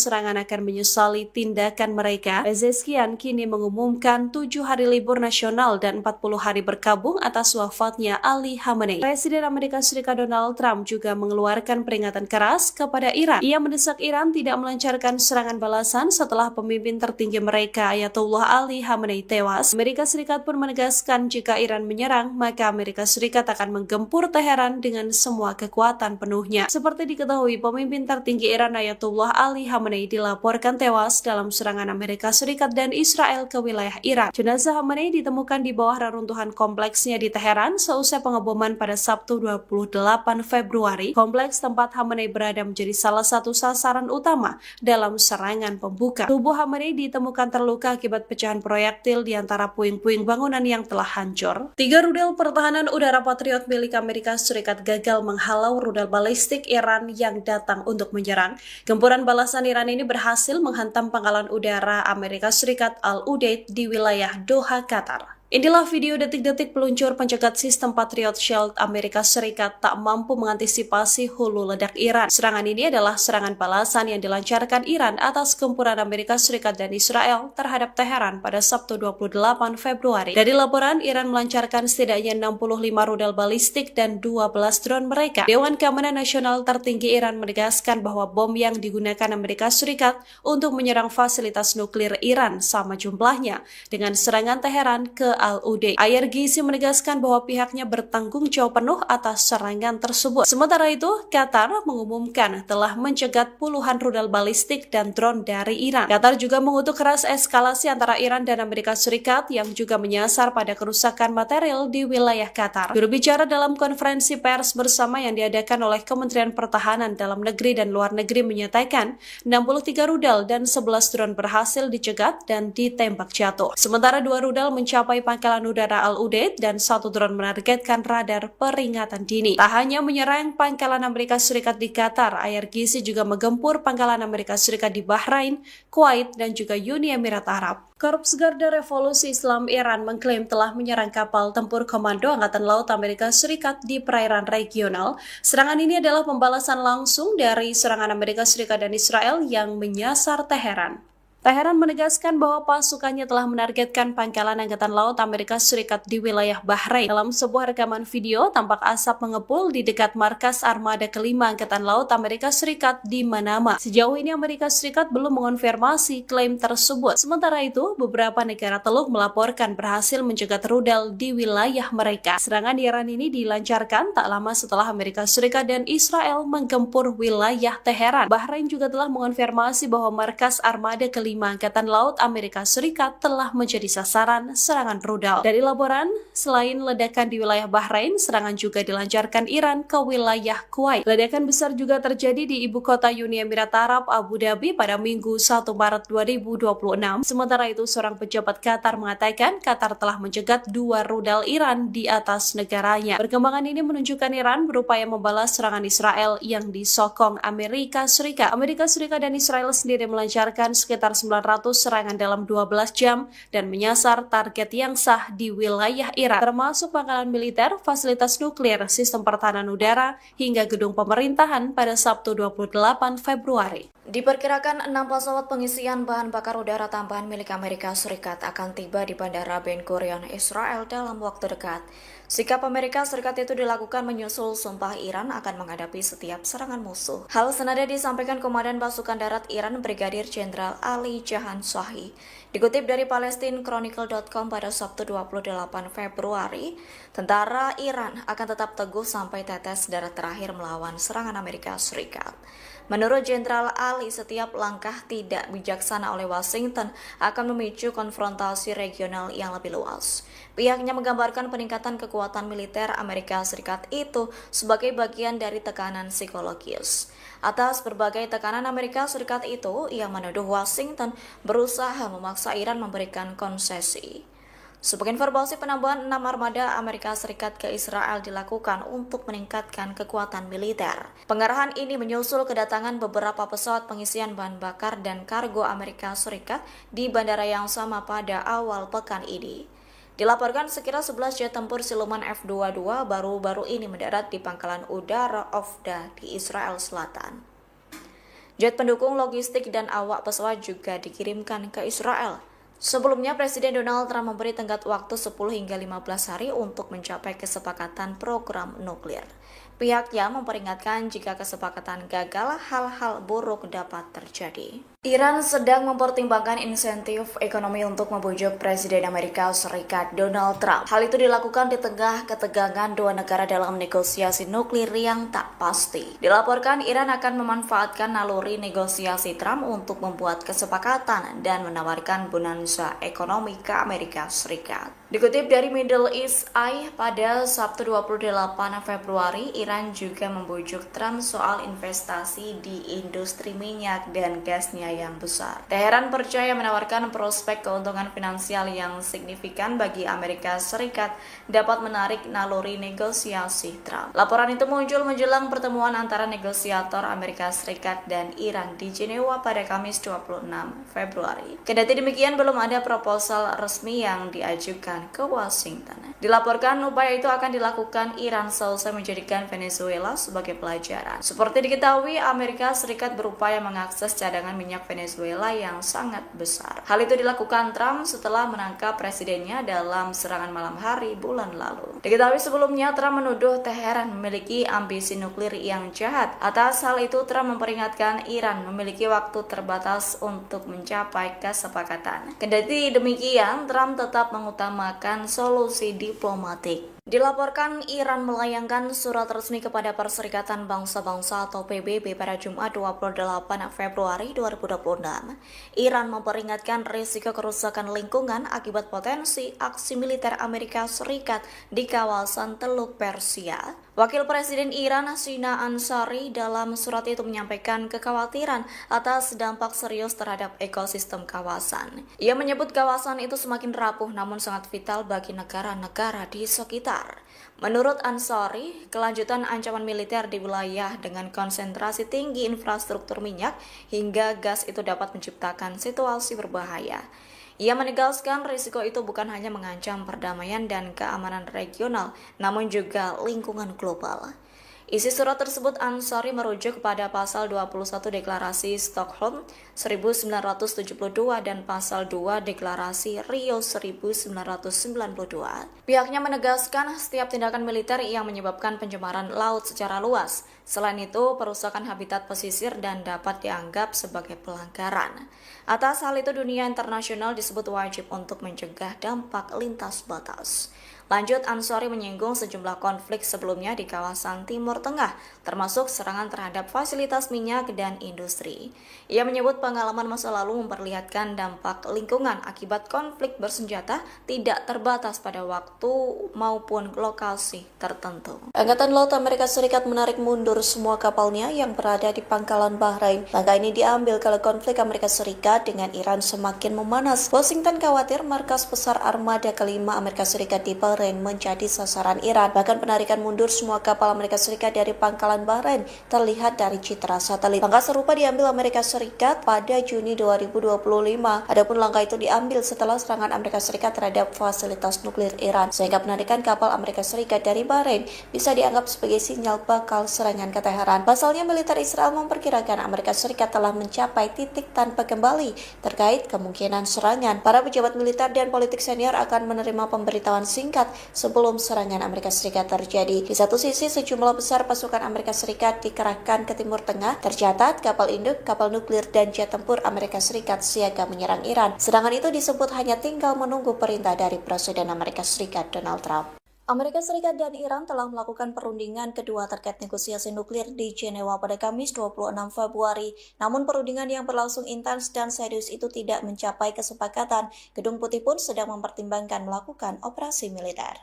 serangan akan menyesali tindakan mereka. Pezeshkian kini mengumumkan 7 hari libur nasional dan 40 hari berkabung atas wafatnya Ali Khamenei. Presiden Amerika Serikat Donald Trump juga mengeluarkan peringatan keras kepada Iran. Ia mendesak Iran tidak melancarkan serangan balasan setelah pemimpin tertinggi mereka Ayatollah Ali Khamenei tewas. Amerika Serikat pun menegaskan jika Iran menyerang, maka Amerika Serikat akan menggempur Teheran dengan semua kekuatan penuhnya. Seperti diketahui, pemimpin tertinggi Iran Ayatollah Ali Khamenei dilaporkan tewas dalam serangan Amerika Serikat dan Israel ke wilayah Iran. Jenazah Khamenei ditemukan di bawah reruntuhan kompleksnya di Teheran seusai pengeboman pada Sabtu 28 Februari. Kompleks tempat Khamenei berada menjadi salah satu sasaran utama dalam serangan pembuka. Tubuh Khamenei ditemukan terluka akibat pecahan proyektil di antara puing-puing bangunan yang telah hancur. 3 rudal pertahanan udara Patriot milik Amerika Serikat gagal menghalau rudal balistik Iran yang datang untuk menyerang. Gempuran balasan Iran ini berhasil menghantam pangkalan udara Amerika Serikat Al-Udeid di wilayah Doha, Qatar. Inilah video detik-detik peluncur pencegat sistem Patriot Shield Amerika Serikat tak mampu mengantisipasi hulu ledak Iran. Serangan ini adalah serangan balasan yang dilancarkan Iran atas gempuran Amerika Serikat dan Israel terhadap Teheran pada Sabtu 28 Februari. Dari laporan, Iran melancarkan setidaknya 65 rudal balistik dan 12 drone mereka. Dewan Keamanan Nasional tertinggi Iran menegaskan bahwa bom yang digunakan Amerika Serikat untuk menyerang fasilitas nuklir Iran sama jumlahnya dengan serangan Teheran ke Al-Udeid. IRGC menegaskan bahwa pihaknya bertanggung jawab penuh atas serangan tersebut. Sementara itu, Qatar mengumumkan telah mencegat puluhan rudal balistik dan drone dari Iran. Qatar juga mengutuk keras eskalasi antara Iran dan Amerika Serikat yang juga menyasar pada kerusakan material di wilayah Qatar. Juru bicara dalam konferensi pers bersama yang diadakan oleh Kementerian Pertahanan Dalam Negeri dan Luar Negeri menyatakan 63 rudal dan 11 drone berhasil dicegat dan ditembak jatuh. Sementara 2 rudal mencapai pangkalan udara Al-Udeid dan 1 drone menargetkan radar peringatan dini. Tak hanya menyerang pangkalan Amerika Serikat di Qatar, IRGC juga menggempur pangkalan Amerika Serikat di Bahrain, Kuwait, dan juga Uni Emirat Arab. Korps Garda Revolusi Islam Iran mengklaim telah menyerang kapal tempur Komando Angkatan Laut Amerika Serikat di perairan regional. Serangan ini adalah pembalasan langsung dari serangan Amerika Serikat dan Israel yang menyasar Teheran. Teheran menegaskan bahwa pasukannya telah menargetkan pangkalan Angkatan Laut Amerika Serikat di wilayah Bahrain. Dalam sebuah rekaman video, tampak asap mengepul di dekat markas Armada kelima Angkatan Laut Amerika Serikat di Manama. Sejauh ini Amerika Serikat belum mengonfirmasi klaim tersebut. Sementara itu, beberapa negara Teluk melaporkan berhasil mencegat rudal di wilayah mereka. Serangan Iran ini dilancarkan tak lama setelah Amerika Serikat dan Israel menggempur wilayah Teheran. Bahrain juga telah mengonfirmasi bahwa markas Armada kelima Angkatan Laut Amerika Serikat telah menjadi sasaran serangan rudal. Dari laporan, selain ledakan di wilayah Bahrain, serangan juga dilancarkan Iran ke wilayah Kuwait. Ledakan besar juga terjadi di ibu kota Uni Emirat Arab, Abu Dhabi pada Minggu 1 Maret 2026. Sementara itu, seorang pejabat Qatar mengatakan Qatar telah mencegat 2 rudal Iran di atas negaranya. Perkembangan ini menunjukkan Iran berupaya membalas serangan Israel yang disokong Amerika Serikat. Amerika Serikat dan Israel sendiri melancarkan sekitar 900 serangan dalam 12 jam dan menyasar target yang sah di wilayah Iran, termasuk pangkalan militer, fasilitas nuklir, sistem pertahanan udara, hingga gedung pemerintahan pada Sabtu 28 Februari. Diperkirakan 6 pesawat pengisian bahan bakar udara tambahan milik Amerika Serikat akan tiba di Bandara Ben Gurion, Israel dalam waktu dekat. Sikap Amerika Serikat itu dilakukan menyusul sumpah Iran akan menghadapi setiap serangan musuh. Hal senada disampaikan Komandan Pasukan Darat Iran Brigadir Jenderal Ali Jahan Shahi. Dikutip dari PalestineChronicle.com pada Sabtu 28 Februari, tentara Iran akan tetap teguh sampai tetes darah terakhir melawan serangan Amerika Serikat. Menurut Jenderal Ali, setiap langkah tidak bijaksana oleh Washington akan memicu konfrontasi regional yang lebih luas. Pihaknya menggambarkan peningkatan kekuatan militer Amerika Serikat itu sebagai bagian dari tekanan psikologis. Atas berbagai tekanan Amerika Serikat itu, ia menuduh Washington berusaha memaksa Iran memberikan konsesi. Sebagai informasi, penambahan 6 armada Amerika Serikat ke Israel dilakukan untuk meningkatkan kekuatan militer. Pengarahan ini menyusul kedatangan beberapa pesawat pengisian bahan bakar dan kargo Amerika Serikat di bandara yang sama pada awal pekan ini. Dilaporkan sekira 11 jet tempur siluman F-22 baru-baru ini mendarat di pangkalan udara Ofda di Israel Selatan. Jet pendukung logistik dan awak pesawat juga dikirimkan ke Israel. Sebelumnya, Presiden Donald Trump memberi tenggat waktu 10 hingga 15 hari untuk mencapai kesepakatan program nuklir. Pihaknya memperingatkan jika kesepakatan gagal, hal-hal buruk dapat terjadi. Iran sedang mempertimbangkan insentif ekonomi untuk membujuk Presiden Amerika Serikat Donald Trump. Hal itu dilakukan di tengah ketegangan dua negara dalam negosiasi nuklir yang tak pasti. Dilaporkan Iran akan memanfaatkan naluri negosiasi Trump untuk membuat kesepakatan dan menawarkan bonanza ekonomi ke Amerika Serikat. Dikutip dari Middle East Eye, pada Sabtu 28 Februari, Iran juga membujuk Trump soal investasi di industri minyak dan gasnya yang besar. Teheran percaya menawarkan prospek keuntungan finansial yang signifikan bagi Amerika Serikat dapat menarik naluri negosiasi Trump. Laporan itu muncul menjelang pertemuan antara negosiator Amerika Serikat dan Iran di Jenewa pada Kamis 26 Februari. Kendati demikian, belum ada proposal resmi yang diajukan ke Washington. Dilaporkan upaya itu akan dilakukan Iran selesai menjadikan Venezuela sebagai pelajaran. Seperti diketahui, Amerika Serikat berupaya mengakses cadangan minyak Venezuela yang sangat besar. Hal itu dilakukan Trump setelah menangkap presidennya dalam serangan malam hari bulan lalu. Diketahui sebelumnya, Trump menuduh Teheran memiliki ambisi nuklir yang jahat. Atas hal itu, Trump memperingatkan Iran memiliki waktu terbatas untuk mencapai kesepakatan. Kendati demikian, Trump tetap mengutamakan solusi diplomatik. Dilaporkan Iran melayangkan surat resmi kepada Perserikatan Bangsa-Bangsa atau PBB pada Jumat 28 Februari 2026. Iran memperingatkan risiko kerusakan lingkungan akibat potensi aksi militer Amerika Serikat di kawasan Teluk Persia. Wakil Presiden Iran Hashina Ansari dalam surat itu menyampaikan kekhawatiran atas dampak serius terhadap ekosistem kawasan. Ia menyebut kawasan itu semakin rapuh namun sangat vital bagi negara-negara di sekitar. Menurut Ansari, kelanjutan ancaman militer di wilayah dengan konsentrasi tinggi infrastruktur minyak hingga gas itu dapat menciptakan situasi berbahaya. Ia menegaskan risiko itu bukan hanya mengancam perdamaian dan keamanan regional, namun juga lingkungan global. Isi surat tersebut Ansari merujuk kepada pasal 21 Deklarasi Stockholm 1972 dan pasal 2 Deklarasi Rio 1992. Pihaknya menegaskan setiap tindakan militer yang menyebabkan pencemaran laut secara luas. Selain itu, perusakan habitat pesisir dan dapat dianggap sebagai pelanggaran. Atas hal itu, dunia internasional disebut wajib untuk mencegah dampak lintas batas. Lanjut, Ansari menyinggung sejumlah konflik sebelumnya di kawasan Timur Tengah, termasuk serangan terhadap fasilitas minyak dan industri. Ia menyebut pengalaman masa lalu memperlihatkan dampak lingkungan akibat konflik bersenjata tidak terbatas pada waktu maupun lokasi tertentu. Angkatan Laut Amerika Serikat menarik mundur semua kapalnya yang berada di pangkalan Bahrain. Langkah ini diambil kalau konflik Amerika Serikat dengan Iran semakin memanas. Washington khawatir markas besar armada kelima Amerika Serikat di Bahrain menjadi sasaran Iran. Bahkan penarikan mundur semua kapal Amerika Serikat dari pangkalan Bahrain terlihat dari citra satelit. Langkah serupa diambil Amerika Serikat pada Juni 2025. Adapun langkah itu diambil setelah serangan Amerika Serikat terhadap fasilitas nuklir Iran, sehingga penarikan kapal Amerika Serikat dari Bahrain bisa dianggap sebagai sinyal bakal serangan ke Teheran. Pasalnya, militer Israel memperkirakan Amerika Serikat telah mencapai titik tanpa kembali terkait kemungkinan serangan. Para pejabat militer dan politik senior akan menerima pemberitahuan singkat sebelum serangan Amerika Serikat terjadi. Di satu sisi, sejumlah besar pasukan Amerika Serikat dikerahkan ke Timur Tengah. Tercatat kapal induk, kapal nuklir, dan jet tempur Amerika Serikat siaga menyerang Iran. Sedangkan itu disebut hanya tinggal menunggu perintah dari Presiden Amerika Serikat Donald Trump. Amerika Serikat dan Iran telah melakukan perundingan kedua terkait negosiasi nuklir di Jenewa pada Kamis 26 Februari. Namun perundingan yang berlangsung intens dan serius itu tidak mencapai kesepakatan. Gedung Putih pun sedang mempertimbangkan melakukan operasi militer.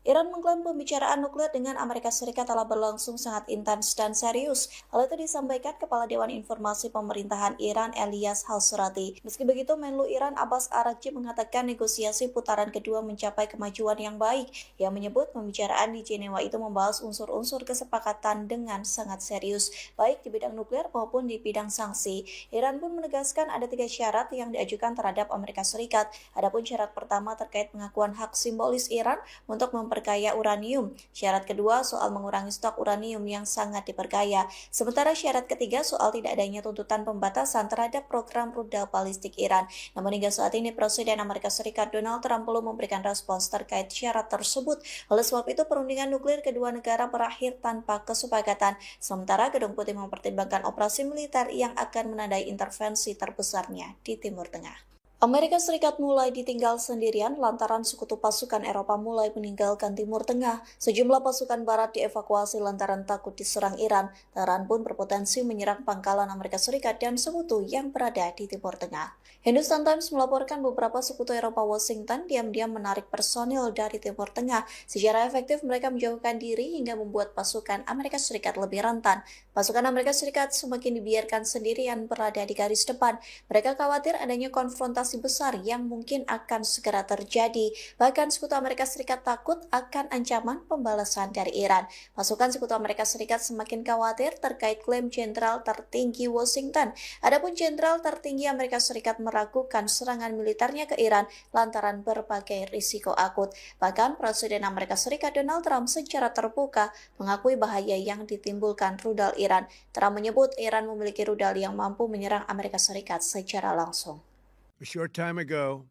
Iran mengklaim pembicaraan nuklir dengan Amerika Serikat telah berlangsung sangat intens dan serius. Hal itu disampaikan Kepala Dewan Informasi Pemerintahan Iran Elias Al-Surati. Meski begitu, Menlu Iran Abbas Araghchi mengatakan negosiasi putaran kedua mencapai kemajuan yang baik. Ia menyebut pembicaraan di Jenewa itu membahas unsur-unsur kesepakatan dengan sangat serius, baik di bidang nuklir maupun di bidang sanksi. Iran pun menegaskan ada 3 syarat yang diajukan terhadap Amerika Serikat. Adapun syarat pertama terkait pengakuan hak simbolis Iran untuk memperkaya uranium. Syarat kedua soal mengurangi stok uranium yang sangat diperkaya. Sementara syarat ketiga soal tidak adanya tuntutan pembatasan terhadap program rudal balistik Iran. Namun hingga saat ini Presiden Amerika Serikat Donald Trump belum memberikan respons terkait syarat tersebut. Oleh sebab itu perundingan nuklir kedua negara berakhir tanpa kesepakatan. Sementara Gedung Putih mempertimbangkan operasi militer yang akan menandai intervensi terbesarnya di Timur Tengah. Amerika Serikat mulai ditinggal sendirian lantaran sekutu pasukan Eropa mulai meninggalkan Timur Tengah. Sejumlah pasukan Barat dievakuasi lantaran takut diserang Iran. Tehran pun berpotensi menyerang pangkalan Amerika Serikat dan sekutu yang berada di Timur Tengah. Hindustan Times melaporkan beberapa sekutu Eropa Washington diam-diam menarik personil dari Timur Tengah. Secara efektif mereka menjauhkan diri hingga membuat pasukan Amerika Serikat lebih rentan. Pasukan Amerika Serikat semakin dibiarkan sendirian berada di garis depan. Mereka khawatir adanya konfrontasi besar yang mungkin akan segera terjadi. Bahkan sekutu Amerika Serikat takut akan ancaman pembalasan dari Iran. Pasukan sekutu Amerika Serikat semakin khawatir terkait klaim jenderal tertinggi Washington. Adapun jenderal tertinggi Amerika Serikat meragukan serangan militernya ke Iran lantaran berbagai risiko akut. Bahkan Presiden Amerika Serikat Donald Trump secara terbuka mengakui bahaya yang ditimbulkan rudal Iran. Trump menyebut Iran memiliki rudal yang mampu menyerang Amerika Serikat secara langsung. A short time ago,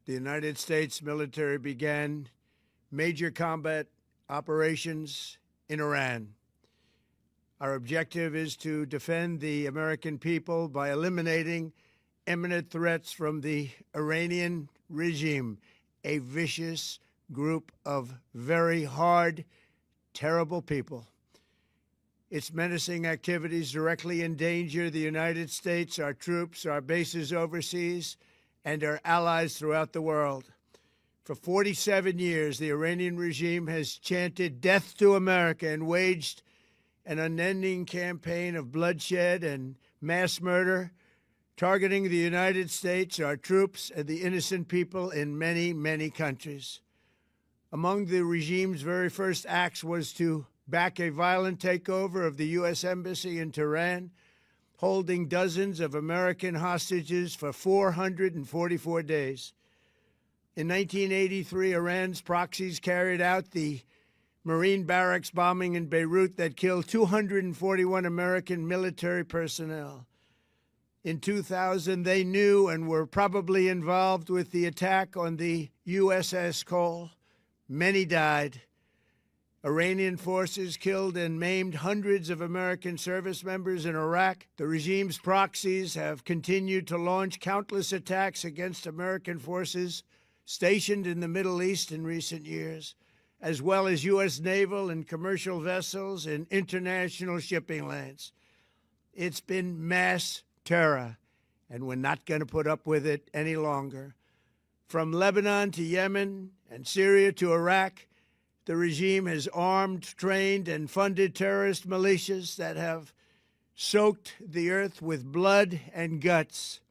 the United States military began major combat operations in Iran. Our objective is to defend the American people by eliminating imminent threats from the Iranian regime, a vicious group of very hard, terrible people. Its menacing activities directly endanger the United States, our troops, our bases overseas, and our allies throughout the world. For 47 years, the Iranian regime has chanted death to America and waged an unending campaign of bloodshed and mass murder, targeting the United States, our troops, and the innocent people in many, many countries. Among the regime's very first acts was to back a violent takeover of the U.S. Embassy in Tehran, holding dozens of American hostages for 444 days. In 1983, Iran's proxies carried out the Marine barracks bombing in Beirut that killed 241 American military personnel. In 2000, they knew and were probably involved with the attack on the USS Cole. Many died. Iranian forces killed and maimed hundreds of American service members in Iraq. The regime's proxies have continued to launch countless attacks against American forces stationed in the Middle East in recent years, as well as U.S. naval and commercial vessels in international shipping lanes. It's been mass terror, and we're not going to put up with it any longer. From Lebanon to Yemen and Syria to Iraq, the regime has armed, trained, and funded terrorist militias that have soaked the earth with blood and guts.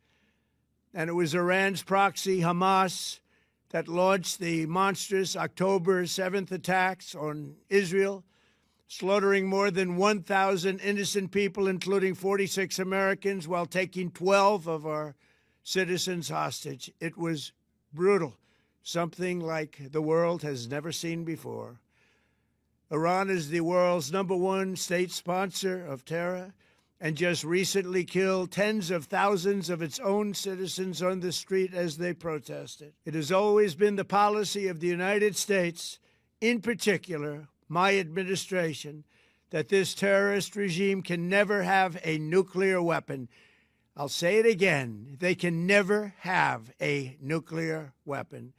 And it was Iran's proxy, Hamas, that launched the monstrous October 7th attacks on Israel, slaughtering more than 1,000 innocent people, including 46 Americans, while taking 12 of our citizens hostage. It was brutal. Something like the world has never seen before. Iran is the world's #1 state sponsor of terror and just recently killed tens of thousands of its own citizens on the street as they protested. It has always been the policy of the United States, in particular my administration, that this terrorist regime can never have a nuclear weapon. I'll say it again, they can never have a nuclear weapon.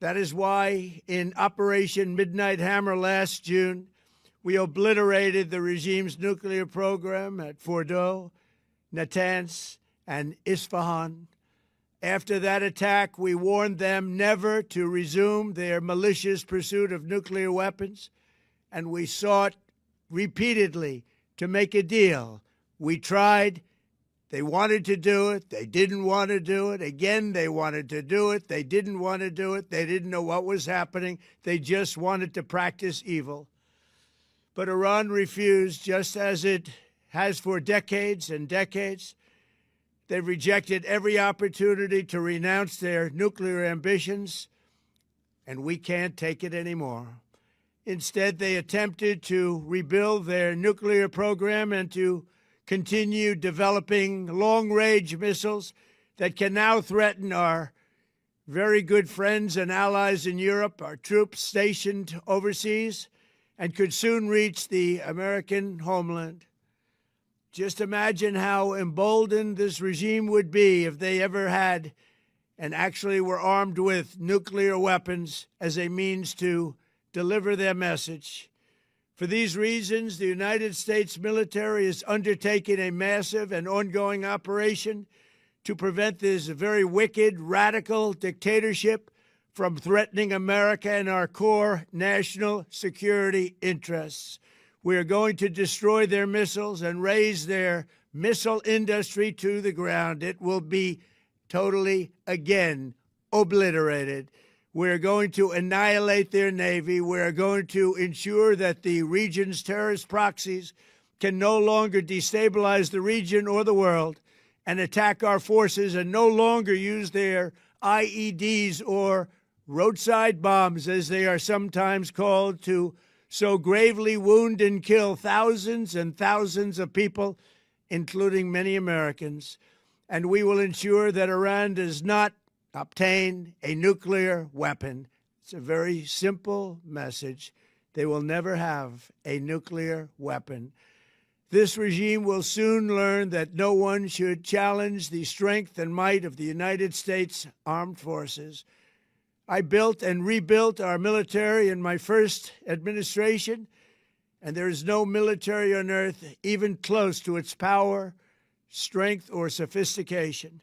That is why in Operation Midnight Hammer last June, we obliterated the regime's nuclear program at Fordow, Natanz, and Isfahan. After that attack, we warned them never to resume their malicious pursuit of nuclear weapons, and we sought repeatedly to make a deal. We tried. They wanted to do it. They didn't want to do it. Again, they wanted to do it. They didn't want to do it. They didn't know what was happening. They just wanted to practice evil. But Iran refused, just as it has for decades and decades. They've rejected every opportunity to renounce their nuclear ambitions. and we can't take it anymore. Instead, they attempted to rebuild their nuclear program and to continue developing long-range missiles that can now threaten our very good friends and allies in Europe, our troops stationed overseas, and could soon reach the American homeland. Just imagine how emboldened this regime would be if they ever had and actually were armed with nuclear weapons as a means to deliver their message. For these reasons, the United States military is undertaking a massive and ongoing operation to prevent this very wicked, radical dictatorship from threatening America and our core national security interests. We are going to destroy their missiles and raise their missile industry to the ground. It will be totally, again, obliterated. We're going to annihilate their Navy. We're going to ensure that the region's terrorist proxies can no longer destabilize the region or the world and attack our forces and no longer use their IEDs or roadside bombs, as they are sometimes called, to so gravely wound and kill thousands and thousands of people, including many Americans. And we will ensure that Iran does not obtain a nuclear weapon. It's a very simple message. They will never have a nuclear weapon. This regime will soon learn that no one should challenge the strength and might of the United States Armed Forces. I built and rebuilt our military in my first administration, and there is no military on earth even close to its power, strength, or sophistication.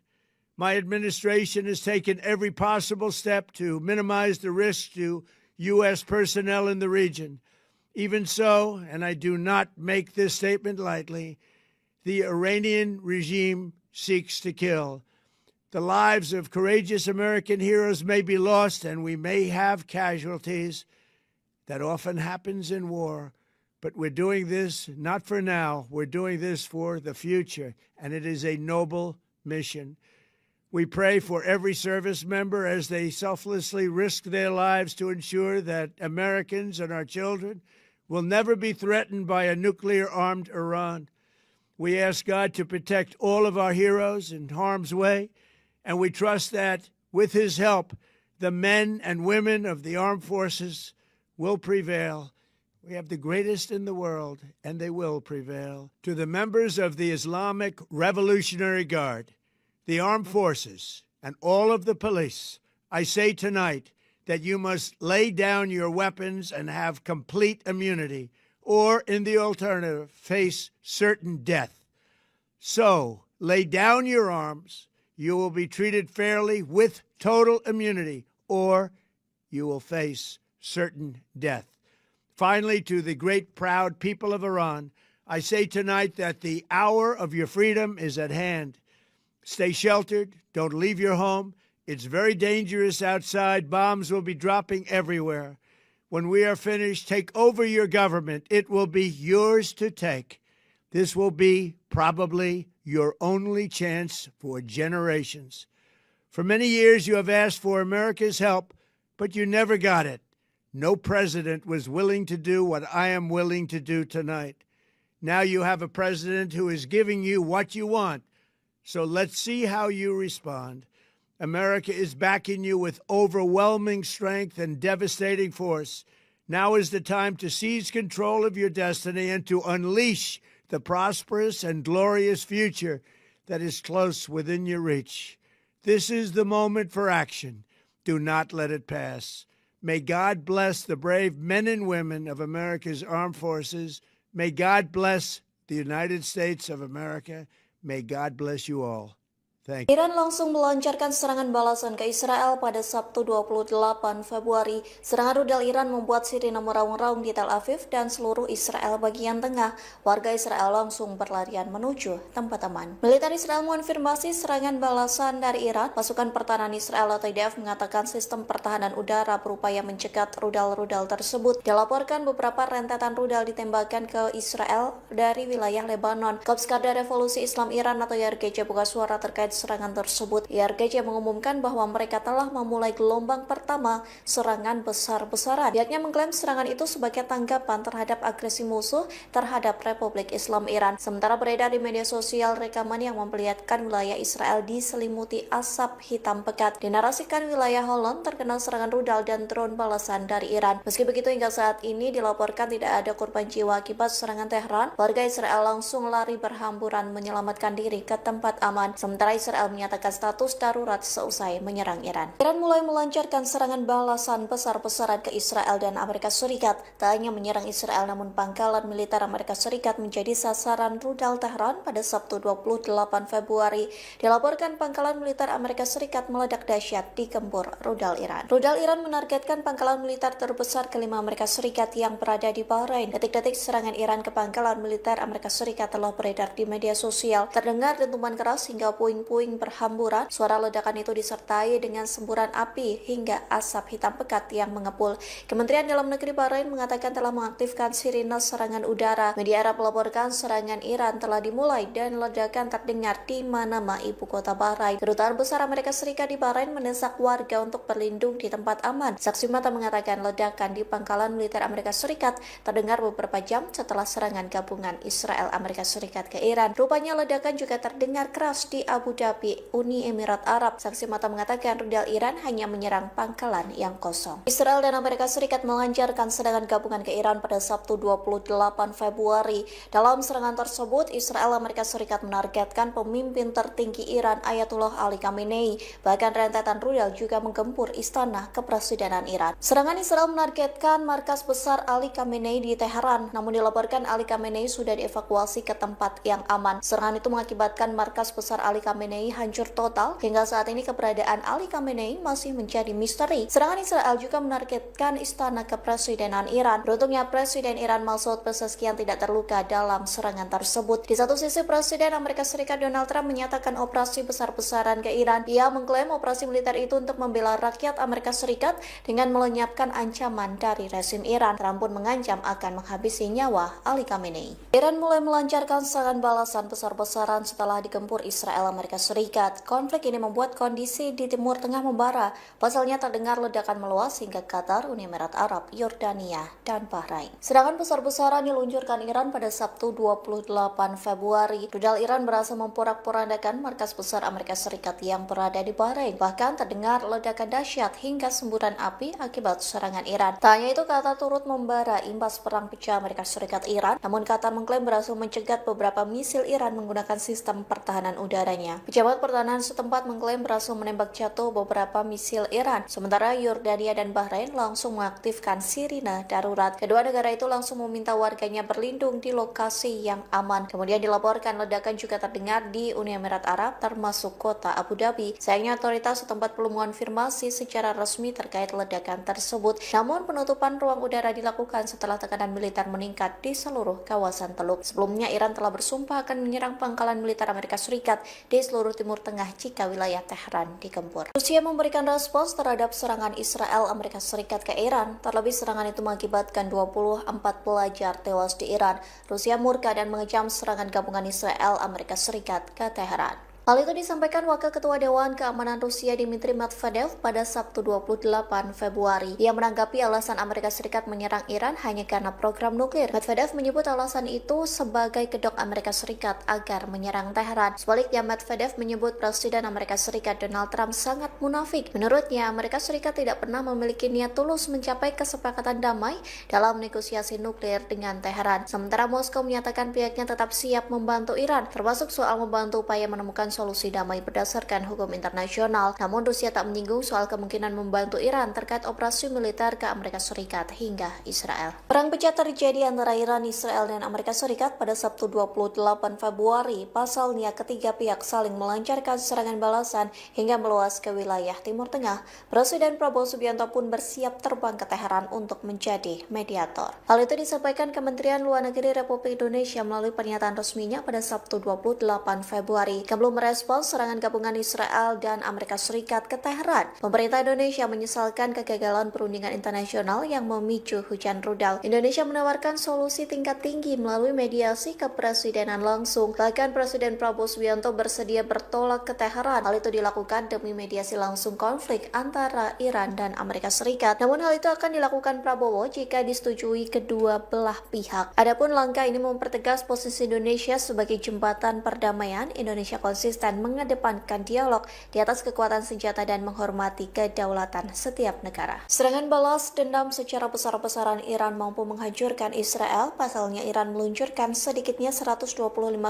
My administration has taken every possible step to minimize the risk to U.S. personnel in the region. Even so, and I do not make this statement lightly, the Iranian regime seeks to kill. The lives of courageous American heroes may be lost, and we may have casualties. That often happens in war. But we're doing this not for now. We're doing this for the future, and it is a noble mission. We pray for every service member as they selflessly risk their lives to ensure that Americans and our children will never be threatened by a nuclear-armed Iran. We ask God to protect all of our heroes in harm's way, and we trust that, with His help, the men and women of the armed forces will prevail. We have the greatest in the world, and they will prevail. To the members of the Islamic Revolutionary Guard, the armed forces, and all of the police, I say tonight that you must lay down your weapons and have complete immunity, or, in the alternative, face certain death. So, lay down your arms. You will be treated fairly with total immunity, or you will face certain death. Finally, to the great proud people of Iran, I say tonight that the hour of your freedom is at hand. Stay sheltered. Don't leave your home. It's very dangerous outside. Bombs will be dropping everywhere. When we are finished, take over your government. It will be yours to take. This will be probably your only chance for generations. For many years, you have asked for America's help, but you never got it. No president was willing to do what I am willing to do tonight. Now you have a president who is giving you what you want. So let's see how you respond. America is backing you with overwhelming strength and devastating force. Now is the time to seize control of your destiny and to unleash the prosperous and glorious future that is close within your reach. This is the moment for action. Do not let it pass. May God bless the brave men and women of America's armed forces. May God bless the United States of America. May God bless you all. Thank you. Iran langsung melancarkan serangan balasan ke Israel pada Sabtu 28 Februari. Serangan rudal Iran membuat sirine meraung-raung di Tel Aviv dan seluruh Israel bagian tengah. Warga Israel langsung berlarian menuju tempat aman. Militer Israel mengonfirmasi serangan balasan dari Iran. Pasukan pertahanan Israel atau IDF mengatakan sistem pertahanan udara berupaya mencegat rudal-rudal tersebut. Dilaporkan beberapa rentetan rudal ditembakkan ke Israel dari wilayah Lebanon. Korps Garda Revolusi Islam Iran atau YRGC buka suara terkait terkait serangan tersebut. IRGC mengumumkan bahwa mereka telah memulai gelombang pertama serangan besar-besaran. Pihaknya mengklaim serangan itu sebagai tanggapan terhadap agresi musuh terhadap Republik Islam Iran. Sementara beredar di media sosial rekaman yang memperlihatkan wilayah Israel diselimuti asap hitam pekat. Dinarasikan wilayah Holland terkena serangan rudal dan drone balasan dari Iran. Meski begitu, hingga saat ini dilaporkan tidak ada korban jiwa akibat serangan Tehran. Warga Israel langsung lari berhamburan menyelamatkan diri ke tempat aman. Sementara Israel menyatakan status darurat seusai menyerang Iran. Iran mulai melancarkan serangan balasan besar-besaran ke Israel dan Amerika Serikat. Tak hanya menyerang Israel, namun pangkalan militer Amerika Serikat menjadi sasaran rudal Tehran pada Sabtu 28 Februari. Dilaporkan pangkalan militer Amerika Serikat meledak dahsyat di gempur rudal Iran. Rudal Iran menargetkan pangkalan militer terbesar kelima Amerika Serikat yang berada di Bahrain. Detik-detik serangan Iran ke pangkalan militer Amerika Serikat telah beredar di media sosial. Terdengar dentuman keras hingga puing-puing berhamburan. Suara ledakan itu disertai dengan semburan api hingga asap hitam pekat yang mengepul. Kementerian Dalam Negeri Bahrain mengatakan telah mengaktifkan sirine serangan udara. Media Arab melaporkan serangan Iran telah dimulai dan ledakan terdengar di Manama, ibu kota Bahrain. Kedutaan besar Amerika Serikat di Bahrain mendesak warga untuk berlindung di tempat aman. Saksi mata mengatakan ledakan di pangkalan militer Amerika Serikat terdengar beberapa jam setelah serangan gabungan Israel Amerika Serikat ke Iran. Rupanya ledakan juga terdengar keras di Abu Dhabi, Uni Emirat Arab. Saksi mata mengatakan rudal Iran hanya menyerang pangkalan yang kosong. Israel dan Amerika Serikat melancarkan serangan gabungan ke Iran pada Sabtu 28 Februari. Dalam serangan tersebut, Israel Amerika Serikat menargetkan pemimpin tertinggi Iran Ayatullah Ali Khamenei. Bahkan rentetan rudal juga menggempur istana kepresidenan Iran. Serangan Israel menargetkan markas besar Ali Khamenei di Teheran, namun dilaporkan Ali Khamenei sudah dievakuasi ke tempat yang aman. Serangan itu mengakibatkan markas besar Ali Khamenei hancur total. Hingga saat ini keberadaan Ali Khamenei masih menjadi misteri. Serangan Israel juga menargetkan istana kepresidenan Iran. Beruntungnya Presiden Iran Masoud Pezeshkian tidak terluka dalam serangan tersebut. Di satu sisi, Presiden Amerika Serikat Donald Trump menyatakan operasi besar-besaran ke Iran. Ia mengklaim operasi militer itu untuk membela rakyat Amerika Serikat dengan melenyapkan ancaman dari rezim Iran. Trump pun mengancam akan menghabisi nyawa Ali Khamenei. Iran mulai melancarkan serangan balasan besar-besaran setelah digempur Israel Amerika Serikat. Konflik ini membuat kondisi di Timur Tengah membara. Pasalnya terdengar ledakan meluas hingga Qatar, Uni Emirat Arab, Yordania, dan Bahrain. Serangan besar-besaran diluncurkan Iran pada Sabtu 28 Februari. Rudal Iran berhasil memporak-porandakan markas besar Amerika Serikat yang berada di Bahrain. Bahkan terdengar ledakan dahsyat hingga semburan api akibat serangan Iran. Tak hanya itu, Qatar turut membara imbas perang pecah Amerika Serikat Iran. Namun Qatar mengklaim berhasil mencegat beberapa misil Iran menggunakan sistem pertahanan udaranya. Pejabat pertahanan setempat mengklaim berhasil menembak jatuh beberapa misil Iran. Sementara Yordania dan Bahrain langsung mengaktifkan sirine darurat. Kedua negara itu langsung meminta warganya berlindung di lokasi yang aman. Kemudian dilaporkan ledakan juga terdengar di Uni Emirat Arab, termasuk kota Abu Dhabi. Sayangnya otoritas setempat belum mengonfirmasi secara resmi terkait ledakan tersebut. Namun penutupan ruang udara dilakukan setelah tekanan militer meningkat di seluruh kawasan Teluk. Sebelumnya Iran telah bersumpah akan menyerang pangkalan militer Amerika Serikat di seluruh Timur Tengah jika wilayah Tehran digempur. Rusia memberikan respons terhadap serangan Israel Amerika Serikat ke Iran. Terlebih serangan itu mengakibatkan 24 pelajar tewas di Iran. Rusia murka dan mengecam serangan gabungan Israel Amerika Serikat ke Teheran. Hal itu disampaikan Wakil Ketua Dewan Keamanan Rusia Dmitry Medvedev pada Sabtu 28 Februari. Ia menanggapi alasan Amerika Serikat menyerang Iran hanya karena program nuklir. Medvedev menyebut alasan itu sebagai kedok Amerika Serikat agar menyerang Teheran. Sebaliknya, Medvedev menyebut Presiden Amerika Serikat Donald Trump sangat munafik. Menurutnya, Amerika Serikat tidak pernah memiliki niat tulus mencapai kesepakatan damai dalam negosiasi nuklir dengan Teheran. Sementara Moskow menyatakan pihaknya tetap siap membantu Iran, termasuk soal membantu upaya menemukan solusi damai berdasarkan hukum internasional. Namun Rusia tak menyinggung soal kemungkinan membantu Iran terkait operasi militer ke Amerika Serikat hingga Israel. Perang pecah terjadi antara Iran, Israel, dan Amerika Serikat pada Sabtu 28 Februari. Pasalnya ketiga pihak saling melancarkan serangan balasan hingga meluas ke wilayah Timur Tengah. Presiden Prabowo Subianto pun bersiap terbang ke Teheran untuk menjadi mediator. Hal itu disampaikan Kementerian Luar Negeri Republik Indonesia melalui pernyataan resminya pada Sabtu 28 Februari. Sebelum merespons serangan gabungan Israel dan Amerika Serikat ke Teheran. Pemerintah Indonesia menyesalkan kegagalan perundingan internasional yang memicu hujan rudal. Indonesia menawarkan solusi tingkat tinggi melalui mediasi kepresidenan langsung. Bahkan Presiden Prabowo Subianto bersedia bertolak ke Teheran. Hal itu dilakukan demi mediasi langsung konflik antara Iran dan Amerika Serikat. Namun hal itu akan dilakukan Prabowo jika disetujui kedua belah pihak. Adapun langkah ini mempertegas posisi Indonesia sebagai jembatan perdamaian. Indonesia konsisten mengedepankan dialog di atas kekuatan senjata dan menghormati kedaulatan setiap negara. Serangan balas dendam secara besar-besaran Iran mampu menghancurkan Israel. Pasalnya Iran meluncurkan sedikitnya 125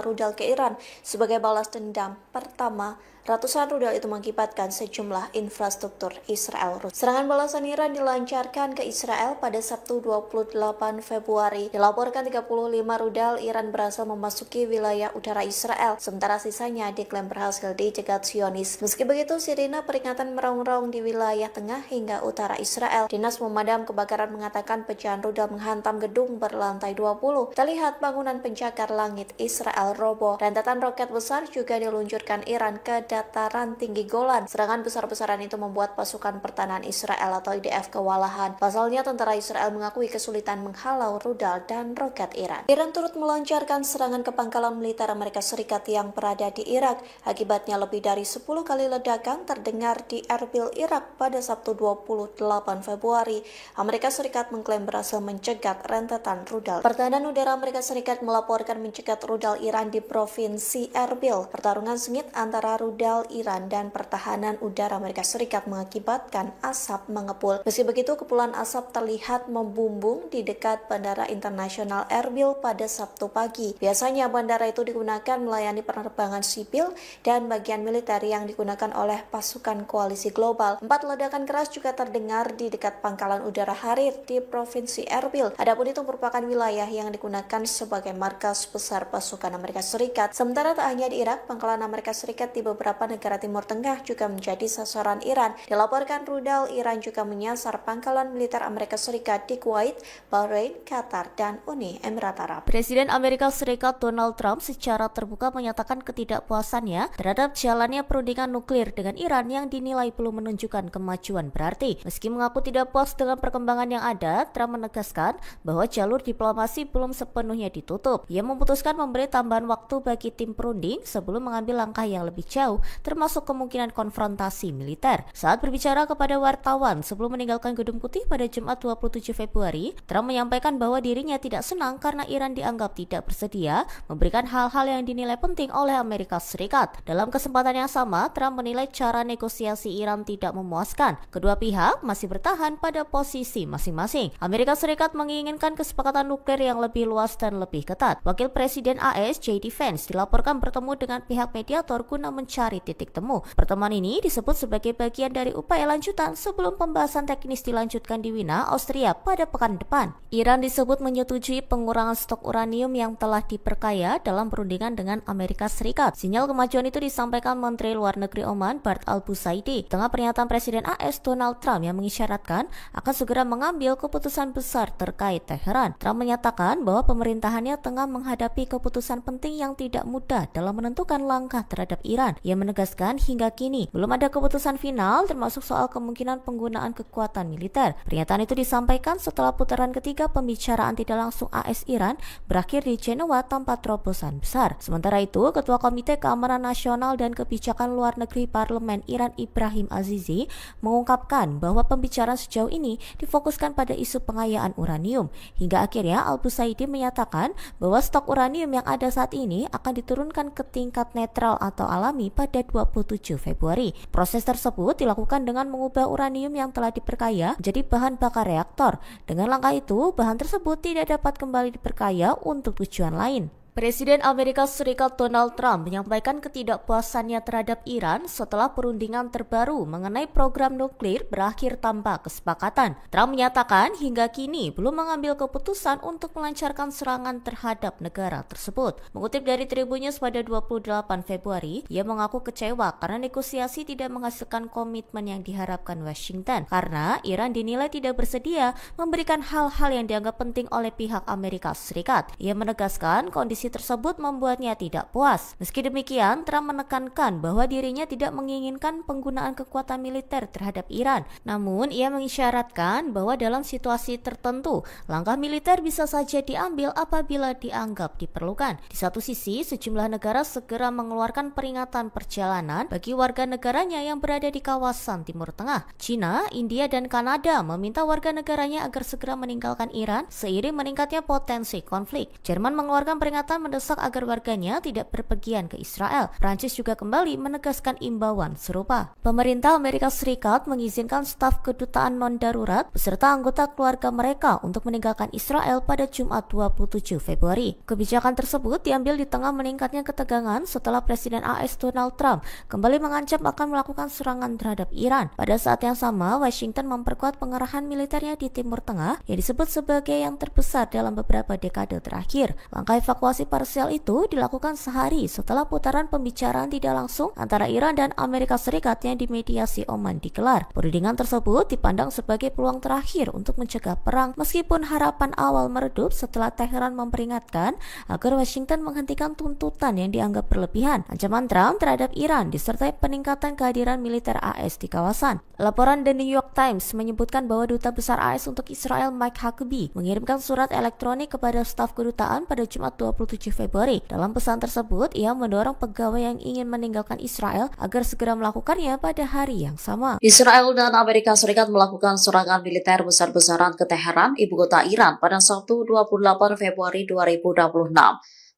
rudal ke Iran sebagai balas dendam pertama. Ratusan rudal itu mengakibatkan sejumlah infrastruktur Israel. Serangan balasan Iran dilancarkan ke Israel pada Sabtu 28 Februari. Dilaporkan 35 rudal Iran berhasil memasuki wilayah udara Israel, sementara sisanya diklaim berhasil dicegat Zionis. Meski begitu, sirine peringatan meraung-raung di wilayah tengah hingga utara Israel. Dinas Pemadam Kebakaran mengatakan pecahan rudal menghantam gedung berlantai 20. Terlihat bangunan pencakar langit Israel roboh. Rentetan roket besar juga diluncurkan Iran ke dataran tinggi Golan. Serangan besar-besaran itu membuat pasukan pertahanan Israel atau IDF kewalahan. Pasalnya tentara Israel mengakui kesulitan menghalau rudal dan roket Iran. Iran turut melancarkan serangan ke pangkalan militer Amerika Serikat yang berada di Irak. Akibatnya lebih dari 10 kali ledakan terdengar di Erbil, Irak pada Sabtu 28 Februari. Amerika Serikat mengklaim berhasil mencegat rentetan rudal. Pertahanan udara Amerika Serikat melaporkan mencegat rudal Iran di provinsi Erbil. Pertarungan sengit antara rudal Iran dan pertahanan udara Amerika Serikat mengakibatkan asap mengepul. Meski begitu, kepulan asap terlihat membumbung di dekat Bandara Internasional Erbil pada Sabtu pagi. Biasanya bandara itu digunakan melayani penerbangan sipil dan bagian militer yang digunakan oleh pasukan koalisi global. 4 ledakan keras juga terdengar di dekat pangkalan udara Harir di provinsi Erbil. Adapun itu merupakan wilayah yang digunakan sebagai markas besar pasukan Amerika Serikat. Sementara tak hanya di Irak, pangkalan Amerika Serikat di beberapa negara Timur Tengah juga menjadi sasaran Iran. Dilaporkan rudal Iran juga menyasar pangkalan militer Amerika Serikat di Kuwait, Bahrain, Qatar, dan Uni Emirat Arab. Presiden Amerika Serikat Donald Trump secara terbuka menyatakan ketidakpuasannya terhadap jalannya perundingan nuklir dengan Iran yang dinilai belum menunjukkan kemajuan berarti. Meski mengaku tidak puas dengan perkembangan yang ada, Trump menegaskan bahwa jalur diplomasi belum sepenuhnya ditutup. Ia memutuskan memberi tambahan waktu bagi tim perunding sebelum mengambil langkah yang lebih jauh, termasuk kemungkinan konfrontasi militer. Saat berbicara kepada wartawan sebelum meninggalkan Gedung Putih pada Jumat 27 Februari, Trump menyampaikan bahwa dirinya tidak senang karena Iran dianggap tidak bersedia memberikan hal-hal yang dinilai penting oleh Amerika Serikat. Dalam kesempatan yang sama, Trump menilai cara negosiasi Iran tidak memuaskan. Kedua pihak masih bertahan pada posisi masing-masing. Amerika Serikat menginginkan kesepakatan nuklir yang lebih luas dan lebih ketat. Wakil Presiden AS J.D. Vance dilaporkan bertemu dengan pihak mediator guna mencari titik temu. Pertemuan ini disebut sebagai bagian dari upaya lanjutan sebelum pembahasan teknis dilanjutkan di Wina, Austria pada pekan depan. Iran disebut menyetujui pengurangan stok uranium yang telah diperkaya dalam perundingan dengan Amerika Serikat. Sinyal kemajuan itu disampaikan Menteri Luar Negeri Oman Bart al-Busaidi tengah pernyataan Presiden AS Donald Trump yang mengisyaratkan akan segera mengambil keputusan besar terkait Teheran. Trump menyatakan bahwa pemerintahannya tengah menghadapi keputusan penting yang tidak mudah dalam menentukan langkah terhadap Iran. Ia menegaskan hingga kini belum ada keputusan final termasuk soal kemungkinan penggunaan kekuatan militer. Pernyataan itu disampaikan setelah putaran ketiga pembicaraan tidak langsung AS-Iran berakhir di Jenewa tanpa terobosan besar. Sementara itu, Ketua Komite Keamanan Nasional dan Kebijakan Luar Negeri Parlemen Iran Ibrahim Azizi mengungkapkan bahwa pembicaraan sejauh ini difokuskan pada isu pengayaan uranium. Hingga akhirnya Al-Busaidi menyatakan bahwa stok uranium yang ada saat ini akan diturunkan ke tingkat netral atau alami pada 27 Februari. Proses tersebut dilakukan dengan mengubah uranium yang telah diperkaya menjadi bahan bakar reaktor. Dengan langkah itu, bahan tersebut tidak dapat kembali diperkaya untuk tujuan lain. Presiden Amerika Serikat Donald Trump menyampaikan ketidakpuasannya terhadap Iran setelah perundingan terbaru mengenai program nuklir berakhir tanpa kesepakatan. Trump menyatakan hingga kini belum mengambil keputusan untuk melancarkan serangan terhadap negara tersebut. Mengutip dari Tribun News pada 28 Februari, ia mengaku kecewa karena negosiasi tidak menghasilkan komitmen yang diharapkan Washington karena Iran dinilai tidak bersedia memberikan hal-hal yang dianggap penting oleh pihak Amerika Serikat. Ia menegaskan kondisi kondisi tersebut membuatnya tidak puas. Meski demikian, Trump menekankan bahwa dirinya tidak menginginkan penggunaan kekuatan militer terhadap Iran. Namun, ia mengisyaratkan bahwa dalam situasi tertentu, langkah militer bisa saja diambil apabila dianggap diperlukan. Di satu sisi, sejumlah negara segera mengeluarkan peringatan perjalanan bagi warga negaranya yang berada di kawasan Timur Tengah. China, India, dan Kanada meminta warga negaranya agar segera meninggalkan Iran seiring meningkatnya potensi konflik. Jerman mengeluarkan peringatan mendesak agar warganya tidak berpergian ke Israel. Prancis juga kembali menegaskan imbauan serupa. Pemerintah Amerika Serikat mengizinkan staf kedutaan non-darurat beserta anggota keluarga mereka untuk meninggalkan Israel pada Jumat 27 Februari. Kebijakan tersebut diambil di tengah meningkatnya ketegangan setelah Presiden AS Donald Trump kembali mengancam akan melakukan serangan terhadap Iran. Pada saat yang sama, Washington memperkuat pengerahan militernya di Timur Tengah yang disebut sebagai yang terbesar dalam beberapa dekade terakhir. Langkah evakuasi parsial itu dilakukan sehari setelah putaran pembicaraan tidak langsung antara Iran dan Amerika Serikat yang dimediasi Oman digelar. Perundingan tersebut dipandang sebagai peluang terakhir untuk mencegah perang, meskipun harapan awal meredup setelah Teheran memperingatkan agar Washington menghentikan tuntutan yang dianggap berlebihan. Ancaman Trump terhadap Iran disertai peningkatan kehadiran militer AS di kawasan. Laporan The New York Times menyebutkan bahwa Duta Besar AS untuk Israel Mike Huckabee mengirimkan surat elektronik kepada staf kedutaan pada Jumat 27 Februari. Dalam pesan tersebut, ia mendorong pegawai yang ingin meninggalkan Israel agar segera melakukannya pada hari yang sama. Israel dan Amerika Serikat melakukan serangan militer besar-besaran ke Teheran, ibu kota Iran, pada Sabtu 28 Februari 2026.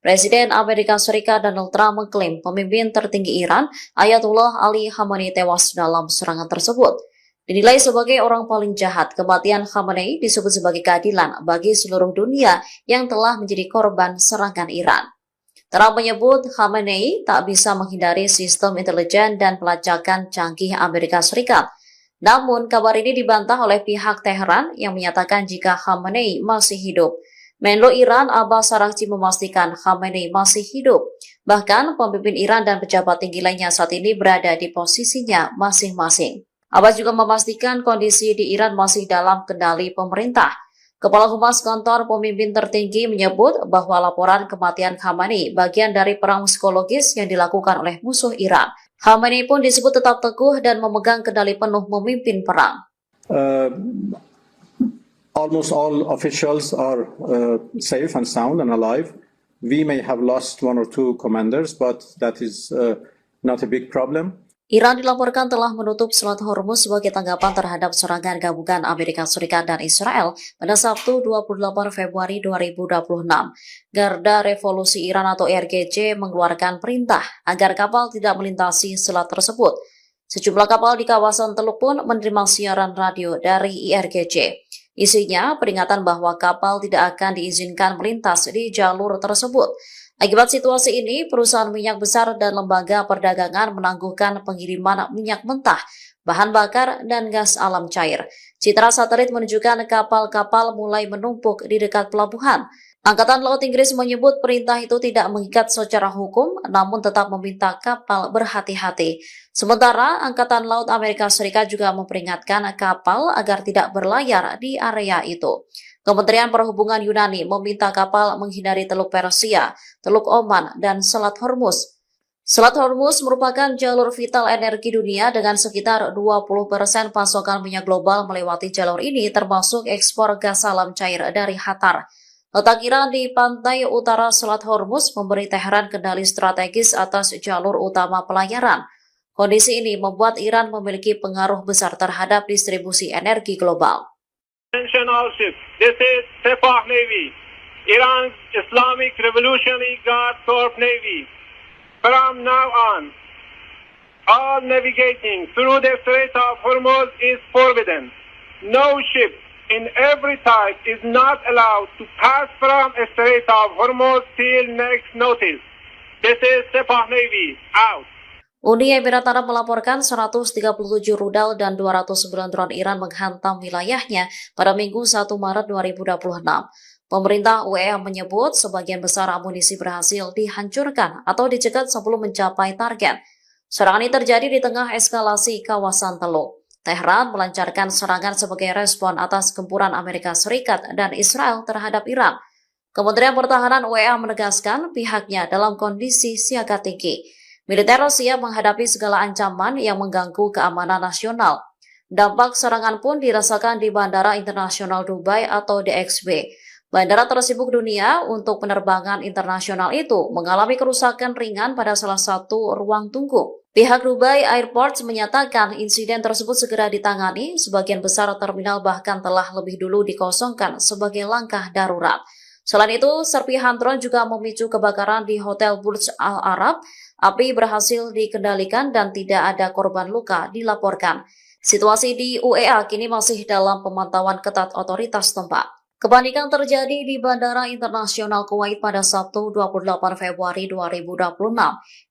Presiden Amerika Serikat Donald Trump mengklaim pemimpin tertinggi Iran, Ayatollah Ali Khamenei, tewas dalam serangan tersebut. Dinilai sebagai orang paling jahat, kematian Khamenei disebut sebagai keadilan bagi seluruh dunia yang telah menjadi korban serangan Iran. Trump menyebut Khamenei tak bisa menghindari sistem intelijen dan pelacakan canggih Amerika Serikat. Namun, kabar ini dibantah oleh pihak Teheran yang menyatakan jika Khamenei masih hidup. Menlo Iran Abbas Araghchi memastikan Khamenei masih hidup. Bahkan, pemimpin Iran dan pejabat tinggi lainnya saat ini berada di posisinya masing-masing. Abbas juga memastikan kondisi di Iran masih dalam kendali pemerintah. Kepala Humas Kantor Pemimpin Tertinggi menyebut bahwa laporan kematian Khamenei bagian dari perang psikologis yang dilakukan oleh musuh Iran. Khamenei pun disebut tetap teguh dan memegang kendali penuh memimpin perang. Almost all officials are safe and sound and alive. We may have lost one or two commanders, but that is not a big problem. Iran dilaporkan telah menutup Selat Hormuz sebagai tanggapan terhadap serangan gabungan Amerika Serikat dan Israel pada Sabtu 28 Februari 2026. Garda Revolusi Iran atau IRGC mengeluarkan perintah agar kapal tidak melintasi selat tersebut. Sejumlah kapal di kawasan Teluk pun menerima siaran radio dari IRGC. Isinya peringatan bahwa kapal tidak akan diizinkan melintas di jalur tersebut. Akibat situasi ini, perusahaan minyak besar dan lembaga perdagangan menangguhkan pengiriman minyak mentah, bahan bakar, dan gas alam cair. Citra satelit menunjukkan kapal-kapal mulai menumpuk di dekat pelabuhan. Angkatan Laut Inggris menyebut perintah itu tidak mengikat secara hukum, namun tetap meminta kapal berhati-hati. Sementara, Angkatan Laut Amerika Serikat juga memperingatkan kapal agar tidak berlayar di area itu. Kementerian Perhubungan Yunani meminta kapal menghindari Teluk Persia, Teluk Oman, dan Selat Hormuz. Selat Hormuz merupakan jalur vital energi dunia dengan sekitar 20% pasokan minyak global melewati jalur ini, termasuk ekspor gas alam cair dari Qatar. Letak Iran di pantai utara Selat Hormuz memberi Teheran kendali strategis atas jalur utama pelayaran. Kondisi ini membuat Iran memiliki pengaruh besar terhadap distribusi energi global. Attention all ships. This is Sepah Navy, Iran's Islamic Revolutionary Guard Corps Navy. From now on, all navigating through the Strait of Hormuz is forbidden. No ship in every type is not allowed to pass from the Strait of Hormuz till next notice. This is Sepah Navy, out. Uni Emirat Arab melaporkan 137 rudal dan 209 drone Iran menghantam wilayahnya pada Minggu 1 Maret 2026. Pemerintah UEA menyebut sebagian besar amunisi berhasil dihancurkan atau dicegat sebelum mencapai target. Serangan ini terjadi di tengah eskalasi kawasan Teluk. Teheran melancarkan serangan sebagai respon atas gempuran Amerika Serikat dan Israel terhadap Iran. Kementerian Pertahanan UEA menegaskan pihaknya dalam kondisi siaga tinggi. Militer siap menghadapi segala ancaman yang mengganggu keamanan nasional. Dampak serangan pun dirasakan di Bandara Internasional Dubai atau DXB. Bandara tersibuk dunia untuk penerbangan internasional itu mengalami kerusakan ringan pada salah satu ruang tunggu. Pihak Dubai Airport menyatakan insiden tersebut segera ditangani, sebagian besar terminal bahkan telah lebih dulu dikosongkan sebagai langkah darurat. Selain itu, serpihan drone juga memicu kebakaran di Hotel Burj Al Arab. Api berhasil dikendalikan dan tidak ada korban luka dilaporkan. Situasi di UEA kini masih dalam pemantauan ketat otoritas tempat. Kepanikan terjadi di Bandara Internasional Kuwait pada Sabtu 28 Februari 2026.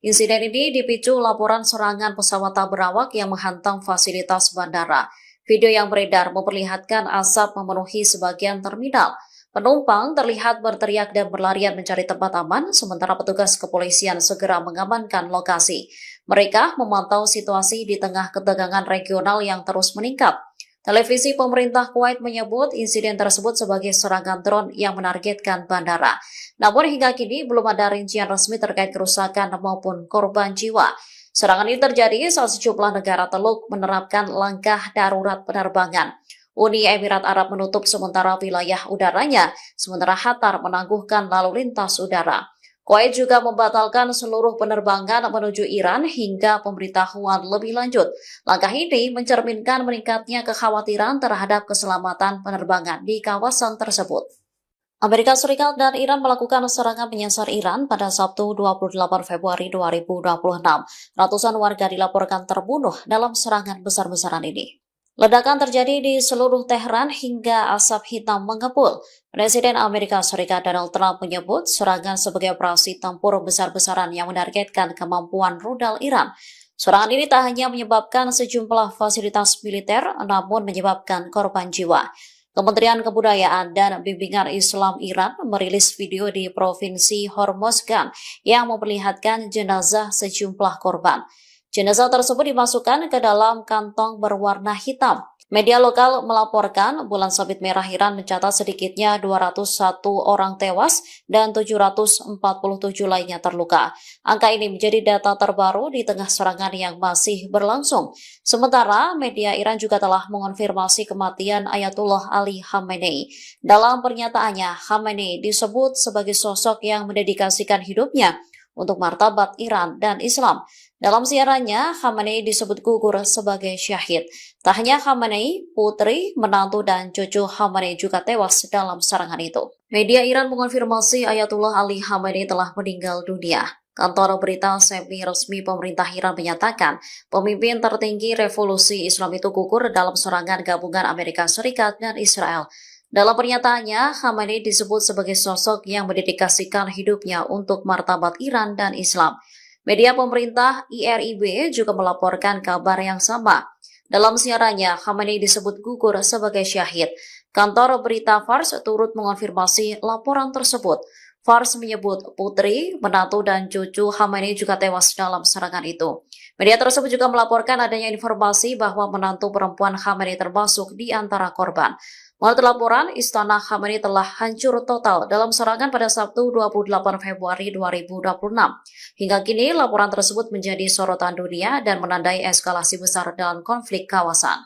Insiden ini dipicu laporan serangan pesawat tak berawak yang menghantam fasilitas bandara. Video yang beredar memperlihatkan asap memenuhi sebagian terminal. Penumpang terlihat berteriak dan berlarian mencari tempat aman, sementara petugas kepolisian segera mengamankan lokasi. Mereka memantau situasi di tengah ketegangan regional yang terus meningkat. Televisi pemerintah Kuwait menyebut insiden tersebut sebagai serangan drone yang menargetkan bandara. Namun hingga kini belum ada rincian resmi terkait kerusakan maupun korban jiwa. Serangan ini terjadi saat sejumlah negara Teluk menerapkan langkah darurat penerbangan. Uni Emirat Arab menutup sementara wilayah udaranya, sementara Qatar menangguhkan lalu lintas udara. Kuwait juga membatalkan seluruh penerbangan menuju Iran hingga pemberitahuan lebih lanjut. Langkah ini mencerminkan meningkatnya kekhawatiran terhadap keselamatan penerbangan di kawasan tersebut. Amerika Serikat dan Iran melakukan serangan menyasar Iran pada Sabtu 28 Februari 2026. Ratusan warga dilaporkan terbunuh dalam serangan besar-besaran ini. Ledakan terjadi di seluruh Teheran hingga asap hitam mengepul. Presiden Amerika Serikat Donald Trump menyebut serangan sebagai operasi tempur besar-besaran yang menargetkan kemampuan rudal Iran. Serangan ini tak hanya menyebabkan sejumlah fasilitas militer, namun menyebabkan korban jiwa. Kementerian Kebudayaan dan Bimbingan Islam Iran merilis video di Provinsi Hormozgan yang memperlihatkan jenazah sejumlah korban. Jenazah tersebut dimasukkan ke dalam kantong berwarna hitam. Media lokal melaporkan bulan sabit merah Iran mencatat sedikitnya 201 orang tewas dan 747 lainnya terluka. Angka ini menjadi data terbaru di tengah serangan yang masih berlangsung. Sementara media Iran juga telah mengonfirmasi kematian Ayatullah Ali Khamenei. Dalam pernyataannya, Khamenei disebut sebagai sosok yang mendedikasikan hidupnya untuk martabat Iran dan Islam. Dalam siarannya, Khamenei disebut gugur sebagai syahid. Tak hanya Khamenei, putri, menantu, dan cucu Khamenei juga tewas dalam serangan itu. Media Iran mengonfirmasi Ayatullah Ali Khamenei telah meninggal dunia. Kantor berita semi-resmi pemerintah Iran menyatakan pemimpin tertinggi revolusi Islam itu gugur dalam serangan gabungan Amerika Serikat dan Israel. Dalam pernyataannya, Khamenei disebut sebagai sosok yang mendedikasikan hidupnya untuk martabat Iran dan Islam. Media pemerintah IRIB juga melaporkan kabar yang sama. Dalam siarannya, Khamenei disebut gugur sebagai syahid. Kantor berita Fars turut mengonfirmasi laporan tersebut. Fars menyebut putri, menantu, dan cucu Khamenei juga tewas dalam serangan itu. Media tersebut juga melaporkan adanya informasi bahwa menantu perempuan Khamenei termasuk di antara korban. Menurut laporan, Istana Khamenei telah hancur total dalam serangan pada Sabtu 28 Februari 2026. Hingga kini, laporan tersebut menjadi sorotan dunia dan menandai eskalasi besar dalam konflik kawasan.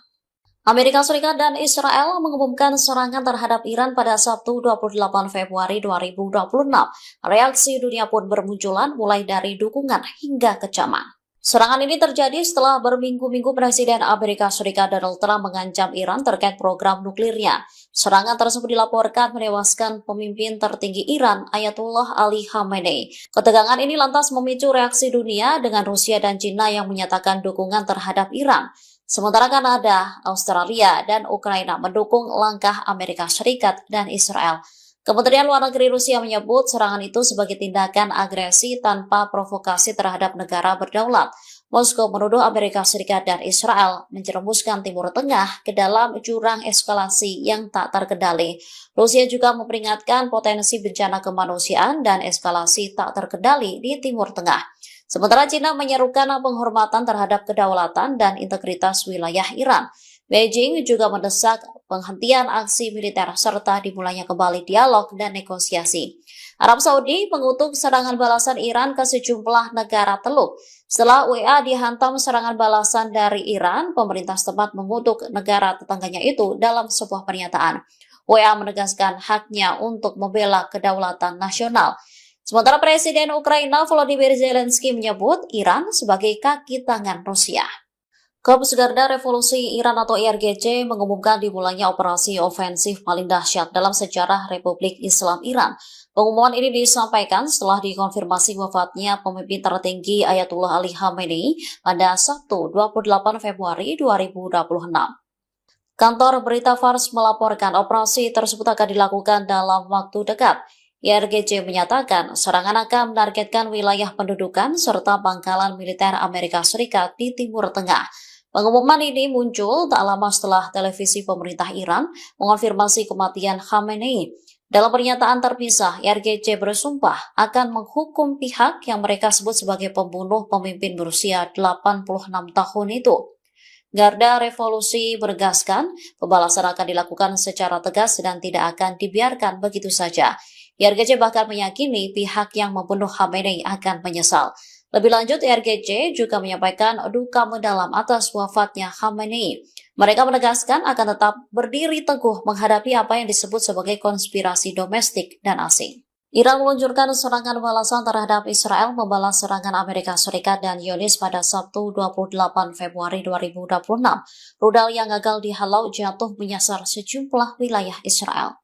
Amerika Serikat dan Israel mengumumkan serangan terhadap Iran pada Sabtu 28 Februari 2026. Reaksi dunia pun bermunculan mulai dari dukungan hingga kecaman. Serangan ini terjadi setelah berminggu-minggu Presiden Amerika Serikat Donald Trump mengancam Iran terkait program nuklirnya. Serangan tersebut dilaporkan menewaskan pemimpin tertinggi Iran, Ayatullah Ali Khamenei. Ketegangan ini lantas memicu reaksi dunia dengan Rusia dan China yang menyatakan dukungan terhadap Iran. Sementara Kanada, Australia, dan Ukraina mendukung langkah Amerika Serikat dan Israel. Kementerian Luar Negeri Rusia menyebut serangan itu sebagai tindakan agresi tanpa provokasi terhadap negara berdaulat. Moskow menuduh Amerika Serikat dan Israel menjerumuskan Timur Tengah ke dalam jurang eskalasi yang tak terkendali. Rusia juga memperingatkan potensi bencana kemanusiaan dan eskalasi tak terkendali di Timur Tengah. Sementara China menyerukan penghormatan terhadap kedaulatan dan integritas wilayah Iran. Beijing juga mendesak penghentian aksi militer serta dimulainya kembali dialog dan negosiasi. Arab Saudi mengutuk serangan balasan Iran ke sejumlah negara Teluk. Setelah UEA dihantam serangan balasan dari Iran, pemerintah setempat mengutuk negara tetangganya itu dalam sebuah pernyataan. UEA menegaskan haknya untuk membela kedaulatan nasional. Sementara Presiden Ukraina Volodymyr Zelensky menyebut Iran sebagai kaki tangan Rusia. Korps Garda Revolusi Iran atau IRGC mengumumkan dimulainya operasi ofensif paling dahsyat dalam sejarah Republik Islam Iran. Pengumuman ini disampaikan setelah dikonfirmasi wafatnya pemimpin tertinggi Ayatullah Ali Khamenei pada Sabtu 28 Februari 2026. Kantor berita Fars melaporkan operasi tersebut akan dilakukan dalam waktu dekat. IRGC menyatakan serangan akan menargetkan wilayah pendudukan serta pangkalan militer Amerika Serikat di Timur Tengah. Pengumuman ini muncul tak lama setelah televisi pemerintah Iran mengonfirmasi kematian Khamenei. Dalam pernyataan terpisah, IRGC bersumpah akan menghukum pihak yang mereka sebut sebagai pembunuh pemimpin berusia 86 tahun itu. Garda Revolusi menegaskan pembalasan akan dilakukan secara tegas dan tidak akan dibiarkan begitu saja. IRGC bahkan meyakini pihak yang membunuh Khamenei akan menyesal. Lebih lanjut, IRGC juga menyampaikan duka mendalam atas wafatnya Khamenei. Mereka menegaskan akan tetap berdiri teguh menghadapi apa yang disebut sebagai konspirasi domestik dan asing. Iran meluncurkan serangan balasan terhadap Israel membalas serangan Amerika Serikat dan Zionis pada Sabtu 28 Februari 2026. Rudal yang gagal dihalau jatuh menyasar sejumlah wilayah Israel.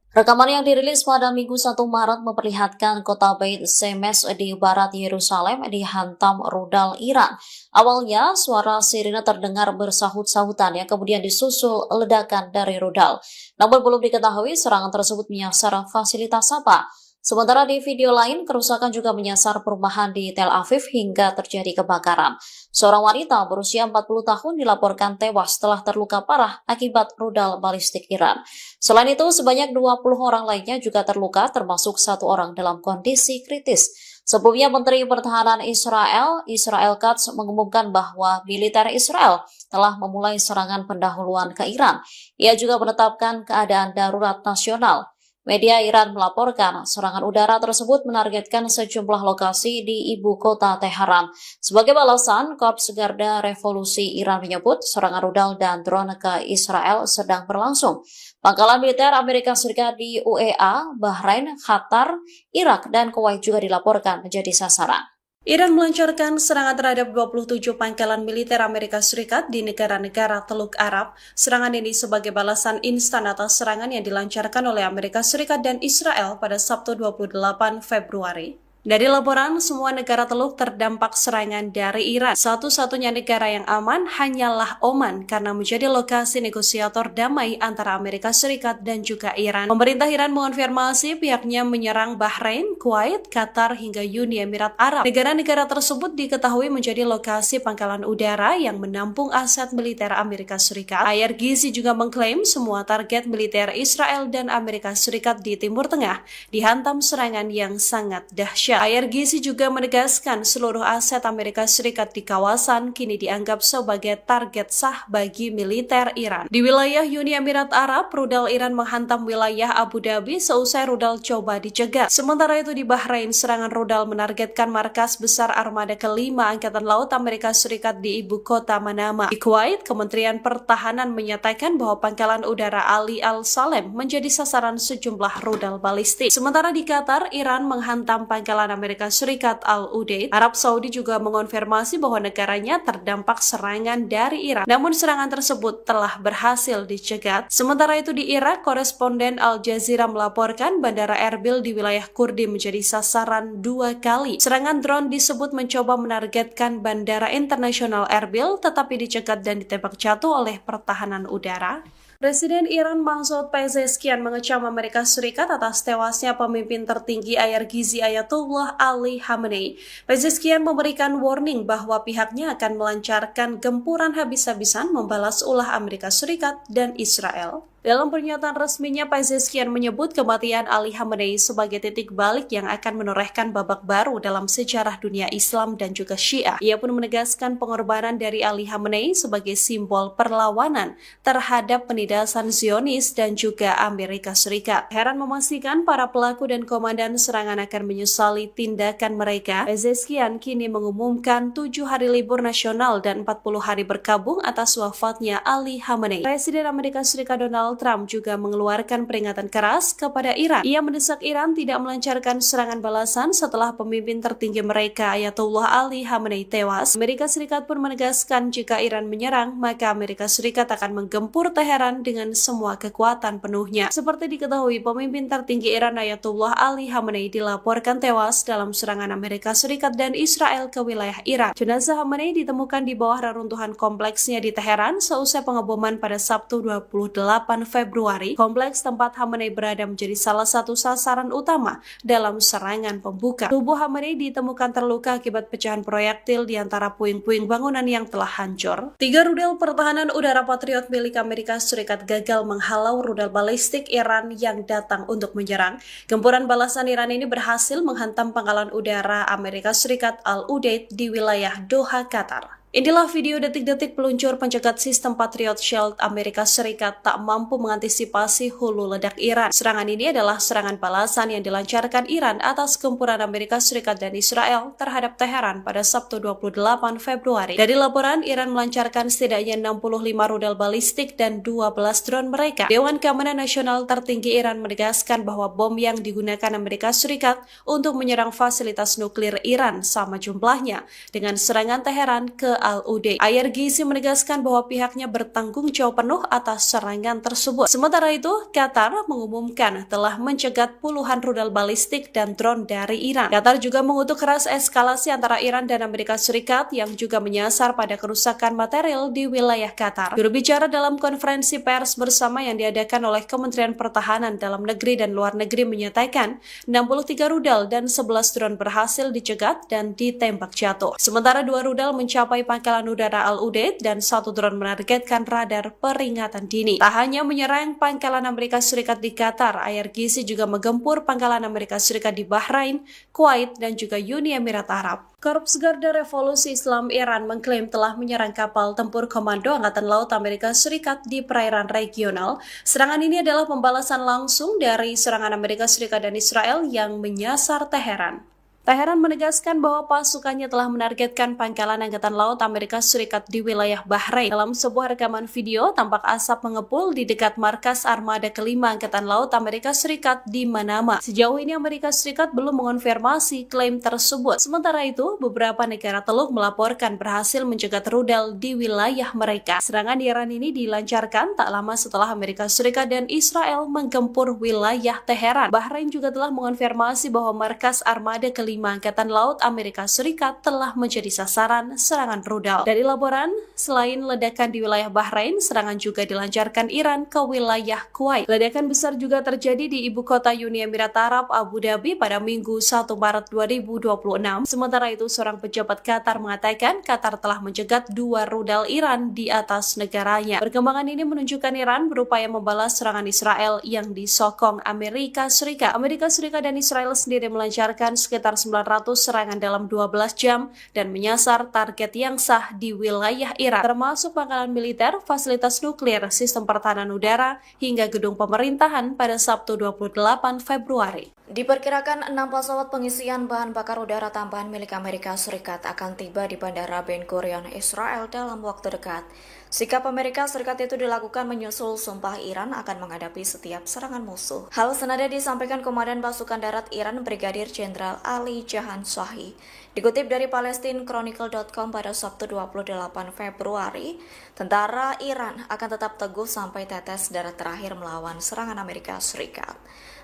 Rekaman yang dirilis pada Minggu 1 Maret memperlihatkan kota Beit Shemesh di barat Yerusalem dihantam rudal Iran. Awalnya, suara sirine terdengar bersahut-sahutan yang kemudian disusul ledakan dari rudal. Namun belum diketahui serangan tersebut menyasar fasilitas apa. Sementara di video lain, kerusakan juga menyasar perumahan di Tel Aviv hingga terjadi kebakaran. Seorang wanita berusia 40 tahun dilaporkan tewas setelah terluka parah akibat rudal balistik Iran. Selain itu, sebanyak 20 orang lainnya juga terluka, termasuk 1 orang dalam kondisi kritis. Sebelumnya, Menteri Pertahanan Israel Katz mengumumkan bahwa militer Israel telah memulai serangan pendahuluan ke Iran. Ia juga menetapkan keadaan darurat nasional. Media Iran melaporkan serangan udara tersebut menargetkan sejumlah lokasi di ibu kota Teheran. Sebagai balasan, Korps Garda Revolusi Iran menyebut serangan rudal dan drone ke Israel sedang berlangsung. Pangkalan militer Amerika Serikat di UEA, Bahrain, Qatar, Irak, dan Kuwait juga dilaporkan menjadi sasaran. Iran melancarkan serangan terhadap 27 pangkalan militer Amerika Serikat di negara-negara Teluk Arab. Serangan ini sebagai balasan instan atas serangan yang dilancarkan oleh Amerika Serikat dan Israel pada Sabtu 28 Februari. Dari laporan, semua negara Teluk terdampak serangan dari Iran. Satu-satunya negara yang aman hanyalah Oman karena menjadi lokasi negosiator damai antara Amerika Serikat dan juga Iran. Pemerintah Iran mengonfirmasi pihaknya menyerang Bahrain, Kuwait, Qatar, hingga Uni Emirat Arab. Negara-negara tersebut diketahui menjadi lokasi pangkalan udara yang menampung aset militer Amerika Serikat. IRGC juga mengklaim semua target militer Israel dan Amerika Serikat di Timur Tengah dihantam serangan yang sangat dahsyat. IRGC juga menegaskan seluruh aset Amerika Serikat di kawasan kini dianggap sebagai target sah bagi militer Iran. Di wilayah Uni Emirat Arab, rudal Iran menghantam wilayah Abu Dhabi seusai rudal coba dicegat. Sementara itu di Bahrain, serangan rudal menargetkan markas besar armada kelima Angkatan Laut Amerika Serikat di ibu kota Manama. Di Kuwait, Kementerian Pertahanan menyatakan bahwa pangkalan udara Ali Al-Salem menjadi sasaran sejumlah rudal balistik. Sementara di Qatar, Iran menghantam pangkalan Amerika Serikat Al-Udeid. Arab Saudi juga mengonfirmasi bahwa negaranya terdampak serangan dari Iran. Namun serangan tersebut telah berhasil dicegat. Sementara itu di Irak, koresponden Al Jazeera melaporkan bandara Erbil di wilayah Kurdi menjadi sasaran 2 kali. Serangan drone disebut mencoba menargetkan bandara internasional Erbil tetapi dicegat dan ditembak jatuh oleh pertahanan udara. Presiden Iran Masoud Pezeshkian mengecam Amerika Serikat atas tewasnya pemimpin tertinggi IRGC Ayatullah Ali Khamenei. Pezeshkian memberikan warning bahwa pihaknya akan melancarkan gempuran habis-habisan membalas ulah Amerika Serikat dan Israel. Dalam pernyataan resminya, Pezeshkian menyebut kematian Ali Khamenei sebagai titik balik yang akan menorehkan babak baru dalam sejarah dunia Islam dan juga Syiah. Ia pun menegaskan pengorbanan dari Ali Khamenei sebagai simbol perlawanan terhadap penindasan Zionis dan juga Amerika Serikat. Teheran memastikan para pelaku dan komandan serangan akan menyesali tindakan mereka. Pezeshkian kini mengumumkan 7 hari libur nasional dan 40 hari berkabung atas wafatnya Ali Khamenei. Presiden Amerika Serikat Donald Trump juga mengeluarkan peringatan keras kepada Iran. Ia mendesak Iran tidak melancarkan serangan balasan setelah pemimpin tertinggi mereka Ayatollah Ali Khamenei tewas. Amerika Serikat pun menegaskan jika Iran menyerang, maka Amerika Serikat akan menggempur Teheran dengan semua kekuatan penuhnya. Seperti diketahui, pemimpin tertinggi Iran Ayatollah Ali Khamenei dilaporkan tewas dalam serangan Amerika Serikat dan Israel ke wilayah Iran. Jenazah Khamenei ditemukan di bawah reruntuhan kompleksnya di Teheran seusai pengeboman pada Sabtu 28 Februari. Kompleks tempat Khamenei berada menjadi salah satu sasaran utama dalam serangan pembuka. Tubuh Khamenei ditemukan terluka akibat pecahan proyektil di antara puing-puing bangunan yang telah hancur. 3 rudal pertahanan udara Patriot milik Amerika Serikat gagal menghalau rudal balistik Iran yang datang untuk menyerang. Gempuran balasan Iran ini berhasil menghantam pangkalan udara Amerika Serikat Al-Udeid di wilayah Doha, Qatar. Inilah video detik-detik peluncur pencegat sistem Patriot Shield Amerika Serikat tak mampu mengantisipasi hulu ledak Iran. Serangan ini adalah serangan balasan yang dilancarkan Iran atas gempuran Amerika Serikat dan Israel terhadap Teheran pada Sabtu 28 Februari. Dari laporan, Iran melancarkan setidaknya 65 rudal balistik dan 12 drone mereka. Dewan Keamanan Nasional tertinggi Iran menegaskan bahwa bom yang digunakan Amerika Serikat untuk menyerang fasilitas nuklir Iran sama jumlahnya dengan serangan Teheran ke Al-Udeid. IRGC menegaskan bahwa pihaknya bertanggung jawab penuh atas serangan tersebut. Sementara itu, Qatar mengumumkan telah mencegat puluhan rudal balistik dan drone dari Iran. Qatar juga mengutuk keras eskalasi antara Iran dan Amerika Serikat yang juga menyasar pada kerusakan material di wilayah Qatar. Juru bicara dalam konferensi pers bersama yang diadakan oleh Kementerian Pertahanan Dalam Negeri dan Luar Negeri menyatakan 63 rudal dan 11 drone berhasil dicegat dan ditembak jatuh. Sementara 2 rudal mencapai pangkalan udara Al-Udeid dan 1 drone menargetkan radar peringatan dini. Tak hanya menyerang pangkalan Amerika Serikat di Qatar, IRGC juga menggempur pangkalan Amerika Serikat di Bahrain, Kuwait, dan juga Uni Emirat Arab. Korps Garda Revolusi Islam Iran mengklaim telah menyerang kapal tempur Komando Angkatan Laut Amerika Serikat di perairan regional. Serangan ini adalah pembalasan langsung dari serangan Amerika Serikat dan Israel yang menyasar Teheran. Teheran menegaskan bahwa pasukannya telah menargetkan pangkalan Angkatan Laut Amerika Serikat di wilayah Bahrain. Dalam sebuah rekaman video, tampak asap mengepul di dekat markas Armada kelima Angkatan Laut Amerika Serikat di Manama. Sejauh ini Amerika Serikat belum mengonfirmasi klaim tersebut. Sementara itu, beberapa negara Teluk melaporkan berhasil mencegat rudal di wilayah mereka. Serangan di Iran ini dilancarkan tak lama setelah Amerika Serikat dan Israel menggempur wilayah Teheran. Bahrain juga telah mengonfirmasi bahwa markas Armada kelima Angkatan Laut Amerika Serikat telah menjadi sasaran serangan rudal. Dari laporan, selain ledakan di wilayah Bahrain, serangan juga dilancarkan Iran ke wilayah Kuwait. Ledakan besar juga terjadi di ibu kota Uni Emirat Arab, Abu Dhabi pada Minggu 1 Maret 2026. Sementara itu, seorang pejabat Qatar mengatakan Qatar telah mencegat 2 rudal Iran di atas negaranya. Perkembangan ini menunjukkan Iran berupaya membalas serangan Israel yang disokong Amerika Serikat. Amerika Serikat dan Israel sendiri melancarkan sekitar 900 serangan dalam 12 jam dan menyasar target yang sah di wilayah Iran, termasuk pangkalan militer, fasilitas nuklir, sistem pertahanan udara, hingga gedung pemerintahan pada Sabtu 28 Februari. Diperkirakan 6 pesawat pengisian bahan bakar udara tambahan milik Amerika Serikat akan tiba di Bandara Ben Gurion, Israel dalam waktu dekat. Sikap Amerika Serikat itu dilakukan menyusul sumpah Iran akan menghadapi setiap serangan musuh. Hal senada disampaikan Komandan Pasukan Darat Iran Brigadir Jenderal Ali Jahan Shahi. Dikutip dari PalestineChronicle.com pada Sabtu 28 Februari, tentara Iran akan tetap teguh sampai tetes darah terakhir melawan serangan Amerika Serikat.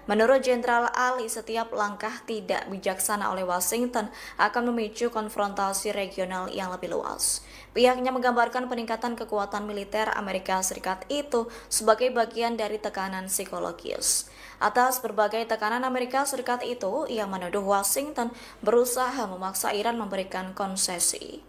Menurut Jenderal Ali, setiap langkah tidak bijaksana oleh Washington akan memicu konfrontasi regional yang lebih luas. Pihaknya menggambarkan peningkatan kekuatan militer Amerika Serikat itu sebagai bagian dari tekanan psikologis. Atas berbagai tekanan Amerika Serikat itu, ia menuduh Washington berusaha memaksa Iran memberikan konsesi.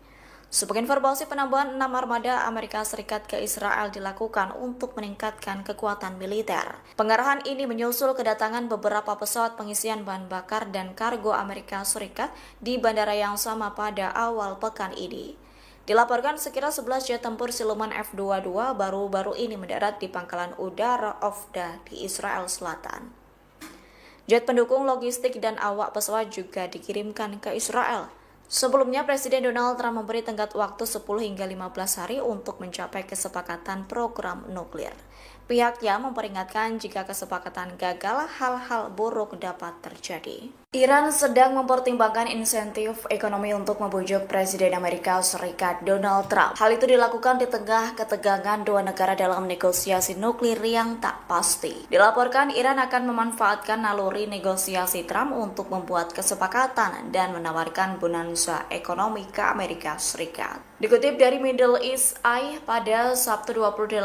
Sebagai informasi, penambahan 6 armada Amerika Serikat ke Israel dilakukan untuk meningkatkan kekuatan militer. Pengarahan ini menyusul kedatangan beberapa pesawat pengisian bahan bakar dan kargo Amerika Serikat di bandara yang sama pada awal pekan ini. Dilaporkan sekira 11 jet tempur siluman F-22 baru-baru ini mendarat di pangkalan udara Ofda di Israel Selatan. Jet pendukung logistik dan awak pesawat juga dikirimkan ke Israel. Sebelumnya, Presiden Donald Trump memberi tenggat waktu 10 hingga 15 hari untuk mencapai kesepakatan program nuklir. Pihaknya memperingatkan jika kesepakatan gagal, hal-hal buruk dapat terjadi. Iran sedang mempertimbangkan insentif ekonomi untuk membujuk Presiden Amerika Serikat Donald Trump. Hal itu dilakukan di tengah ketegangan dua negara dalam negosiasi nuklir yang tak pasti. Dilaporkan Iran akan memanfaatkan naluri negosiasi Trump untuk membuat kesepakatan dan menawarkan bonanza ekonomi ke Amerika Serikat. Dikutip dari Middle East Eye, pada Sabtu 28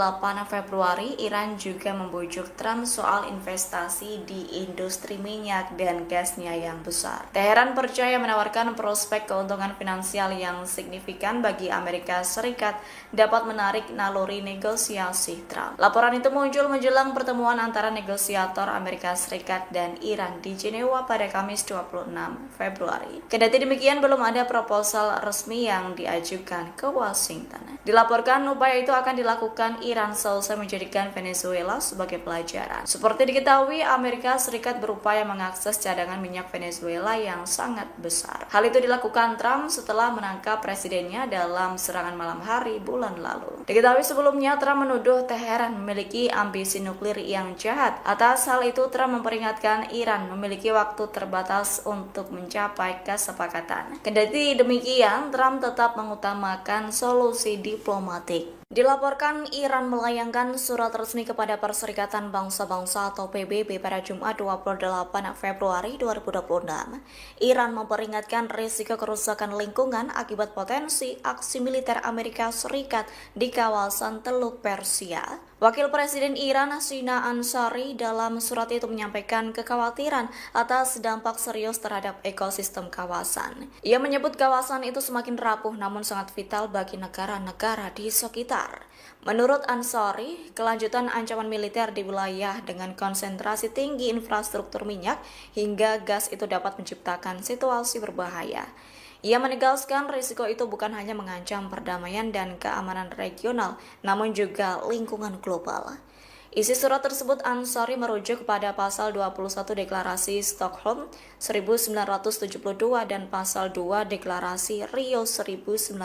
Februari, Iran juga membujuk Trump soal investasi di industri minyak dan gasnya yang besar. Teheran percaya menawarkan prospek keuntungan finansial yang signifikan bagi Amerika Serikat dapat menarik naluri negosiasi Trump. Laporan itu muncul menjelang pertemuan antara negosiator Amerika Serikat dan Iran di Jenewa pada Kamis 26 Februari. Kendati demikian, belum ada proposal resmi yang diajukan ke Washington. Dilaporkan upaya itu akan dilakukan Iran selesai menjadikan Venezuela sebagai pelajaran. Seperti diketahui, Amerika Serikat berupaya mengakses cadangan minyak Venezuela yang sangat besar. Hal itu dilakukan Trump setelah menangkap presidennya dalam serangan malam hari bulan lalu. Diketahui sebelumnya Trump menuduh Teheran memiliki ambisi nuklir yang jahat. Atas hal itu, Trump memperingatkan Iran memiliki waktu terbatas untuk mencapai kesepakatan. Kendati demikian, Trump tetap mengutamakan solusi diplomatik. Dilaporkan Iran melayangkan surat resmi kepada Perserikatan Bangsa-Bangsa atau PBB pada Jumat 28 Februari 2026. Iran memperingatkan risiko kerusakan lingkungan akibat potensi aksi militer Amerika Serikat di kawasan Teluk Persia. Wakil Presiden Iran Hashina Ansari dalam surat itu menyampaikan kekhawatiran atas dampak serius terhadap ekosistem kawasan. Ia menyebut kawasan itu semakin rapuh namun sangat vital bagi negara-negara di sekitar. Menurut Ansari, kelanjutan ancaman militer di wilayah dengan konsentrasi tinggi infrastruktur minyak hingga gas itu dapat menciptakan situasi berbahaya. Ia menegaskan risiko itu bukan hanya mengancam perdamaian dan keamanan regional, namun juga lingkungan global. Isi surat tersebut Ansari merujuk kepada pasal 21 Deklarasi Stockholm 1972 dan pasal 2 Deklarasi Rio 1992.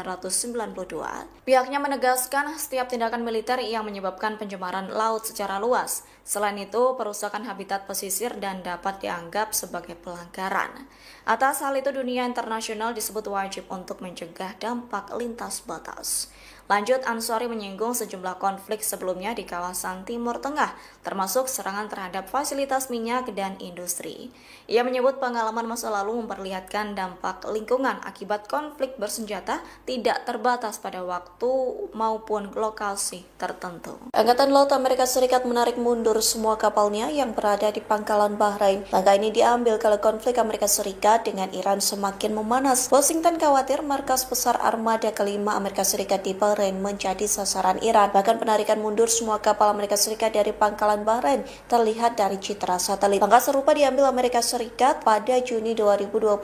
Pihaknya menegaskan setiap tindakan militer yang menyebabkan pencemaran laut secara luas. Selain itu, perusakan habitat pesisir dan dapat dianggap sebagai pelanggaran. Atas hal itu, dunia internasional disebut wajib untuk mencegah dampak lintas batas. Lanjut, Ansari menyinggung sejumlah konflik sebelumnya di kawasan Timur Tengah, termasuk serangan terhadap fasilitas minyak dan industri. Ia menyebut pengalaman masa lalu memperlihatkan dampak lingkungan akibat konflik bersenjata tidak terbatas pada waktu maupun lokasi tertentu. Angkatan Laut Amerika Serikat menarik mundur semua kapalnya yang berada di pangkalan Bahrain. Langkah ini diambil kalau konflik Amerika Serikat dengan Iran semakin memanas. Washington khawatir markas besar armada kelima Amerika Serikat di Bahrain menjadi sasaran Iran. Bahkan penarikan mundur semua kapal Amerika Serikat dari pangkalan Bahrain terlihat dari citra satelit. Langkah serupa diambil Amerika Serikat pada Juni 2025.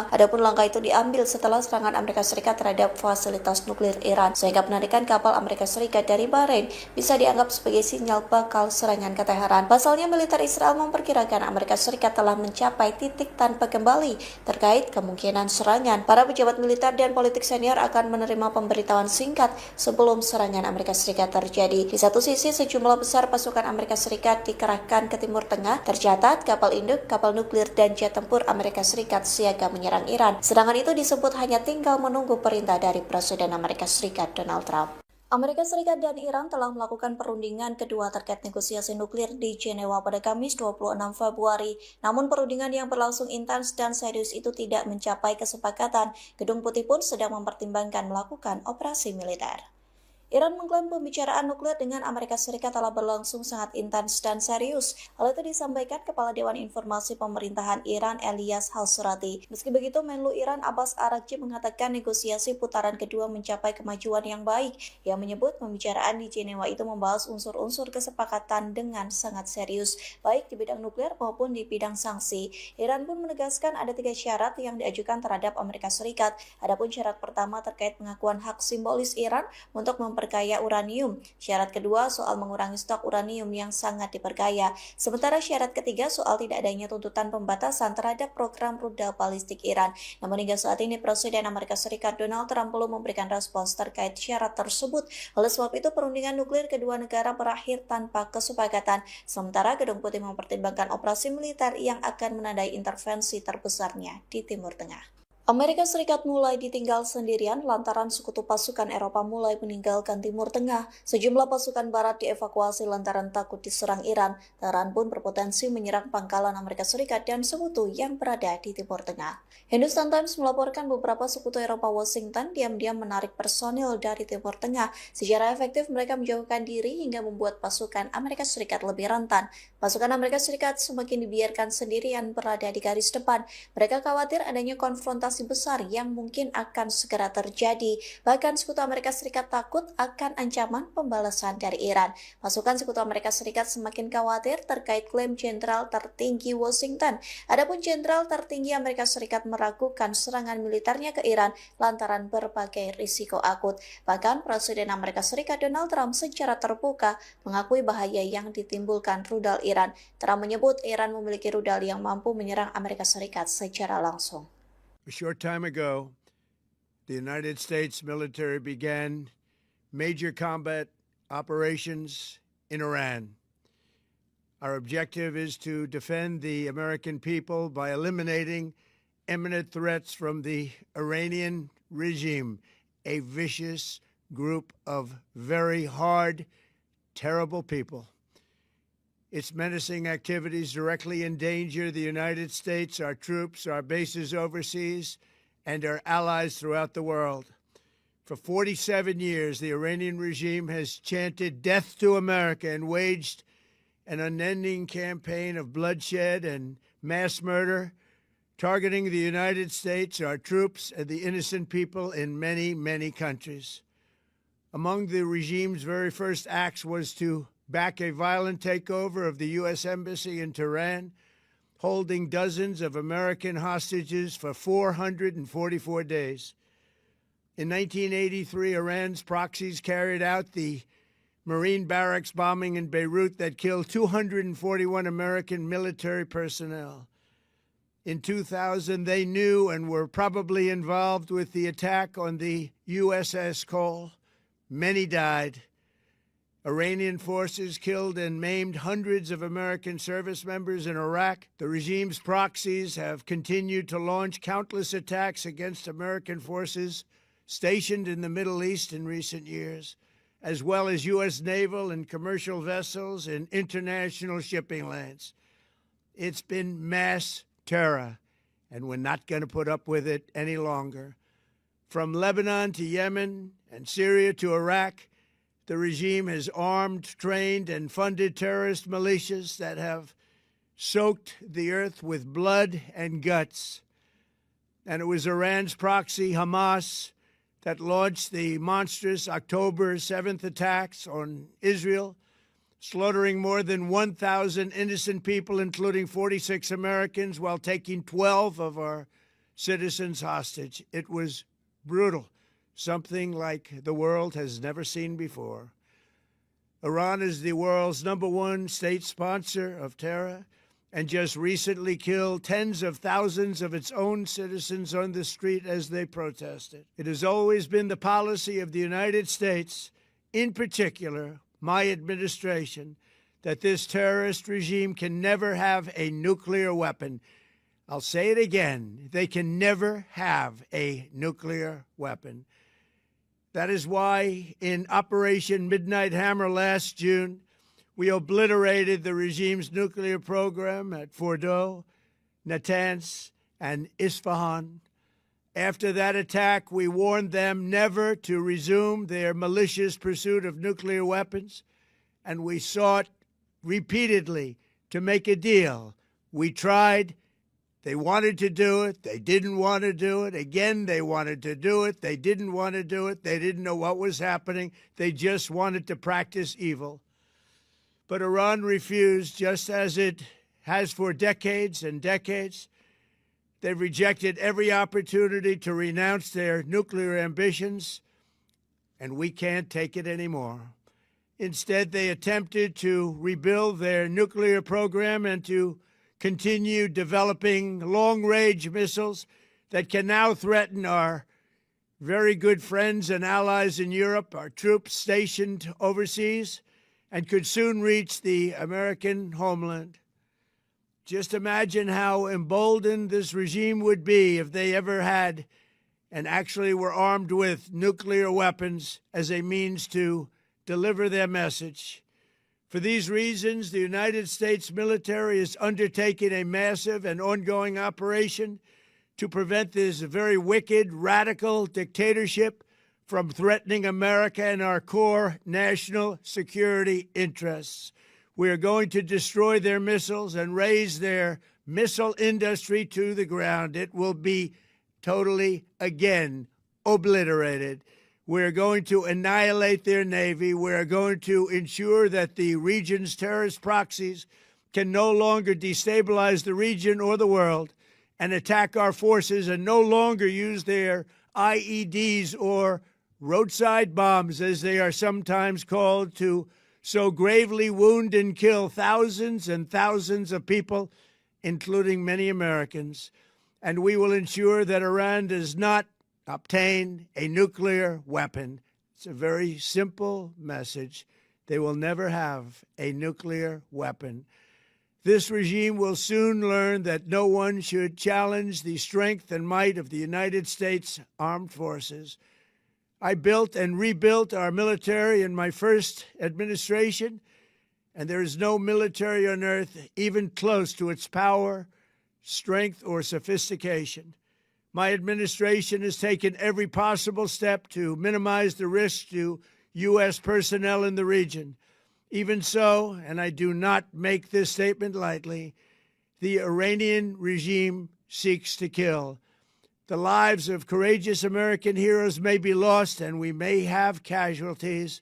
Adapun langkah itu diambil setelah serangan Amerika Serikat terhadap fasilitas nuklir Iran, sehingga penarikan kapal Amerika Serikat dari Bahrain bisa dianggap sebagai sinyal bakal serangan ke Teheran. Pasalnya, militer Israel memperkirakan Amerika Serikat telah mencapai titik tanpa kembali terkait kemungkinan serangan. Para pejabat militer dan politik senior akan menerima pemberitahuan singkat sebelum serangan Amerika Serikat terjadi. Di satu sisi, sejumlah besar pasukan Amerika Serikat dikerahkan ke Timur Tengah. Tercatat kapal induk, kapal nuklir, dan jet tempur Amerika Serikat siaga menyerang Iran. Sedangkan itu disebut hanya tinggal menunggu perintah dari Presiden Amerika Serikat Donald Trump. Amerika Serikat dan Iran telah melakukan perundingan kedua terkait negosiasi nuklir di Jenewa pada Kamis 26 Februari. Namun perundingan yang berlangsung intens dan serius itu tidak mencapai kesepakatan. Gedung Putih pun sedang mempertimbangkan melakukan operasi militer. Iran mengklaim pembicaraan nuklir dengan Amerika Serikat telah berlangsung sangat intens dan serius. Hal itu disampaikan Kepala Dewan Informasi Pemerintahan Iran Elias Halsurati. Meski begitu, Menlu Iran Abbas Araghchi mengatakan negosiasi putaran kedua mencapai kemajuan yang baik. Ia menyebut pembicaraan di Jenewa itu membahas unsur-unsur kesepakatan dengan sangat serius, baik di bidang nuklir maupun di bidang sanksi. Iran pun menegaskan ada 3 syarat yang diajukan terhadap Amerika Serikat. Adapun syarat pertama terkait pengakuan hak simbolis Iran untuk memperkaya uranium. Syarat kedua soal mengurangi stok uranium yang sangat diperkaya. Sementara syarat ketiga soal tidak adanya tuntutan pembatasan terhadap program rudal balistik Iran. Namun hingga saat ini Presiden Amerika Serikat Donald Trump belum memberikan respons terkait syarat tersebut. Oleh sebab itu perundingan nuklir kedua negara berakhir tanpa kesepakatan. Sementara Gedung Putih mempertimbangkan operasi militer yang akan menandai intervensi terbesarnya di Timur Tengah. Amerika Serikat mulai ditinggal sendirian lantaran sekutu pasukan Eropa mulai meninggalkan Timur Tengah. Sejumlah pasukan Barat dievakuasi lantaran takut diserang Iran. Teheran pun berpotensi menyerang pangkalan Amerika Serikat dan sekutu yang berada di Timur Tengah. Hindustan Times melaporkan beberapa sekutu Eropa Washington diam-diam menarik personil dari Timur Tengah. Secara efektif mereka menjauhkan diri hingga membuat pasukan Amerika Serikat lebih rentan. Pasukan Amerika Serikat semakin dibiarkan sendirian berada di garis depan. Mereka khawatir adanya konfrontasi besar yang mungkin akan segera terjadi. Bahkan sekutu Amerika Serikat takut akan ancaman pembalasan dari Iran. Pasukan sekutu Amerika Serikat semakin khawatir terkait klaim jenderal tertinggi Washington. Adapun jenderal tertinggi Amerika Serikat meragukan serangan militernya ke Iran lantaran berbagai risiko akut. Bahkan Presiden Amerika Serikat Donald Trump secara terbuka mengakui bahaya yang ditimbulkan rudal Iran. Trump menyebut Iran memiliki rudal yang mampu menyerang Amerika Serikat secara langsung. A short time ago, the United States military began major combat operations in Iran. Our objective is to defend the American people by eliminating imminent threats from the Iranian regime, a vicious group of very hard, terrible people. Its menacing activities directly endanger the United States, our troops, our bases overseas, and our allies throughout the world. For 47 years, the Iranian regime has chanted death to America and waged an unending campaign of bloodshed and mass murder, targeting the United States, our troops, and the innocent people in many, many countries. Among the regime's very first acts was to back a violent takeover of the U.S. Embassy in Tehran, holding dozens of American hostages for 444 days. In 1983, Iran's proxies carried out the Marine barracks bombing in Beirut that killed 241 American military personnel. In 2000, they knew and were probably involved with the attack on the USS Cole. Many died. Iranian forces killed and maimed hundreds of American service members in Iraq. The regime's proxies have continued to launch countless attacks against American forces stationed in the Middle East in recent years, as well as U.S. naval and commercial vessels in international shipping lanes. It's been mass terror, and we're not going to put up with it any longer. From Lebanon to Yemen and Syria to Iraq, the regime has armed, trained, and funded terrorist militias that have soaked the earth with blood and guts. And it was Iran's proxy, Hamas, that launched the monstrous October 7th attacks on Israel, slaughtering more than 1,000 innocent people, including 46 Americans, while taking 12 of our citizens hostage. It was brutal. Something like the world has never seen before. Iran is the world's #1 state sponsor of terror and just recently killed tens of thousands of its own citizens on the street as they protested. It has always been the policy of the United States, in particular, my administration, that this terrorist regime can never have a nuclear weapon. I'll say it again, they can never have a nuclear weapon. That is why in Operation Midnight Hammer last June, we obliterated the regime's nuclear program at Fordow, Natanz, and Isfahan. After that attack, we warned them never to resume their malicious pursuit of nuclear weapons, and we sought repeatedly to make a deal. We tried. They wanted to do it. They didn't want to do it. Again, they wanted to do it. They didn't want to do it. They didn't know what was happening. They just wanted to practice evil. But Iran refused, just as it has for decades and decades. They've rejected every opportunity to renounce their nuclear ambitions, and we can't take it anymore. Instead, they attempted to rebuild their nuclear program and to continue developing long-range missiles that can now threaten our very good friends and allies in Europe, our troops stationed overseas, and could soon reach the American homeland. Just imagine how emboldened this regime would be if they ever had and actually were armed with nuclear weapons as a means to deliver their message. For these reasons, the United States military is undertaking a massive and ongoing operation to prevent this very wicked, radical dictatorship from threatening America and our core national security interests. We are going to destroy their missiles and raise their missile industry to the ground. It will be totally, again, obliterated. We're going to annihilate their Navy. We're going to ensure that the region's terrorist proxies can no longer destabilize the region or the world and attack our forces and no longer use their IEDs or roadside bombs, as they are sometimes called, to so gravely wound and kill thousands and thousands of people, including many Americans. And we will ensure that Iran does not obtain a nuclear weapon. It's a very simple message. They will never have a nuclear weapon. This regime will soon learn that no one should challenge the strength and might of the United States Armed Forces. I built and rebuilt our military in my first administration, and there is no military on earth even close to its power, strength, or sophistication. My administration has taken every possible step to minimize the risk to U.S. personnel in the region. Even so, and I do not make this statement lightly, the Iranian regime seeks to kill. The lives of courageous American heroes may be lost, and we may have casualties.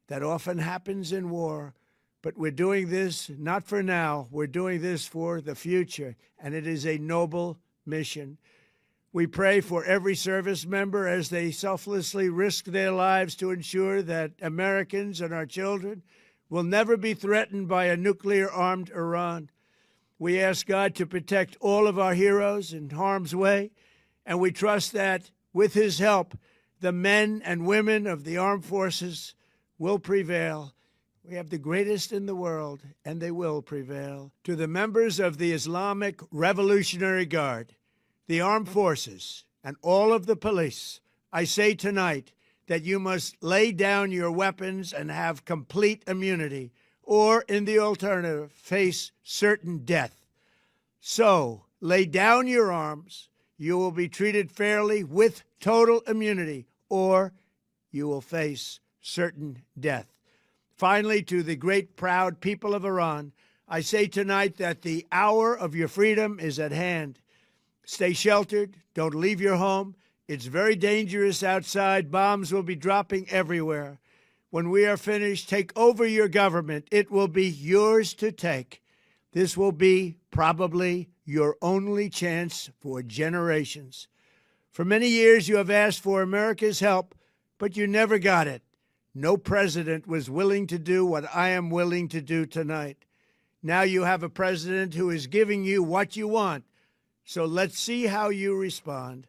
That often happens in war. But we're doing this not for now. We're doing this for the future, and it is a noble mission. We pray for every service member as they selflessly risk their lives to ensure that Americans and our children will never be threatened by a nuclear-armed Iran. We ask God to protect all of our heroes in harm's way, and we trust that, with his help, the men and women of the armed forces will prevail. We have the greatest in the world, and they will prevail. To the members of the Islamic Revolutionary Guard, the armed forces, and all of the police, I say tonight that you must lay down your weapons and have complete immunity, or, in the alternative, face certain death. So, lay down your arms. You will be treated fairly with total immunity, or you will face certain death. Finally, to the great, proud people of Iran, I say tonight that the hour of your freedom is at hand. Stay sheltered. Don't leave your home. It's very dangerous outside. Bombs will be dropping everywhere. When we are finished, take over your government. It will be yours to take. This will be probably your only chance for generations. For many years, you have asked for America's help, but you never got it. No president was willing to do what I am willing to do tonight. Now you have a president who is giving you what you want. So let's see how you respond.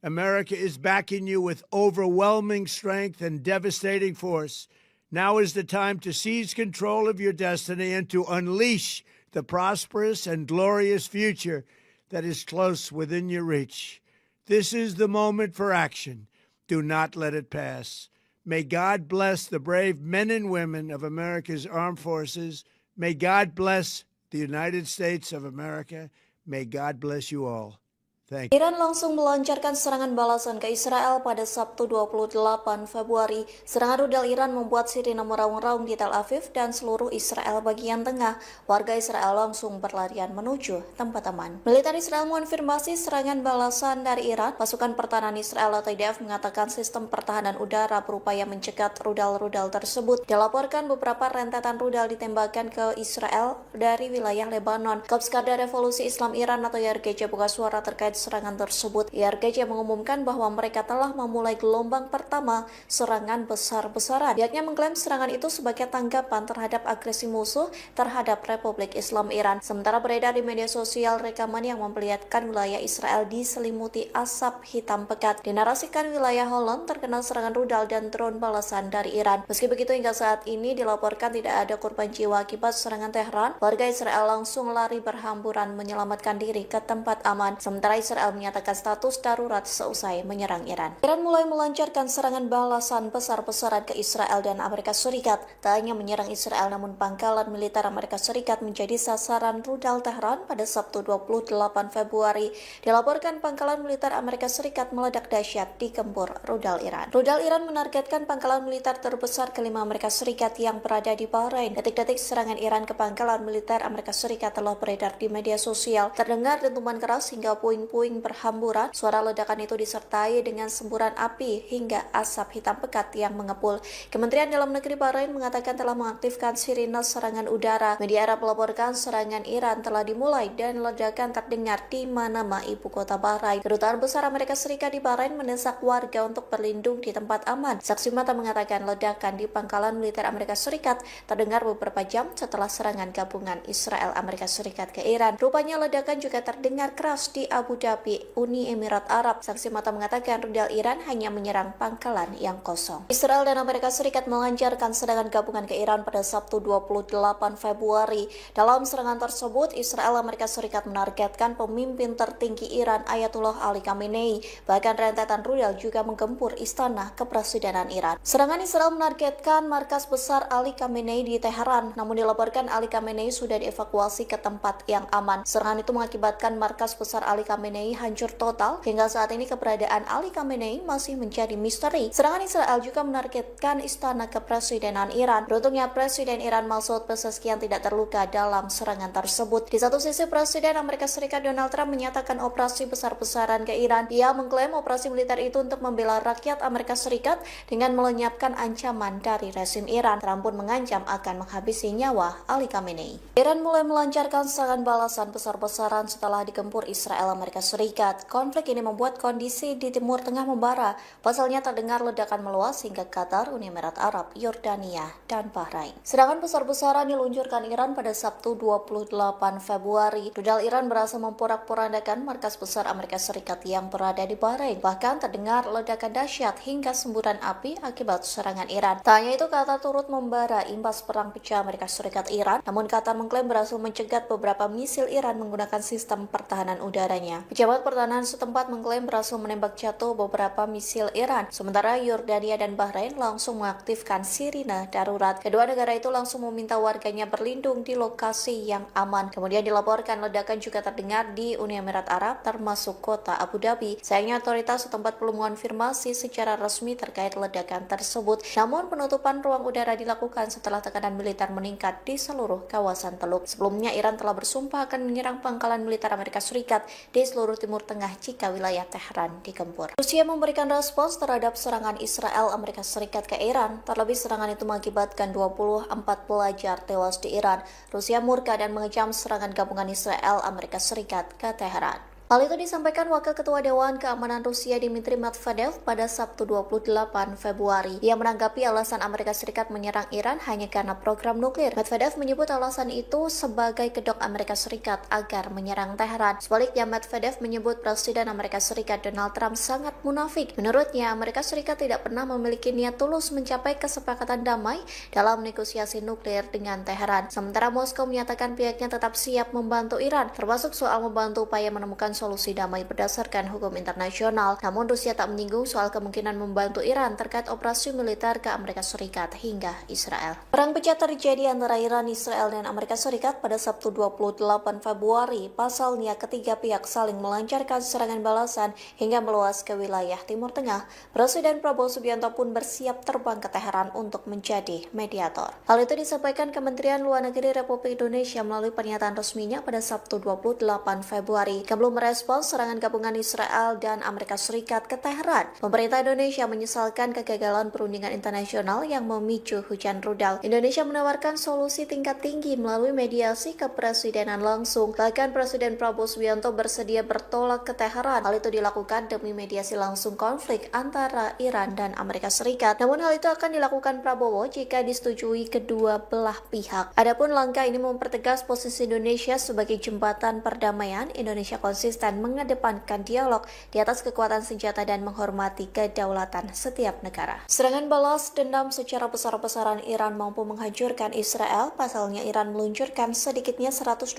America is backing you with overwhelming strength and devastating force. Now is the time to seize control of your destiny and to unleash the prosperous and glorious future that is close within your reach. This is the moment for action. Do not let it pass. May God bless the brave men and women of America's armed forces. May God bless the United States of America. May God bless you all. Thank you. Iran langsung melancarkan serangan balasan ke Israel pada Sabtu 28 Februari. Serangan rudal Iran membuat sirine meraung-raung di Tel Aviv dan seluruh Israel bagian tengah. Warga Israel langsung berlarian menuju tempat aman. Militer Israel mengonfirmasi serangan balasan dari Iran. Pasukan pertahanan Israel atau IDF mengatakan sistem pertahanan udara berupaya mencegat rudal-rudal tersebut. Dilaporkan beberapa rentetan rudal ditembakkan ke Israel dari wilayah Lebanon. Korps Garda Revolusi Islam Iran atau YRGC buka suara terkait serangan tersebut. YRGC mengumumkan bahwa mereka telah memulai gelombang pertama serangan besar-besaran. Pihaknya mengklaim serangan itu sebagai tanggapan terhadap agresi musuh terhadap Republik Islam Iran. Sementara beredar di media sosial rekaman yang memperlihatkan wilayah Israel diselimuti asap hitam pekat. Dinarasikan wilayah Holland terkena serangan rudal dan drone balasan dari Iran. Meski begitu, hingga saat ini dilaporkan tidak ada korban jiwa akibat serangan Tehran. Warga Israel langsung lari berhamburan menyelamatkan diri ke tempat aman. Sementara Israel menyatakan status darurat seusai menyerang Iran. Iran mulai melancarkan serangan balasan besar-besaran ke Israel dan Amerika Serikat. Tak hanya menyerang Israel, namun pangkalan militer Amerika Serikat menjadi sasaran rudal Tehran pada Sabtu 28 Februari. Dilaporkan pangkalan militer Amerika Serikat meledak dahsyat di gempur rudal Iran. Rudal Iran menargetkan pangkalan militer terbesar kelima Amerika Serikat yang berada di Bahrain. Detik-detik serangan Iran ke pangkalan militer Amerika Serikat telah beredar di media sosial. Terdengar dentuman keras hingga puing-puing berhamburan. Suara ledakan itu disertai dengan semburan api hingga asap hitam pekat yang mengepul. Kementerian Dalam Negeri Bahrain mengatakan telah mengaktifkan sirine serangan udara. Media Arab melaporkan serangan Iran telah dimulai dan ledakan terdengar di Manama, ibu kota Bahrain. Kedutaan Besar Amerika Serikat di Bahrain mendesak warga untuk berlindung di tempat aman. Saksi mata mengatakan ledakan di pangkalan militer Amerika Serikat terdengar beberapa jam setelah serangan gabungan Israel Amerika Serikat ke Iran. Rupanya ledakan juga terdengar keras di Abu Dhabi, Uni Emirat Arab. Saksi mata mengatakan rudal Iran hanya menyerang pangkalan yang kosong. Israel dan Amerika Serikat melancarkan serangan gabungan ke Iran pada Sabtu 28 Februari. Dalam serangan tersebut, Israel Amerika Serikat menargetkan pemimpin tertinggi Iran Ayatollah Ali Khamenei. Bahkan rentetan rudal juga menggempur istana kepresidenan Iran. Serangan Israel menargetkan markas besar Ali Khamenei di Teheran, namun dilaporkan Ali Khamenei sudah dievakuasi ke tempat yang aman. Serangan itu mengakibatkan markas besar Ali Khamenei hancur total. Hingga saat ini keberadaan Ali Khamenei masih menjadi misteri. Serangan Israel juga menargetkan istana kepresidenan Iran. Beruntungnya Presiden Iran Masoud Pezeshkian tidak terluka dalam serangan tersebut. Di satu sisi, Presiden Amerika Serikat Donald Trump menyatakan operasi besar-besaran ke Iran. Dia mengklaim operasi militer itu untuk membela rakyat Amerika Serikat dengan melenyapkan ancaman dari rezim Iran. Trump pun mengancam akan menghabisi nyawa Ali Khamenei. Iran mulai melancarkan serangan balasan besar-besaran setelah digempur Israel Amerika Serikat. Konflik ini membuat kondisi di Timur Tengah membara. Pasalnya terdengar ledakan meluas hingga Qatar, Uni Emirat Arab, Yordania, dan Bahrain. Serangan besar-besaran diluncurkan Iran pada Sabtu 28 Februari. Rudal Iran berhasil memporak-porandakan markas besar Amerika Serikat yang berada di Bahrain. Bahkan terdengar ledakan dahsyat hingga semburan api akibat serangan Iran. Tak hanya itu, Qatar turut membara imbas perang pecah Amerika Serikat Iran. Namun Qatar mengklaim berhasil mencegat beberapa misil Iran menggunakan sistem pertahanan udaranya. Pejabat pertahanan setempat mengklaim berhasil menembak jatuh beberapa misil Iran. Sementara Yordania dan Bahrain langsung mengaktifkan sirine darurat. Kedua negara itu langsung meminta warganya berlindung di lokasi yang aman. Kemudian dilaporkan ledakan juga terdengar di Uni Emirat Arab, termasuk kota Abu Dhabi. Sayangnya otoritas setempat belum mengonfirmasi secara resmi terkait ledakan tersebut. Namun penutupan ruang udara dilakukan setelah tekanan militer meningkat di seluruh kawasan Teluk. Sebelumnya Iran telah bersumpah akan menyerang pangkalan militer Amerika Serikat di seluruh Timur Tengah jika wilayah Tehran digempur. Rusia memberikan respons terhadap serangan Israel Amerika Serikat ke Iran. Terlebih serangan itu mengakibatkan 24 pelajar tewas di Iran. Rusia murka dan mengecam serangan gabungan Israel Amerika Serikat ke Teheran. Hal itu disampaikan Wakil Ketua Dewan Keamanan Rusia Dmitry Medvedev pada Sabtu 28 Februari. Ia menanggapi alasan Amerika Serikat menyerang Iran hanya karena program nuklir. Medvedev menyebut alasan itu sebagai kedok Amerika Serikat agar menyerang Teheran. Sebaliknya, Medvedev menyebut Presiden Amerika Serikat Donald Trump sangat munafik. Menurutnya, Amerika Serikat tidak pernah memiliki niat tulus mencapai kesepakatan damai dalam negosiasi nuklir dengan Teheran. Sementara Moskow menyatakan pihaknya tetap siap membantu Iran, termasuk soal membantu upaya menemukan solusi damai berdasarkan hukum internasional. Namun Rusia tak menyinggung soal kemungkinan membantu Iran terkait operasi militer ke Amerika Serikat hingga Israel. Perang pecah terjadi antara Iran, Israel, dan Amerika Serikat pada Sabtu 28 Februari. Pasalnya ketiga pihak saling melancarkan serangan balasan hingga meluas ke wilayah Timur Tengah. Presiden Prabowo Subianto pun bersiap terbang ke Teheran untuk menjadi mediator. Hal itu disampaikan Kementerian Luar Negeri Republik Indonesia melalui pernyataan resminya pada Sabtu 28 Februari. Belum merespons serangan gabungan Israel dan Amerika Serikat ke Teheran. Pemerintah Indonesia menyesalkan kegagalan perundingan internasional yang memicu hujan rudal. Indonesia menawarkan solusi tingkat tinggi melalui mediasi kepresidenan langsung. Bahkan Presiden Prabowo Subianto bersedia bertolak ke Teheran. Hal itu dilakukan demi mediasi langsung konflik antara Iran dan Amerika Serikat. Namun hal itu akan dilakukan Prabowo jika disetujui kedua belah pihak. Adapun langkah ini mempertegas posisi Indonesia sebagai jembatan perdamaian. Indonesia konsisten mengedepankan dialog di atas kekuatan senjata dan menghormati kedaulatan setiap negara. Serangan balas dendam secara besar-besaran Iran mampu menghancurkan Israel. Pasalnya Iran meluncurkan sedikitnya 125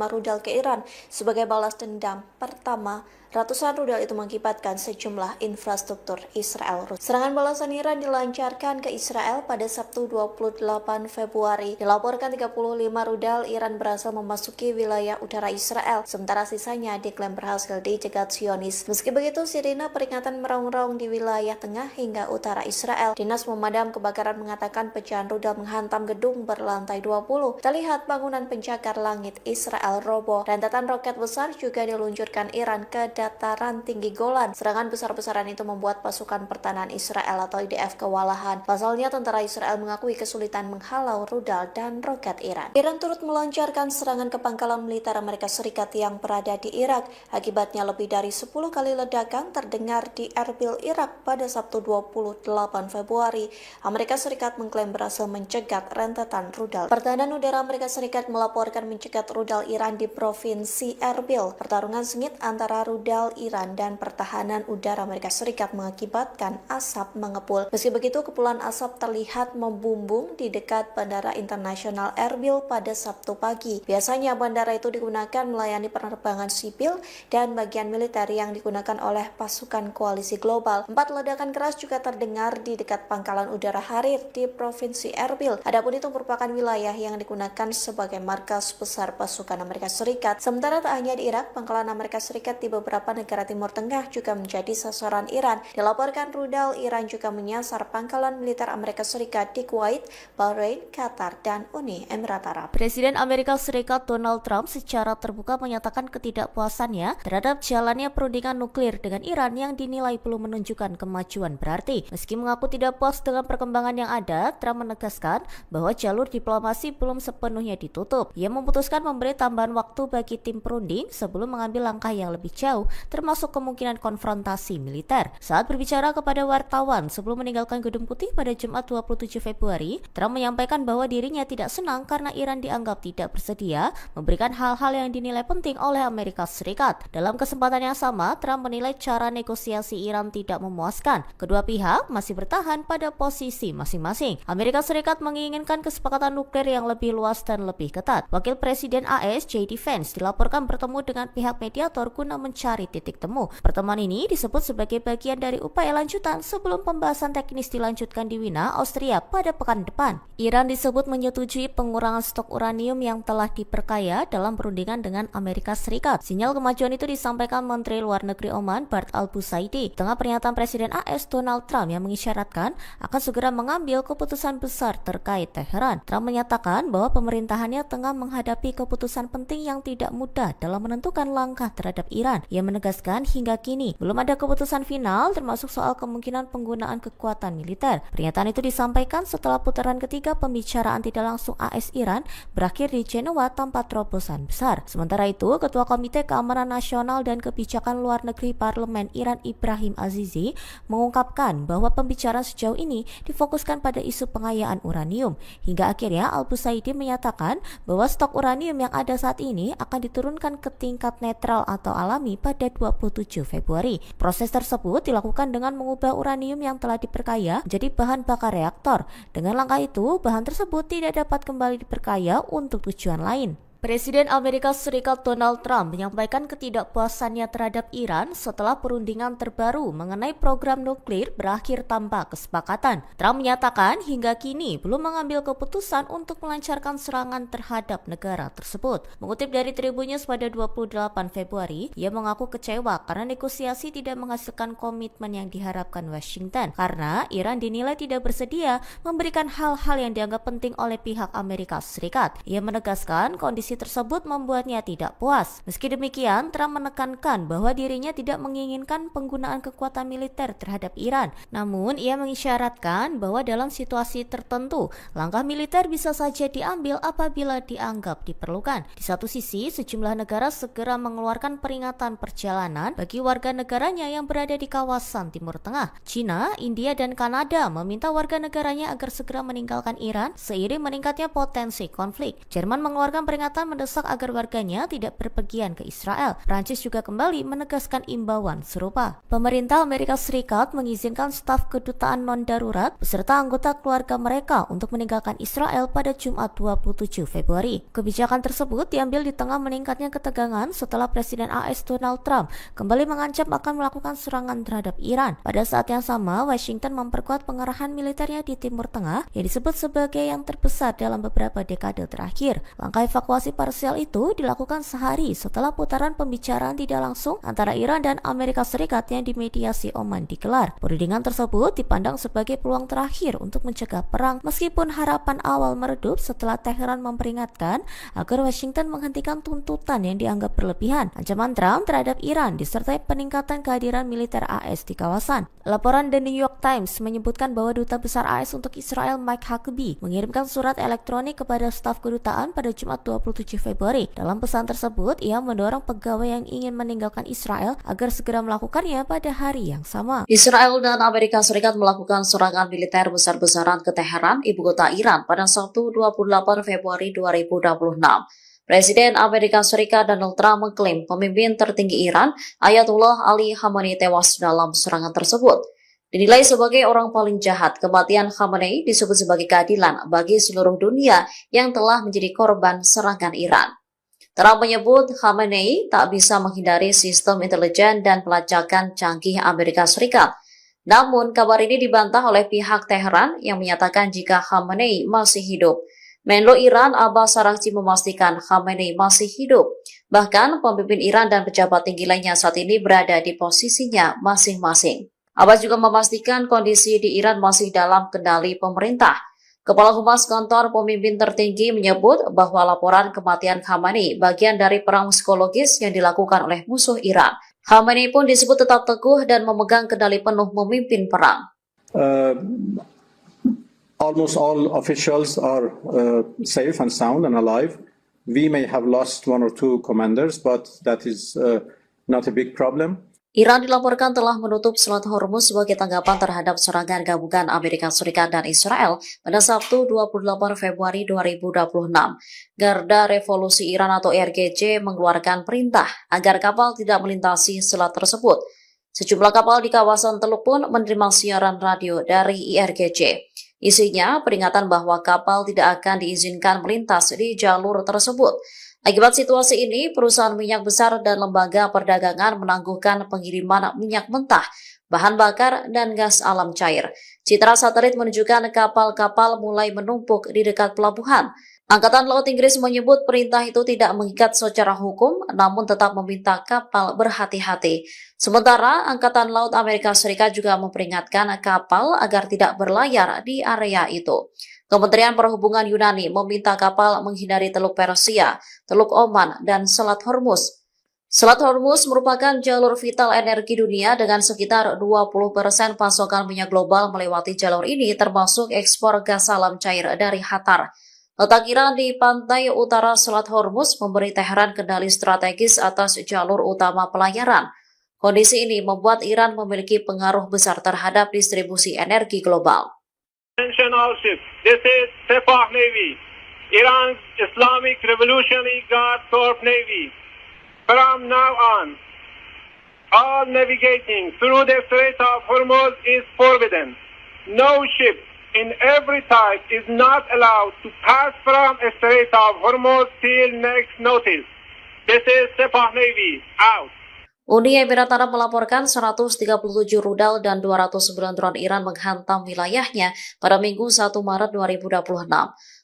rudal ke Iran sebagai balas dendam pertama. Ratusan rudal itu mengakibatkan sejumlah infrastruktur Israel. Serangan balasan Iran dilancarkan ke Israel pada Sabtu 28 Februari. Dilaporkan 35 rudal Iran berhasil memasuki wilayah utara Israel, sementara sisanya diklaim berhasil dicegat Zionis. Meski begitu, sirine peringatan meraung-raung di wilayah tengah hingga utara Israel. Dinas Pemadam Kebakaran mengatakan pecahan rudal menghantam gedung berlantai 20. Terlihat bangunan pencakar langit Israel roboh. Rentetan roket besar juga diluncurkan Iran ke dataran tinggi Golan. Serangan besar-besaran itu membuat pasukan pertahanan Israel atau IDF kewalahan. Pasalnya tentara Israel mengakui kesulitan menghalau rudal dan roket Iran. Iran turut melancarkan serangan ke pangkalan militer Amerika Serikat yang berada di Irak. Akibatnya lebih dari 10 kali ledakan terdengar di Erbil, Irak pada Sabtu 28 Februari. Amerika Serikat mengklaim berhasil mencegat rentetan rudal. Pertahanan udara Amerika Serikat melaporkan mencegat rudal Iran di provinsi Erbil. Pertarungan sengit antara rudal Iran dan pertahanan udara Amerika Serikat mengakibatkan asap mengepul. Meski begitu, kepulan asap terlihat membumbung di dekat Bandara Internasional Erbil pada Sabtu pagi. Biasanya bandara itu digunakan melayani penerbangan sipil dan bagian militer yang digunakan oleh pasukan koalisi global. 4 ledakan keras juga terdengar di dekat pangkalan udara Harir di provinsi Erbil. Adapun itu merupakan wilayah yang digunakan sebagai markas besar pasukan Amerika Serikat. Sementara tak hanya di Irak, pangkalan Amerika Serikat di beberapa negara Timur Tengah juga menjadi sasaran Iran. Dilaporkan rudal Iran juga menyasar pangkalan militer Amerika Serikat di Kuwait, Bahrain, Qatar, dan Uni Emirat Arab. Presiden Amerika Serikat Donald Trump secara terbuka menyatakan ketidakpuasannya terhadap jalannya perundingan nuklir dengan Iran yang dinilai belum menunjukkan kemajuan berarti. Meski mengaku tidak puas dengan perkembangan yang ada, Trump menegaskan bahwa jalur diplomasi belum sepenuhnya ditutup. Ia memutuskan memberi tambahan waktu bagi tim perunding sebelum mengambil langkah yang lebih jauh, termasuk kemungkinan konfrontasi militer. Saat berbicara kepada wartawan sebelum meninggalkan Gedung Putih pada Jumat 27 Februari, Trump menyampaikan bahwa dirinya tidak senang karena Iran dianggap tidak bersedia memberikan hal-hal yang dinilai penting oleh Amerika Serikat. Dalam kesempatan yang sama, Trump menilai cara negosiasi Iran tidak memuaskan. Kedua pihak masih bertahan pada posisi masing-masing. Amerika Serikat menginginkan kesepakatan nuklir yang lebih luas dan lebih ketat. Wakil Presiden AS J.D. Vance dilaporkan bertemu dengan pihak mediator guna mencari titik temu. Pertemuan ini disebut sebagai bagian dari upaya lanjutan sebelum pembahasan teknis dilanjutkan di Wina, Austria pada pekan depan. Iran disebut menyetujui pengurangan stok uranium yang telah diperkaya dalam perundingan dengan Amerika Serikat. Sinyal kemajuan itu disampaikan Menteri Luar Negeri Oman Bart al-Busaidi tengah pernyataan Presiden AS Donald Trump yang mengisyaratkan akan segera mengambil keputusan besar terkait Teheran. Trump menyatakan bahwa pemerintahannya tengah menghadapi keputusan penting yang tidak mudah dalam menentukan langkah terhadap Iran. Ia menegaskan hingga kini belum ada keputusan final termasuk soal kemungkinan penggunaan kekuatan militer. Pernyataan itu disampaikan setelah putaran ketiga pembicaraan tidak langsung AS-Iran berakhir di Jenewa tanpa terobosan besar. Sementara itu, Ketua Komite Keamanan Nasional dan Kebijakan Luar Negeri Parlemen Iran Ibrahim Azizi mengungkapkan bahwa pembicaraan sejauh ini difokuskan pada isu pengayaan uranium. Hingga akhirnya Al-Busaidi menyatakan bahwa stok uranium yang ada saat ini akan diturunkan ke tingkat netral atau alami pada 27 Februari. Proses tersebut dilakukan dengan mengubah uranium yang telah diperkaya menjadi bahan bakar reaktor. Dengan langkah itu, bahan tersebut tidak dapat kembali diperkaya untuk tujuan lain. Presiden Amerika Serikat Donald Trump menyampaikan ketidakpuasannya terhadap Iran setelah perundingan terbaru mengenai program nuklir berakhir tanpa kesepakatan. Trump menyatakan hingga kini belum mengambil keputusan untuk melancarkan serangan terhadap negara tersebut. Mengutip dari Tribun News pada 28 Februari, ia mengaku kecewa karena negosiasi tidak menghasilkan komitmen yang diharapkan Washington karena Iran dinilai tidak bersedia memberikan hal-hal yang dianggap penting oleh pihak Amerika Serikat. Ia menegaskan kondisi tersebut membuatnya tidak puas. Meski demikian, Trump menekankan bahwa dirinya tidak menginginkan penggunaan kekuatan militer terhadap Iran. Namun, ia mengisyaratkan bahwa dalam situasi tertentu, langkah militer bisa saja diambil apabila dianggap diperlukan. Di satu sisi, sejumlah negara segera mengeluarkan peringatan perjalanan bagi warga negaranya yang berada di kawasan Timur Tengah. China, India, dan Kanada meminta warga negaranya agar segera meninggalkan Iran seiring meningkatnya potensi konflik. Jerman mengeluarkan peringatan mendesak agar warganya tidak berpergian ke Israel. Prancis juga kembali menegaskan imbauan serupa. Pemerintah Amerika Serikat mengizinkan staf kedutaan non-darurat beserta anggota keluarga mereka untuk meninggalkan Israel pada Jumat 27 Februari. Kebijakan tersebut diambil di tengah meningkatnya ketegangan setelah Presiden AS Donald Trump kembali mengancam akan melakukan serangan terhadap Iran. Pada saat yang sama, Washington memperkuat pengerahan militernya di Timur Tengah yang disebut sebagai yang terbesar dalam beberapa dekade terakhir. Langkah evakuasi parsial itu dilakukan sehari setelah putaran pembicaraan tidak langsung antara Iran dan Amerika Serikat yang dimediasi Oman digelar. Perundingan tersebut dipandang sebagai peluang terakhir untuk mencegah perang meskipun harapan awal meredup setelah Teheran memperingatkan agar Washington menghentikan tuntutan yang dianggap berlebihan. Ancaman Trump terhadap Iran disertai peningkatan kehadiran militer AS di kawasan. Laporan The New York Times menyebutkan bahwa Duta Besar AS untuk Israel Mike Huckabee mengirimkan surat elektronik kepada staf kedutaan pada Jumat 27 Februari. Dalam pesan tersebut, ia mendorong pegawai yang ingin meninggalkan Israel agar segera melakukannya pada hari yang sama. Israel dan Amerika Serikat melakukan serangan militer besar-besaran ke Teheran, ibu kota Iran, pada Sabtu 28 Februari 2026. Presiden Amerika Serikat Donald Trump mengklaim pemimpin tertinggi Iran, Ayatollah Ali Khamenei, tewas dalam serangan tersebut. Dinilai sebagai orang paling jahat, kematian Khamenei disebut sebagai keadilan bagi seluruh dunia yang telah menjadi korban serangan Iran. Trump menyebut Khamenei tak bisa menghindari sistem intelijen dan pelacakan canggih Amerika Serikat. Namun, kabar ini dibantah oleh pihak Teheran yang menyatakan jika Khamenei masih hidup. Menlo Iran Abbas Araghchi memastikan Khamenei masih hidup. Bahkan, pemimpin Iran dan pejabat tinggi lainnya saat ini berada di posisinya masing-masing. Abbas juga memastikan kondisi di Iran masih dalam kendali pemerintah. Kepala Humas Kantor Pemimpin Tertinggi menyebut bahwa laporan kematian Khamenei bagian dari perang psikologis yang dilakukan oleh musuh Iran. Khamenei pun disebut tetap teguh dan memegang kendali penuh memimpin perang. Almost all officials are safe and sound and alive. We may have lost one or two commanders, but that is not a big problem. Iran dilaporkan telah menutup Selat Hormuz sebagai tanggapan terhadap serangan gabungan Amerika Serikat dan Israel pada Sabtu 28 Februari 2026. Garda Revolusi Iran atau IRGC mengeluarkan perintah agar kapal tidak melintasi selat tersebut. Sejumlah kapal di kawasan Teluk pun menerima siaran radio dari IRGC. Isinya peringatan bahwa kapal tidak akan diizinkan melintas di jalur tersebut. Akibat situasi ini, perusahaan minyak besar dan lembaga perdagangan menangguhkan pengiriman minyak mentah, bahan bakar, dan gas alam cair. Citra satelit menunjukkan kapal-kapal mulai menumpuk di dekat pelabuhan. Angkatan Laut Inggris menyebut perintah itu tidak mengikat secara hukum, namun tetap meminta kapal berhati-hati. Sementara, Angkatan Laut Amerika Serikat juga memperingatkan kapal agar tidak berlayar di area itu. Kementerian Perhubungan Yunani meminta kapal menghindari Teluk Persia, Teluk Oman, dan Selat Hormuz. Selat Hormuz merupakan jalur vital energi dunia dengan sekitar 20% pasokan minyak global melewati jalur ini, termasuk ekspor gas alam cair dari Qatar. Letak Iran di pantai utara Selat Hormuz memberi Teheran kendali strategis atas jalur utama pelayaran. Kondisi ini membuat Iran memiliki pengaruh besar terhadap distribusi energi global. Attention all ships. This is Sepah Navy, Iran's Islamic Revolutionary Guard Corps Navy. From now on, all navigating through the Strait of Hormuz is forbidden. No ship in every type is not allowed to pass from a Strait of Hormuz till next notice. This is Sepah Navy, out. Uni Emirat Arab melaporkan 137 rudal dan 209 drone Iran menghantam wilayahnya pada Minggu 1 Maret 2026.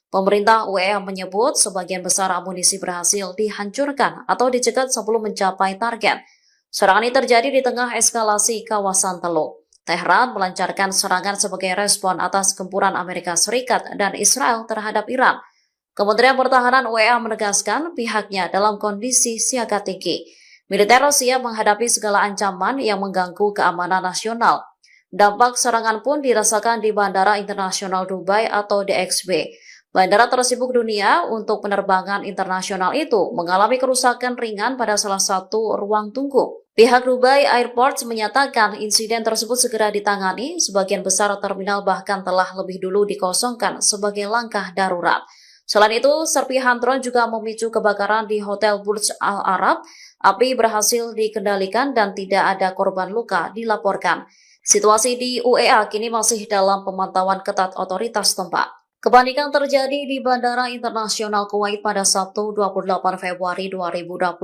Pemerintah UEA menyebut sebagian besar amunisi berhasil dihancurkan atau dicegat sebelum mencapai target. Serangan ini terjadi di tengah eskalasi kawasan Teluk. Tehran melancarkan serangan sebagai respon atas gempuran Amerika Serikat dan Israel terhadap Iran. Kementerian Pertahanan UEA menegaskan pihaknya dalam kondisi siaga tinggi. Militer Rusia menghadapi segala ancaman yang mengganggu keamanan nasional. Dampak serangan pun dirasakan di Bandara Internasional Dubai atau DXB. Bandara tersibuk dunia untuk penerbangan internasional itu mengalami kerusakan ringan pada salah satu ruang tunggu. Pihak Dubai Airports menyatakan insiden tersebut segera ditangani, sebagian besar terminal bahkan telah lebih dulu dikosongkan sebagai langkah darurat. Selain itu, serpihan drone juga memicu kebakaran di Hotel Burj Al Arab. Api berhasil dikendalikan dan tidak ada korban luka dilaporkan. Situasi di UEA kini masih dalam pemantauan ketat otoritas tempat. Kepanikan terjadi di Bandara Internasional Kuwait pada Sabtu 28 Februari 2026.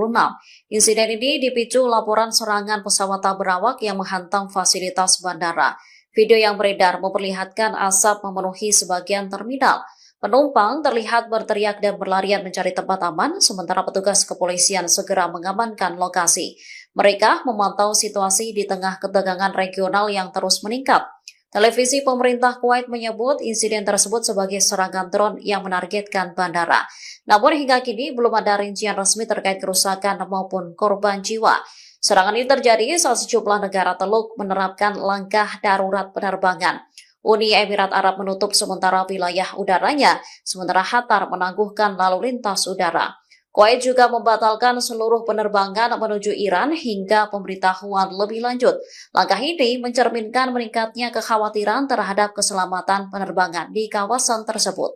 Insiden ini dipicu laporan serangan pesawat tak berawak yang menghantam fasilitas bandara. Video yang beredar memperlihatkan asap memenuhi sebagian terminal. Penumpang terlihat berteriak dan berlarian mencari tempat aman, sementara petugas kepolisian segera mengamankan lokasi. Mereka memantau situasi di tengah ketegangan regional yang terus meningkat. Televisi pemerintah Kuwait menyebut insiden tersebut sebagai serangan drone yang menargetkan bandara. Namun hingga kini belum ada rincian resmi terkait kerusakan maupun korban jiwa. Serangan ini terjadi saat sejumlah negara Teluk menerapkan langkah darurat penerbangan. Uni Emirat Arab menutup sementara wilayah udaranya, sementara Qatar menangguhkan lalu lintas udara. Kuwait juga membatalkan seluruh penerbangan menuju Iran hingga pemberitahuan lebih lanjut. Langkah ini mencerminkan meningkatnya kekhawatiran terhadap keselamatan penerbangan di kawasan tersebut.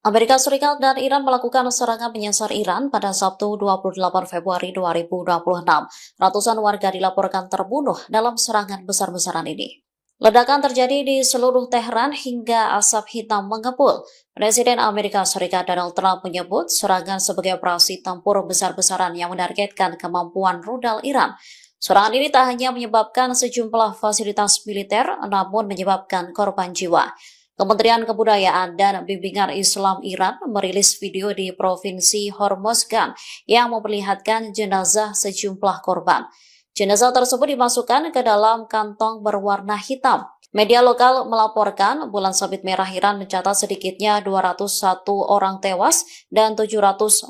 Amerika Serikat dan Iran melakukan serangan menyasar Iran pada Sabtu 28 Februari 2026. Ratusan warga dilaporkan terbunuh dalam serangan besar-besaran ini. Ledakan terjadi di seluruh Tehran hingga asap hitam mengepul. Presiden Amerika Serikat Donald Trump menyebut serangan sebagai operasi tempur besar-besaran yang menargetkan kemampuan rudal Iran. Serangan ini tak hanya menyebabkan sejumlah fasilitas militer, namun menyebabkan korban jiwa. Kementerian Kebudayaan dan Bimbingan Islam Iran merilis video di Provinsi Hormozgan yang memperlihatkan jenazah sejumlah korban. Jenazah tersebut dimasukkan ke dalam kantong berwarna hitam. Media lokal melaporkan bulan sabit merah Iran mencatat sedikitnya 201 orang tewas dan 747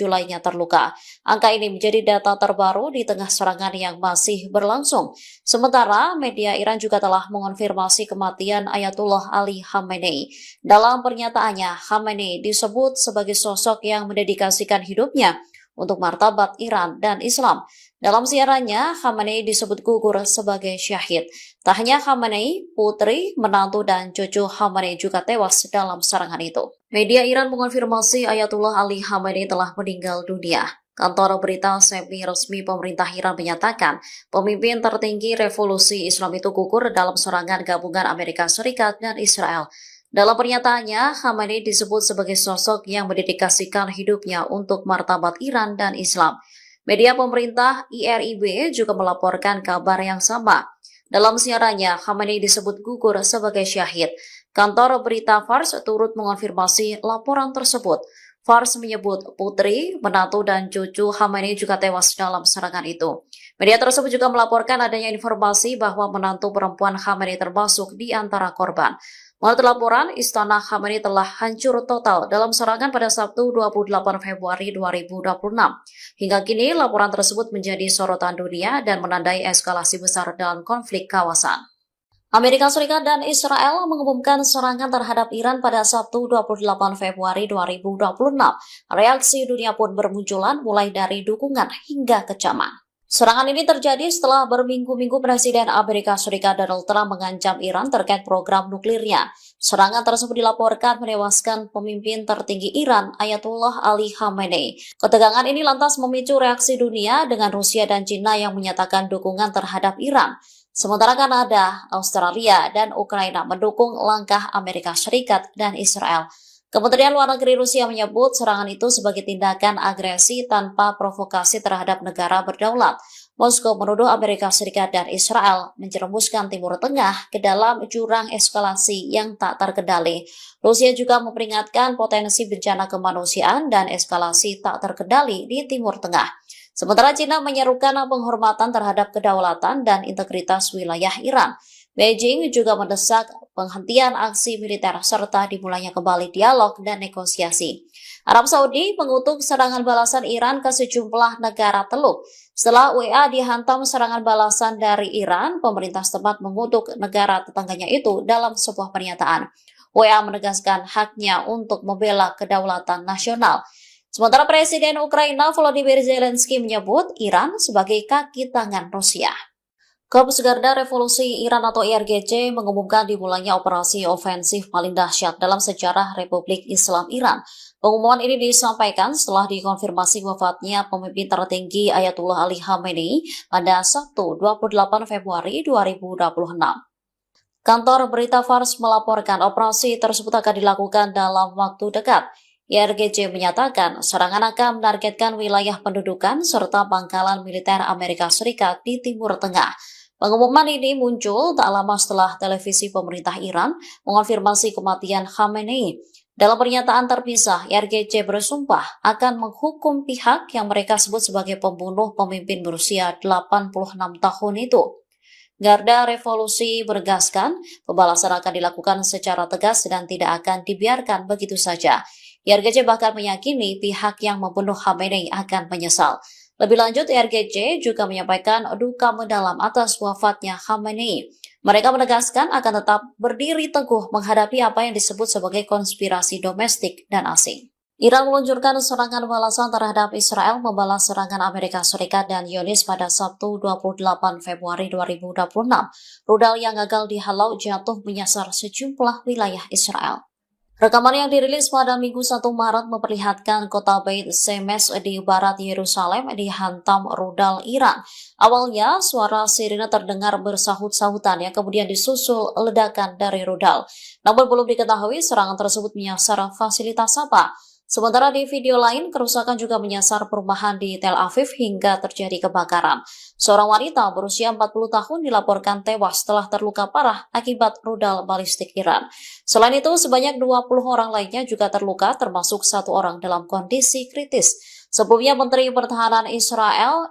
lainnya terluka. Angka ini menjadi data terbaru di tengah serangan yang masih berlangsung. Sementara media Iran juga telah mengonfirmasi kematian Ayatullah Ali Khamenei. Dalam pernyataannya, Khamenei disebut sebagai sosok yang mendedikasikan hidupnya untuk martabat Iran dan Islam. Dalam siarannya, Khamenei disebut gugur sebagai syahid. Tak hanya Khamenei, putri, menantu, dan cucu Khamenei juga tewas dalam serangan itu. Media Iran mengonfirmasi Ayatullah Ali Khamenei telah meninggal dunia. Kantor berita semi-resmi pemerintah Iran menyatakan pemimpin tertinggi revolusi Islam itu gugur dalam serangan gabungan Amerika Serikat dan Israel. Dalam pernyataannya, Khamenei disebut sebagai sosok yang mendedikasikan hidupnya untuk martabat Iran dan Islam. Media pemerintah IRIB juga melaporkan kabar yang sama. Dalam siarannya, Khamenei disebut gugur sebagai syahid. Kantor berita Fars turut mengonfirmasi laporan tersebut. Fars menyebut putri, menantu, dan cucu Khamenei juga tewas dalam serangan itu. Media tersebut juga melaporkan adanya informasi bahwa menantu perempuan Khamenei termasuk di antara korban. Menurut laporan, Istana Khamenei telah hancur total dalam serangan pada Sabtu 28 Februari 2026. Hingga kini, laporan tersebut menjadi sorotan dunia dan menandai eskalasi besar dalam konflik kawasan. Amerika Serikat dan Israel mengumumkan serangan terhadap Iran pada Sabtu 28 Februari 2026. Reaksi dunia pun bermunculan mulai dari dukungan hingga kecaman. Serangan ini terjadi setelah berminggu-minggu Presiden Amerika Serikat Donald Trump mengancam Iran terkait program nuklirnya. Serangan tersebut dilaporkan menewaskan pemimpin tertinggi Iran, Ayatullah Ali Khamenei. Ketegangan ini lantas memicu reaksi dunia dengan Rusia dan Cina yang menyatakan dukungan terhadap Iran. Sementara Kanada, Australia, dan Ukraina mendukung langkah Amerika Serikat dan Israel. Kementerian Luar Negeri Rusia menyebut serangan itu sebagai tindakan agresi tanpa provokasi terhadap negara berdaulat. Moskow menuduh Amerika Serikat dan Israel menjerumuskan Timur Tengah ke dalam jurang eskalasi yang tak terkendali. Rusia juga memperingatkan potensi bencana kemanusiaan dan eskalasi tak terkendali di Timur Tengah. Sementara China menyerukan penghormatan terhadap kedaulatan dan integritas wilayah Iran. Beijing juga mendesak penghentian aksi militer serta dimulainya kembali dialog dan negosiasi. Arab Saudi mengutuk serangan balasan Iran ke sejumlah negara Teluk. Setelah UEA dihantam serangan balasan dari Iran, pemerintah setempat mengutuk negara tetangganya itu dalam sebuah pernyataan. UEA menegaskan haknya untuk membela kedaulatan nasional. Sementara Presiden Ukraina Volodymyr Zelensky menyebut Iran sebagai kaki tangan Rusia. Korps Garda Revolusi Iran atau IRGC mengumumkan dimulainya operasi ofensif paling dahsyat dalam sejarah Republik Islam Iran. Pengumuman ini disampaikan setelah dikonfirmasi wafatnya pemimpin tertinggi Ayatullah Ali Khamenei pada Sabtu 28 Februari 2026. Kantor Berita Fars melaporkan operasi tersebut akan dilakukan dalam waktu dekat. IRGC menyatakan serangan akan menargetkan wilayah pendudukan serta pangkalan militer Amerika Serikat di Timur Tengah. Pengumuman ini muncul tak lama setelah televisi pemerintah Iran mengonfirmasi kematian Khamenei. Dalam pernyataan terpisah, IRGC bersumpah akan menghukum pihak yang mereka sebut sebagai pembunuh pemimpin berusia 86 tahun itu. Garda Revolusi menegaskan pembalasan akan dilakukan secara tegas dan tidak akan dibiarkan begitu saja. IRGC bahkan meyakini pihak yang membunuh Khamenei akan menyesal. Lebih lanjut, IRGC juga menyampaikan duka mendalam atas wafatnya Khamenei. Mereka menegaskan akan tetap berdiri teguh menghadapi apa yang disebut sebagai konspirasi domestik dan asing. Iran meluncurkan serangan balasan terhadap Israel membalas serangan Amerika Serikat dan Zionis pada Sabtu 28 Februari 2026. Rudal yang gagal dihalau jatuh menyasar sejumlah wilayah Israel. Rekaman yang dirilis pada Minggu 1 Maret memperlihatkan kota Beit Shemesh di barat Yerusalem dihantam rudal Iran. Awalnya, suara sirine terdengar bersahut-sahutan yang kemudian disusul ledakan dari rudal. Namun belum diketahui serangan tersebut menyasar fasilitas apa. Sementara di video lain, kerusakan juga menyasar perumahan di Tel Aviv hingga terjadi kebakaran. Seorang wanita berusia 40 tahun dilaporkan tewas setelah terluka parah akibat rudal balistik Iran. Selain itu, sebanyak 20 orang lainnya juga terluka, termasuk 1 orang dalam kondisi kritis. Sebelumnya, Menteri Pertahanan Israel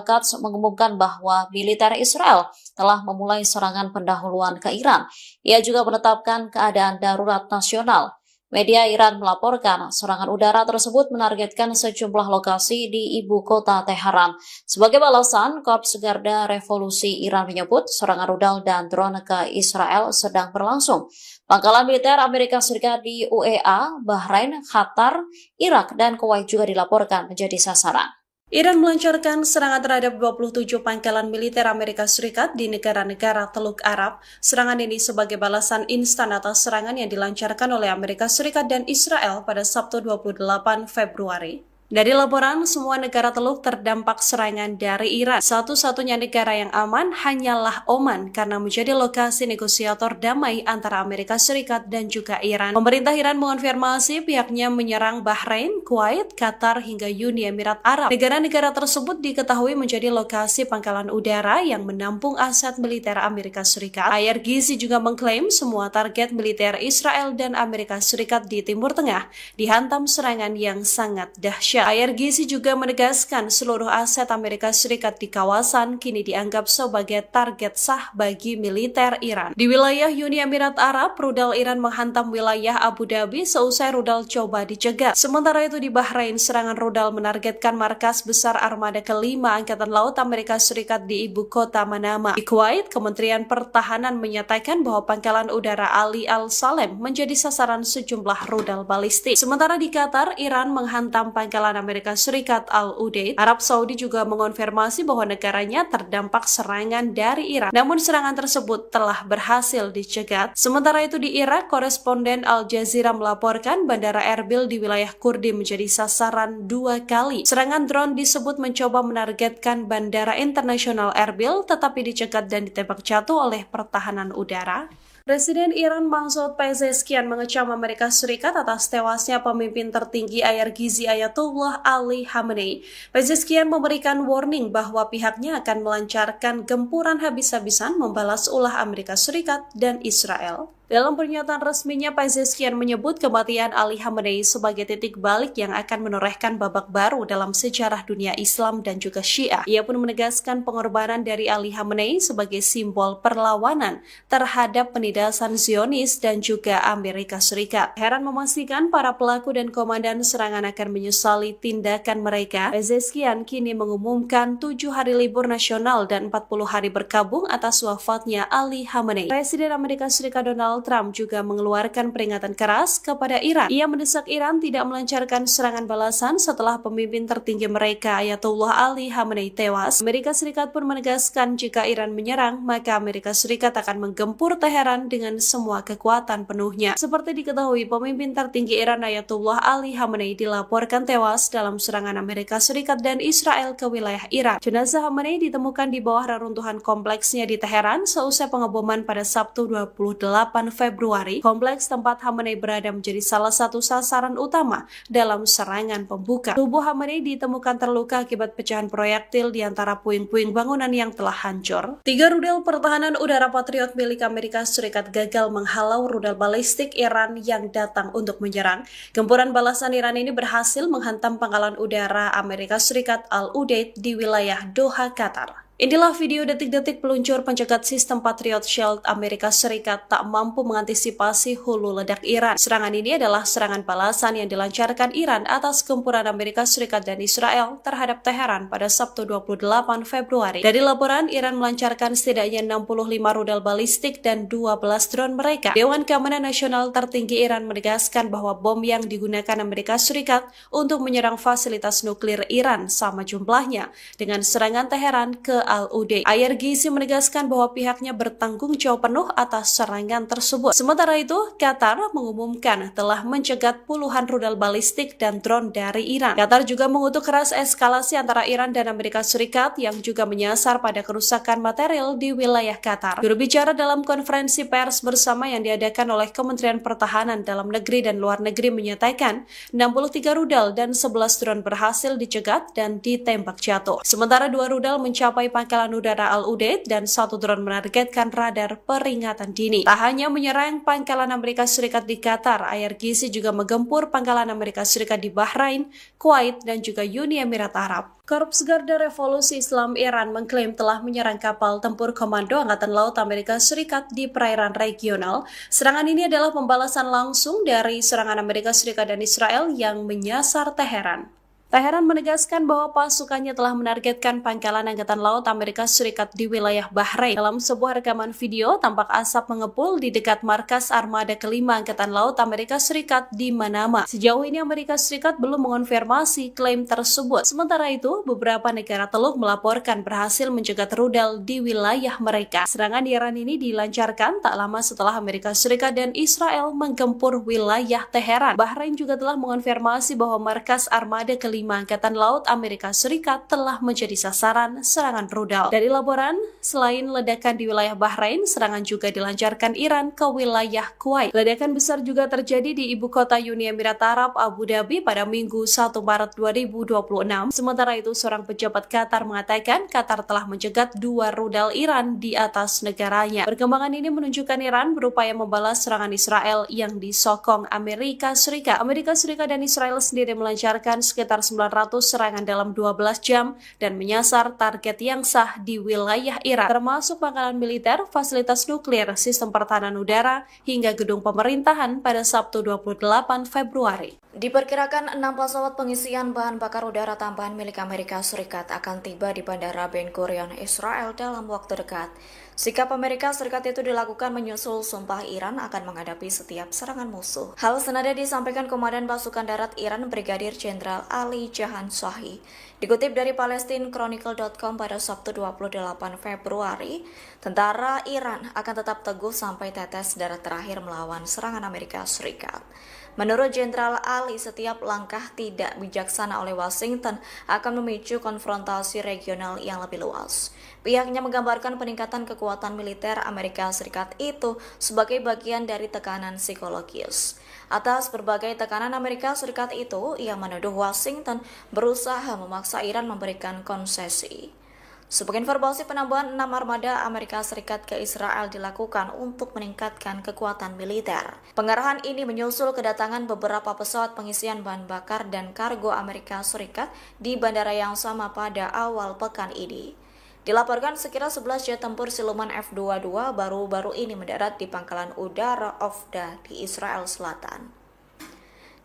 Katz mengumumkan bahwa militer Israel telah memulai serangan pendahuluan ke Iran. Ia juga menetapkan keadaan darurat nasional. Media Iran melaporkan serangan udara tersebut menargetkan sejumlah lokasi di ibu kota Teheran. Sebagai balasan, Korps Garda Revolusi Iran menyebut serangan rudal dan drone ke Israel sedang berlangsung. Pangkalan militer Amerika Serikat di UEA, Bahrain, Qatar, Irak, dan Kuwait juga dilaporkan menjadi sasaran. Iran melancarkan serangan terhadap 27 pangkalan militer Amerika Serikat di negara-negara Teluk Arab. Serangan ini sebagai balasan instan atas serangan yang dilancarkan oleh Amerika Serikat dan Israel pada Sabtu 28 Februari. Dari laporan, semua negara Teluk terdampak serangan dari Iran. Satu-satunya negara yang aman hanyalah Oman karena menjadi lokasi negosiator damai antara Amerika Serikat dan juga Iran. Pemerintah Iran mengonfirmasi pihaknya menyerang Bahrain, Kuwait, Qatar hingga Uni Emirat Arab. Negara-negara tersebut diketahui menjadi lokasi pangkalan udara yang menampung aset militer Amerika Serikat. IRGC juga mengklaim semua target militer Israel dan Amerika Serikat di Timur Tengah dihantam serangan yang sangat dahsyat. IRGC juga menegaskan seluruh aset Amerika Serikat di kawasan kini dianggap sebagai target sah bagi militer Iran. Di wilayah Uni Emirat Arab, rudal Iran menghantam wilayah Abu Dhabi seusai rudal coba dicegat. Sementara itu di Bahrain, serangan rudal menargetkan markas besar armada kelima Angkatan Laut Amerika Serikat di ibu kota Manama. Di Kuwait, Kementerian Pertahanan menyatakan bahwa pangkalan udara Ali Al-Salem menjadi sasaran sejumlah rudal balistik. Sementara di Qatar, Iran menghantam pangkalan pangkalan Amerika Serikat Al-Udeid. Arab Saudi juga mengonfirmasi bahwa negaranya terdampak serangan dari Iran. Namun serangan tersebut telah berhasil dicegat. Sementara itu di Irak, koresponden Al Jazeera melaporkan Bandara Erbil di wilayah Kurdi menjadi sasaran 2 kali. Serangan drone disebut mencoba menargetkan Bandara Internasional Erbil, tetapi dicegat dan ditembak jatuh oleh pertahanan udara. Presiden Iran Masoud Pezeshkian mengecam Amerika Serikat atas tewasnya pemimpin tertinggi Ayargisi Ayatollah Ali Khamenei. Pezeshkian memberikan warning bahwa pihaknya akan melancarkan gempuran habis-habisan membalas ulah Amerika Serikat dan Israel. Dalam pernyataan resminya, Pezeshkian menyebut kematian Ali Khamenei sebagai titik balik yang akan menorehkan babak baru dalam sejarah dunia Islam dan juga Syiah. Ia pun menegaskan pengorbanan dari Ali Khamenei sebagai simbol perlawanan terhadap penindasan Zionis dan juga Amerika Serikat. Heran memastikan para pelaku dan komandan serangan akan menyesali tindakan mereka. Pezeshkian kini mengumumkan 7 hari libur nasional dan 40 hari berkabung atas wafatnya Ali Khamenei. Presiden Amerika Serikat Donald Trump juga mengeluarkan peringatan keras kepada Iran. Ia mendesak Iran tidak melancarkan serangan balasan setelah pemimpin tertinggi mereka Ayatollah Ali Khamenei tewas. Amerika Serikat pun menegaskan jika Iran menyerang, maka Amerika Serikat akan menggempur Teheran dengan semua kekuatan penuhnya. Seperti diketahui, pemimpin tertinggi Iran Ayatollah Ali Khamenei dilaporkan tewas dalam serangan Amerika Serikat dan Israel ke wilayah Iran. Jenazah Khamenei ditemukan di bawah reruntuhan kompleksnya di Teheran seusai pengeboman pada Sabtu 28 Februari. Kompleks tempat Khamenei berada menjadi salah satu sasaran utama dalam serangan pembuka. Tubuh Khamenei ditemukan terluka akibat pecahan proyektil di antara puing-puing bangunan yang telah hancur. 3 rudal pertahanan udara Patriot milik Amerika Serikat gagal menghalau rudal balistik Iran yang datang untuk menyerang. Gempuran balasan Iran ini berhasil menghantam pangkalan udara Amerika Serikat Al-Udeid di wilayah Doha, Qatar. Inilah video detik-detik peluncur pencegat sistem Patriot Shield Amerika Serikat tak mampu mengantisipasi hulu ledak Iran. Serangan ini adalah serangan balasan yang dilancarkan Iran atas gempuran Amerika Serikat dan Israel terhadap Teheran pada Sabtu 28 Februari. Dari laporan, Iran melancarkan setidaknya 65 rudal balistik dan 12 drone mereka. Dewan Keamanan Nasional tertinggi Iran menegaskan bahwa bom yang digunakan Amerika Serikat untuk menyerang fasilitas nuklir Iran sama jumlahnya dengan serangan Teheran ke Al-Udeid. Ayargisi menegaskan bahwa pihaknya bertanggung jawab penuh atas serangan tersebut. Sementara itu, Qatar mengumumkan telah mencegat puluhan rudal balistik dan drone dari Iran. Qatar juga mengutuk keras eskalasi antara Iran dan Amerika Serikat yang juga menyasar pada kerusakan material di wilayah Qatar. Juru bicara dalam konferensi pers bersama yang diadakan oleh Kementerian Pertahanan Dalam Negeri dan Luar Negeri menyatakan 63 rudal dan 11 drone berhasil dicegat dan ditembak jatuh. Sementara 2 rudal mencapai pangkalan udara Al-Udeid dan 1 drone menargetkan radar peringatan dini. Tak hanya menyerang pangkalan Amerika Serikat di Qatar, Ayargisi juga menggempur pangkalan Amerika Serikat di Bahrain, Kuwait, dan juga Uni Emirat Arab. Korps Garda Revolusi Islam Iran mengklaim telah menyerang kapal tempur komando Angkatan Laut Amerika Serikat di perairan regional. Serangan ini adalah pembalasan langsung dari serangan Amerika Serikat dan Israel yang menyasar Teheran. Teheran menegaskan bahwa pasukannya telah menargetkan pangkalan Angkatan Laut Amerika Serikat di wilayah Bahrain. Dalam sebuah rekaman video, tampak asap mengepul di dekat markas Armada kelima Angkatan Laut Amerika Serikat di Manama. Sejauh ini Amerika Serikat belum mengonfirmasi klaim tersebut. Sementara itu, beberapa negara Teluk melaporkan berhasil mencegat rudal di wilayah mereka. Serangan di Iran ini dilancarkan tak lama setelah Amerika Serikat dan Israel menggempur wilayah Teheran. Bahrain juga telah mengonfirmasi bahwa markas Armada kelima Angkatan Laut Amerika Serikat telah menjadi sasaran serangan rudal. Dari laporan, selain ledakan di wilayah Bahrain, serangan juga dilancarkan Iran ke wilayah Kuwait. Ledakan besar juga terjadi di ibu kota Uni Emirat Arab, Abu Dhabi pada Minggu 1 Maret 2026. Sementara itu, seorang pejabat Qatar mengatakan Qatar telah mencegat 2 rudal Iran di atas negaranya. Perkembangan ini menunjukkan Iran berupaya membalas serangan Israel yang disokong Amerika Serikat. Amerika Serikat dan Israel sendiri melancarkan sekitar 900 serangan dalam 12 jam dan menyasar target yang sah di wilayah Iran, termasuk pangkalan militer, fasilitas nuklir, sistem pertahanan udara, hingga gedung pemerintahan pada Sabtu 28 Februari. Diperkirakan 6 pesawat pengisian bahan bakar udara tambahan milik Amerika Serikat akan tiba di Bandara Ben Gurion, Israel dalam waktu dekat. Sikap Amerika Serikat itu dilakukan menyusul sumpah Iran akan menghadapi setiap serangan musuh. Hal senada disampaikan Komandan Pasukan Darat Iran Brigadir Jenderal Ali Jahan Shahi. Dikutip dari PalestineChronicle.com pada Sabtu 28 Februari, tentara Iran akan tetap teguh sampai tetes darah terakhir melawan serangan Amerika Serikat. Menurut Jenderal Ali, setiap langkah tidak bijaksana oleh Washington akan memicu konfrontasi regional yang lebih luas. Pihaknya menggambarkan peningkatan kekuatan militer Amerika Serikat itu sebagai bagian dari tekanan psikologis. Atas berbagai tekanan Amerika Serikat itu, ia menuduh Washington berusaha memaksa Iran memberikan konsesi. Sebagai informasi, penambahan 6 armada Amerika Serikat ke Israel dilakukan untuk meningkatkan kekuatan militer. Pengarahan ini menyusul kedatangan beberapa pesawat pengisian bahan bakar dan kargo Amerika Serikat di bandara yang sama pada awal pekan ini. Dilaporkan sekira 11 jet tempur siluman F-22 baru-baru ini mendarat di pangkalan udara Ofda di Israel Selatan.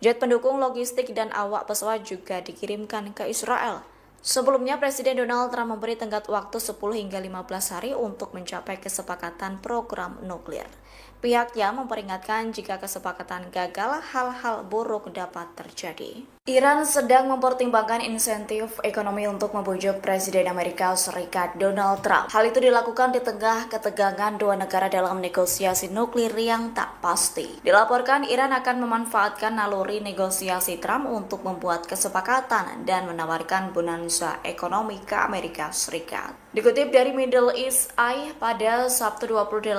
Jet pendukung logistik dan awak pesawat juga dikirimkan ke Israel. Sebelumnya, Presiden Donald Trump memberi tenggat waktu 10 hingga 15 hari untuk mencapai kesepakatan program nuklir. Pihaknya memperingatkan jika kesepakatan gagal, hal-hal buruk dapat terjadi. Iran sedang mempertimbangkan insentif ekonomi untuk membujuk Presiden Amerika Serikat Donald Trump. Hal itu dilakukan di tengah ketegangan dua negara dalam negosiasi nuklir yang tak pasti. Dilaporkan Iran akan memanfaatkan naluri negosiasi Trump untuk membuat kesepakatan dan menawarkan bonanza ekonomi ke Amerika Serikat. Dikutip dari Middle East Eye pada Sabtu 28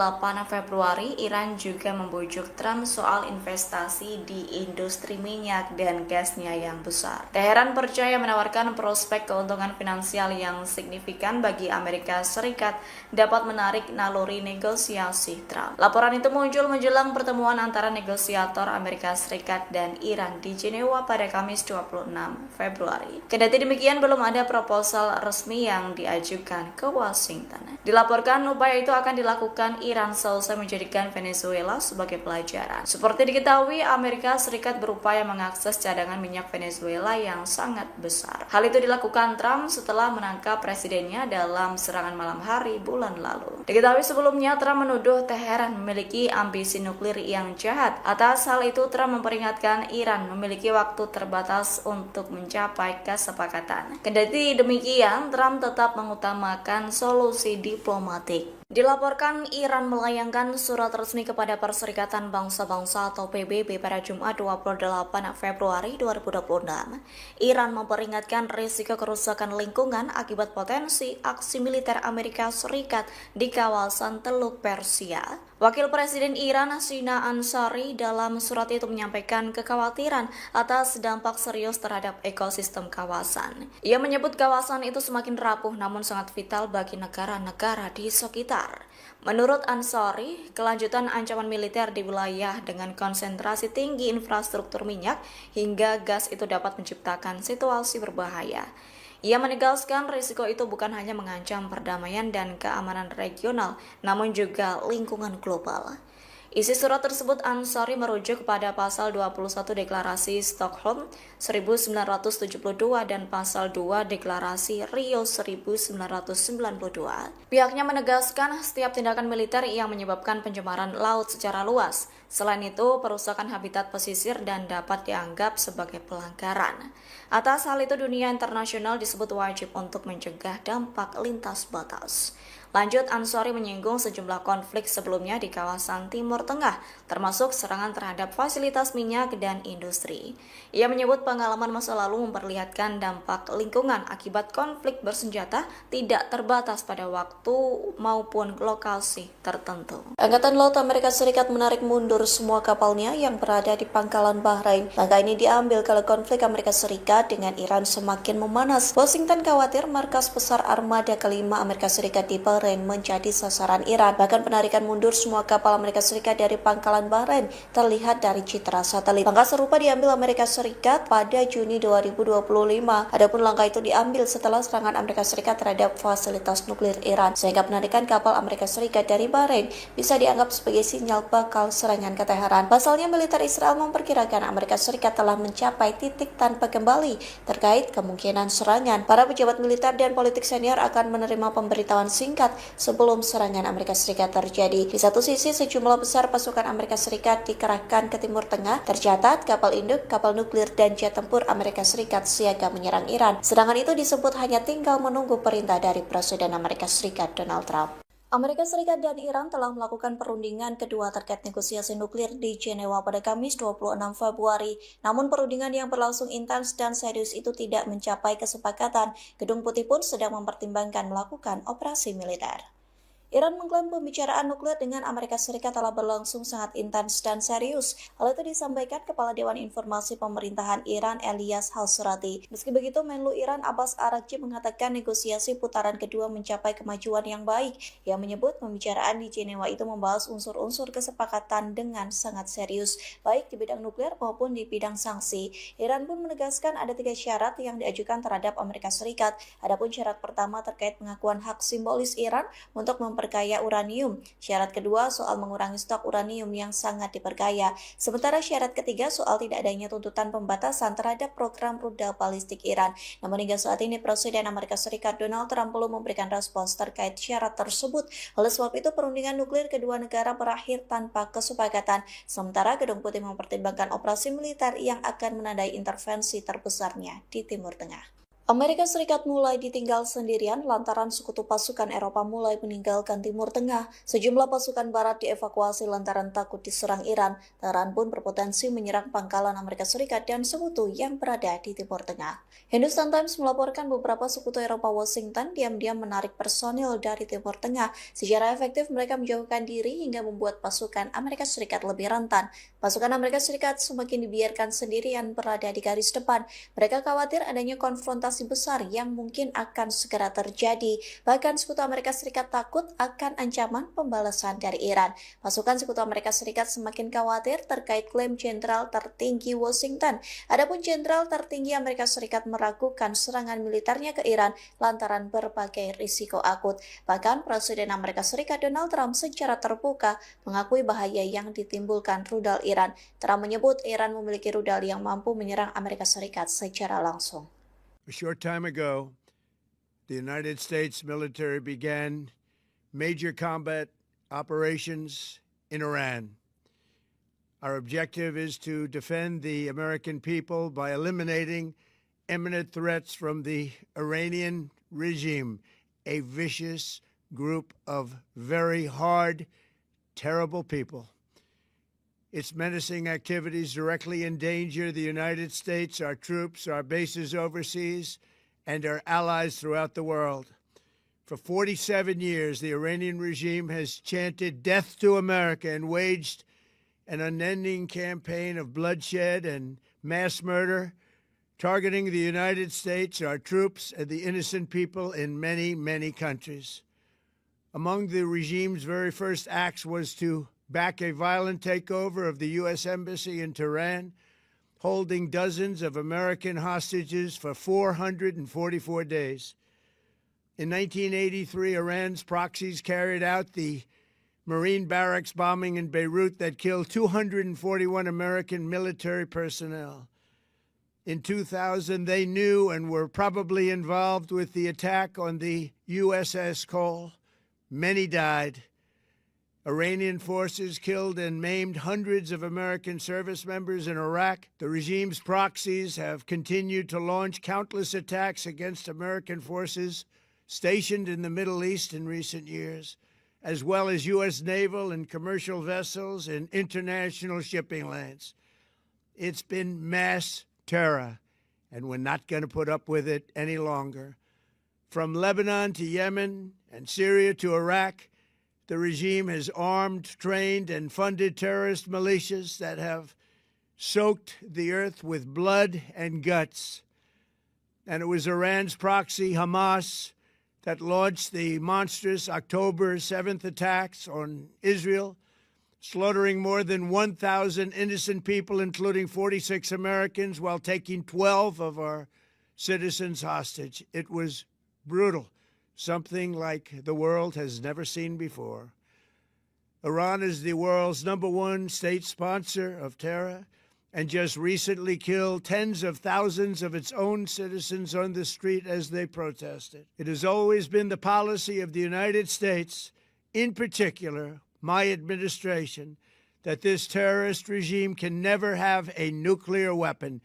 Februari, Iran juga membujuk Trump soal investasi di industri minyak dan gasnya yang besar. Teheran percaya menawarkan prospek keuntungan finansial yang signifikan bagi Amerika Serikat dapat menarik naluri negosiasi Trump. Laporan itu muncul menjelang pertemuan antara negosiator Amerika Serikat dan Iran di Jenewa pada Kamis 26 Februari. Kendati demikian, belum ada proposal resmi yang diajukan ke Washington. Dilaporkan upaya itu akan dilakukan Iran selesai menjadikan Venezuela sebagai pelajaran. Seperti diketahui, Amerika Serikat berupaya mengakses cadangan minyak Venezuela yang sangat besar. Hal itu dilakukan Trump setelah menangkap presidennya dalam serangan malam hari bulan lalu. Diketahui sebelumnya, Trump menuduh Teheran memiliki ambisi nuklir yang jahat. Atas hal itu, Trump memperingatkan Iran memiliki waktu terbatas untuk mencapai kesepakatan. Kendati demikian, Trump tetap mengutamakan solusi diplomatik. Dilaporkan Iran melayangkan surat resmi kepada Perserikatan Bangsa-Bangsa atau PBB pada Jumat 28 Februari 2026. Iran memperingatkan risiko kerusakan lingkungan akibat potensi aksi militer Amerika Serikat di kawasan Teluk Persia. Wakil Presiden Iran Sina Ansari dalam surat itu menyampaikan kekhawatiran atas dampak serius terhadap ekosistem kawasan. Ia menyebut kawasan itu semakin rapuh namun sangat vital bagi negara-negara di sekitar. Menurut Ansari, kelanjutan ancaman militer di wilayah dengan konsentrasi tinggi infrastruktur minyak hingga gas itu dapat menciptakan situasi berbahaya. Ia menegaskan risiko itu bukan hanya mengancam perdamaian dan keamanan regional, namun juga lingkungan global. Isi surat tersebut Ansari merujuk pada pasal 21 Deklarasi Stockholm 1972 dan pasal 2 Deklarasi Rio 1992. Pihaknya menegaskan setiap tindakan militer yang menyebabkan pencemaran laut secara luas. Selain itu, perusakan habitat pesisir dan dapat dianggap sebagai pelanggaran. Atas hal itu, dunia internasional disebut wajib untuk mencegah dampak lintas batas. Lanjut, Ansari menyinggung sejumlah konflik sebelumnya di kawasan Timur Tengah, termasuk serangan terhadap fasilitas minyak dan industri. Ia menyebut pengalaman masa lalu memperlihatkan dampak lingkungan akibat konflik bersenjata tidak terbatas pada waktu maupun lokasi tertentu. Angkatan Laut Amerika Serikat menarik mundur semua kapalnya yang berada di pangkalan Bahrain. Langkah ini diambil kalau konflik Amerika Serikat dengan Iran semakin memanas. Washington khawatir markas besar armada kelima Amerika Serikat di Bahrain menjadi sasaran Iran. Bahkan penarikan mundur semua kapal Amerika Serikat dari pangkalan Bahrain terlihat dari citra satelit. Langkah serupa diambil Amerika Serikat pada Juni 2025. Adapun langkah itu diambil setelah serangan Amerika Serikat terhadap fasilitas nuklir Iran, sehingga penarikan kapal Amerika Serikat dari Bahrain bisa dianggap sebagai sinyal bakal serangan ke Teheran. Pasalnya, militer Israel memperkirakan Amerika Serikat telah mencapai titik tanpa kembali terkait kemungkinan serangan. Para pejabat militer dan politik senior akan menerima pemberitahuan singkat sebelum serangan Amerika Serikat terjadi. Di satu sisi, sejumlah besar pasukan Amerika Serikat dikerahkan ke Timur Tengah. Tercatat kapal induk, kapal nuklir, dan jet tempur Amerika Serikat siaga menyerang Iran. Sedangkan itu disebut hanya tinggal menunggu perintah dari Presiden Amerika Serikat Donald Trump. Amerika Serikat dan Iran telah melakukan perundingan kedua terkait negosiasi nuklir di Jenewa pada Kamis 26 Februari. Namun perundingan yang berlangsung intens dan serius itu tidak mencapai kesepakatan. Gedung Putih pun sedang mempertimbangkan melakukan operasi militer. Iran mengklaim pembicaraan nuklir dengan Amerika Serikat telah berlangsung sangat intens dan serius. Hal itu disampaikan Kepala Dewan Informasi Pemerintahan Iran Elias Al-Surati. Meski begitu, Menlu Iran Abbas Araghchi mengatakan negosiasi putaran kedua mencapai kemajuan yang baik. Ia menyebut pembicaraan di Jenewa itu membahas unsur-unsur kesepakatan dengan sangat serius, baik di bidang nuklir maupun di bidang sanksi. Iran pun menegaskan ada 3 syarat yang diajukan terhadap Amerika Serikat. Adapun syarat pertama terkait pengakuan hak simbolis Iran untuk memperkaya uranium. Syarat kedua soal mengurangi stok uranium yang sangat diperkaya. Sementara syarat ketiga soal tidak adanya tuntutan pembatasan terhadap program rudal balistik Iran. Namun hingga saat ini Presiden Amerika Serikat Donald Trump belum memberikan respons terkait syarat tersebut. Oleh sebab itu perundingan nuklir kedua negara berakhir tanpa kesepakatan. Sementara Gedung Putih mempertimbangkan operasi militer yang akan menandai intervensi terbesarnya di Timur Tengah. Amerika Serikat mulai ditinggal sendirian lantaran sekutu pasukan Eropa mulai meninggalkan Timur Tengah. Sejumlah pasukan Barat dievakuasi lantaran takut diserang Iran. Teheran pun berpotensi menyerang pangkalan Amerika Serikat dan sekutu yang berada di Timur Tengah. Hindustan Times melaporkan beberapa sekutu Eropa Washington diam-diam menarik personil dari Timur Tengah. Secara efektif mereka menjauhkan diri hingga membuat pasukan Amerika Serikat lebih rentan. Pasukan Amerika Serikat semakin dibiarkan sendirian berada di garis depan. Mereka khawatir adanya konfrontasi besar yang mungkin akan segera terjadi. Bahkan sekutu Amerika Serikat takut akan ancaman pembalasan dari Iran. Pasukan sekutu Amerika Serikat semakin khawatir terkait klaim jenderal tertinggi Washington. Adapun jenderal tertinggi Amerika Serikat meragukan serangan militernya ke Iran lantaran berbagai risiko akut. Bahkan Presiden Amerika Serikat Donald Trump secara terbuka mengakui bahaya yang ditimbulkan rudal Iran. Trump menyebut Iran memiliki rudal yang mampu menyerang Amerika Serikat secara langsung. A short time ago, the United States military began major combat operations in Iran. Our objective is to defend the American people by eliminating imminent threats from the Iranian regime, a vicious group of very hard, terrible people. Its menacing activities directly endanger the United States, our troops, our bases overseas, and our allies throughout the world. For 47 years, the Iranian regime has chanted death to America and waged an unending campaign of bloodshed and mass murder, targeting the United States, our troops, and the innocent people in many, many countries. Among the regime's very first acts was to back a violent takeover of the U.S. Embassy in Tehran, holding dozens of American hostages for 444 days. In 1983, Iran's proxies carried out the Marine barracks bombing in Beirut that killed 241 American military personnel. In 2000, they knew and were probably involved with the attack on the USS Cole. Many died. Iranian forces killed and maimed hundreds of American service members in Iraq. The regime's proxies have continued to launch countless attacks against American forces stationed in the Middle East in recent years, as well as U.S. naval and commercial vessels in international shipping lanes. It's been mass terror, and we're not going to put up with it any longer. From Lebanon to Yemen and Syria to Iraq, the regime has armed, trained, and funded terrorist militias that have soaked the earth with blood and guts. And it was Iran's proxy, Hamas, that launched the monstrous October 7th attacks on Israel, slaughtering more than 1,000 innocent people, including 46 Americans, while taking 12 of our citizens hostage. It was brutal, something like the world has never seen before. Iran is the world's #1 state sponsor of terror and just recently killed tens of thousands of its own citizens on the street as they protested. It has always been the policy of the United States, in particular, my administration, that this terrorist regime can never have a nuclear weapon.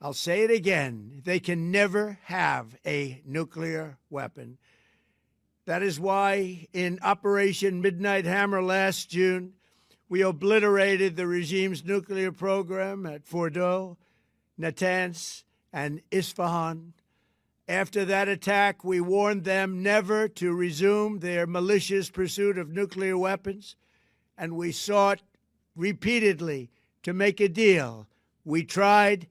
I'll say it again, they can never have a nuclear weapon. That is why in Operation Midnight Hammer last June, we obliterated the regime's nuclear program at Fordow, Natanz, and Isfahan. After that attack, we warned them never to resume their malicious pursuit of nuclear weapons, and we sought repeatedly to make a deal. We tried.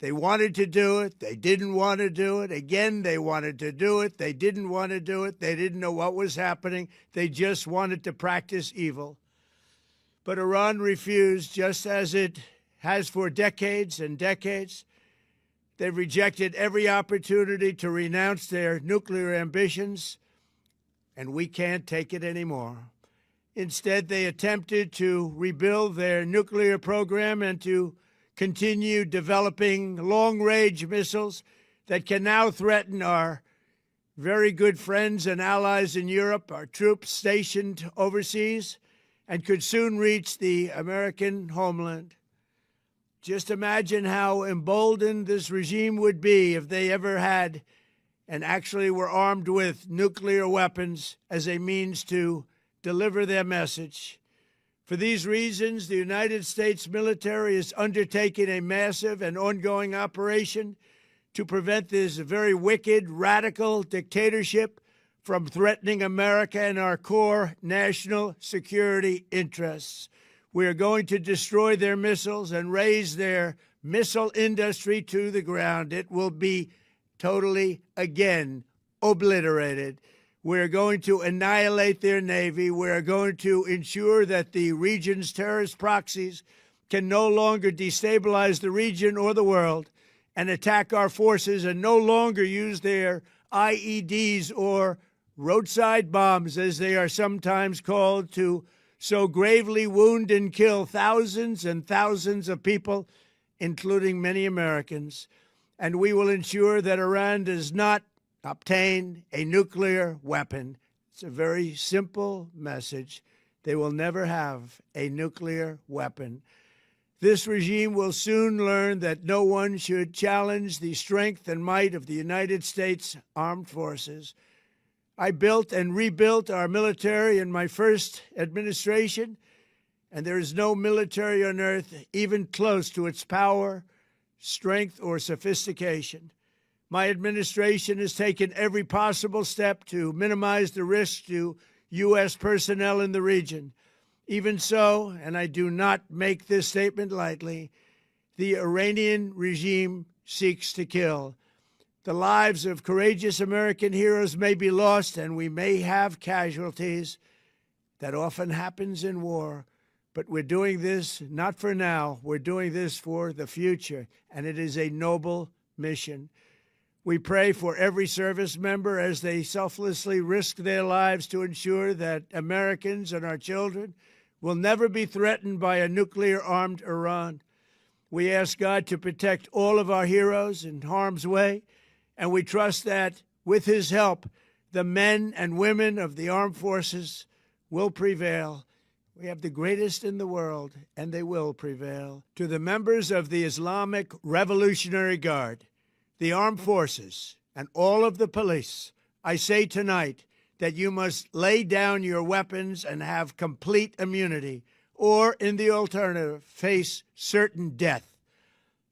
They wanted to do it. They didn't want to do it. Again, they wanted to do it. They didn't want to do it. They didn't know what was happening. They just wanted to practice evil. But Iran refused, just as it has for decades and decades. They've rejected every opportunity to renounce their nuclear ambitions, and we can't take it anymore. Instead, they attempted to rebuild their nuclear program and to continue developing long-range missiles that can now threaten our very good friends and allies in Europe, our troops stationed overseas, and could soon reach the American homeland. Just imagine how emboldened this regime would be if they ever had and actually were armed with nuclear weapons as a means to deliver their message. For these reasons, the United States military is undertaking a massive and ongoing operation to prevent this very wicked, radical dictatorship from threatening America and our core national security interests. We are going to destroy their missiles and raise their missile industry to the ground. It will be totally, again, obliterated. We're going to annihilate their Navy. We're going to ensure that the region's terrorist proxies can no longer destabilize the region or the world and attack our forces and no longer use their IEDs or roadside bombs, as they are sometimes called, to so gravely wound and kill thousands and thousands of people, including many Americans. And we will ensure that Iran does not obtain a nuclear weapon. It's a very simple message. They will never have a nuclear weapon. This regime will soon learn that no one should challenge the strength and might of the United States Armed Forces. I built and rebuilt our military in my first administration, and there is no military on earth even close to its power, strength, or sophistication. My administration has taken every possible step to minimize the risk to U.S. personnel in the region. Even so, and I do not make this statement lightly, the Iranian regime seeks to kill. The lives of courageous American heroes may be lost, and we may have casualties. That often happens in war. But we're doing this not for now. We're doing this for the future, and it is a noble mission. We pray for every service member as they selflessly risk their lives to ensure that Americans and our children will never be threatened by a nuclear-armed Iran. We ask God to protect all of our heroes in harm's way, and we trust that, with his help, the men and women of the armed forces will prevail. We have the greatest in the world, and they will prevail. To the members of the Islamic Revolutionary Guard, the armed forces, and all of the police, I say tonight that you must lay down your weapons and have complete immunity, or, in the alternative, face certain death.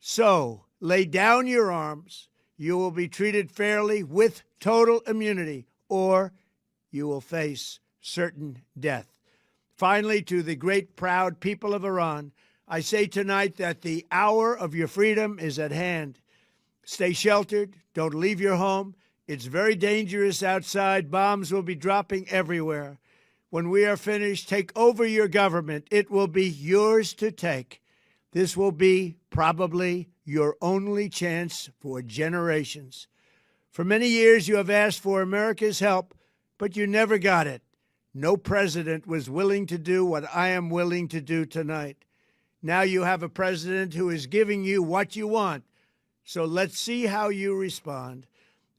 So, lay down your arms. You will be treated fairly with total immunity, or you will face certain death. Finally, to the great, proud people of Iran, I say tonight that the hour of your freedom is at hand. Stay sheltered. Don't leave your home. It's very dangerous outside. Bombs will be dropping everywhere. When we are finished, take over your government. It will be yours to take. This will be probably your only chance for generations. For many years, you have asked for America's help, but you never got it. No president was willing to do what I am willing to do tonight. Now you have a president who is giving you what you want. So let's see how you respond.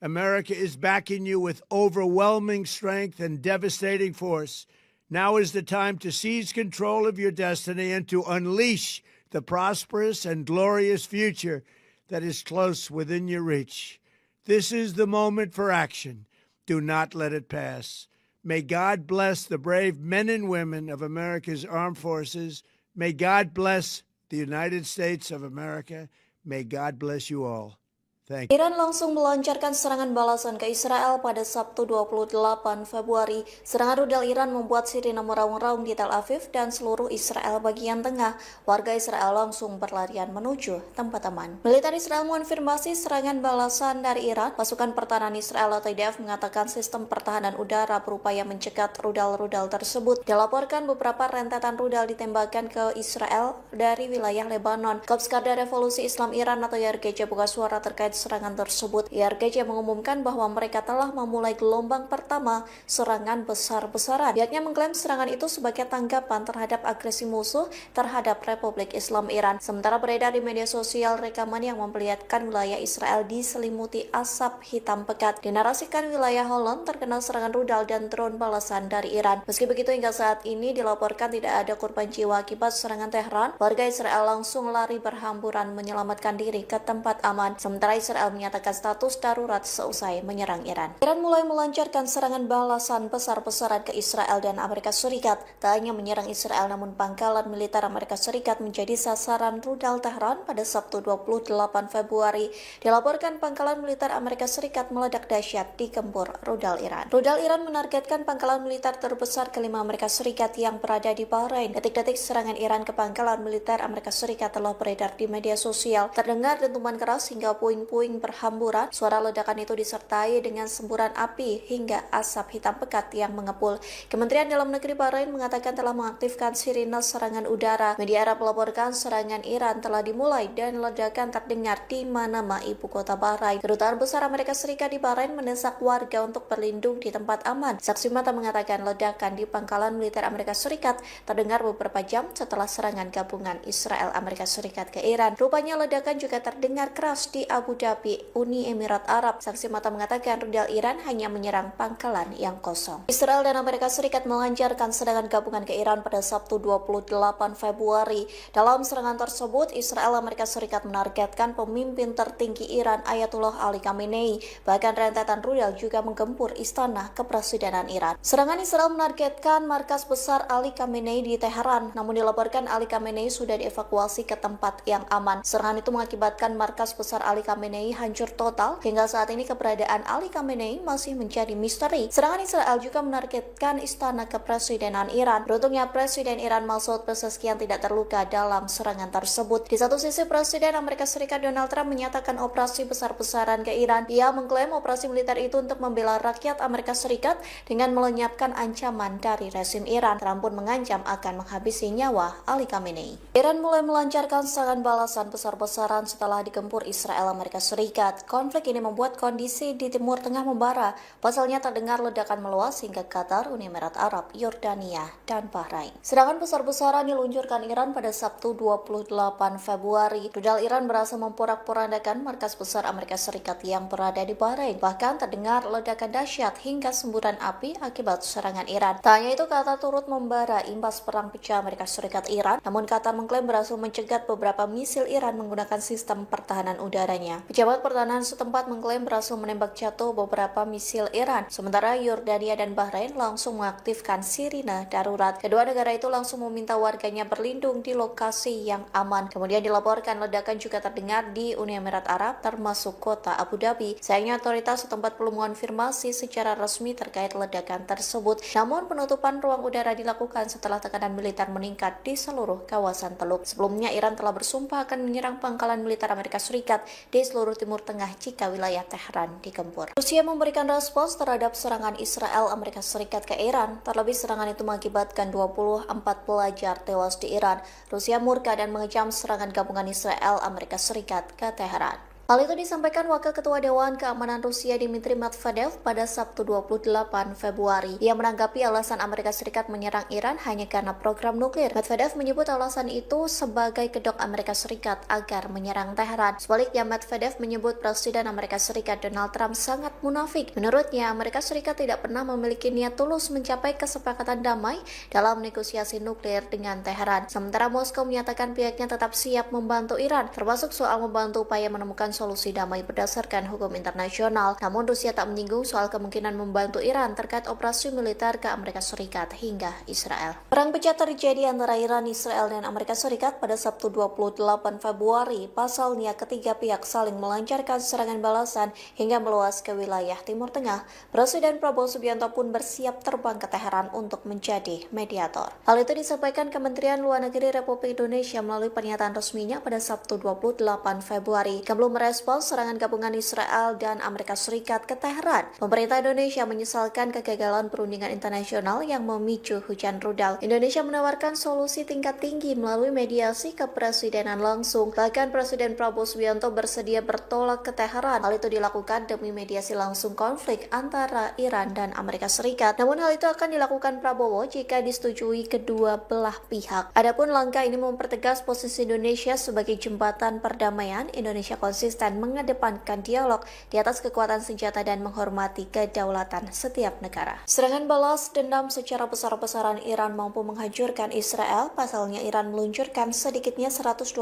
America is backing you with overwhelming strength and devastating force. Now is the time to seize control of your destiny and to unleash the prosperous and glorious future that is close within your reach. This is the moment for action. Do not let it pass. May God bless the brave men and women of America's armed forces. May God bless the United States of America. May God bless you all. Thank you. Iran langsung melancarkan serangan balasan ke Israel pada Sabtu 28 Februari. Serangan rudal Iran membuat sirine meraung-raung di Tel Aviv dan seluruh Israel bagian tengah. Warga Israel langsung berlarian menuju tempat aman. Militer Israel mengonfirmasi serangan balasan dari Iran. Pasukan pertahanan Israel atau IDF mengatakan sistem pertahanan udara berupaya mencegat rudal-rudal tersebut. Dilaporkan beberapa rentetan rudal ditembakkan ke Israel dari wilayah Lebanon. Korps Garda Revolusi Islam Iran atau YRGC buka suara terkait serangan tersebut. YRGC mengumumkan bahwa mereka telah memulai gelombang pertama serangan besar-besaran. Pihaknya mengklaim serangan itu sebagai tanggapan terhadap agresi musuh terhadap Republik Islam Iran. Sementara beredar di media sosial rekaman yang memperlihatkan wilayah Israel diselimuti asap hitam pekat. Dinarasikan wilayah Holland terkena serangan rudal dan drone balasan dari Iran. Meski begitu, hingga saat ini dilaporkan tidak ada korban jiwa akibat serangan Tehran. Warga Israel langsung lari berhamburan menyelamatkan diri ke tempat aman. Sementara Israel menyatakan status darurat seusai menyerang Iran. Iran mulai melancarkan serangan balasan besar-besaran ke Israel dan Amerika Serikat. Tak hanya menyerang Israel, namun pangkalan militer Amerika Serikat menjadi sasaran rudal Tehran pada Sabtu 28 Februari. Dilaporkan pangkalan militer Amerika Serikat meledak dahsyat di gempur rudal Iran. Rudal Iran menargetkan pangkalan militer terbesar kelima Amerika Serikat yang berada di Bahrain. Detik-detik serangan Iran ke pangkalan militer Amerika Serikat telah beredar di media sosial. Terdengar dentuman keras hingga puing-puing berhamburan. Suara ledakan itu disertai dengan semburan api hingga asap hitam pekat yang mengepul. Kementerian Dalam Negeri Bahrain mengatakan telah mengaktifkan sirine serangan udara. Media Arab melaporkan serangan Iran telah dimulai dan ledakan terdengar di Manama, ibu kota Bahrain. Kedutaan besar Amerika Serikat di Bahrain mendesak warga untuk berlindung di tempat aman. Saksi mata mengatakan ledakan di pangkalan militer Amerika Serikat terdengar beberapa jam setelah serangan gabungan Israel Amerika Serikat ke Iran. Rupanya ledakan juga terdengar keras di Abu Dhabi, Uni Emirat Arab. Saksi mata mengatakan rudal Iran hanya menyerang pangkalan yang kosong. Israel dan Amerika Serikat melancarkan serangan gabungan ke Iran pada Sabtu 28 Februari. Dalam serangan tersebut, Israel Amerika Serikat menargetkan pemimpin tertinggi Iran Ayatollah Ali Khamenei. Bahkan rentetan rudal juga menggempur istana kepresidenan Iran. Serangan Israel menargetkan markas besar Ali Khamenei di Teheran, namun dilaporkan Ali Khamenei sudah dievakuasi ke tempat yang aman. Serangan itu mengakibatkan markas besar Ali Khamenei hancur total. Hingga saat ini keberadaan Ali Khamenei masih menjadi misteri. Serangan Israel juga menargetkan istana kepresidenan Iran. Beruntungnya Presiden Iran Masoud Pezeshkian tidak terluka dalam serangan tersebut. Di satu sisi, Presiden Amerika Serikat Donald Trump menyatakan operasi besar-besaran ke Iran. Ia mengklaim operasi militer itu untuk membela rakyat Amerika Serikat dengan melenyapkan ancaman dari rezim Iran. Trump pun mengancam akan menghabisi nyawa Ali Khamenei. Iran mulai melancarkan serangan balasan besar-besaran setelah digempur Israel Amerika Serikat. Konflik ini membuat kondisi di Timur Tengah membara. Pasalnya terdengar ledakan meluas hingga Qatar, Uni Emirat Arab, Yordania, dan Bahrain. Serangan besar-besaran diluncurkan Iran pada Sabtu 28 Februari. Rudal Iran berhasil memporak-porandakan markas besar Amerika Serikat yang berada di Bahrain. Bahkan terdengar ledakan dahsyat hingga semburan api akibat serangan Iran. Tak hanya itu, Qatar turut membara imbas perang pecah Amerika Serikat Iran. Namun Qatar mengklaim berhasil mencegat beberapa misil Iran menggunakan sistem pertahanan udaranya. Pejabat pertahanan setempat mengklaim berhasil menembak jatuh beberapa misil Iran. Sementara Yordania dan Bahrain langsung mengaktifkan sirine darurat. Kedua negara itu langsung meminta warganya berlindung di lokasi yang aman. Kemudian dilaporkan ledakan juga terdengar di Uni Emirat Arab, termasuk kota Abu Dhabi. Sayangnya otoritas setempat belum mengonfirmasi secara resmi terkait ledakan tersebut. Namun penutupan ruang udara dilakukan setelah tekanan militer meningkat di seluruh kawasan Teluk. Sebelumnya Iran telah bersumpah akan menyerang pangkalan militer Amerika Serikat di seluruh seluruh Timur Tengah jika wilayah Tehran digempur. Rusia memberikan respons terhadap serangan Israel Amerika Serikat ke Iran. Terlebih serangan itu mengakibatkan 24 pelajar tewas di Iran. Rusia murka dan mengecam serangan gabungan Israel Amerika Serikat ke Teheran. Hal itu disampaikan Wakil Ketua Dewan Keamanan Rusia Dmitry Medvedev pada Sabtu 28 Februari. Ia menanggapi alasan Amerika Serikat menyerang Iran hanya karena program nuklir. Medvedev menyebut alasan itu sebagai kedok Amerika Serikat agar menyerang Teheran. Sebaliknya, Medvedev menyebut Presiden Amerika Serikat Donald Trump sangat munafik. Menurutnya, Amerika Serikat tidak pernah memiliki niat tulus mencapai kesepakatan damai dalam negosiasi nuklir dengan Teheran. Sementara Moskow menyatakan pihaknya tetap siap membantu Iran, termasuk soal membantu upaya menemukan solusi damai berdasarkan hukum internasional. Namun Rusia tak menyinggung soal kemungkinan membantu Iran terkait operasi militer ke Amerika Serikat hingga Israel. Perang pecah terjadi antara Iran, Israel, dan Amerika Serikat pada Sabtu 28 Februari. Pasalnya ketiga pihak saling melancarkan serangan balasan hingga meluas ke wilayah Timur Tengah. Presiden Prabowo Subianto pun bersiap terbang ke Teheran untuk menjadi mediator. Hal itu disampaikan Kementerian Luar Negeri Republik Indonesia melalui pernyataan resminya pada Sabtu 28 Februari. Belum merespons serangan gabungan Israel dan Amerika Serikat ke Teheran. Pemerintah Indonesia menyesalkan kegagalan perundingan internasional yang memicu hujan rudal. Indonesia menawarkan solusi tingkat tinggi melalui mediasi kepresidenan langsung. Bahkan Presiden Prabowo Subianto bersedia bertolak ke Teheran. Hal itu dilakukan demi mediasi langsung konflik antara Iran dan Amerika Serikat. Namun hal itu akan dilakukan Prabowo jika disetujui kedua belah pihak. Adapun langkah ini mempertegas posisi Indonesia sebagai jembatan perdamaian. Indonesia konsisten mengedepankan dialog di atas kekuatan senjata dan menghormati kedaulatan setiap negara. Serangan balas dendam secara besar-besaran Iran mampu menghancurkan Israel. Pasalnya Iran meluncurkan sedikitnya 125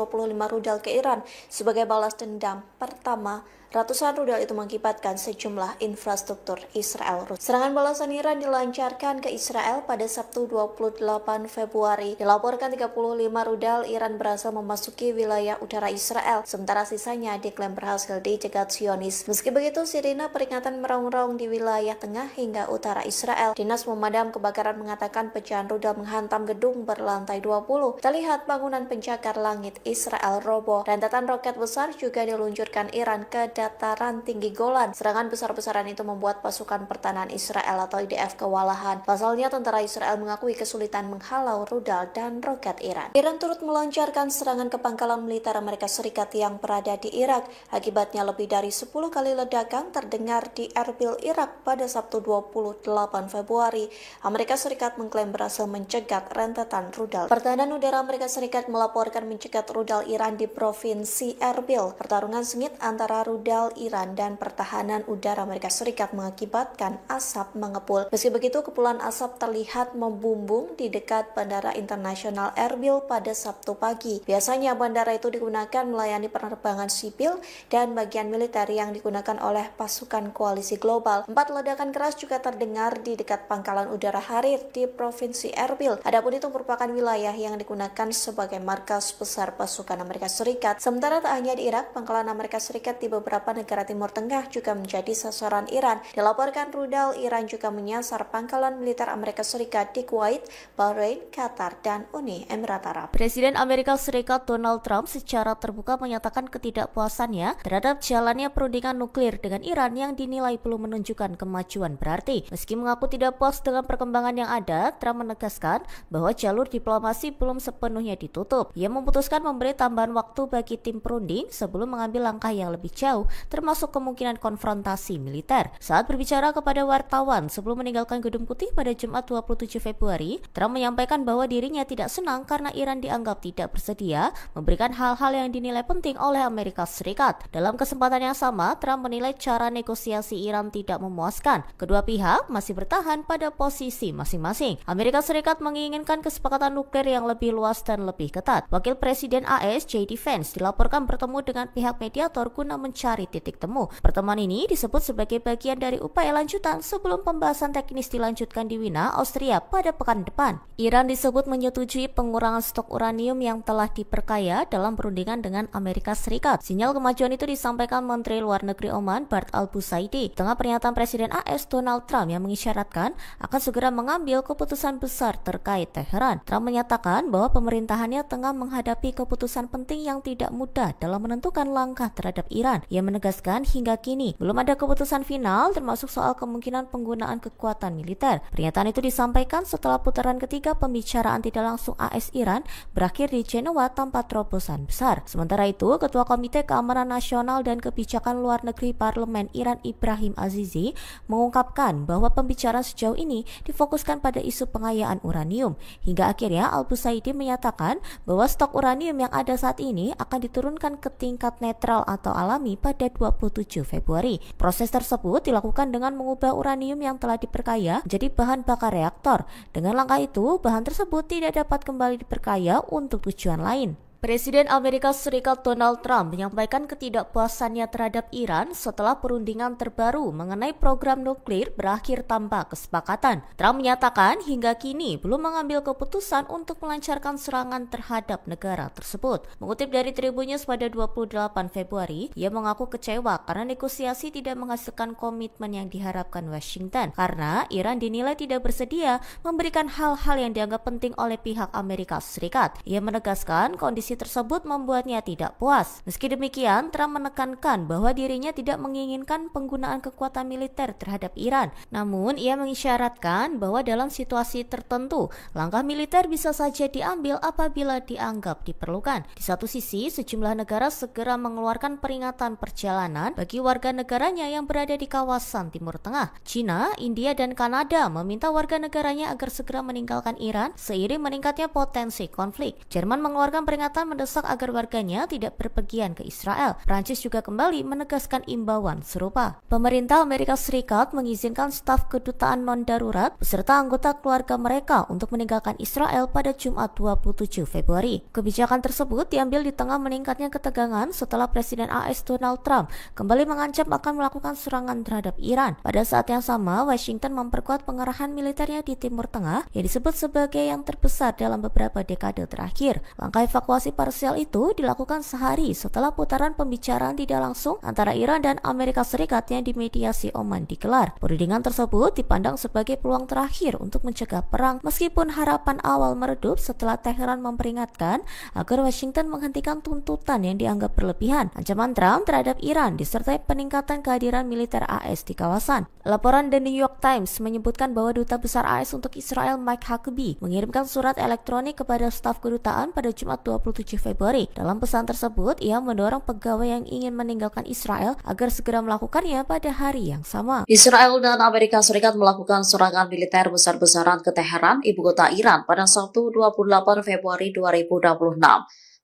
rudal ke Iran sebagai balas dendam pertama. Ratusan rudal itu mengakibatkan sejumlah infrastruktur Israel. Serangan balasan Iran dilancarkan ke Israel pada Sabtu 28 Februari. Dilaporkan 35 rudal Iran berhasil memasuki wilayah udara Israel, sementara sisanya diklaim berhasil dicegat Zionis. Meski begitu, sirine peringatan meraung-raung di wilayah tengah hingga utara Israel. Dinas Pemadam Kebakaran mengatakan pecahan rudal menghantam gedung berlantai 20. Terlihat bangunan pencakar langit Israel roboh. Rentetan roket besar juga diluncurkan Iran ke dataran tinggi Golan. Serangan besar-besaran itu membuat pasukan pertahanan Israel atau IDF kewalahan. Pasalnya tentara Israel mengakui kesulitan menghalau rudal dan roket Iran. Iran turut melancarkan serangan ke pangkalan militer Amerika Serikat yang berada di Irak. Akibatnya lebih dari 10 kali ledakan terdengar di Erbil, Irak pada Sabtu 28 Februari. Amerika Serikat mengklaim berhasil mencegat rentetan rudal. Pertahanan udara Amerika Serikat melaporkan mencegat rudal Iran di provinsi Erbil. Pertarungan sengit antara rudal Iran dan pertahanan udara Amerika Serikat mengakibatkan asap mengepul. Meski begitu, kepulan asap terlihat membumbung di dekat Bandara Internasional Erbil pada Sabtu pagi. Biasanya bandara itu digunakan melayani penerbangan sipil dan bagian militer yang digunakan oleh pasukan koalisi global. 4 ledakan keras juga terdengar di dekat pangkalan udara Harir di provinsi Erbil. Adapun itu merupakan wilayah yang digunakan sebagai markas besar pasukan Amerika Serikat. Sementara tak hanya di Irak, pangkalan Amerika Serikat di beberapa negara Timur Tengah juga menjadi sasaran Iran. Dilaporkan rudal Iran juga menyasar pangkalan militer Amerika Serikat di Kuwait, Bahrain, Qatar, dan Uni Emirat Arab. Presiden Amerika Serikat Donald Trump secara terbuka menyatakan ketidakpuasannya terhadap jalannya perundingan nuklir dengan Iran yang dinilai belum menunjukkan kemajuan berarti. Meski mengaku tidak puas dengan perkembangan yang ada, Trump menegaskan bahwa jalur diplomasi belum sepenuhnya ditutup. Ia memutuskan memberi tambahan waktu bagi tim perunding sebelum mengambil langkah yang lebih jauh, termasuk kemungkinan konfrontasi militer. Saat berbicara kepada wartawan sebelum meninggalkan Gedung Putih pada Jumat 27 Februari, Trump menyampaikan bahwa dirinya tidak senang karena Iran dianggap tidak bersedia memberikan hal-hal yang dinilai penting oleh Amerika Serikat. Dalam kesempatan yang sama, Trump menilai cara negosiasi Iran tidak memuaskan. Kedua pihak masih bertahan pada posisi masing-masing. Amerika Serikat menginginkan kesepakatan nuklir yang lebih luas dan lebih ketat. Wakil Presiden AS J.D. Vance dilaporkan bertemu dengan pihak mediator guna mencari titik temu. Pertemuan ini disebut sebagai bagian dari upaya lanjutan sebelum pembahasan teknis dilanjutkan di Wina, Austria pada pekan depan. Iran disebut menyetujui pengurangan stok uranium yang telah diperkaya dalam perundingan dengan Amerika Serikat. Sinyal kemajuan kemajuan itu disampaikan Menteri Luar Negeri Oman Bart al-Busaidi tengah pernyataan Presiden AS Donald Trump yang mengisyaratkan akan segera mengambil keputusan besar terkait Teheran. Trump menyatakan bahwa pemerintahannya tengah menghadapi keputusan penting yang tidak mudah dalam menentukan langkah terhadap Iran. Ia menegaskan hingga kini belum ada keputusan final termasuk soal kemungkinan penggunaan kekuatan militer. Pernyataan itu disampaikan setelah putaran ketiga pembicaraan tidak langsung AS-Iran berakhir di Jenewa tanpa terobosan besar. Sementara itu, Ketua Komite Keamanan Nasional dan Kebijakan Luar Negeri Parlemen Iran Ibrahim Azizi mengungkapkan bahwa pembicaraan sejauh ini difokuskan pada isu pengayaan uranium. Hingga akhirnya Al-Busaidi menyatakan bahwa stok uranium yang ada saat ini akan diturunkan ke tingkat netral atau alami pada 27 Februari. Proses tersebut dilakukan dengan mengubah uranium yang telah diperkaya menjadi bahan bakar reaktor. Dengan langkah itu, bahan tersebut tidak dapat kembali diperkaya untuk tujuan lain. Presiden Amerika Serikat Donald Trump menyampaikan ketidakpuasannya terhadap Iran setelah perundingan terbaru mengenai program nuklir berakhir tanpa kesepakatan. Trump menyatakan hingga kini belum mengambil keputusan untuk melancarkan serangan terhadap negara tersebut. Mengutip dari Tribun News pada 28 Februari, ia mengaku kecewa karena negosiasi tidak menghasilkan komitmen yang diharapkan Washington karena Iran dinilai tidak bersedia memberikan hal-hal yang dianggap penting oleh pihak Amerika Serikat. Ia menegaskan kondisi tersebut membuatnya tidak puas. Meski demikian, Trump menekankan bahwa dirinya tidak menginginkan penggunaan kekuatan militer terhadap Iran. Namun, ia mengisyaratkan bahwa dalam situasi tertentu, langkah militer bisa saja diambil apabila dianggap diperlukan. Di satu sisi, sejumlah negara segera mengeluarkan peringatan perjalanan bagi warga negaranya yang berada di kawasan Timur Tengah. China, India, dan Kanada meminta warga negaranya agar segera meninggalkan Iran seiring meningkatnya potensi konflik. Jerman mengeluarkan peringatan mendesak agar warganya tidak berpergian ke Israel. Prancis juga kembali menegaskan imbauan serupa. Pemerintah Amerika Serikat mengizinkan staf kedutaan non-darurat beserta anggota keluarga mereka untuk meninggalkan Israel pada Jumat 27 Februari. Kebijakan tersebut diambil di tengah meningkatnya ketegangan setelah Presiden AS Donald Trump kembali mengancam akan melakukan serangan terhadap Iran. Pada saat yang sama, Washington memperkuat pengerahan militernya di Timur Tengah yang disebut sebagai yang terbesar dalam beberapa dekade terakhir. Langkah evakuasi parsial itu dilakukan sehari setelah putaran pembicaraan tidak langsung antara Iran dan Amerika Serikat yang dimediasi Oman digelar. Perundingan tersebut dipandang sebagai peluang terakhir untuk mencegah perang meskipun harapan awal meredup setelah Teheran memperingatkan agar Washington menghentikan tuntutan yang dianggap berlebihan. Ancaman Trump terhadap Iran disertai peningkatan kehadiran militer AS di kawasan. Laporan The New York Times menyebutkan bahwa Duta Besar AS untuk Israel Mike Huckabee mengirimkan surat elektronik kepada staf kedutaan pada Jumat 27 Februari. Dalam pesan tersebut, ia mendorong pegawai yang ingin meninggalkan Israel agar segera melakukannya pada hari yang sama. Israel dan Amerika Serikat melakukan serangan militer besar-besaran ke Teheran, ibu kota Iran, pada Sabtu 28 Februari 2026.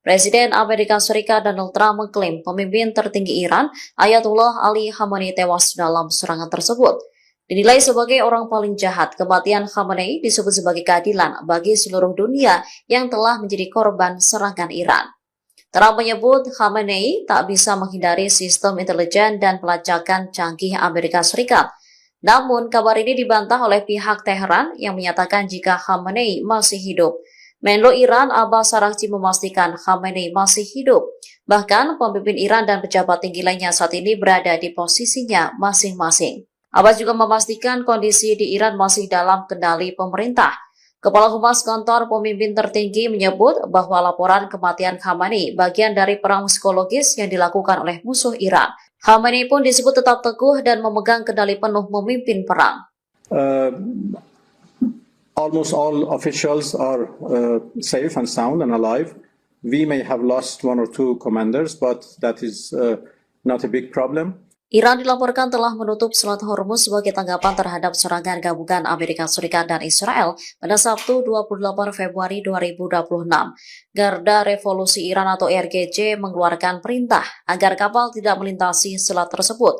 Presiden Amerika Serikat Donald Trump mengklaim pemimpin tertinggi Iran, Ayatollah Ali Khamenei, tewas dalam serangan tersebut. Dinilai sebagai orang paling jahat, kematian Khamenei disebut sebagai keadilan bagi seluruh dunia yang telah menjadi korban serangan Iran. Trump menyebut Khamenei tak bisa menghindari sistem intelijen dan pelacakan canggih Amerika Serikat. Namun, kabar ini dibantah oleh pihak Teheran yang menyatakan jika Khamenei masih hidup. Menlo Iran Abbas Araghchi memastikan Khamenei masih hidup. Bahkan, pemimpin Iran dan pejabat tinggi lainnya saat ini berada di posisinya masing-masing. Abbas juga memastikan kondisi di Iran masih dalam kendali pemerintah. Kepala Humas Kantor Pemimpin Tertinggi menyebut bahwa laporan kematian Khamenei bagian dari perang psikologis yang dilakukan oleh musuh Iran. Khamenei pun disebut tetap teguh dan memegang kendali penuh memimpin perang. Almost all officials are safe and sound and alive. We may have lost one or two commanders, but that is not a big problem. Iran dilaporkan telah menutup Selat Hormuz sebagai tanggapan terhadap serangan gabungan Amerika Serikat dan Israel pada Sabtu 28 Februari 2026. Garda Revolusi Iran atau IRGC mengeluarkan perintah agar kapal tidak melintasi selat tersebut.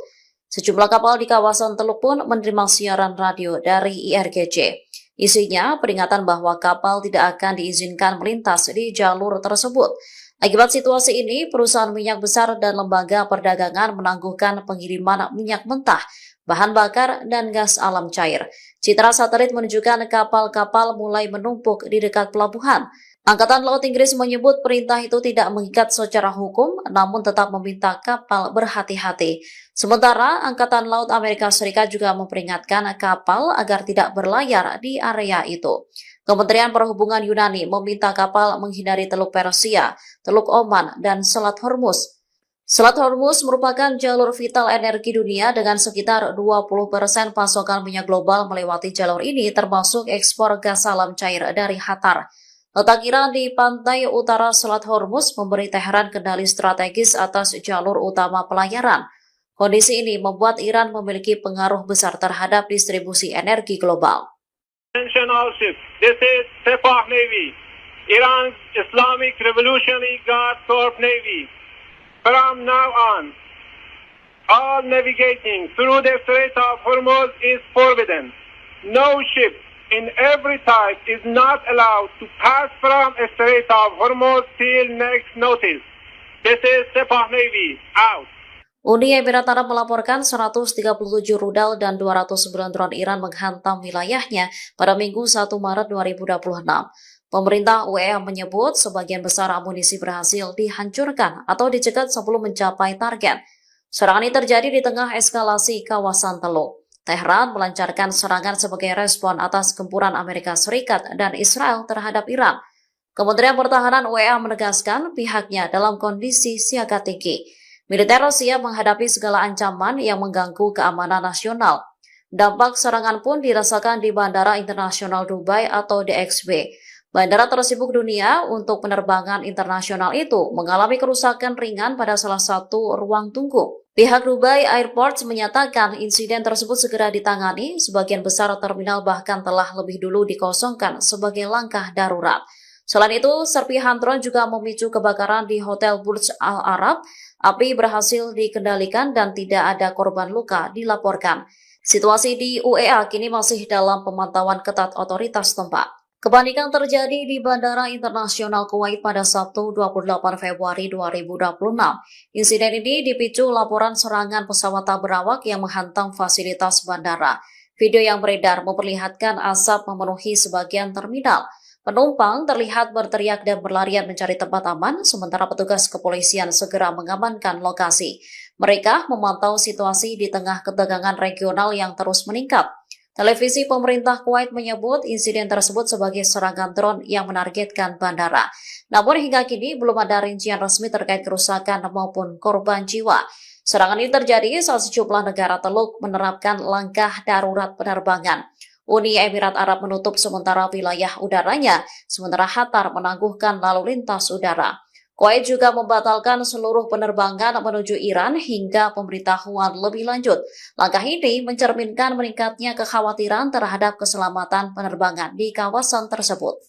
Sejumlah kapal di kawasan Teluk pun menerima siaran radio dari IRGC. Isinya peringatan bahwa kapal tidak akan diizinkan melintas di jalur tersebut. Akibat situasi ini, perusahaan minyak besar dan lembaga perdagangan menangguhkan pengiriman minyak mentah, bahan bakar, dan gas alam cair. Citra satelit menunjukkan kapal-kapal mulai menumpuk di dekat pelabuhan. Angkatan Laut Inggris menyebut perintah itu tidak mengikat secara hukum, namun tetap meminta kapal berhati-hati. Sementara Angkatan Laut Amerika Serikat juga memperingatkan kapal agar tidak berlayar di area itu. Kementerian Perhubungan Yunani meminta kapal menghindari Teluk Persia, Teluk Oman, dan Selat Hormuz. Selat Hormuz merupakan jalur vital energi dunia dengan sekitar 20% pasokan minyak global melewati jalur ini, termasuk ekspor gas alam cair dari Qatar. Letak Iran di pantai utara Selat Hormuz memberi Teheran kendali strategis atas jalur utama pelayaran. Kondisi ini membuat Iran memiliki pengaruh besar terhadap distribusi energi global. Attention all ships. This is Sepah Navy, Iran's Islamic Revolutionary Guard Corps Navy. From now on, all navigating through the Strait of Hormuz is forbidden. No ship in every type is not allowed to pass from a Strait of Hormuz till next notice. This is Sepah Navy, out. Uni Emirat Arab melaporkan 137 rudal dan 209 drone Iran menghantam wilayahnya pada Minggu 1 Maret 2026. Pemerintah UEA menyebut sebagian besar amunisi berhasil dihancurkan atau dicegat sebelum mencapai target. Serangan ini terjadi di tengah eskalasi kawasan Teluk. Teheran melancarkan serangan sebagai respon atas gempuran Amerika Serikat dan Israel terhadap Iran. Kementerian Pertahanan UEA menegaskan pihaknya dalam kondisi siaga tinggi. Militer siap menghadapi segala ancaman yang mengganggu keamanan nasional. Dampak serangan pun dirasakan di Bandara Internasional Dubai atau DXB. Bandara tersibuk dunia untuk penerbangan internasional itu mengalami kerusakan ringan pada salah satu ruang tunggu. Pihak Dubai Airports menyatakan insiden tersebut segera ditangani, sebagian besar terminal bahkan telah lebih dulu dikosongkan sebagai langkah darurat. Selain itu, serpihan drone juga memicu kebakaran di Hotel Burj Al Arab. Api berhasil dikendalikan dan tidak ada korban luka dilaporkan. Situasi di UEA kini masih dalam pemantauan ketat otoritas tempat. Kepanikan terjadi di Bandara Internasional Kuwait pada Sabtu 28 Februari 2026. Insiden ini dipicu laporan serangan pesawat tak berawak yang menghantam fasilitas bandara. Video yang beredar memperlihatkan asap memenuhi sebagian terminal. Penumpang terlihat berteriak dan berlarian mencari tempat aman, sementara petugas kepolisian segera mengamankan lokasi. Mereka memantau situasi di tengah ketegangan regional yang terus meningkat. Televisi pemerintah Kuwait menyebut insiden tersebut sebagai serangan drone yang menargetkan bandara. Namun hingga kini belum ada rincian resmi terkait kerusakan maupun korban jiwa. Serangan ini terjadi saat sejumlah negara Teluk menerapkan langkah darurat penerbangan. Uni Emirat Arab menutup sementara wilayah udaranya, sementara Qatar menangguhkan lalu lintas udara. Kuwait juga membatalkan seluruh penerbangan menuju Iran hingga pemberitahuan lebih lanjut. Langkah ini mencerminkan meningkatnya kekhawatiran terhadap keselamatan penerbangan di kawasan tersebut.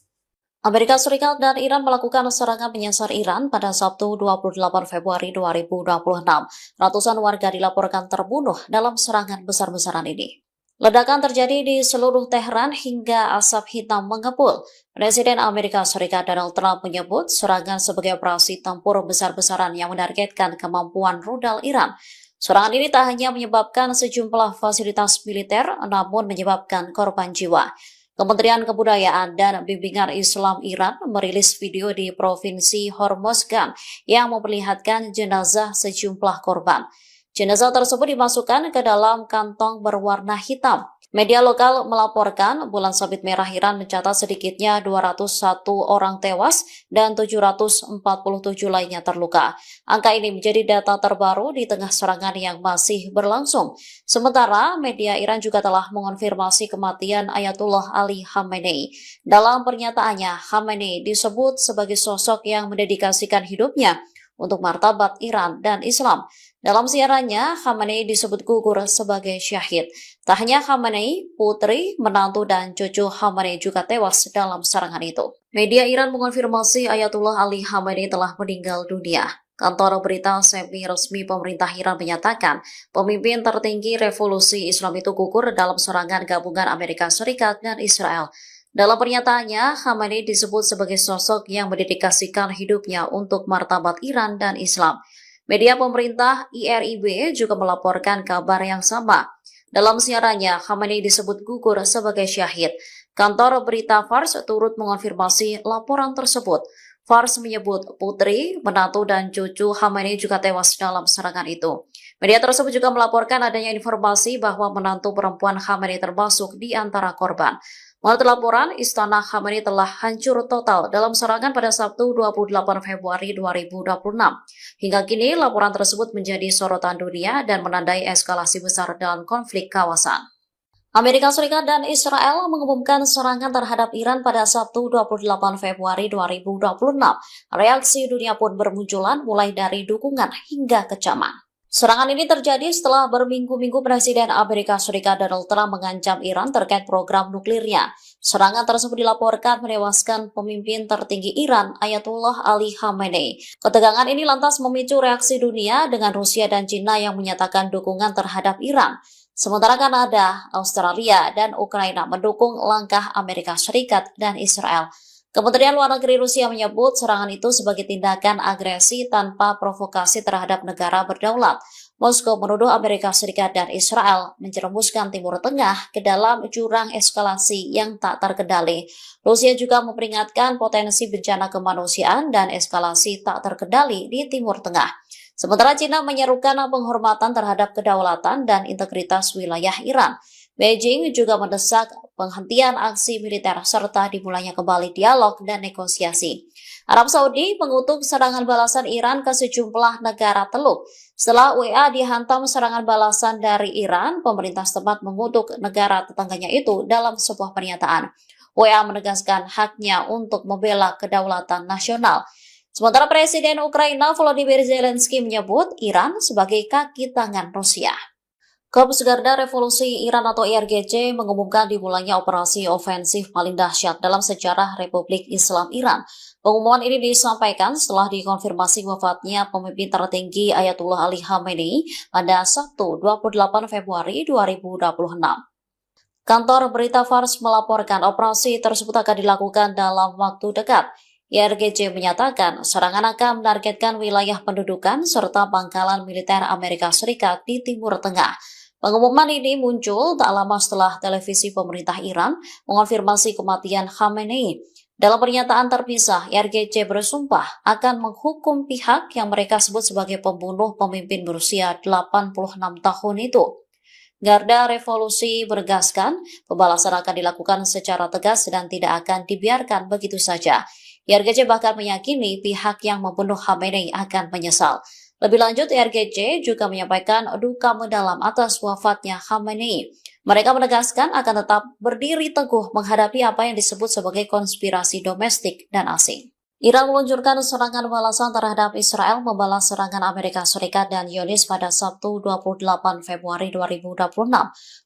Amerika Serikat dan Iran melakukan serangan menyasar Iran pada Sabtu 28 Februari 2026. Ratusan warga dilaporkan terbunuh dalam serangan besar-besaran ini. Ledakan terjadi di seluruh Teheran hingga asap hitam mengepul. Presiden Amerika Serikat Donald Trump menyebut serangan sebagai operasi tempur besar-besaran yang menargetkan kemampuan rudal Iran. Serangan ini tak hanya menyebabkan sejumlah fasilitas militer, namun menyebabkan korban jiwa. Kementerian Kebudayaan dan Bimbingan Islam Iran merilis video di Provinsi Hormozgan yang memperlihatkan jenazah sejumlah korban. Jenazah tersebut dimasukkan ke dalam kantong berwarna hitam. Media lokal melaporkan bulan sabit merah Iran mencatat sedikitnya 201 orang tewas dan 747 lainnya terluka. Angka ini menjadi data terbaru di tengah serangan yang masih berlangsung. Sementara media Iran juga telah mengonfirmasi kematian Ayatullah Ali Khamenei. Dalam pernyataannya, Khamenei disebut sebagai sosok yang mendedikasikan hidupnya untuk martabat Iran dan Islam. Dalam siarannya, Khamenei disebut gugur sebagai syahid. Tak hanya Khamenei, putri, menantu, dan cucu Khamenei juga tewas dalam serangan itu. Media Iran mengonfirmasi Ayatullah Ali Khamenei telah meninggal dunia. Kantor berita semi-resmi pemerintah Iran menyatakan pemimpin tertinggi revolusi Islam itu gugur dalam serangan gabungan Amerika Serikat dan Israel. Dalam pernyataannya, Khamenei disebut sebagai sosok yang mendedikasikan hidupnya untuk martabat Iran dan Islam. Media pemerintah IRIB juga melaporkan kabar yang sama. Dalam siarannya, Khamenei disebut gugur sebagai syahid. Kantor berita Fars turut mengonfirmasi laporan tersebut. Fars menyebut putri, menantu, dan cucu Khamenei juga tewas dalam serangan itu. Media tersebut juga melaporkan adanya informasi bahwa menantu perempuan Khamenei termasuk di antara korban. Menurut laporan, istana Khamenei telah hancur total dalam serangan pada Sabtu 28 Februari 2026. Hingga kini, laporan tersebut menjadi sorotan dunia dan menandai eskalasi besar dalam konflik kawasan. Amerika Serikat dan Israel mengumumkan serangan terhadap Iran pada Sabtu 28 Februari 2026. Reaksi dunia pun bermunculan mulai dari dukungan hingga kecaman. Serangan ini terjadi setelah berminggu-minggu Presiden Amerika Serikat Donald Trump mengancam Iran terkait program nuklirnya. Serangan tersebut dilaporkan menewaskan pemimpin tertinggi Iran, Ayatollah Ali Khamenei. Ketegangan ini lantas memicu reaksi dunia dengan Rusia dan China yang menyatakan dukungan terhadap Iran. Sementara Kanada, Australia, dan Ukraina mendukung langkah Amerika Serikat dan Israel. Kementerian Luar Negeri Rusia menyebut serangan itu sebagai tindakan agresi tanpa provokasi terhadap negara berdaulat. Moskow menuduh Amerika Serikat dan Israel menjerumuskan Timur Tengah ke dalam jurang eskalasi yang tak terkendali. Rusia juga memperingatkan potensi bencana kemanusiaan dan eskalasi tak terkendali di Timur Tengah. Sementara China menyerukan penghormatan terhadap kedaulatan dan integritas wilayah Iran. Beijing juga mendesak penghentian aksi militer serta dimulainya kembali dialog dan negosiasi. Arab Saudi mengutuk serangan balasan Iran ke sejumlah negara Teluk. Setelah UEA dihantam serangan balasan dari Iran, pemerintah setempat mengutuk negara tetangganya itu dalam sebuah pernyataan. UEA menegaskan haknya untuk membela kedaulatan nasional. Sementara Presiden Ukraina Volodymyr Zelensky menyebut Iran sebagai kaki tangan Rusia. Korps Garda Revolusi Iran atau IRGC mengumumkan dimulainya operasi ofensif paling dahsyat dalam sejarah Republik Islam Iran. Pengumuman ini disampaikan setelah dikonfirmasi wafatnya pemimpin tertinggi Ayatollah Ali Khamenei pada Sabtu 28 Februari 2026. Kantor berita Fars melaporkan operasi tersebut akan dilakukan dalam waktu dekat. IRGC menyatakan serangan akan menargetkan wilayah pendudukan serta pangkalan militer Amerika Serikat di Timur Tengah. Pengumuman ini muncul tak lama setelah televisi pemerintah Iran mengonfirmasi kematian Khamenei. Dalam pernyataan terpisah, IRGC bersumpah akan menghukum pihak yang mereka sebut sebagai pembunuh pemimpin berusia 86 tahun itu. Garda Revolusi menegaskan pembalasan akan dilakukan secara tegas dan tidak akan dibiarkan begitu saja. IRGC bahkan meyakini pihak yang membunuh Khamenei akan menyesal. Lebih lanjut, IRGC juga menyampaikan duka mendalam atas wafatnya Khamenei. Mereka menegaskan akan tetap berdiri teguh menghadapi apa yang disebut sebagai konspirasi domestik dan asing. Iran meluncurkan serangan balasan terhadap Israel membalas serangan Amerika Serikat dan Zionis pada Sabtu 28 Februari 2026.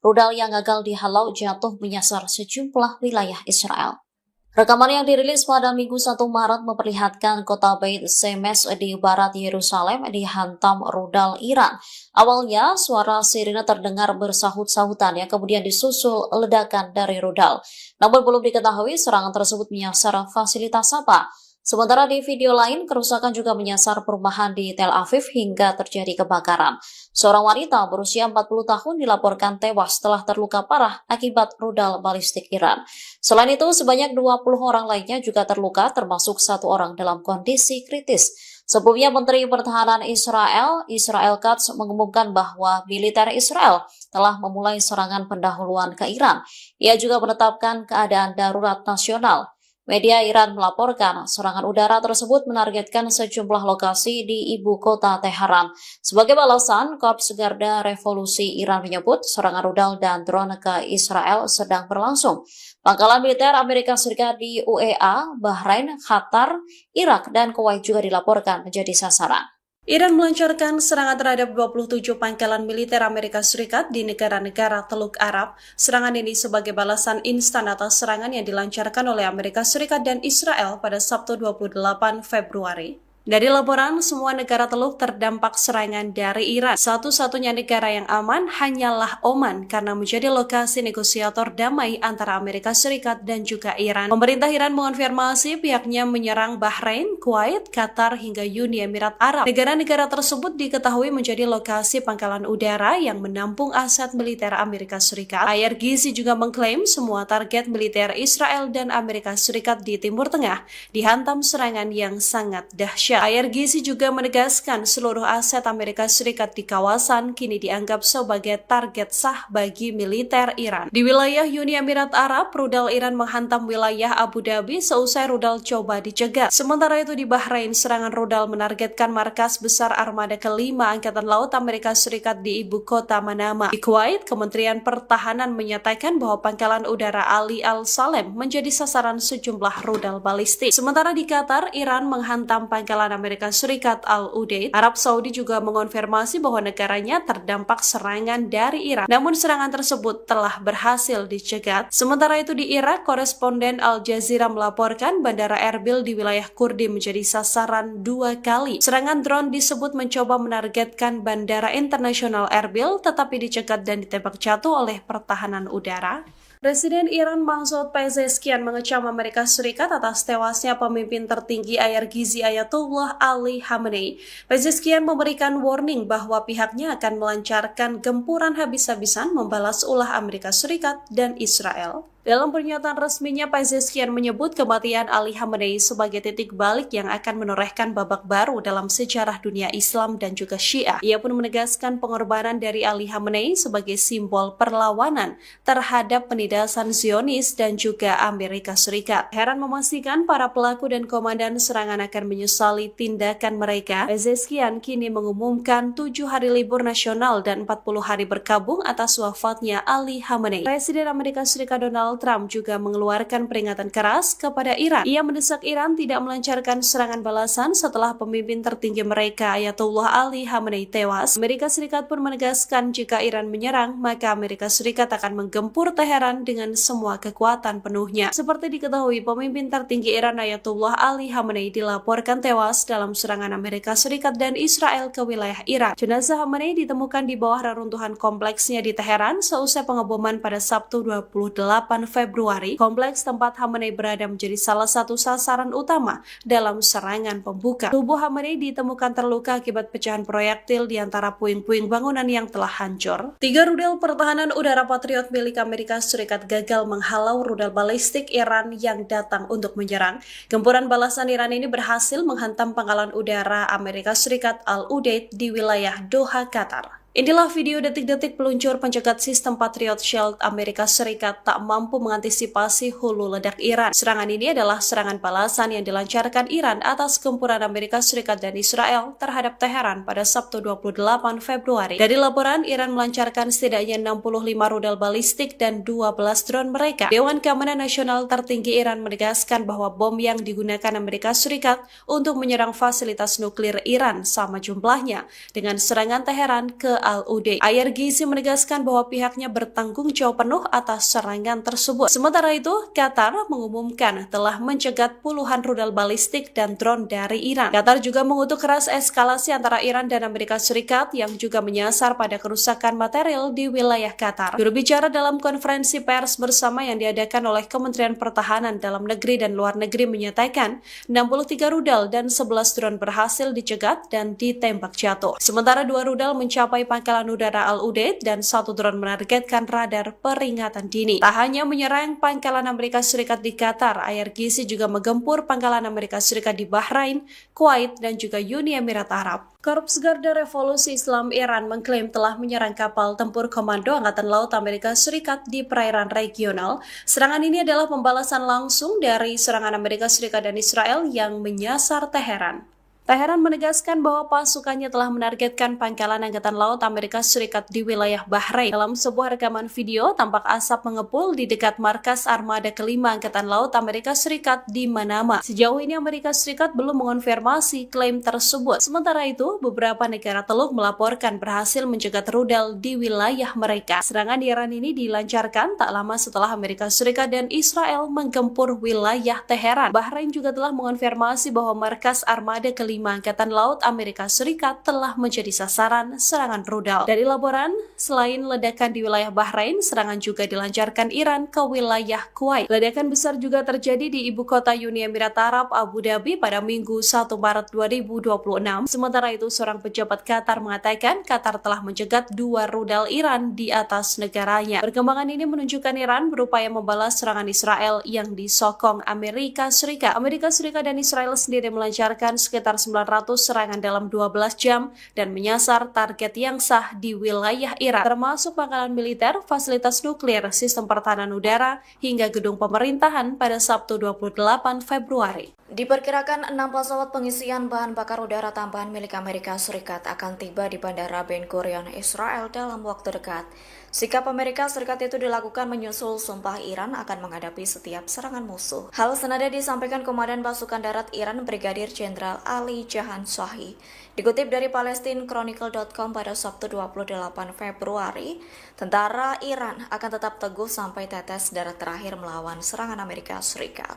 Rudal yang gagal dihalau jatuh menyasar sejumlah wilayah Israel. Rekaman yang dirilis pada Minggu 1 Maret memperlihatkan kota Beit Shemesh di barat Yerusalem dihantam rudal Iran. Awalnya, suara sirine terdengar bersahut-sahutan yang kemudian disusul ledakan dari rudal. Namun belum diketahui serangan tersebut menyasar fasilitas apa. Sementara di video lain, kerusakan juga menyasar perumahan di Tel Aviv hingga terjadi kebakaran. Seorang wanita berusia 40 tahun dilaporkan tewas setelah terluka parah akibat rudal balistik Iran. Selain itu, sebanyak 20 orang lainnya juga terluka, termasuk 1 orang dalam kondisi kritis. Sebelumnya, Menteri Pertahanan Israel Katz mengumumkan bahwa militer Israel telah memulai serangan pendahuluan ke Iran. Ia juga menetapkan keadaan darurat nasional. Media Iran melaporkan serangan udara tersebut menargetkan sejumlah lokasi di ibu kota Teheran. Sebagai balasan, Korps Garda Revolusi Iran menyebut serangan rudal dan drone ke Israel sedang berlangsung. Pangkalan militer Amerika Serikat di UEA, Bahrain, Qatar, Irak, dan Kuwait juga dilaporkan menjadi sasaran. Iran melancarkan serangan terhadap 27 pangkalan militer Amerika Serikat di negara-negara Teluk Arab. Serangan ini sebagai balasan instan atas serangan yang dilancarkan oleh Amerika Serikat dan Israel pada Sabtu 28 Februari. Dari laporan, semua negara Teluk terdampak serangan dari Iran. Satu-satunya negara yang aman hanyalah Oman karena menjadi lokasi negosiator damai antara Amerika Serikat dan juga Iran. Pemerintah Iran mengonfirmasi pihaknya menyerang Bahrain, Kuwait, Qatar hingga Uni Emirat Arab. Negara-negara tersebut diketahui menjadi lokasi pangkalan udara yang menampung aset militer Amerika Serikat. IRGC juga mengklaim semua target militer Israel dan Amerika Serikat di Timur Tengah dihantam serangan yang sangat dahsyat. IRGC juga menegaskan seluruh aset Amerika Serikat di kawasan kini dianggap sebagai target sah bagi militer Iran. Di wilayah Uni Emirat Arab, rudal Iran menghantam wilayah Abu Dhabi seusai rudal coba dicegat. Sementara itu di Bahrain, serangan rudal menargetkan markas besar armada kelima Angkatan Laut Amerika Serikat di ibu kota Manama. Di Kuwait, Kementerian Pertahanan menyatakan bahwa pangkalan udara Ali Al-Salem menjadi sasaran sejumlah rudal balistik. Sementara di Qatar, Iran menghantam pangkalan Amerika Serikat Al-Udeid. Arab Saudi juga mengonfirmasi bahwa negaranya terdampak serangan dari Iran. Namun serangan tersebut telah berhasil dicegat. Sementara itu di Irak, koresponden Al Jazeera melaporkan bandara Erbil di wilayah Kurdi menjadi sasaran 2 kali. Serangan drone disebut mencoba menargetkan bandara internasional Erbil tetapi dicegat dan ditembak jatuh oleh pertahanan udara. Presiden Iran Masoud Pezeshkian mengecam Amerika Serikat atas tewasnya pemimpin tertinggi IRGC Ayatollah Ali Khamenei. Pezeshkian memberikan warning bahwa pihaknya akan melancarkan gempuran habis-habisan membalas ulah Amerika Serikat dan Israel. Dalam pernyataan resminya, Pezeshkian menyebut kematian Ali Khamenei sebagai titik balik yang akan menorehkan babak baru dalam sejarah dunia Islam dan juga Syiah. Ia pun menegaskan pengorbanan dari Ali Khamenei sebagai simbol perlawanan terhadap penindasan Zionis dan juga Amerika Serikat. Teheran memastikan para pelaku dan komandan serangan akan menyesali tindakan mereka. Pezeshkian kini mengumumkan 7 hari libur nasional dan 40 hari berkabung atas wafatnya Ali Khamenei. Presiden Amerika Serikat Donald Trump juga mengeluarkan peringatan keras kepada Iran. Ia mendesak Iran tidak melancarkan serangan balasan setelah pemimpin tertinggi mereka Ayatollah Ali Khamenei tewas. Amerika Serikat pun menegaskan jika Iran menyerang, maka Amerika Serikat akan menggempur Teheran dengan semua kekuatan penuhnya. Seperti diketahui, pemimpin tertinggi Iran Ayatollah Ali Khamenei dilaporkan tewas dalam serangan Amerika Serikat dan Israel ke wilayah Irak. Jenazah Khamenei ditemukan di bawah reruntuhan kompleksnya di Teheran seusai pengeboman pada Sabtu 28 Februari. Kompleks tempat Khamenei berada menjadi salah satu sasaran utama dalam serangan pembuka. Tubuh Khamenei ditemukan terluka akibat pecahan proyektil di antara puing-puing bangunan yang telah hancur. 3 rudal pertahanan udara Patriot milik Amerika Serikat gagal menghalau rudal balistik Iran yang datang untuk menyerang. Gempuran balasan Iran ini berhasil menghantam pangkalan udara Amerika Serikat Al-Udeid di wilayah Doha, Qatar. Inilah video detik-detik peluncur pencegat sistem Patriot Shield Amerika Serikat tak mampu mengantisipasi hulu ledak Iran. Serangan ini adalah serangan balasan yang dilancarkan Iran atas gempuran Amerika Serikat dan Israel terhadap Teheran pada Sabtu 28 Februari. Dari laporan, Iran melancarkan setidaknya 65 rudal balistik dan 12 drone mereka. Dewan Keamanan Nasional tertinggi Iran menegaskan bahwa bom yang digunakan Amerika Serikat untuk menyerang fasilitas nuklir Iran sama jumlahnya dengan serangan Teheran ke Al-Udeid. IRGC menegaskan bahwa pihaknya bertanggung jawab penuh atas serangan tersebut. Sementara itu, Qatar mengumumkan telah mencegat puluhan rudal balistik dan drone dari Iran. Qatar juga mengutuk keras eskalasi antara Iran dan Amerika Serikat yang juga menyasar pada kerusakan material di wilayah Qatar. Juru bicara dalam konferensi pers bersama yang diadakan oleh Kementerian Pertahanan Dalam Negeri dan Luar Negeri menyatakan 63 rudal dan 11 drone berhasil dicegat dan ditembak jatuh. Sementara 2 rudal mencapai pangkalan udara Al-Udeid dan 1 drone menargetkan radar peringatan dini. Tak hanya menyerang pangkalan Amerika Serikat di Qatar, IRGC juga menggempur pangkalan Amerika Serikat di Bahrain, Kuwait, dan juga Uni Emirat Arab. Korps Garda Revolusi Islam Iran mengklaim telah menyerang kapal tempur komando Angkatan Laut Amerika Serikat di perairan regional. Serangan ini adalah pembalasan langsung dari serangan Amerika Serikat dan Israel yang menyasar Teheran. Teheran menegaskan bahwa pasukannya telah menargetkan pangkalan Angkatan Laut Amerika Serikat di wilayah Bahrain. Dalam sebuah rekaman video, tampak asap mengepul di dekat markas armada kelima Angkatan Laut Amerika Serikat di Manama. Sejauh ini Amerika Serikat belum mengonfirmasi klaim tersebut. Sementara itu, beberapa negara Teluk melaporkan berhasil mencegat rudal di wilayah mereka. Serangan di Iran ini dilancarkan tak lama setelah Amerika Serikat dan Israel menggempur wilayah Teheran. Bahrain juga telah mengonfirmasi bahwa markas armada kelima Panglima Angkatan Laut Amerika Serikat telah menjadi sasaran serangan rudal. Dari laporan, selain ledakan di wilayah Bahrain, serangan juga dilancarkan Iran ke wilayah Kuwait. Ledakan besar juga terjadi di ibu kota Uni Emirat Arab, Abu Dhabi pada Minggu 1 Maret 2026. Sementara itu, seorang pejabat Qatar mengatakan Qatar telah mencegat 2 rudal Iran di atas negaranya. Perkembangan ini menunjukkan Iran berupaya membalas serangan Israel yang disokong Amerika Serikat. Amerika Serikat dan Israel sendiri melancarkan sekitar 900 serangan dalam 12 jam dan menyasar target yang sah di wilayah Iran, termasuk pangkalan militer, fasilitas nuklir, sistem pertahanan udara, hingga gedung pemerintahan pada Sabtu 28 Februari. Diperkirakan 6 pesawat pengisian bahan bakar udara tambahan milik Amerika Serikat akan tiba di Bandara Ben Gurion, Israel dalam waktu dekat. Sikap Amerika Serikat itu dilakukan menyusul sumpah Iran akan menghadapi setiap serangan musuh. Hal senada disampaikan Komandan Pasukan Darat Iran Brigadir Jenderal Ali Jahan Shahi. Dikutip dari PalestineChronicle.com pada Sabtu 28 Februari, tentara Iran akan tetap teguh sampai tetes darah terakhir melawan serangan Amerika Serikat.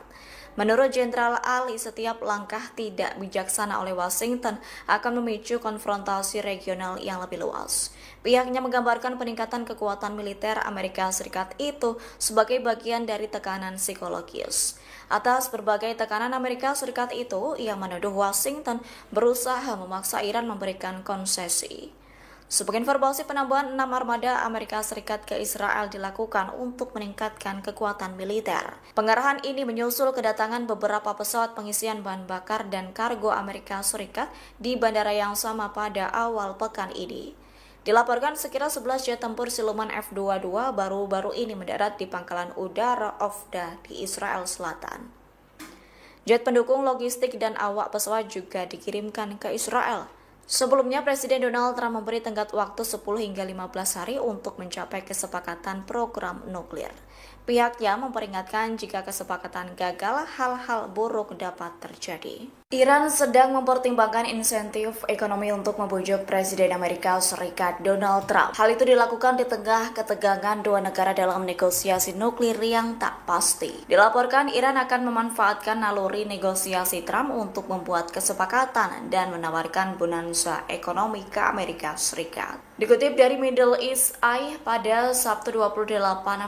Menurut Jenderal Ali, setiap langkah tidak bijaksana oleh Washington akan memicu konfrontasi regional yang lebih luas. Pihaknya menggambarkan peningkatan kekuatan militer Amerika Serikat itu sebagai bagian dari tekanan psikologis. Atas berbagai tekanan Amerika Serikat itu, ia menuduh Washington berusaha memaksa Iran memberikan konsesi. Sebagai informasi, penambahan 6 armada Amerika Serikat ke Israel dilakukan untuk meningkatkan kekuatan militer. Pengarahan ini menyusul kedatangan beberapa pesawat pengisian bahan bakar dan kargo Amerika Serikat di bandara yang sama pada awal pekan ini. Dilaporkan sekira 11 jet tempur siluman F-22 baru-baru ini mendarat di pangkalan udara Ofda di Israel Selatan. Jet pendukung logistik dan awak pesawat juga dikirimkan ke Israel. Sebelumnya, Presiden Donald Trump memberi tenggat waktu 10 hingga 15 hari untuk mencapai kesepakatan program nuklir. Pihaknya memperingatkan jika kesepakatan gagal, hal-hal buruk dapat terjadi. Iran sedang mempertimbangkan insentif ekonomi untuk membujuk Presiden Amerika Serikat Donald Trump. Hal itu dilakukan di tengah ketegangan dua negara dalam negosiasi nuklir yang tak pasti. Dilaporkan Iran akan memanfaatkan naluri negosiasi Trump untuk membuat kesepakatan dan menawarkan bonanza ekonomi ke Amerika Serikat. Dikutip dari Middle East Eye, pada Sabtu 28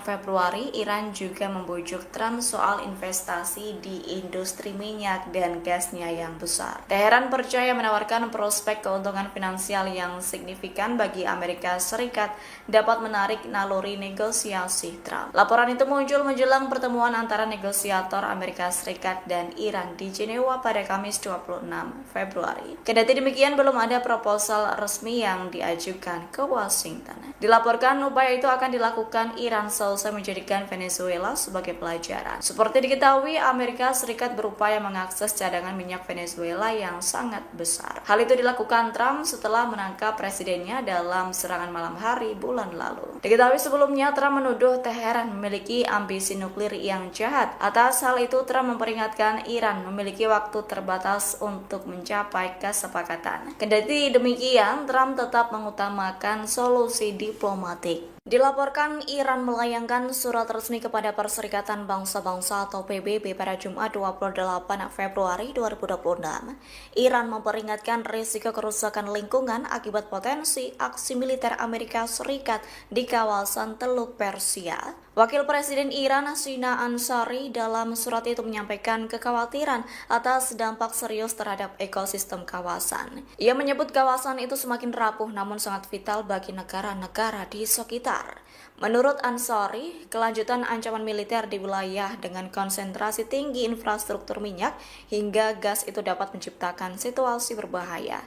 Februari, Iran juga membujuk Trump soal investasi di industri minyak dan gasnya yang besar. Teheran percaya menawarkan prospek keuntungan finansial yang signifikan bagi Amerika Serikat dapat menarik naluri negosiasi Trump. Laporan itu muncul menjelang pertemuan antara negosiator Amerika Serikat dan Iran di Jenewa pada Kamis 26 Februari. Kendati demikian, belum ada proposal resmi yang diajukan ke Washington. Dilaporkan upaya itu akan dilakukan Iran selesai menjadikan Venezuela sebagai pelajaran. Seperti diketahui, Amerika Serikat berupaya mengakses cadangan minyak Venezuela yang sangat besar. Hal itu dilakukan Trump setelah menangkap presidennya dalam serangan malam hari bulan lalu. Diketahui sebelumnya Trump menuduh Teheran memiliki ambisi nuklir yang jahat. Atas hal itu, Trump memperingatkan Iran memiliki waktu terbatas untuk mencapai kesepakatan. Kendati demikian, Trump tetap mengutamakan solusi diplomatik. Dilaporkan Iran melayangkan surat resmi kepada Perserikatan Bangsa-Bangsa atau PBB pada Jumat 28 Februari 2026. Iran memperingatkan risiko kerusakan lingkungan akibat potensi aksi militer Amerika Serikat di kawasan Teluk Persia. Wakil Presiden Iran Hashina Ansari dalam surat itu menyampaikan kekhawatiran atas dampak serius terhadap ekosistem kawasan. Ia menyebut kawasan itu semakin rapuh namun sangat vital bagi negara-negara di sekitar. Menurut Ansari, kelanjutan ancaman militer di wilayah dengan konsentrasi tinggi infrastruktur minyak hingga gas itu dapat menciptakan situasi berbahaya.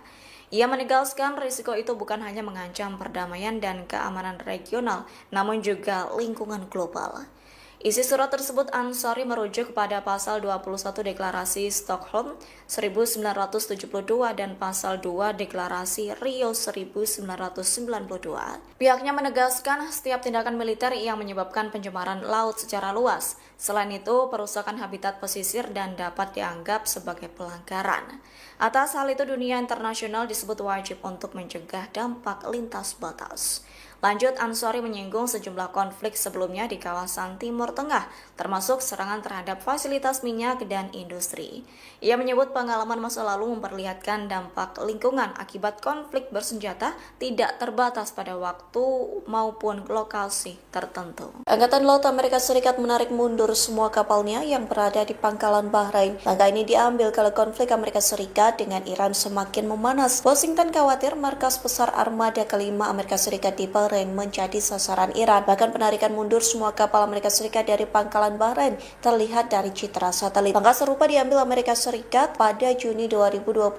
Ia menegaskan risiko itu bukan hanya mengancam perdamaian dan keamanan regional, namun juga lingkungan global. Isi surat tersebut Ansari merujuk pada pasal 21 Deklarasi Stockholm 1972 dan pasal 2 Deklarasi Rio 1992. Pihaknya menegaskan setiap tindakan militer yang menyebabkan pencemaran laut secara luas. Selain itu, perusakan habitat pesisir dan dapat dianggap sebagai pelanggaran. Atas hal itu, dunia internasional disebut wajib untuk mencegah dampak lintas batas. Lanjut, Ansori menyinggung sejumlah konflik sebelumnya di kawasan Timur Tengah, termasuk serangan terhadap fasilitas minyak dan industri. Ia menyebut pengalaman masa lalu memperlihatkan dampak lingkungan akibat konflik bersenjata tidak terbatas pada waktu maupun lokasi tertentu. Angkatan Laut Amerika Serikat menarik mundur semua kapalnya yang berada di pangkalan Bahrain. Langkah ini diambil kalau konflik Amerika Serikat dengan Iran semakin memanas. Washington khawatir markas besar armada kelima Amerika Serikat di Bahrain menjadi sasaran Iran. Bahkan penarikan mundur semua kapal Amerika Serikat dari pangkalan Bahrain terlihat dari citra satelit. Langkah serupa diambil Amerika Serikat pada Juni 2025.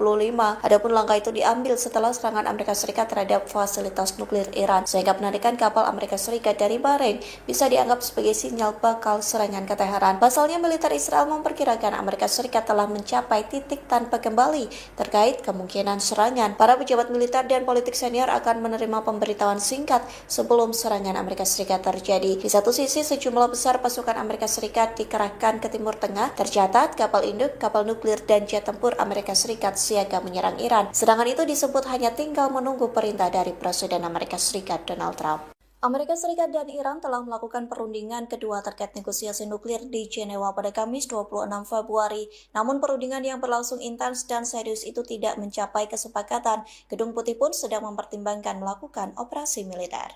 Adapun langkah itu diambil setelah serangan Amerika Serikat terhadap fasilitas nuklir Iran, sehingga penarikan kapal Amerika Serikat dari Bahrain bisa dianggap sebagai sinyal bakal serangan ke Teheran. Pasalnya, militer Israel memperkirakan Amerika Serikat telah mencapai titik tanpa kembali terkait kemungkinan serangan. Para pejabat militer dan politik senior akan menerima pemberitahuan singkat sebelum serangan Amerika Serikat terjadi. Di satu sisi, sejumlah besar pasukan Amerika Serikat dikerahkan ke Timur Tengah. Tercatat kapal induk, kapal nuklir, dan jet tempur Amerika Serikat siaga menyerang Iran. Sedangkan itu disebut hanya tinggal menunggu perintah dari Presiden Amerika Serikat Donald Trump. Amerika Serikat dan Iran telah melakukan perundingan kedua terkait negosiasi nuklir di Jenewa pada Kamis 26 Februari. Namun perundingan yang berlangsung intens dan serius itu tidak mencapai kesepakatan. Gedung Putih pun sedang mempertimbangkan melakukan operasi militer.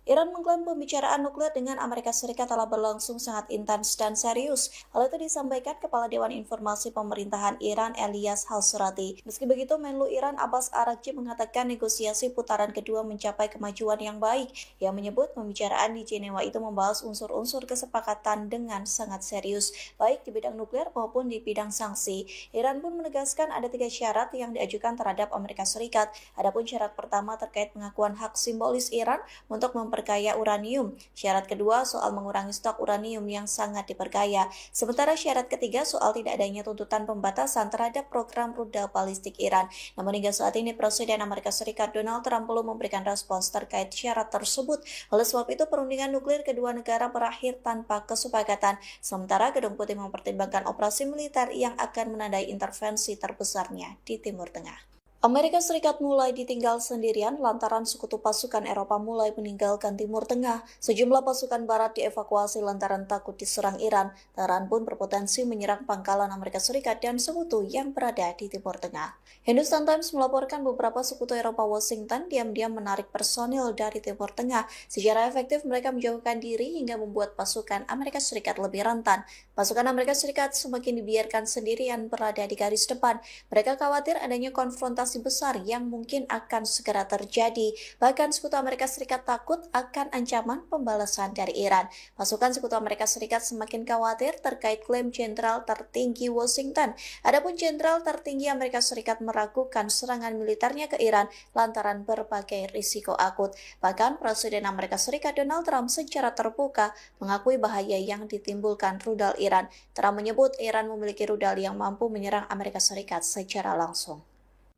Iran mengklaim pembicaraan nuklir dengan Amerika Serikat telah berlangsung sangat intens dan serius. Hal itu disampaikan Kepala Dewan Informasi Pemerintahan Iran Elias Halsurati. Meski begitu, Menlu Iran Abbas Araghchi mengatakan negosiasi putaran kedua mencapai kemajuan yang baik. Ia menyebut pembicaraan di Jenewa itu membahas unsur-unsur kesepakatan dengan sangat serius, baik di bidang nuklir maupun di bidang sanksi. Iran pun menegaskan ada 3 syarat yang diajukan terhadap Amerika Serikat. Adapun syarat pertama terkait pengakuan hak simbolis Iran untuk memperkaya uranium. Syarat kedua soal mengurangi stok uranium yang sangat diperkaya. Sementara syarat ketiga soal tidak adanya tuntutan pembatasan terhadap program rudal balistik Iran. Namun hingga saat ini Presiden Amerika Serikat Donald Trump belum memberikan respons terkait syarat tersebut. Oleh sebab itu perundingan nuklir kedua negara berakhir tanpa kesepakatan. Sementara Gedung Putih mempertimbangkan operasi militer yang akan menandai intervensi terbesarnya di Timur Tengah. Amerika Serikat mulai ditinggal sendirian lantaran sekutu pasukan Eropa mulai meninggalkan Timur Tengah. Sejumlah pasukan Barat dievakuasi lantaran takut diserang Iran. Teheran pun berpotensi menyerang pangkalan Amerika Serikat dan sekutu yang berada di Timur Tengah. Hindustan Times melaporkan beberapa sekutu Eropa Washington diam-diam menarik personil dari Timur Tengah. Secara efektif mereka menjauhkan diri hingga membuat pasukan Amerika Serikat lebih rentan. Pasukan Amerika Serikat semakin dibiarkan sendirian berada di garis depan. Mereka khawatir adanya konfrontasi besar yang mungkin akan segera terjadi. Bahkan sekutu Amerika Serikat takut akan ancaman pembalasan dari Iran. Pasukan sekutu Amerika Serikat semakin khawatir terkait klaim jenderal tertinggi Washington. Adapun jenderal tertinggi Amerika Serikat meragukan serangan militernya ke Iran lantaran berbagai risiko akut. Bahkan Presiden Amerika Serikat Donald Trump secara terbuka mengakui bahaya yang ditimbulkan rudal Iran. Trump menyebut Iran memiliki rudal yang mampu menyerang Amerika Serikat secara langsung.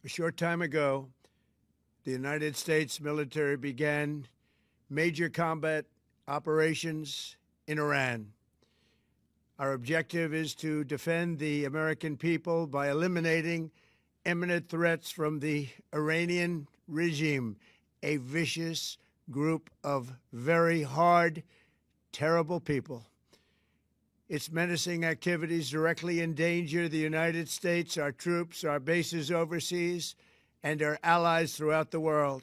A short time ago, the United States military began major combat operations in Iran. Our objective is to defend the American people by eliminating imminent threats from the Iranian regime, a vicious group of very hard, terrible people. Its menacing activities directly endanger the United States, our troops, our bases overseas, and our allies throughout the world.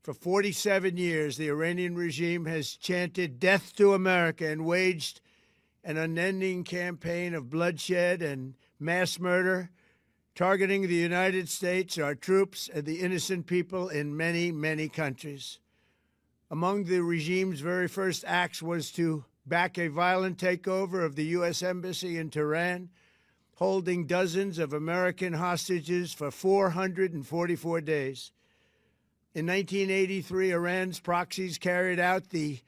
For 47 years, the Iranian regime has chanted death to America and waged an unending campaign of bloodshed and mass murder, targeting the United States, our troops, and the innocent people in many, many countries. Among the regime's very first acts was to back a violent takeover of the U.S. Embassy in Tehran, holding dozens of American hostages for 444 days. In 1983, Iran's proxies carried out the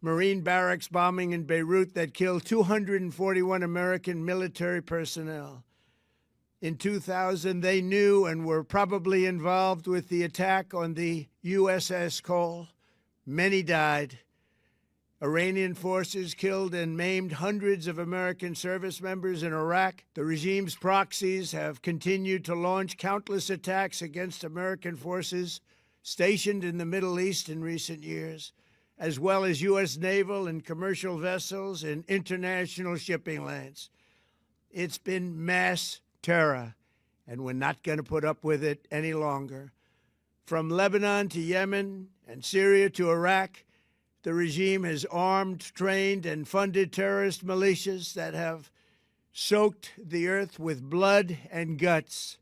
Marine barracks bombing in Beirut that killed 241 American military personnel. In 2000, they knew and were probably involved with the attack on the USS Cole. Many died. Iranian forces killed and maimed hundreds of American service members in Iraq. The regime's proxies have continued to launch countless attacks against American forces stationed in the Middle East in recent years, as well as U.S. naval and commercial vessels in international shipping lanes. It's been mass terror, and we're not going to put up with it any longer. From Lebanon to Yemen and Syria to Iraq, the regime has armed, trained, and funded terrorist militias that have soaked the earth with blood and guts.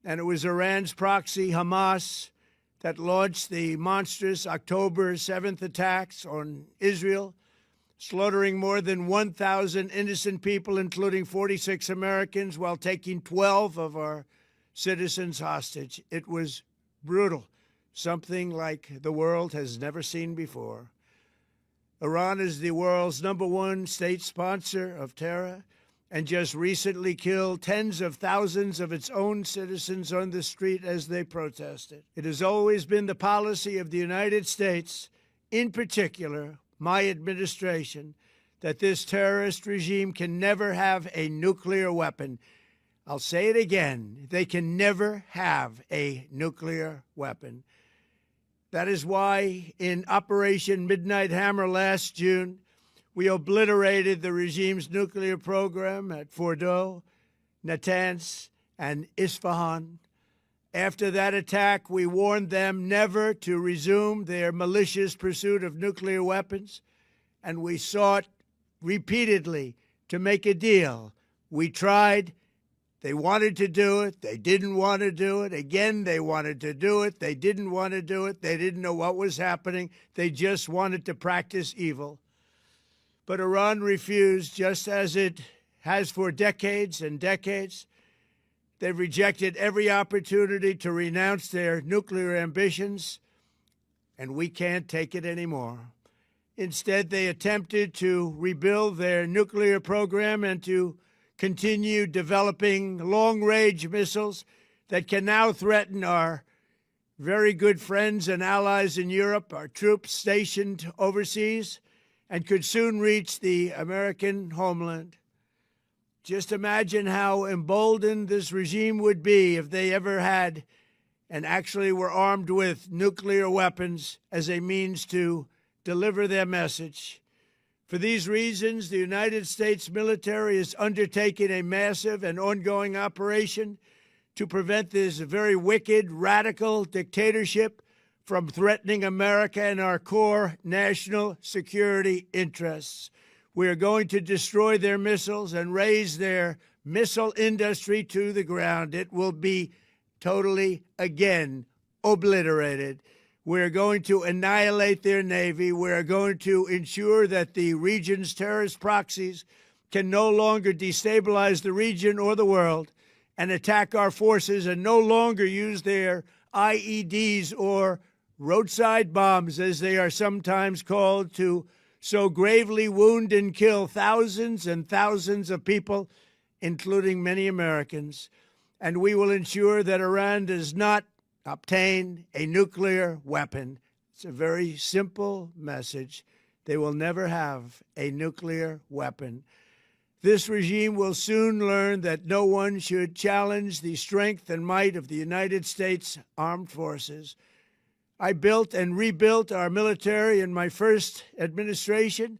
And it was Iran's proxy, Hamas, that launched the monstrous October 7th attacks on Israel, slaughtering more than 1,000 innocent people, including 46 Americans, while taking 12 of our citizens hostage. It was brutal, something like the world has never seen before. Iran is the world's #1 state sponsor of terror and just recently killed tens of thousands of its own citizens on the street as they protested. It has always been the policy of the United States, in particular, my administration, that this terrorist regime can never have a nuclear weapon. I'll say it again, they can never have a nuclear weapon. That is why in Operation Midnight Hammer last June, we obliterated the regime's nuclear program at Fordow, Natanz, and Isfahan. After that attack, we warned them never to resume their malicious pursuit of nuclear weapons, and we sought repeatedly to make a deal. We tried. They wanted to do it. They didn't want to do it. Again, they wanted to do it. They didn't want to do it. They didn't know what was happening. They just wanted to practice evil. But Iran refused, just as it has for decades and decades. They've rejected every opportunity to renounce their nuclear ambitions, and we can't take it anymore. Instead, they attempted to rebuild their nuclear program and to continue developing long-range missiles that can now threaten our very good friends and allies in Europe, our troops stationed overseas, and could soon reach the American homeland. Just imagine how emboldened this regime would be if they ever had and actually were armed with nuclear weapons as a means to deliver their message. For these reasons, the United States military is undertaking a massive and ongoing operation to prevent this very wicked, radical dictatorship from threatening America and our core national security interests. We are going to destroy their missiles and raise their missile industry to the ground. It will be totally, again, obliterated. We're going to annihilate their Navy. We're going to ensure that the region's terrorist proxies can no longer destabilize the region or the world and attack our forces and no longer use their IEDs or roadside bombs, as they are sometimes called, to so gravely wound and kill thousands and thousands of people, including many Americans. And we will ensure that Iran does not obtain a nuclear weapon. It's a very simple message. They will never have a nuclear weapon. This regime will soon learn that no one should challenge the strength and might of the United States Armed Forces. I built and rebuilt our military in my first administration,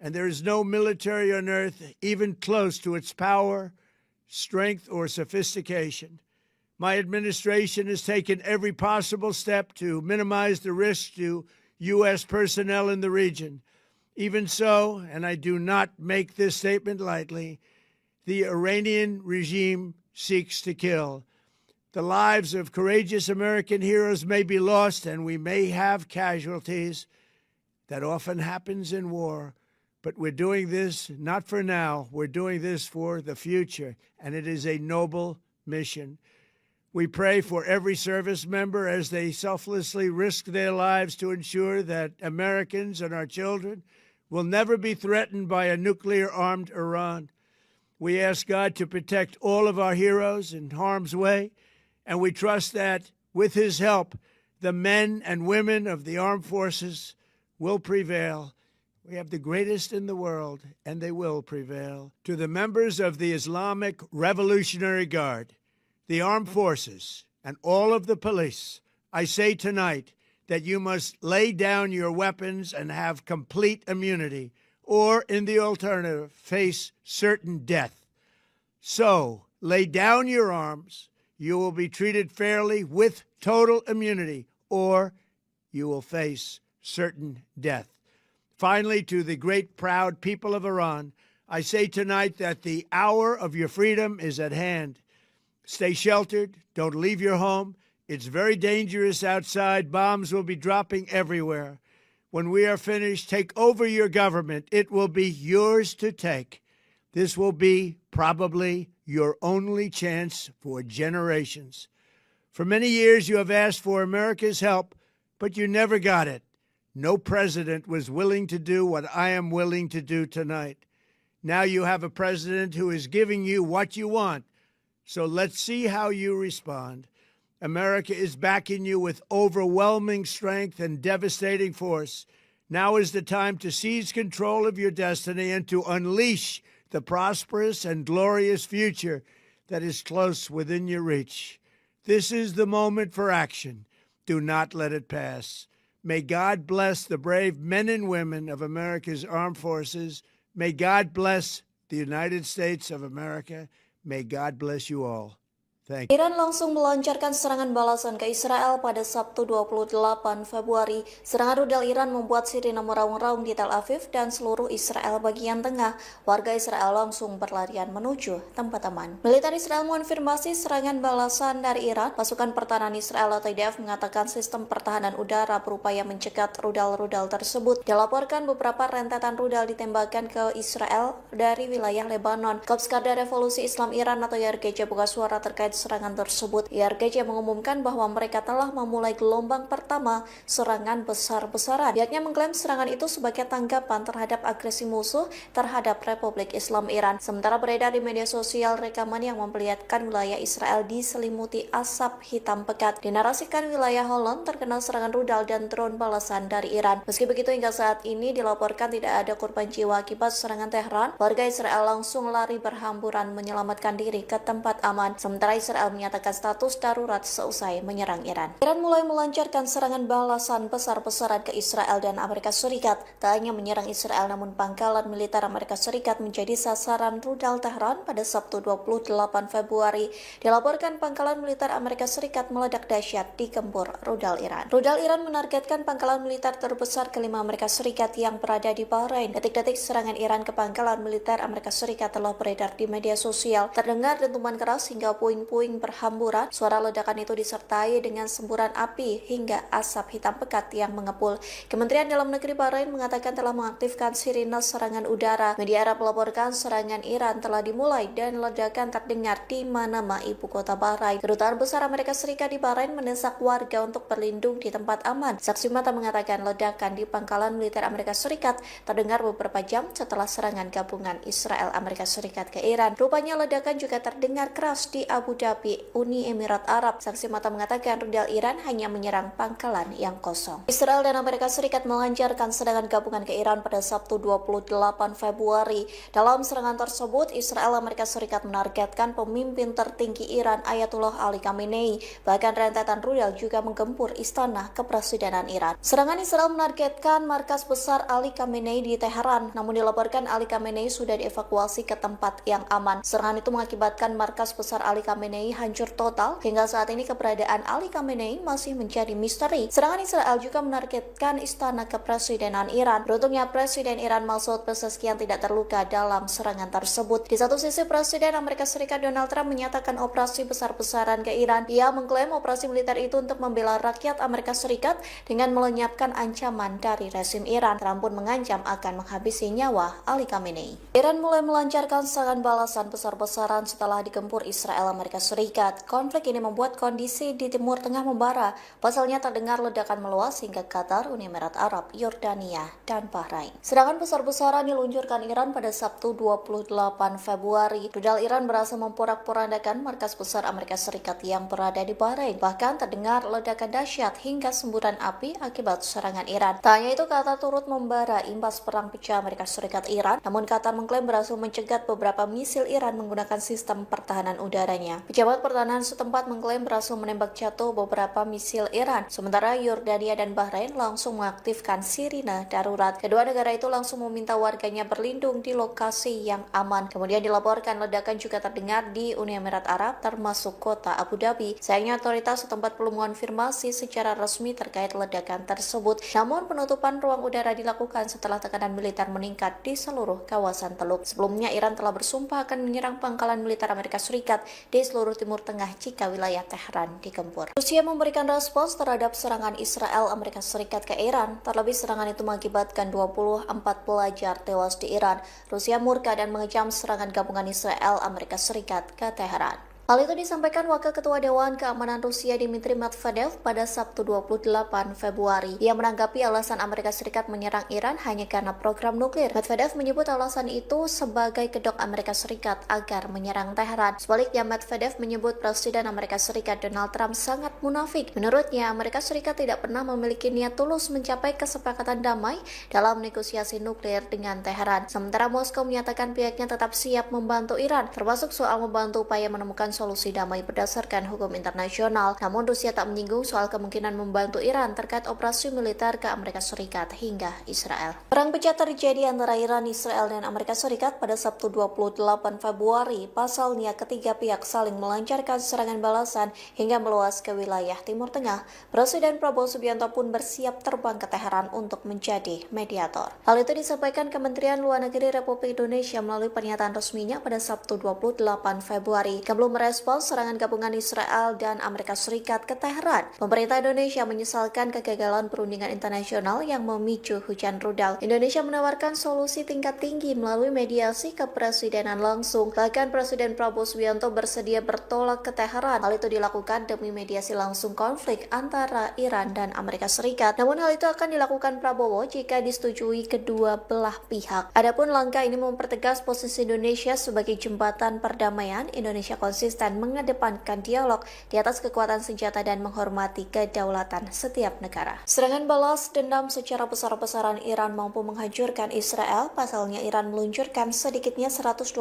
and there is no military on earth even close to its power, strength, or sophistication. My administration has taken every possible step to minimize the risk to U.S. personnel in the region. Even so, and I do not make this statement lightly, the Iranian regime seeks to kill. The lives of courageous American heroes may be lost, and we may have casualties. That often happens in war. But we're doing this not for now. We're doing this for the future, and it is a noble mission. We pray for every service member as they selflessly risk their lives to ensure that Americans and our children will never be threatened by a nuclear-armed Iran. We ask God to protect all of our heroes in harm's way, and we trust that, with his help, the men and women of the armed forces will prevail. We have the greatest in the world, and they will prevail. To the members of the Islamic Revolutionary Guard, the armed forces, and all of the police, I say tonight that you must lay down your weapons and have complete immunity, or in the alternative, face certain death. So, lay down your arms. You will be treated fairly with total immunity, or you will face certain death. Finally, to the great proud people of Iran, I say tonight that the hour of your freedom is at hand. Stay sheltered. Don't leave your home. It's very dangerous outside. Bombs will be dropping everywhere. When we are finished, take over your government. It will be yours to take. This will be probably your only chance for generations. For many years, you have asked for America's help, but you never got it. No president was willing to do what I am willing to do tonight. Now you have a president who is giving you what you want. So let's see how you respond. America is backing you with overwhelming strength and devastating force. Now is the time to seize control of your destiny and to unleash the prosperous and glorious future that is close within your reach. This is the moment for action. Do not let it pass. May God bless the brave men and women of America's armed forces. May God bless the United States of America. May God bless you all. Thank you. Iran langsung melancarkan serangan balasan ke Israel pada Sabtu 28 Februari. Serangan rudal Iran membuat sirine meraung-raung di Tel Aviv dan seluruh Israel bagian tengah. Warga Israel langsung berlarian menuju tempat aman. Militer Israel mengonfirmasi serangan balasan dari Iran. Pasukan pertahanan Israel atau IDF mengatakan sistem pertahanan udara berupaya mencegat rudal-rudal tersebut. Dilaporkan beberapa rentetan rudal ditembakkan ke Israel dari wilayah Lebanon. Korps Garda Revolusi Islam Iran atau YRGC buka suara terkait serangan tersebut. YRGC mengumumkan bahwa mereka telah memulai gelombang pertama serangan besar-besaran. Pihaknya mengklaim serangan itu sebagai tanggapan terhadap agresi musuh terhadap Republik Islam Iran. Sementara beredar di media sosial rekaman yang memperlihatkan wilayah Israel diselimuti asap hitam pekat. Dinarasikan wilayah Holland terkena serangan rudal dan drone balasan dari Iran. Meski begitu, hingga saat ini dilaporkan tidak ada korban jiwa akibat serangan Tehran. Warga Israel langsung lari berhamburan menyelamatkan diri ke tempat aman. Sementara Israel menyatakan status darurat seusai menyerang Iran. Iran mulai melancarkan serangan balasan besar-besaran ke Israel dan Amerika Serikat. Tak hanya menyerang Israel, namun pangkalan militer Amerika Serikat menjadi sasaran rudal Tehran pada Sabtu 28 Februari. Dilaporkan pangkalan militer Amerika Serikat meledak dahsyat di gempur rudal Iran. Rudal Iran menargetkan pangkalan militer terbesar kelima Amerika Serikat yang berada di Bahrain. Detik-detik serangan Iran ke pangkalan militer Amerika Serikat telah beredar di media sosial. Terdengar dentuman keras hingga puing-puing berhamburan. Suara ledakan itu disertai dengan semburan api hingga asap hitam pekat yang mengepul. Kementerian Dalam Negeri Bahrain mengatakan telah mengaktifkan sirine serangan udara. Media Arab melaporkan serangan Iran telah dimulai dan ledakan terdengar di Manama, ibu kota Bahrain. Kedutaan Besar Amerika Serikat di Bahrain mendesak warga untuk berlindung di tempat aman. Saksi mata mengatakan ledakan di pangkalan militer Amerika Serikat terdengar beberapa jam setelah serangan gabungan Israel Amerika Serikat ke Iran. Rupanya ledakan juga terdengar keras di Abu Dhabi, Uni Emirat Arab. Saksi mata mengatakan rudal Iran hanya menyerang pangkalan yang kosong. Israel dan Amerika Serikat melancarkan serangan gabungan ke Iran pada Sabtu 28 Februari. Dalam serangan tersebut, Israel Amerika Serikat menargetkan pemimpin tertinggi Iran Ayatollah Ali Khamenei. Bahkan rentetan rudal juga menggempur istana kepresidenan Iran. Serangan Israel menargetkan markas besar Ali Khamenei di Teheran, namun dilaporkan Ali Khamenei sudah dievakuasi ke tempat yang aman. Serangan itu mengakibatkan markas besar Ali Khamenei hancur total. Hingga saat ini keberadaan Ali Khamenei masih menjadi misteri. Serangan Israel juga menargetkan istana kepresidenan Iran. Beruntungnya Presiden Iran Masoud Pezeshkian tidak terluka dalam serangan tersebut. Di satu sisi, Presiden Amerika Serikat Donald Trump menyatakan operasi besar-besaran ke Iran. Ia mengklaim operasi militer itu untuk membela rakyat Amerika Serikat dengan melenyapkan ancaman dari rezim Iran. Trump pun mengancam akan menghabisi nyawa Ali Khamenei. Iran mulai melancarkan serangan balasan besar-besaran setelah digempur Israel Amerika Serikat. Konflik ini membuat kondisi di Timur Tengah membara. Pasalnya terdengar ledakan meluas hingga Qatar, Uni Emirat Arab, Yordania, dan Bahrain. Serangan besar-besaran diluncurkan Iran pada Sabtu 28 Februari. Rudal Iran berhasil memporak-porandakan markas besar Amerika Serikat yang berada di Bahrain. Bahkan terdengar ledakan dahsyat hingga semburan api akibat serangan Iran. Tak hanya itu, Qatar turut membara imbas perang pecah Amerika Serikat Iran. Namun Qatar mengklaim berhasil mencegat beberapa misil Iran menggunakan sistem pertahanan udaranya. Pejabat pertahanan setempat mengklaim berhasil menembak jatuh beberapa misil Iran, sementara Yordania dan Bahrain langsung mengaktifkan sirine darurat. Kedua negara itu langsung meminta warganya berlindung di lokasi yang aman. Kemudian dilaporkan ledakan juga terdengar di Uni Emirat Arab, termasuk kota Abu Dhabi. Sayangnya otoritas setempat belum mengonfirmasi secara resmi terkait ledakan tersebut. Namun penutupan ruang udara dilakukan setelah tekanan militer meningkat di seluruh kawasan Teluk. Sebelumnya Iran telah bersumpah akan menyerang pangkalan militer Amerika Serikat di seluruh Timur Tengah jika wilayah Tehran digempur. Rusia memberikan respons terhadap serangan Israel Amerika Serikat ke Iran. Terlebih serangan itu mengakibatkan 24 pelajar tewas di Iran. Rusia murka dan mengecam serangan gabungan Israel Amerika Serikat ke Teheran. Hal itu disampaikan Wakil Ketua Dewan Keamanan Rusia Dmitry Medvedev pada Sabtu 28 Februari. Ia menanggapi alasan Amerika Serikat menyerang Iran hanya karena program nuklir. Medvedev menyebut alasan itu sebagai kedok Amerika Serikat agar menyerang Teheran. Sebaliknya, Medvedev menyebut Presiden Amerika Serikat Donald Trump sangat munafik. Menurutnya, Amerika Serikat tidak pernah memiliki niat tulus mencapai kesepakatan damai dalam negosiasi nuklir dengan Teheran. Sementara Moskow menyatakan pihaknya tetap siap membantu Iran, termasuk soal membantu upaya menemukan solusi damai berdasarkan hukum internasional. Namun Rusia tak menyinggung soal kemungkinan membantu Iran terkait operasi militer ke Amerika Serikat hingga Israel. Perang pecah terjadi antara Iran, Israel, dan Amerika Serikat pada Sabtu 28 Februari. Pasalnya ketiga pihak saling melancarkan serangan balasan hingga meluas ke wilayah Timur Tengah. Presiden Prabowo Subianto pun bersiap terbang ke Teheran untuk menjadi mediator. Hal itu disampaikan Kementerian Luar Negeri Republik Indonesia melalui pernyataan resminya pada Sabtu 28 Februari. Belum merespons serangan gabungan Israel dan Amerika Serikat ke Teheran. Pemerintah Indonesia menyesalkan kegagalan perundingan internasional yang memicu hujan rudal. Indonesia menawarkan solusi tingkat tinggi melalui mediasi kepresidenan langsung. Bahkan Presiden Prabowo Subianto bersedia bertolak ke Teheran. Hal itu dilakukan demi mediasi langsung konflik antara Iran dan Amerika Serikat. Namun hal itu akan dilakukan Prabowo jika disetujui kedua belah pihak. Adapun langkah ini mempertegas posisi Indonesia sebagai jembatan perdamaian. Indonesia konsisten mengedepankan dialog di atas kekuatan senjata dan menghormati kedaulatan setiap negara. Serangan balas dendam secara besar-besaran Iran mampu menghancurkan Israel. Pasalnya Iran meluncurkan sedikitnya 125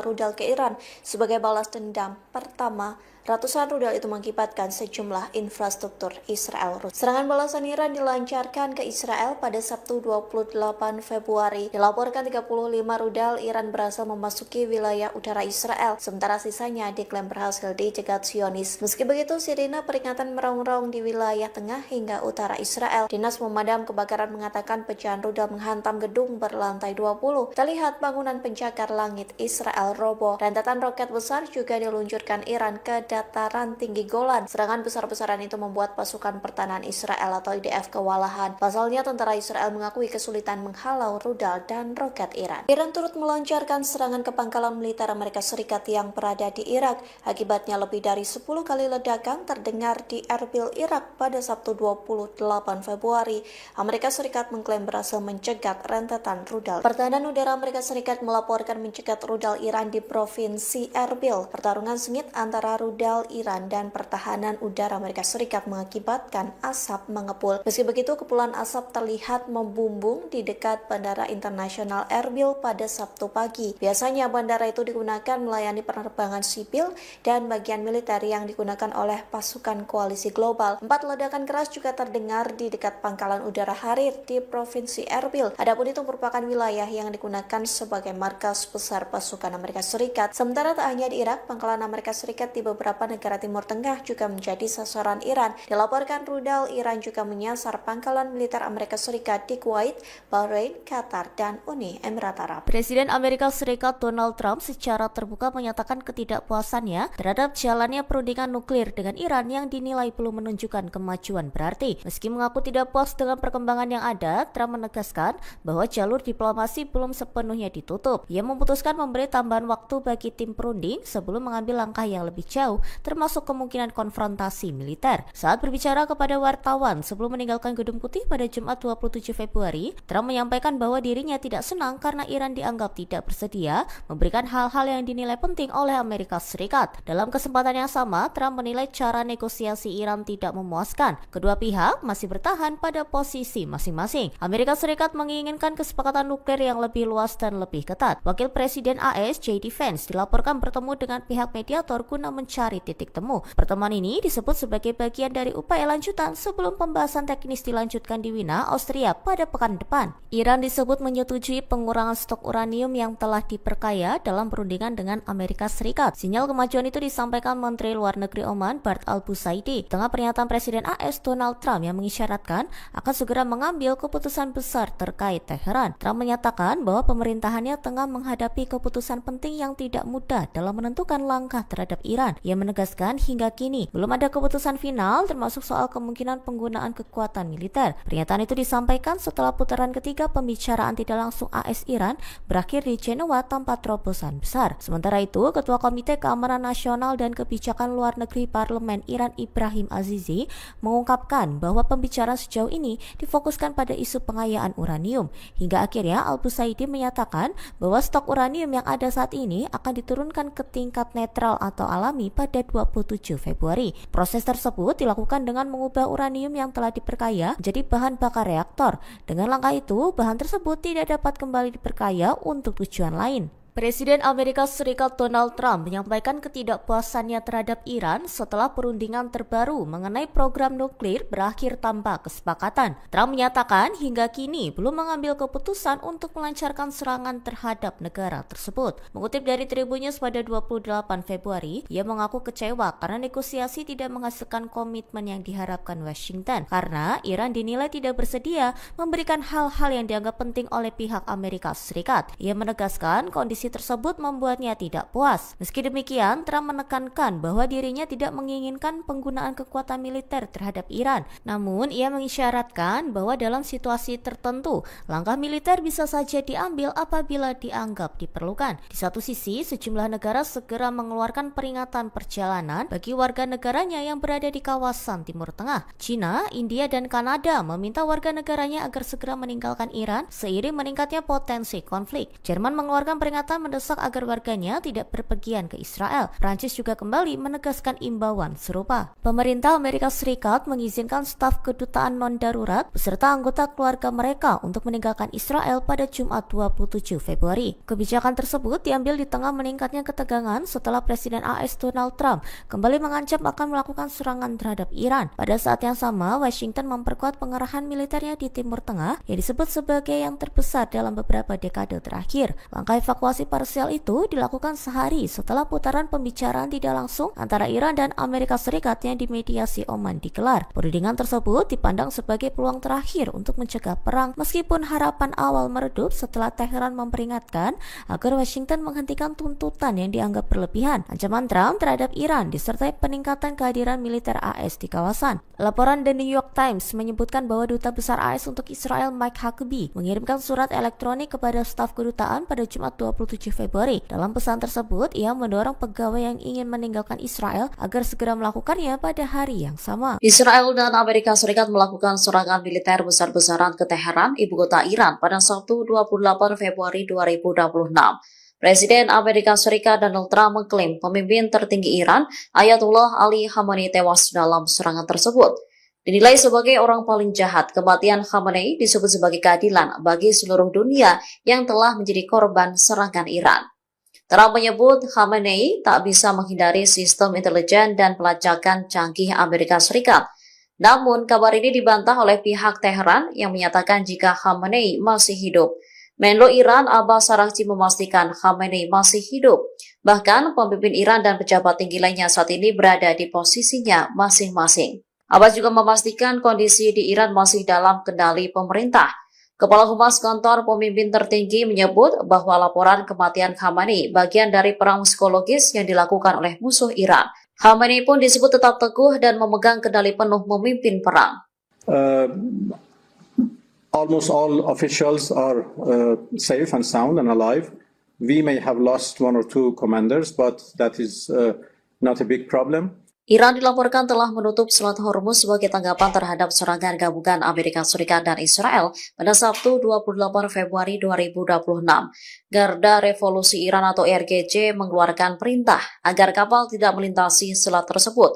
rudal ke Iran sebagai balas dendam pertama. Ratusan rudal itu mengakibatkan sejumlah infrastruktur Israel. Serangan balasan Iran dilancarkan ke Israel pada Sabtu 28 Februari. Dilaporkan 35 rudal Iran berhasil memasuki wilayah utara Israel, sementara sisanya diklaim berhasil dicegat Zionis. Meski begitu, sirine peringatan meraung-raung di wilayah tengah hingga utara Israel. Dinas Pemadam Kebakaran mengatakan pecahan rudal menghantam gedung berlantai 20. Terlihat bangunan pencakar langit Israel roboh. Rentetan roket besar juga diluncurkan Iran ke dataran tinggi Golan. Serangan besar-besaran itu membuat pasukan pertahanan Israel atau IDF kewalahan. Pasalnya tentara Israel mengakui kesulitan menghalau rudal dan roket Iran. Iran turut melancarkan serangan ke pangkalan militer Amerika Serikat yang berada di Irak. Akibatnya lebih dari 10 kali ledakan terdengar di Erbil, Irak pada Sabtu 28 Februari. Amerika Serikat mengklaim berhasil mencegat rentetan rudal. Pertahanan udara Amerika Serikat melaporkan mencegat rudal Iran di provinsi Erbil. Pertarungan sengit antara rudal Iran dan pertahanan udara Amerika Serikat mengakibatkan asap mengepul. Meski begitu, kepulan asap terlihat membumbung di dekat Bandara Internasional Erbil pada Sabtu pagi. Biasanya bandara itu digunakan melayani penerbangan sipil dan bagian militer yang digunakan oleh pasukan koalisi global. 4 ledakan keras juga terdengar di dekat pangkalan udara Harir di provinsi Erbil. Adapun itu merupakan wilayah yang digunakan sebagai markas besar pasukan Amerika Serikat. Sementara tak hanya di Irak, pangkalan Amerika Serikat di beberapa negara Timur Tengah juga menjadi sasaran Iran. Dilaporkan rudal Iran juga menyasar pangkalan militer Amerika Serikat di Kuwait, Bahrain, Qatar, dan Uni Emirat Arab. Presiden Amerika Serikat Donald Trump secara terbuka menyatakan ketidakpuasannya terhadap jalannya perundingan nuklir dengan Iran yang dinilai belum menunjukkan kemajuan berarti. Meski mengaku tidak puas dengan perkembangan yang ada, Trump menegaskan bahwa jalur diplomasi belum sepenuhnya ditutup. Ia memutuskan memberi tambahan waktu bagi tim perunding sebelum mengambil langkah yang lebih jauh, termasuk kemungkinan konfrontasi militer. Saat berbicara kepada wartawan sebelum meninggalkan Gedung Putih pada Jumat 27 Februari, Trump menyampaikan bahwa dirinya tidak senang karena Iran dianggap tidak bersedia memberikan hal-hal yang dinilai penting oleh Amerika Serikat. Dalam kesempatan yang sama, Trump menilai cara negosiasi Iran tidak memuaskan. Kedua pihak masih bertahan pada posisi masing-masing. Amerika Serikat menginginkan kesepakatan nuklir yang lebih luas dan lebih ketat. Wakil Presiden AS, J.D. Vance, dilaporkan bertemu dengan pihak mediator guna mencari mencari titik temu. Pertemuan ini disebut sebagai bagian dari upaya lanjutan sebelum pembahasan teknis dilanjutkan di Wina, Austria pada pekan depan. Iran disebut menyetujui pengurangan stok uranium yang telah diperkaya dalam perundingan dengan Amerika Serikat. Sinyal kemajuan itu disampaikan Menteri Luar Negeri Oman Bart al-Busaidi tengah pernyataan Presiden AS Donald Trump yang mengisyaratkan akan segera mengambil keputusan besar terkait Teheran. Trump menyatakan bahwa pemerintahannya tengah menghadapi keputusan penting yang tidak mudah dalam menentukan langkah terhadap Iran. Ia menegaskan hingga kini belum ada keputusan final termasuk soal kemungkinan penggunaan kekuatan militer. Pernyataan itu disampaikan setelah putaran ketiga pembicaraan tidak langsung AS Iran berakhir di Jenewa tanpa terobosan besar. Sementara itu, Ketua Komite Keamanan Nasional dan Kebijakan Luar Negeri Parlemen Iran Ibrahim Azizi mengungkapkan bahwa pembicaraan sejauh ini difokuskan pada isu pengayaan uranium. Hingga akhirnya Al-Busaidi menyatakan bahwa stok uranium yang ada saat ini akan diturunkan ke tingkat netral atau alami pada 27 Februari. Proses tersebut dilakukan dengan mengubah uranium yang telah diperkaya menjadi bahan bakar reaktor. Dengan langkah itu, bahan tersebut tidak dapat kembali diperkaya untuk tujuan lain. Presiden Amerika Serikat Donald Trump menyampaikan ketidakpuasannya terhadap Iran setelah perundingan terbaru mengenai program nuklir berakhir tanpa kesepakatan. Trump menyatakan hingga kini belum mengambil keputusan untuk melancarkan serangan terhadap negara tersebut. Mengutip dari Tribun News pada 28 Februari, ia mengaku kecewa karena negosiasi tidak menghasilkan komitmen yang diharapkan Washington karena Iran dinilai tidak bersedia memberikan hal-hal yang dianggap penting oleh pihak Amerika Serikat. Ia menegaskan kondisi tersebut membuatnya tidak puas. Meski demikian, Trump menekankan bahwa dirinya tidak menginginkan penggunaan kekuatan militer terhadap Iran. Namun, ia mengisyaratkan bahwa dalam situasi tertentu, langkah militer bisa saja diambil apabila dianggap diperlukan. Di satu sisi, sejumlah negara segera mengeluarkan peringatan perjalanan bagi warga negaranya yang berada di kawasan Timur Tengah. China, India, dan Kanada meminta warga negaranya agar segera meninggalkan Iran seiring meningkatnya potensi konflik. Jerman mengeluarkan peringatan mendesak agar warganya tidak berpergian ke Israel. Prancis juga kembali menegaskan imbauan serupa. Pemerintah Amerika Serikat mengizinkan staf kedutaan non-darurat beserta anggota keluarga mereka untuk meninggalkan Israel pada Jumat 27 Februari. Kebijakan tersebut diambil di tengah meningkatnya ketegangan setelah Presiden AS Donald Trump kembali mengancam akan melakukan serangan terhadap Iran. Pada saat yang sama, Washington memperkuat pengerahan militernya di Timur Tengah yang disebut sebagai yang terbesar dalam beberapa dekade terakhir. Langkah evakuasi parsial itu dilakukan sehari setelah putaran pembicaraan tidak langsung antara Iran dan Amerika Serikat yang dimediasi Oman digelar. Perundingan tersebut dipandang sebagai peluang terakhir untuk mencegah perang meskipun harapan awal meredup setelah Teheran memperingatkan agar Washington menghentikan tuntutan yang dianggap berlebihan. Ancaman Trump terhadap Iran disertai peningkatan kehadiran militer AS di kawasan. Laporan The New York Times menyebutkan bahwa Duta Besar AS untuk Israel Mike Huckabee mengirimkan surat elektronik kepada staf kedutaan pada Jumat 27 Februari. Dalam pesan tersebut, ia mendorong pegawai yang ingin meninggalkan Israel agar segera melakukannya pada hari yang sama. Israel dan Amerika Serikat melakukan serangan militer besar-besaran ke Teheran, ibu kota Iran, pada Sabtu 28 Februari 2026. Presiden Amerika Serikat Donald Trump mengklaim pemimpin tertinggi Iran, Ayatollah Ali Khamenei, tewas dalam serangan tersebut. Dinilai sebagai orang paling jahat, kematian Khamenei disebut sebagai keadilan bagi seluruh dunia yang telah menjadi korban serangan Iran. Trump menyebut Khamenei tak bisa menghindari sistem intelijen dan pelacakan canggih Amerika Serikat. Namun, kabar ini dibantah oleh pihak Teheran yang menyatakan jika Khamenei masih hidup. Menlo Iran Abbas Araghchi memastikan Khamenei masih hidup. Bahkan, pemimpin Iran dan pejabat tinggi lainnya saat ini berada di posisinya masing-masing. Abbas juga memastikan kondisi di Iran masih dalam kendali pemerintah. Kepala Humas Kantor Pemimpin Tertinggi menyebut bahwa laporan kematian Khamenei bagian dari perang psikologis yang dilakukan oleh musuh Iran. Khamenei pun disebut tetap teguh dan memegang kendali penuh memimpin perang. Almost all officials are safe and sound and alive. We may have lost one or two commanders, but that is not a big problem. Iran dilaporkan telah menutup Selat Hormuz sebagai tanggapan terhadap serangan gabungan Amerika Serikat dan Israel pada Sabtu 28 Februari 2026. Garda Revolusi Iran atau IRGC mengeluarkan perintah agar kapal tidak melintasi selat tersebut.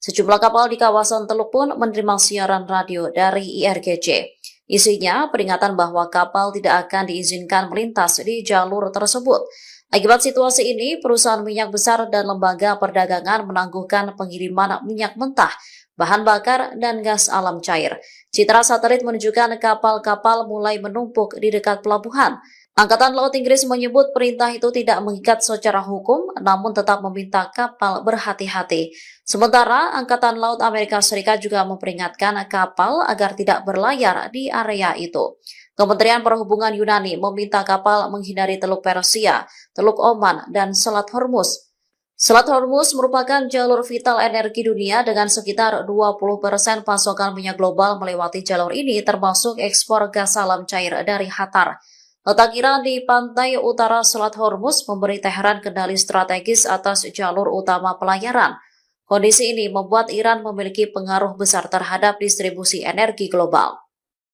Sejumlah kapal di kawasan Teluk pun menerima siaran radio dari IRGC. Isinya peringatan bahwa kapal tidak akan diizinkan melintas di jalur tersebut. Akibat situasi ini, perusahaan minyak besar dan lembaga perdagangan menangguhkan pengiriman minyak mentah, bahan bakar, dan gas alam cair. Citra satelit menunjukkan kapal-kapal mulai menumpuk di dekat pelabuhan. Angkatan Laut Inggris menyebut perintah itu tidak mengikat secara hukum, namun tetap meminta kapal berhati-hati. Sementara, Angkatan Laut Amerika Serikat juga memperingatkan kapal agar tidak berlayar di area itu. Kementerian Perhubungan Yunani meminta kapal menghindari Teluk Persia, Teluk Oman, dan Selat Hormuz. Selat Hormuz merupakan jalur vital energi dunia dengan sekitar 20% pasokan minyak global melewati jalur ini, termasuk ekspor gas alam cair dari Qatar. Letak Iran di pantai utara Selat Hormuz memberi Teheran kendali strategis atas jalur utama pelayaran. Kondisi ini membuat Iran memiliki pengaruh besar terhadap distribusi energi global.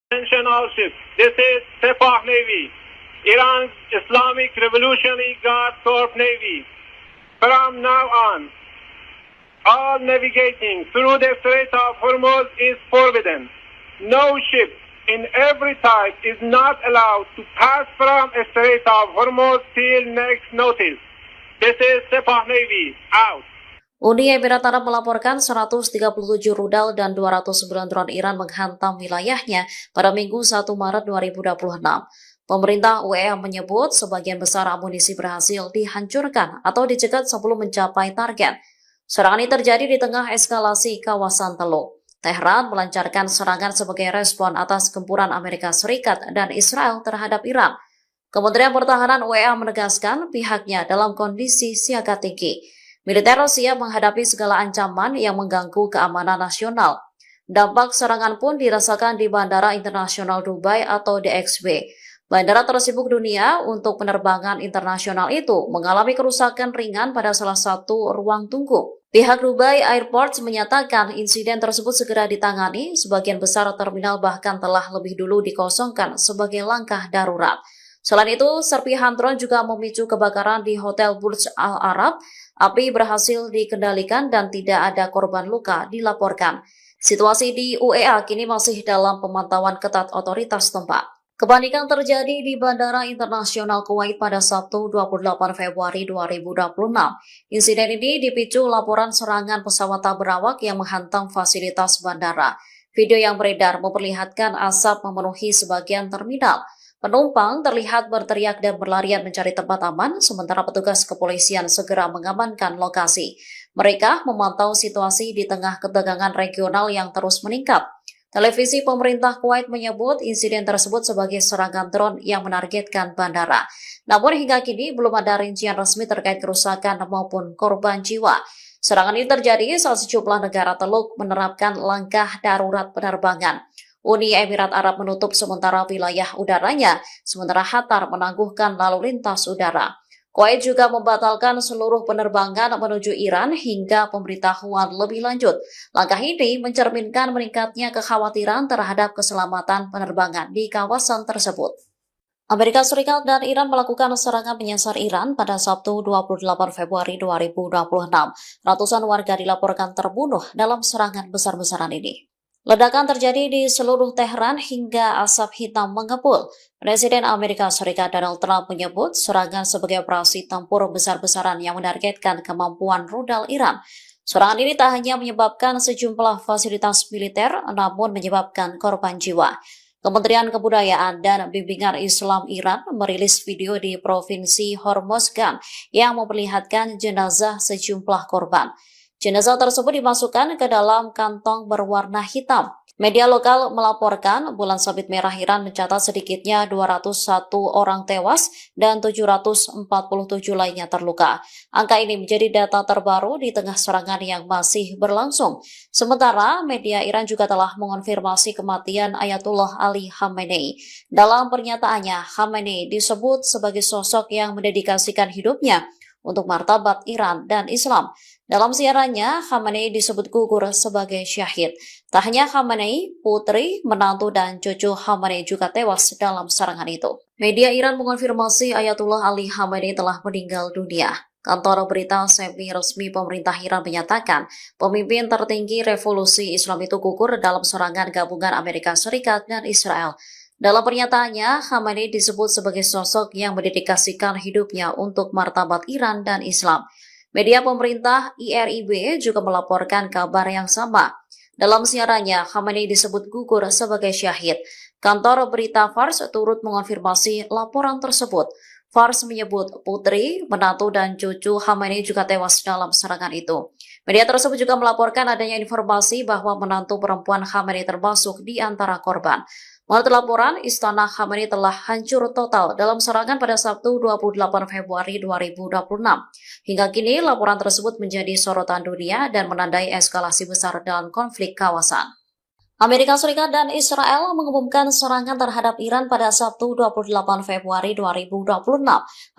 Attention all ships. This is Sepah Navy, Iran's Islamic Revolutionary Guard Corps Navy. From now on, all navigating through the Strait of Hormuz is forbidden. No ship in every type is not allowed to pass from the Strait of Hormuz till next notice. This is Sepah Navy, out. Uni Emirat Arab melaporkan 137 rudal dan 209 drone Iran menghantam wilayahnya pada Minggu 1 Maret 2026. Pemerintah UEA menyebut sebagian besar amunisi berhasil dihancurkan atau dicegat sebelum mencapai target. Serangan ini terjadi di tengah eskalasi kawasan Teluk. Teheran melancarkan serangan sebagai respon atas gempuran Amerika Serikat dan Israel terhadap Iran. Kementerian Pertahanan UEA menegaskan pihaknya dalam kondisi siaga tinggi. Militer Rusia menghadapi segala ancaman yang mengganggu keamanan nasional. Dampak serangan pun dirasakan di Bandara Internasional Dubai atau DXB. Bandara tersibuk dunia untuk penerbangan internasional itu mengalami kerusakan ringan pada salah satu ruang tunggu. Pihak Dubai Airport menyatakan insiden tersebut segera ditangani, sebagian besar terminal bahkan telah lebih dulu dikosongkan sebagai langkah darurat. Selain itu, serpihan drone juga memicu kebakaran di Hotel Burj Al Arab. Api berhasil dikendalikan dan tidak ada korban luka dilaporkan. Situasi di UEA kini masih dalam pemantauan ketat otoritas tempat. Kepanikan terjadi di Bandara Internasional Kuwait pada Sabtu 28 Februari 2026. Insiden ini dipicu laporan serangan pesawat tak berawak yang menghantam fasilitas bandara. Video yang beredar memperlihatkan asap memenuhi sebagian terminal. Penumpang terlihat berteriak dan berlarian mencari tempat aman, sementara petugas kepolisian segera mengamankan lokasi. Mereka memantau situasi di tengah ketegangan regional yang terus meningkat. Televisi pemerintah Kuwait menyebut insiden tersebut sebagai serangan drone yang menargetkan bandara. Namun hingga kini belum ada rincian resmi terkait kerusakan maupun korban jiwa. Serangan ini terjadi saat sejumlah negara Teluk menerapkan langkah darurat penerbangan. Uni Emirat Arab menutup sementara wilayah udaranya, sementara Qatar menangguhkan lalu lintas udara. Kuwait juga membatalkan seluruh penerbangan menuju Iran hingga pemberitahuan lebih lanjut. Langkah ini mencerminkan meningkatnya kekhawatiran terhadap keselamatan penerbangan di kawasan tersebut. Amerika Serikat dan Iran melakukan serangan menyasar Iran pada Sabtu 28 Februari 2026. Ratusan warga dilaporkan terbunuh dalam serangan besar-besaran ini. Ledakan terjadi di seluruh Teheran hingga asap hitam mengepul. Presiden Amerika Serikat Donald Trump menyebut serangan sebagai operasi tempur besar-besaran yang menargetkan kemampuan rudal Iran. Serangan ini tak hanya menyebabkan sejumlah fasilitas militer, namun menyebabkan korban jiwa. Kementerian Kebudayaan dan Bimbingan Islam Iran merilis video di Provinsi Hormozgan yang memperlihatkan jenazah sejumlah korban. Jenazah tersebut dimasukkan ke dalam kantong berwarna hitam. Media lokal melaporkan bulan sabit merah Iran mencatat sedikitnya 201 orang tewas dan 747 lainnya terluka. Angka ini menjadi data terbaru di tengah serangan yang masih berlangsung. Sementara media Iran juga telah mengonfirmasi kematian Ayatullah Ali Khamenei. Dalam pernyataannya, Khamenei disebut sebagai sosok yang mendedikasikan hidupnya untuk martabat Iran dan Islam. Dalam siarannya, Khamenei disebut gugur sebagai syahid. Tak hanya Khamenei, putri, menantu, dan cucu Khamenei juga tewas dalam serangan itu. Media Iran mengonfirmasi Ayatullah Ali Khamenei telah meninggal dunia. Kantor berita semi-resmi pemerintah Iran menyatakan pemimpin tertinggi revolusi Islam itu gugur dalam serangan gabungan Amerika Serikat dan Israel. Dalam pernyataannya, Khamenei disebut sebagai sosok yang mendedikasikan hidupnya untuk martabat Iran dan Islam. Media pemerintah IRIB juga melaporkan kabar yang sama. Dalam siarannya, Khamenei disebut gugur sebagai syahid. Kantor berita Fars turut mengonfirmasi laporan tersebut. Fars menyebut putri, menantu, dan cucu Khamenei juga tewas dalam serangan itu. Media tersebut juga melaporkan adanya informasi bahwa menantu perempuan Khamenei termasuk di antara korban. Menurut laporan, Istana Khamenei telah hancur total dalam serangan pada Sabtu 28 Februari 2026. Hingga kini, laporan tersebut menjadi sorotan dunia dan menandai eskalasi besar dalam konflik kawasan. Amerika Serikat dan Israel mengumumkan serangan terhadap Iran pada Sabtu 28 Februari 2026.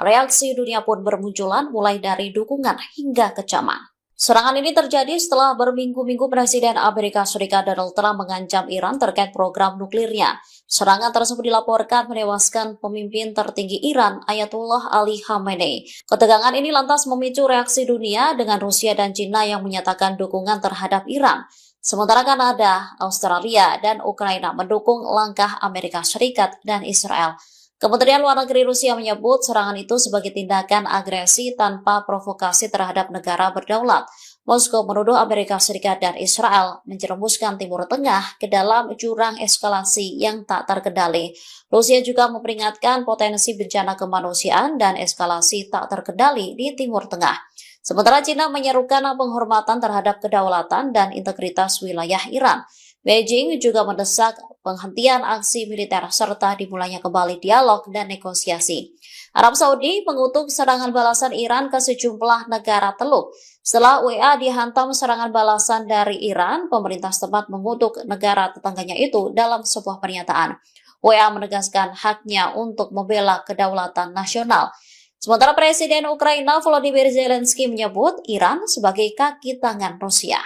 Reaksi dunia pun bermunculan mulai dari dukungan hingga kecaman. Serangan ini terjadi setelah berminggu-minggu Presiden Amerika Serikat Donald Trump mengancam Iran terkait program nuklirnya. Serangan tersebut dilaporkan menewaskan pemimpin tertinggi Iran, Ayatollah Ali Khamenei. Ketegangan ini lantas memicu reaksi dunia dengan Rusia dan China yang menyatakan dukungan terhadap Iran. Sementara Kanada, Australia, dan Ukraina mendukung langkah Amerika Serikat dan Israel. Kementerian Luar Negeri Rusia menyebut serangan itu sebagai tindakan agresi tanpa provokasi terhadap negara berdaulat. Moskow menuduh Amerika Serikat dan Israel menjerumuskan Timur Tengah ke dalam jurang eskalasi yang tak terkendali. Rusia juga memperingatkan potensi bencana kemanusiaan dan eskalasi tak terkendali di Timur Tengah. Sementara China menyerukan penghormatan terhadap kedaulatan dan integritas wilayah Iran. Beijing juga mendesak penghentian aksi militer serta dimulainya kembali dialog dan negosiasi. Arab Saudi mengutuk serangan balasan Iran ke sejumlah negara Teluk. Setelah UEA dihantam serangan balasan dari Iran, pemerintah setempat mengutuk negara tetangganya itu dalam sebuah pernyataan. UEA menegaskan haknya untuk membela kedaulatan nasional. Sementara Presiden Ukraina Volodymyr Zelensky menyebut Iran sebagai kaki tangan Rusia.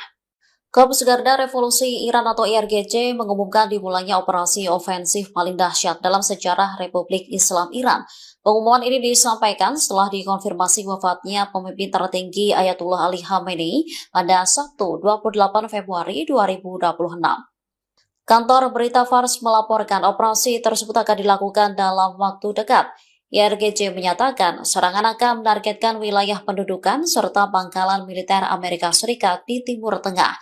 Korps Garda Revolusi Iran atau IRGC mengumumkan dimulainya operasi ofensif paling dahsyat dalam sejarah Republik Islam Iran. Pengumuman ini disampaikan setelah dikonfirmasi wafatnya pemimpin tertinggi Ayatollah Ali Khamenei pada Sabtu 28 Februari 2026. Kantor berita Fars melaporkan operasi tersebut akan dilakukan dalam waktu dekat. IRGC menyatakan serangan akan menargetkan wilayah pendudukan serta pangkalan militer Amerika Serikat di Timur Tengah.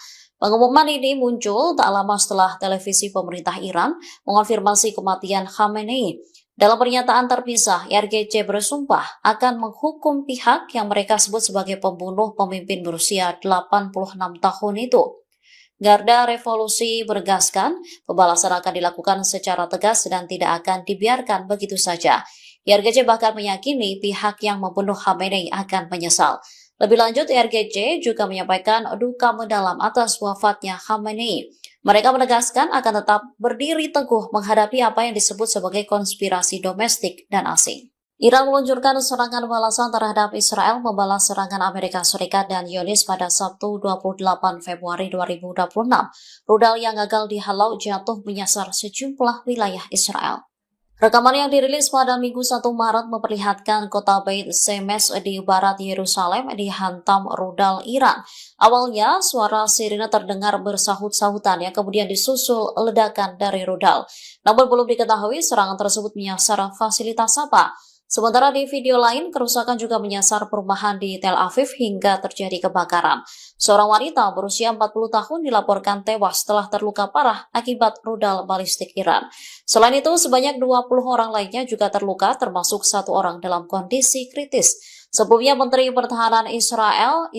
Pengumuman ini muncul tak lama setelah televisi pemerintah Iran mengonfirmasi kematian Khamenei. Dalam pernyataan terpisah, IRGC bersumpah akan menghukum pihak yang mereka sebut sebagai pembunuh pemimpin berusia 86 tahun itu. Garda Revolusi menegaskan pembalasan akan dilakukan secara tegas dan tidak akan dibiarkan begitu saja. IRGC bahkan meyakini pihak yang membunuh Khamenei akan menyesal. Lebih lanjut, IRGC juga menyampaikan duka mendalam atas wafatnya Khamenei. Mereka menegaskan akan tetap berdiri teguh menghadapi apa yang disebut sebagai konspirasi domestik dan asing. Iran meluncurkan serangan balasan terhadap Israel membalas serangan Amerika Serikat dan Zionis pada Sabtu 28 Februari 2026. Rudal yang gagal dihalau jatuh menyasar sejumlah wilayah Israel. Rekaman yang dirilis pada Minggu 1 Maret memperlihatkan kota Beit Shemesh di barat Yerusalem dihantam rudal Iran. Awalnya, suara sirine terdengar bersahut-sahutan yang kemudian disusul ledakan dari rudal. Namun belum diketahui serangan tersebut menyasar fasilitas apa. Sementara di video lain, kerusakan juga menyasar perumahan di Tel Aviv hingga terjadi kebakaran. Seorang wanita berusia 40 tahun dilaporkan tewas setelah terluka parah akibat rudal balistik Iran. Selain itu, sebanyak 20 orang lainnya juga terluka, termasuk 1 orang dalam kondisi kritis. Sebelumnya, Menteri Pertahanan Israel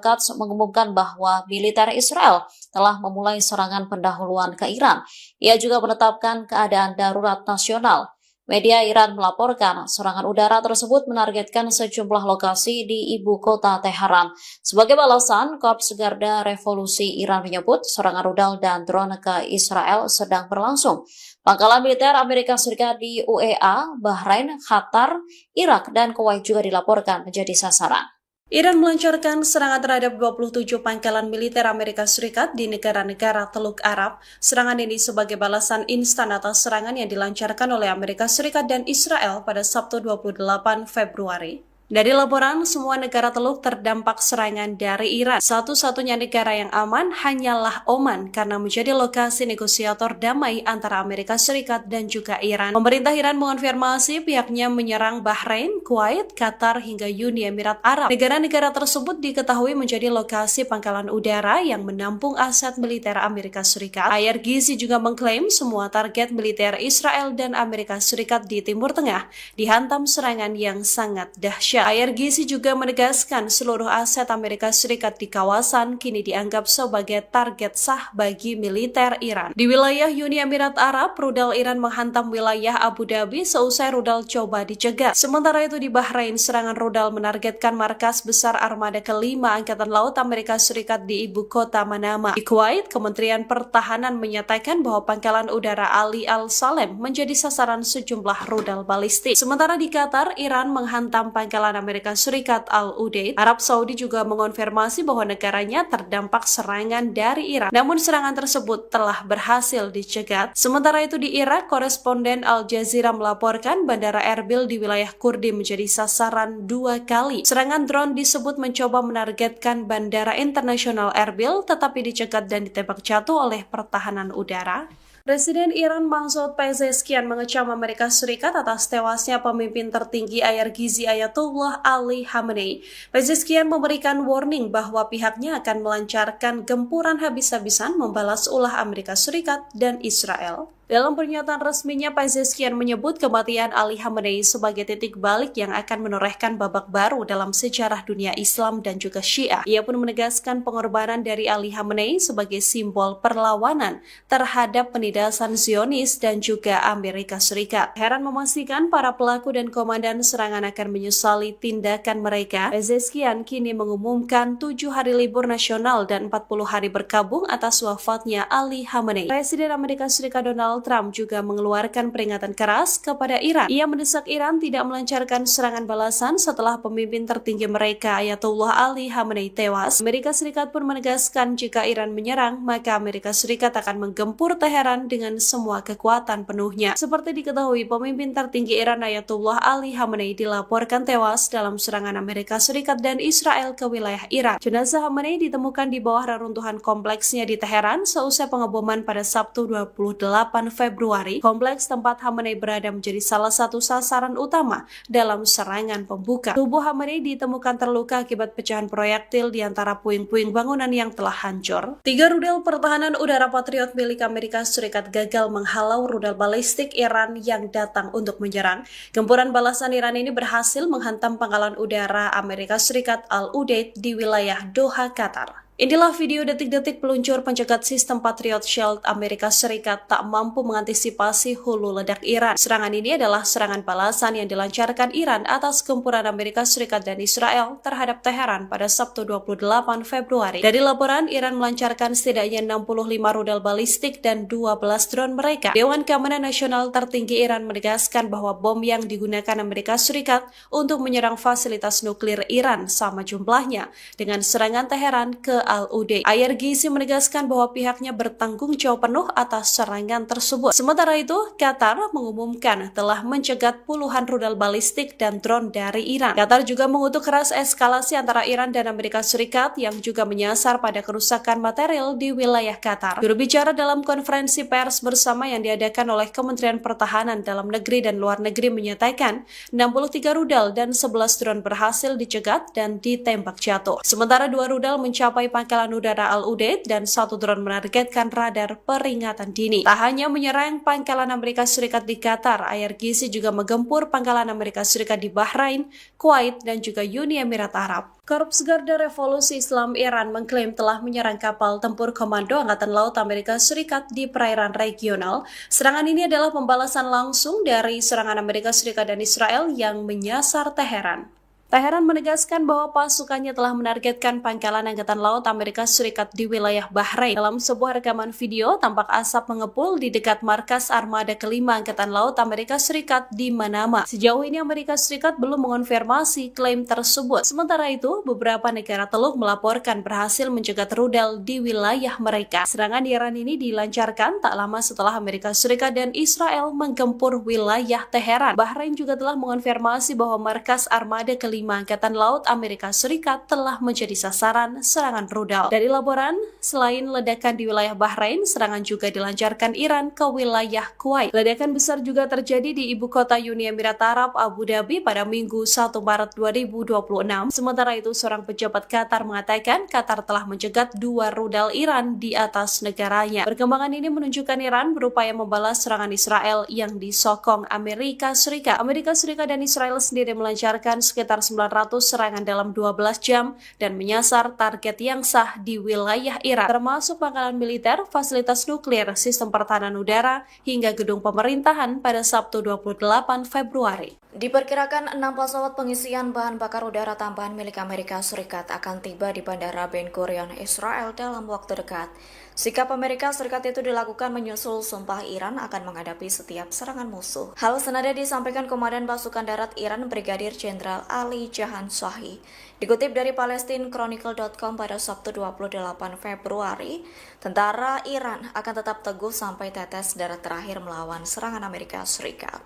Katz mengumumkan bahwa militer Israel telah memulai serangan pendahuluan ke Iran. Ia juga menetapkan keadaan darurat nasional. Media Iran melaporkan serangan udara tersebut menargetkan sejumlah lokasi di ibu kota Teheran. Sebagai balasan, Korps Garda Revolusi Iran menyebut serangan rudal dan drone ke Israel sedang berlangsung. Pangkalan militer Amerika Serikat di UEA, Bahrain, Qatar, Irak, dan Kuwait juga dilaporkan menjadi sasaran. Iran melancarkan serangan terhadap 27 pangkalan militer Amerika Serikat di negara-negara Teluk Arab. Serangan ini sebagai balasan instan atas serangan yang dilancarkan oleh Amerika Serikat dan Israel pada Sabtu 28 Februari. Dari laporan, semua negara Teluk terdampak serangan dari Iran. Satu-satunya negara yang aman hanyalah Oman karena menjadi lokasi negosiator damai antara Amerika Serikat dan juga Iran. Pemerintah Iran mengonfirmasi pihaknya menyerang Bahrain, Kuwait, Qatar hingga Uni Emirat Arab. Negara-negara tersebut diketahui menjadi lokasi pangkalan udara yang menampung aset militer Amerika Serikat. IRGC juga mengklaim semua target militer Israel dan Amerika Serikat di Timur Tengah dihantam serangan yang sangat dahsyat. IRGC juga menegaskan seluruh aset Amerika Serikat di kawasan kini dianggap sebagai target sah bagi militer Iran. Di wilayah Uni Emirat Arab, rudal Iran menghantam wilayah Abu Dhabi seusai rudal coba dicegat. Sementara itu di Bahrain, serangan rudal menargetkan markas besar armada kelima Angkatan Laut Amerika Serikat di ibu kota Manama. Di Kuwait, Kementerian Pertahanan menyatakan bahwa pangkalan udara Ali Al-Salem menjadi sasaran sejumlah rudal balistik. Sementara di Qatar, Iran menghantam pangkalan Amerika Serikat Al-Udeid. Arab Saudi juga mengonfirmasi bahwa negaranya terdampak serangan dari Iran. Namun serangan tersebut telah berhasil dicegat. Sementara itu di Irak, koresponden Al Jazeera melaporkan bandara Erbil di wilayah Kurdi menjadi sasaran 2 kali. Serangan drone disebut mencoba menargetkan bandara internasional Erbil tetapi dicegat dan ditembak jatuh oleh pertahanan udara. Presiden Iran Masoud Pezeshkian mengecam Amerika Serikat atas tewasnya pemimpin tertinggi IRGC Ayatollah Ali Khamenei. Pezeshkian memberikan warning bahwa pihaknya akan melancarkan gempuran habis-habisan membalas ulah Amerika Serikat dan Israel. Dalam pernyataan resminya, Pezeshkian menyebut kematian Ali Khamenei sebagai titik balik yang akan menorehkan babak baru dalam sejarah dunia Islam dan juga Syiah. Ia pun menegaskan pengorbanan dari Ali Khamenei sebagai simbol perlawanan terhadap penindasan Zionis dan juga Amerika Serikat. Teheran memastikan para pelaku dan komandan serangan akan menyesali tindakan mereka. Pezeshkian kini mengumumkan 7 hari libur nasional dan 40 hari berkabung atas wafatnya Ali Khamenei. Presiden Amerika Serikat Donald Trump juga mengeluarkan peringatan keras kepada Iran. Ia mendesak Iran tidak melancarkan serangan balasan setelah pemimpin tertinggi mereka Ayatollah Ali Khamenei tewas. Amerika Serikat pun menegaskan jika Iran menyerang, maka Amerika Serikat akan menggempur Teheran dengan semua kekuatan penuhnya. Seperti diketahui, pemimpin tertinggi Iran Ayatollah Ali Khamenei dilaporkan tewas dalam serangan Amerika Serikat dan Israel ke wilayah Iran. Jenazah Khamenei ditemukan di bawah reruntuhan kompleksnya di Teheran seusai pengeboman pada Sabtu 28 Februari. Kompleks tempat Khamenei berada menjadi salah satu sasaran utama dalam serangan pembuka. Tubuh Khamenei ditemukan terluka akibat pecahan proyektil di antara puing-puing bangunan yang telah hancur. 3 rudal pertahanan udara Patriot milik Amerika Serikat gagal menghalau rudal balistik Iran yang datang untuk menyerang. Gempuran balasan Iran ini berhasil menghantam pangkalan udara Amerika Serikat Al-Udeid di wilayah Doha, Qatar. Inilah video detik-detik peluncur pencegat sistem Patriot Shield Amerika Serikat tak mampu mengantisipasi hulu ledak Iran. Serangan ini adalah serangan balasan yang dilancarkan Iran atas gempuran Amerika Serikat dan Israel terhadap Teheran pada Sabtu 28 Februari. Dari laporan, Iran melancarkan setidaknya 65 rudal balistik dan 12 drone mereka. Dewan Keamanan Nasional tertinggi Iran menegaskan bahwa bom yang digunakan Amerika Serikat untuk menyerang fasilitas nuklir Iran sama jumlahnya dengan serangan Teheran ke Al-Udeid. IRGC menegaskan bahwa pihaknya bertanggung jawab penuh atas serangan tersebut. Sementara itu, Qatar mengumumkan telah mencegat puluhan rudal balistik dan drone dari Iran. Qatar juga mengutuk keras eskalasi antara Iran dan Amerika Serikat yang juga menyasar pada kerusakan material di wilayah Qatar. Juru bicara dalam konferensi pers bersama yang diadakan oleh Kementerian Pertahanan Dalam Negeri dan Luar Negeri menyatakan 63 rudal dan 11 drone berhasil dicegat dan ditembak jatuh. Sementara 2 rudal mencapai pangkalan udara Al-Udeid dan 1 drone menargetkan radar peringatan dini. Tak hanya menyerang pangkalan Amerika Serikat di Qatar, IRGC juga menggempur pangkalan Amerika Serikat di Bahrain, Kuwait, dan juga Uni Emirat Arab. Korps Garda Revolusi Islam Iran mengklaim telah menyerang kapal tempur komando Angkatan Laut Amerika Serikat di perairan regional. Serangan ini adalah pembalasan langsung dari serangan Amerika Serikat dan Israel yang menyasar Teheran. Teheran menegaskan bahwa pasukannya telah menargetkan pangkalan Angkatan Laut Amerika Serikat di wilayah Bahrain. Dalam sebuah rekaman video, tampak asap mengepul di dekat markas armada kelima Angkatan Laut Amerika Serikat di Manama. Sejauh ini Amerika Serikat belum mengonfirmasi klaim tersebut. Sementara itu, beberapa negara Teluk melaporkan berhasil mencegat rudal di wilayah mereka. Serangan di Iran ini dilancarkan tak lama setelah Amerika Serikat dan Israel menggempur wilayah Teheran. Bahrain juga telah mengonfirmasi bahwa markas armada kelima 5 Angkatan Laut Amerika Serikat telah menjadi sasaran serangan rudal. Dari laporan, selain ledakan di wilayah Bahrain, serangan juga dilancarkan Iran ke wilayah Kuwait. Ledakan besar juga terjadi di ibu kota Uni Emirat Arab, Abu Dhabi pada Minggu 1 Maret 2026. Sementara itu, seorang pejabat Qatar mengatakan Qatar telah mencegat 2 rudal Iran di atas negaranya. Perkembangan ini menunjukkan Iran berupaya membalas serangan Israel yang disokong Amerika Serikat. Amerika Serikat dan Israel sendiri melancarkan sekitar 900 serangan dalam 12 jam dan menyasar target yang sah di wilayah Iran, termasuk pangkalan militer, fasilitas nuklir, sistem pertahanan udara, hingga gedung pemerintahan pada Sabtu 28 Februari. Diperkirakan 6 pesawat pengisian bahan bakar udara tambahan milik Amerika Serikat akan tiba di Bandara Ben Gurion, Israel dalam waktu dekat. Sikap Amerika Serikat itu dilakukan menyusul sumpah Iran akan menghadapi setiap serangan musuh. Hal senada disampaikan Komandan Pasukan Darat Iran Brigadir Jenderal Ali Jahan Shahi. Dikutip dari PalestineChronicle.com pada Sabtu 28 Februari, tentara Iran akan tetap teguh sampai tetes darah terakhir melawan serangan Amerika Serikat.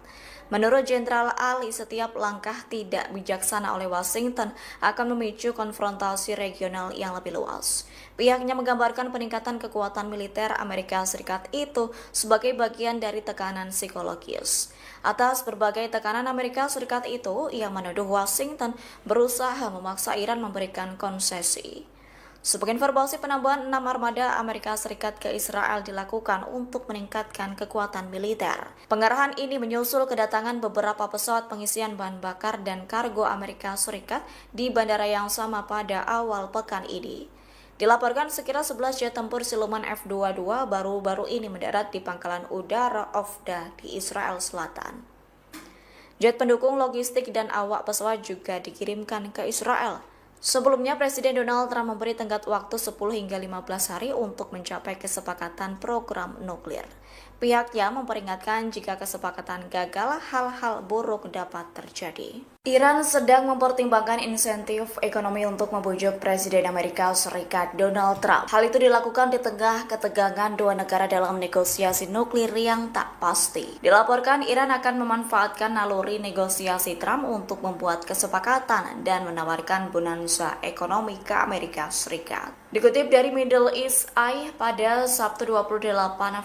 Menurut Jenderal Ali, setiap langkah tidak bijaksana oleh Washington akan memicu konfrontasi regional yang lebih luas. Pihaknya menggambarkan peningkatan kekuatan militer Amerika Serikat itu sebagai bagian dari tekanan psikologis. Atas berbagai tekanan Amerika Serikat itu, ia menuduh Washington berusaha memaksa Iran memberikan konsesi. Sebagai informasi, penambahan 6 armada Amerika Serikat ke Israel dilakukan untuk meningkatkan kekuatan militer. Pengarahan ini menyusul kedatangan beberapa pesawat pengisian bahan bakar dan kargo Amerika Serikat di bandara yang sama pada awal pekan ini. Dilaporkan sekira 11 jet tempur siluman F-22 baru-baru ini mendarat di pangkalan udara Ofda di Israel Selatan. Jet pendukung logistik dan awak pesawat juga dikirimkan ke Israel. Sebelumnya, Presiden Donald Trump memberi tenggat waktu 10 hingga 15 hari untuk mencapai kesepakatan program nuklir. Pihaknya memperingatkan jika kesepakatan gagal, hal-hal buruk dapat terjadi. Iran sedang mempertimbangkan insentif ekonomi untuk membujuk Presiden Amerika Serikat Donald Trump. Hal itu dilakukan di tengah ketegangan dua negara dalam negosiasi nuklir yang tak pasti. Dilaporkan Iran akan memanfaatkan naluri negosiasi Trump untuk membuat kesepakatan dan menawarkan bonanza ekonomi ke Amerika Serikat. Dikutip dari Middle East Eye pada Sabtu 28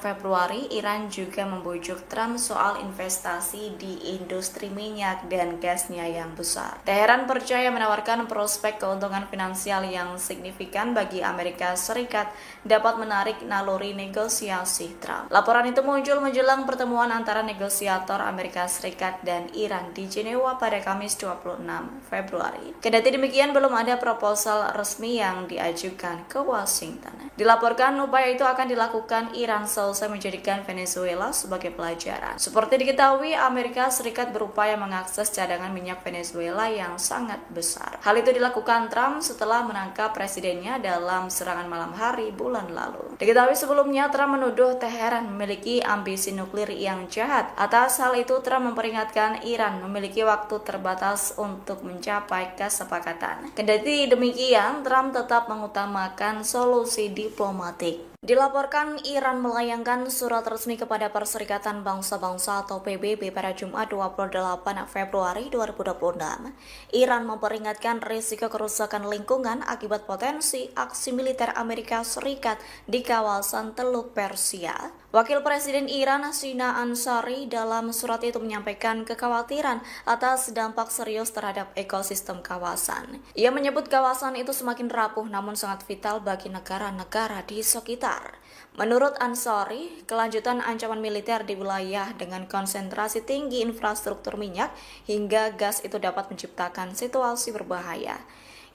Februari, Iran juga membujuk Trump soal investasi di industri minyak dan gasnya yang besar. Teheran percaya menawarkan prospek keuntungan finansial yang signifikan bagi Amerika Serikat dapat menarik naluri negosiasi Trump. Laporan itu muncul menjelang pertemuan antara negosiator Amerika Serikat dan Iran di Jenewa pada Kamis 26 Februari. Kendati demikian, belum ada proposal resmi yang diajukan ke Washington. Dilaporkan upaya itu akan dilakukan Iran selesai menjadikan Venezuela sebagai pelajaran. Seperti diketahui, Amerika Serikat berupaya mengakses cadangan minyak Venezuela yang sangat besar. Hal itu dilakukan Trump setelah menangkap presidennya dalam serangan malam hari bulan lalu. Diketahui sebelumnya Trump menuduh Teheran memiliki ambisi nuklir yang jahat. Atas hal itu, Trump memperingatkan Iran memiliki waktu terbatas untuk mencapai kesepakatan. Kendati demikian, Trump tetap mengutamakan solusi diplomatik. Dilaporkan Iran melayangkan surat resmi kepada Perserikatan Bangsa-Bangsa atau PBB pada Jumat 28 Februari 2026. Iran memperingatkan risiko kerusakan lingkungan akibat potensi aksi militer Amerika Serikat di kawasan Teluk Persia. Wakil Presiden Iran Sina Ansari dalam surat itu menyampaikan kekhawatiran atas dampak serius terhadap ekosistem kawasan. Ia menyebut kawasan itu semakin rapuh namun sangat vital bagi negara-negara di sekitar. Menurut Ansari, kelanjutan ancaman militer di wilayah dengan konsentrasi tinggi infrastruktur minyak hingga gas itu dapat menciptakan situasi berbahaya.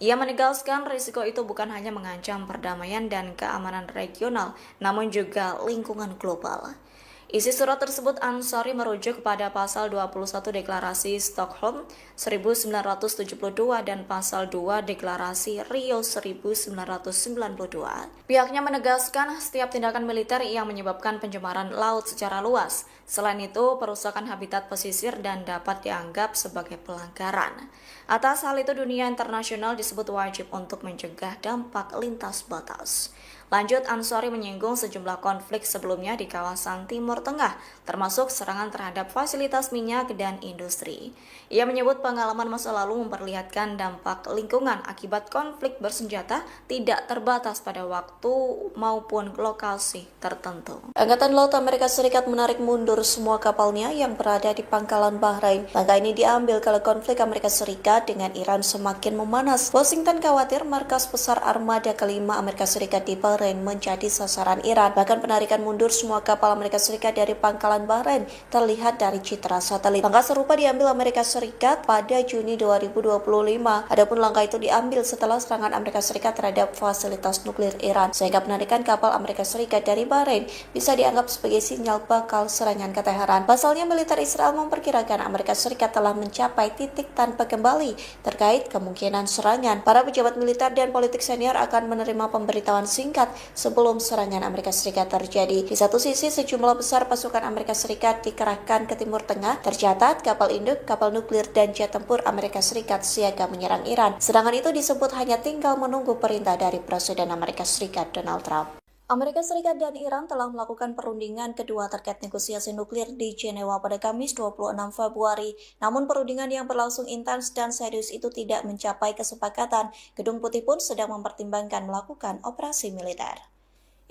Ia menegaskan risiko itu bukan hanya mengancam perdamaian dan keamanan regional, namun juga lingkungan global. Isi surat tersebut Ansari merujuk kepada pasal 21 Deklarasi Stockholm 1972 dan pasal 2 Deklarasi Rio 1992. Pihaknya menegaskan setiap tindakan militer yang menyebabkan pencemaran laut secara luas. Selain itu, perusakan habitat pesisir dan dapat dianggap sebagai pelanggaran. Atas hal itu, dunia internasional disebut wajib untuk mencegah dampak lintas batas. Lanjut, Ansori menyinggung sejumlah konflik sebelumnya di kawasan Timur Tengah, termasuk serangan terhadap fasilitas minyak dan industri. Ia menyebut pengalaman masa lalu memperlihatkan dampak lingkungan akibat konflik bersenjata tidak terbatas pada waktu maupun lokasi tertentu. Angkatan Laut Amerika Serikat menarik mundur semua kapalnya yang berada di pangkalan Bahrain. Langkah ini diambil kalau konflik Amerika Serikat dengan Iran semakin memanas. Washington khawatir markas besar armada kelima Amerika Serikat di Bahrain menjadi sasaran Iran. Bahkan penarikan mundur semua kapal Amerika Serikat dari pangkalan Bahrain terlihat dari citra satelit. Langkah serupa diambil Amerika Serikat pada Juni 2025. Adapun langkah itu diambil setelah serangan Amerika Serikat terhadap fasilitas nuklir Iran, sehingga penarikan kapal Amerika Serikat dari Bahrain bisa dianggap sebagai sinyal bakal serangan ke Teheran. Pasalnya, militer Israel memperkirakan Amerika Serikat telah mencapai titik tanpa kembali terkait kemungkinan serangan. Para pejabat militer dan politik senior akan menerima pemberitahuan singkat sebelum serangan Amerika Serikat terjadi. Di satu sisi, sejumlah besar pasukan Amerika Serikat dikerahkan ke Timur Tengah. Tercatat kapal induk, kapal nuklir, dan jet tempur Amerika Serikat siaga menyerang Iran. Serangan itu disebut hanya tinggal menunggu perintah dari Presiden Amerika Serikat Donald Trump. Amerika Serikat dan Iran telah melakukan perundingan kedua terkait negosiasi nuklir di Jenewa pada Kamis 26 Februari. Namun perundingan yang berlangsung intens dan serius itu tidak mencapai kesepakatan. Gedung Putih pun sedang mempertimbangkan melakukan operasi militer.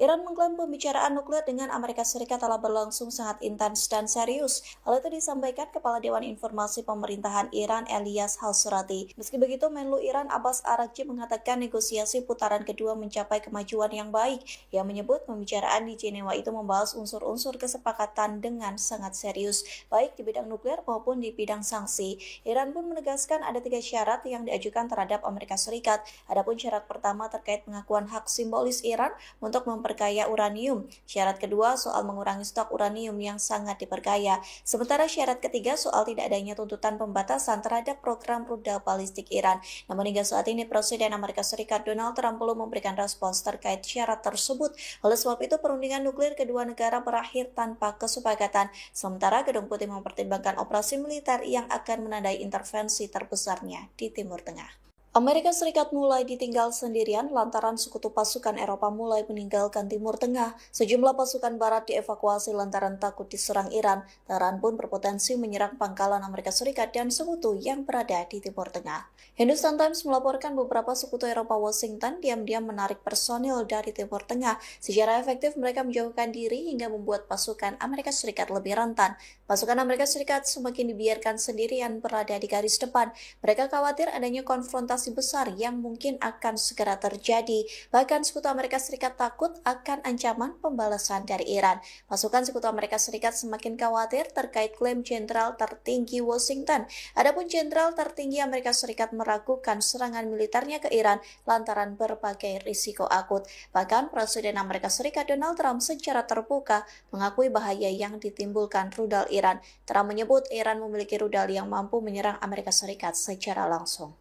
Iran mengklaim pembicaraan nuklir dengan Amerika Serikat telah berlangsung sangat intens dan serius. Hal itu disampaikan Kepala Dewan Informasi Pemerintahan Iran Elias Halsurati. Meski begitu, Menlu Iran Abbas Araghchi mengatakan negosiasi putaran kedua mencapai kemajuan yang baik. Ia menyebut pembicaraan di Jenewa itu membahas unsur-unsur kesepakatan dengan sangat serius, baik di bidang nuklir maupun di bidang sanksi. Iran pun menegaskan ada 3 syarat yang diajukan terhadap Amerika Serikat. Adapun syarat pertama terkait pengakuan hak simbolis Iran untuk memperkaya uranium. Syarat kedua soal mengurangi stok uranium yang sangat diperkaya. Sementara syarat ketiga soal tidak adanya tuntutan pembatasan terhadap program rudal balistik Iran. Namun hingga saat ini Presiden Amerika Serikat Donald Trump belum memberikan respons terkait syarat tersebut. Oleh sebab itu perundingan nuklir kedua negara berakhir tanpa kesepakatan. Sementara Gedung Putih mempertimbangkan operasi militer yang akan menandai intervensi terbesarnya di Timur Tengah. Amerika Serikat mulai ditinggal sendirian lantaran sekutu pasukan Eropa mulai meninggalkan Timur Tengah. Sejumlah pasukan Barat dievakuasi lantaran takut diserang Iran. Teheran pun berpotensi menyerang pangkalan Amerika Serikat dan sekutu yang berada di Timur Tengah. Hindustan Times melaporkan beberapa sekutu Eropa Washington diam-diam menarik personil dari Timur Tengah. Secara efektif mereka menjauhkan diri hingga membuat pasukan Amerika Serikat lebih rentan. Pasukan Amerika Serikat semakin dibiarkan sendirian berada di garis depan. Mereka khawatir adanya konfrontasi besar yang mungkin akan segera terjadi. Bahkan sekutu Amerika Serikat takut akan ancaman pembalasan dari Iran. Pasukan sekutu Amerika Serikat semakin khawatir terkait klaim jenderal tertinggi Washington. Adapun jenderal tertinggi Amerika Serikat meragukan serangan militernya ke Iran lantaran berbagai risiko akut. Bahkan Presiden Amerika Serikat Donald Trump secara terbuka mengakui bahaya yang ditimbulkan rudal Iran. Trump menyebut Iran memiliki rudal yang mampu menyerang Amerika Serikat secara langsung.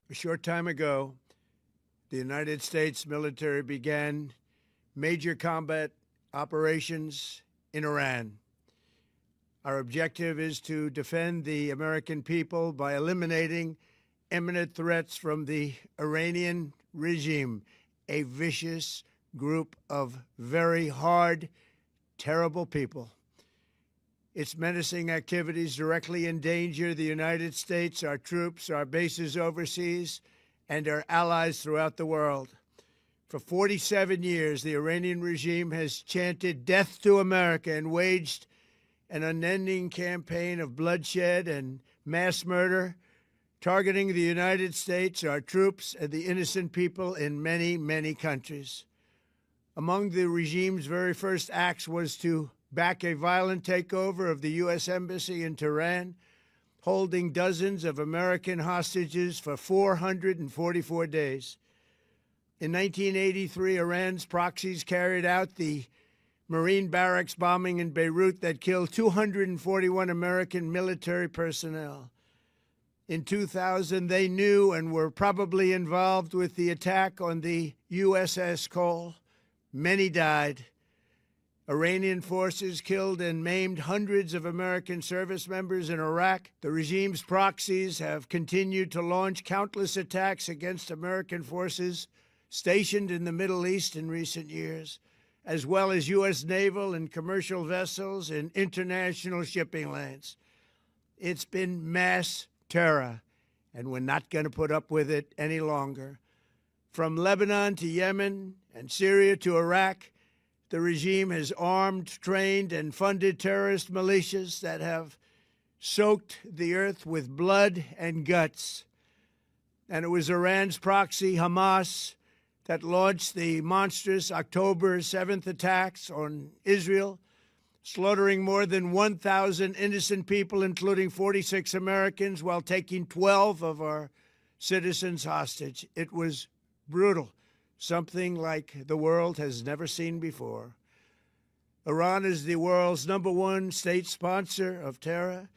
A short time ago, the United States military began major combat operations in Iran. Our objective is to defend the American people by eliminating imminent threats from the Iranian regime, a vicious group of very hard, terrible people. Its menacing activities directly endanger the United States, our troops, our bases overseas, and our allies throughout the world. For 47 years, the Iranian regime has chanted death to America and waged an unending campaign of bloodshed and mass murder, targeting the United States, our troops, and the innocent people in many, many countries. Among the regime's very first acts was to back a violent takeover of the U.S. Embassy in Tehran, holding dozens of American hostages for 444 days. In 1983, Iran's proxies carried out the Marine barracks bombing in Beirut that killed 241 American military personnel. In 2000, they knew and were probably involved with the attack on the USS Cole. Many died. Iranian forces killed and maimed hundreds of American service members in Iraq. The regime's proxies have continued to launch countless attacks against American forces stationed in the Middle East in recent years, as well as U.S. naval and commercial vessels in international shipping lanes. It's been mass terror, and we're not going to put up with it any longer. From Lebanon to Yemen and Syria to Iraq, the regime has armed, trained, and funded terrorist militias that have soaked the earth with blood and guts. And it was Iran's proxy, Hamas, that launched the monstrous October 7th attacks on Israel, slaughtering more than 1,000 innocent people, including 46 Americans, while taking 12 of our citizens hostage. It was brutal, something like the world has never seen before. Iran is the world's #1 state sponsor of terror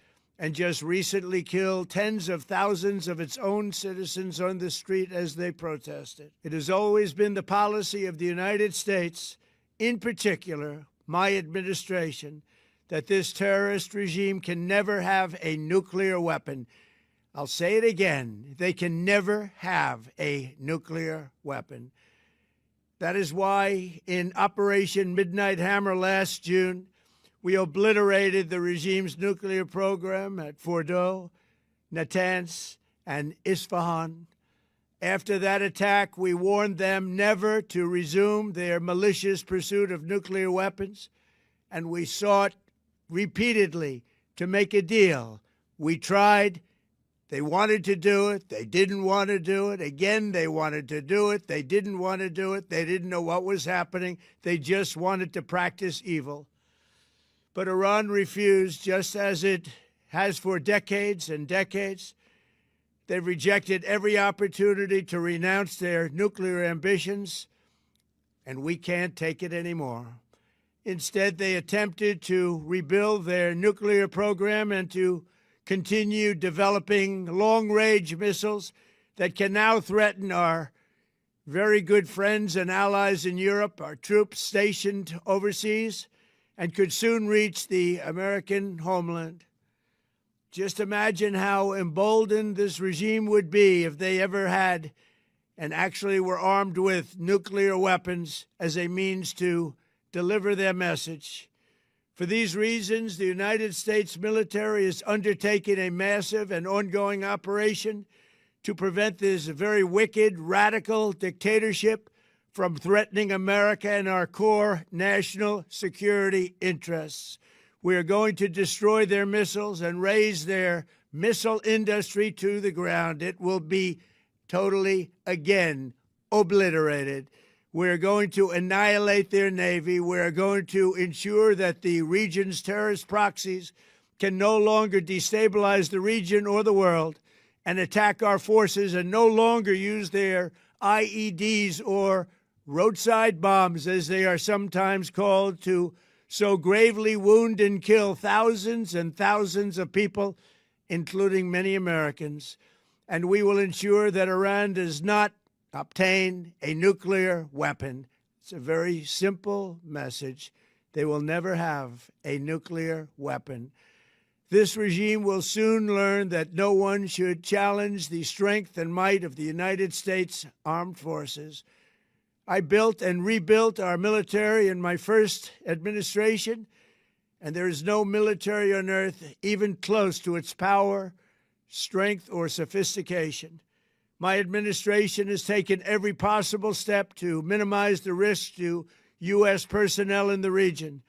and just recently killed tens of thousands of its own citizens on the street as they protested. It has always been the policy of the United States, in particular, my administration, that this terrorist regime can never have a nuclear weapon. I'll say it again, they can never have a nuclear weapon. That is why in Operation Midnight Hammer last June, we obliterated the regime's nuclear program at Fordow, Natanz, and Isfahan. After that attack, we warned them never to resume their malicious pursuit of nuclear weapons, and we sought repeatedly to make a deal. We tried. They wanted to do it. They didn't want to do it. Again, they wanted to do it. They didn't want to do it. They didn't know what was happening. They just wanted to practice evil. But Iran refused, just as it has for decades and decades. They've rejected every opportunity to renounce their nuclear ambitions, and we can't take it anymore. Instead, they attempted to rebuild their nuclear program and to continue developing long-range missiles that can now threaten our very good friends and allies in Europe, our troops stationed overseas, and could soon reach the American homeland. Just imagine how emboldened this regime would be if they ever had and actually were armed with nuclear weapons as a means to deliver their message. For these reasons, the United States military is undertaking a massive and ongoing operation to prevent this very wicked, radical dictatorship from threatening America and our core national security interests. We are going to destroy their missiles and raise their missile industry to the ground. It will be totally, again, obliterated. We're going to annihilate their Navy. We're going to ensure that the region's terrorist proxies can no longer destabilize the region or the world and attack our forces and no longer use their IEDs or roadside bombs, as they are sometimes called, to so gravely wound and kill thousands and thousands of people, including many Americans. And we will ensure that Iran does not obtain a nuclear weapon. It's a very simple message. They will never have a nuclear weapon. This regime will soon learn that no one should challenge the strength and might of the United States Armed Forces. I built and rebuilt our military in my first administration, and there is no military on earth even close to its power, strength, or sophistication. My administration has taken every possible step to minimize the risk to U.S. personnel in the region.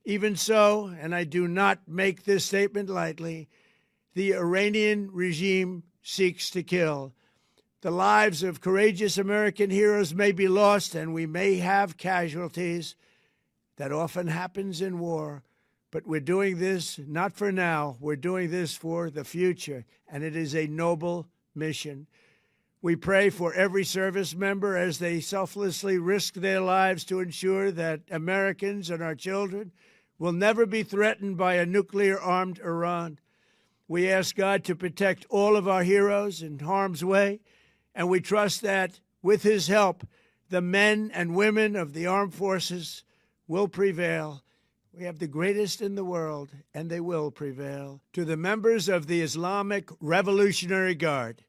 Even so, and I do not make this statement lightly, the Iranian regime seeks to kill. The lives of courageous American heroes may be lost, and we may have casualties. That often happens in war. But we're doing this not for now. We're doing this for the future, and it is a noble mission. We pray for every service member as they selflessly risk their lives to ensure that Americans and our children will never be threatened by a nuclear-armed Iran. We ask God to protect all of our heroes in harm's way, and we trust that, with his help, the men and women of the armed forces will prevail. We have the greatest in the world, and they will prevail. To the members of the Islamic Revolutionary Guard,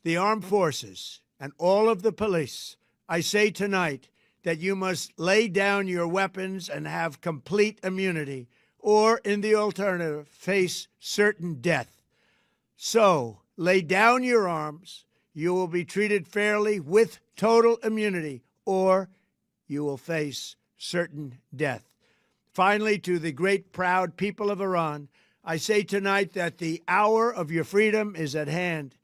the armed forces, and all of the police, I say tonight that you must lay down your weapons and have complete immunity, or in the alternative, face certain death. So, lay down your arms. You will be treated fairly with total immunity, or you will face certain death. Finally, to the great proud people of Iran, I say tonight that the hour of your freedom is at hand.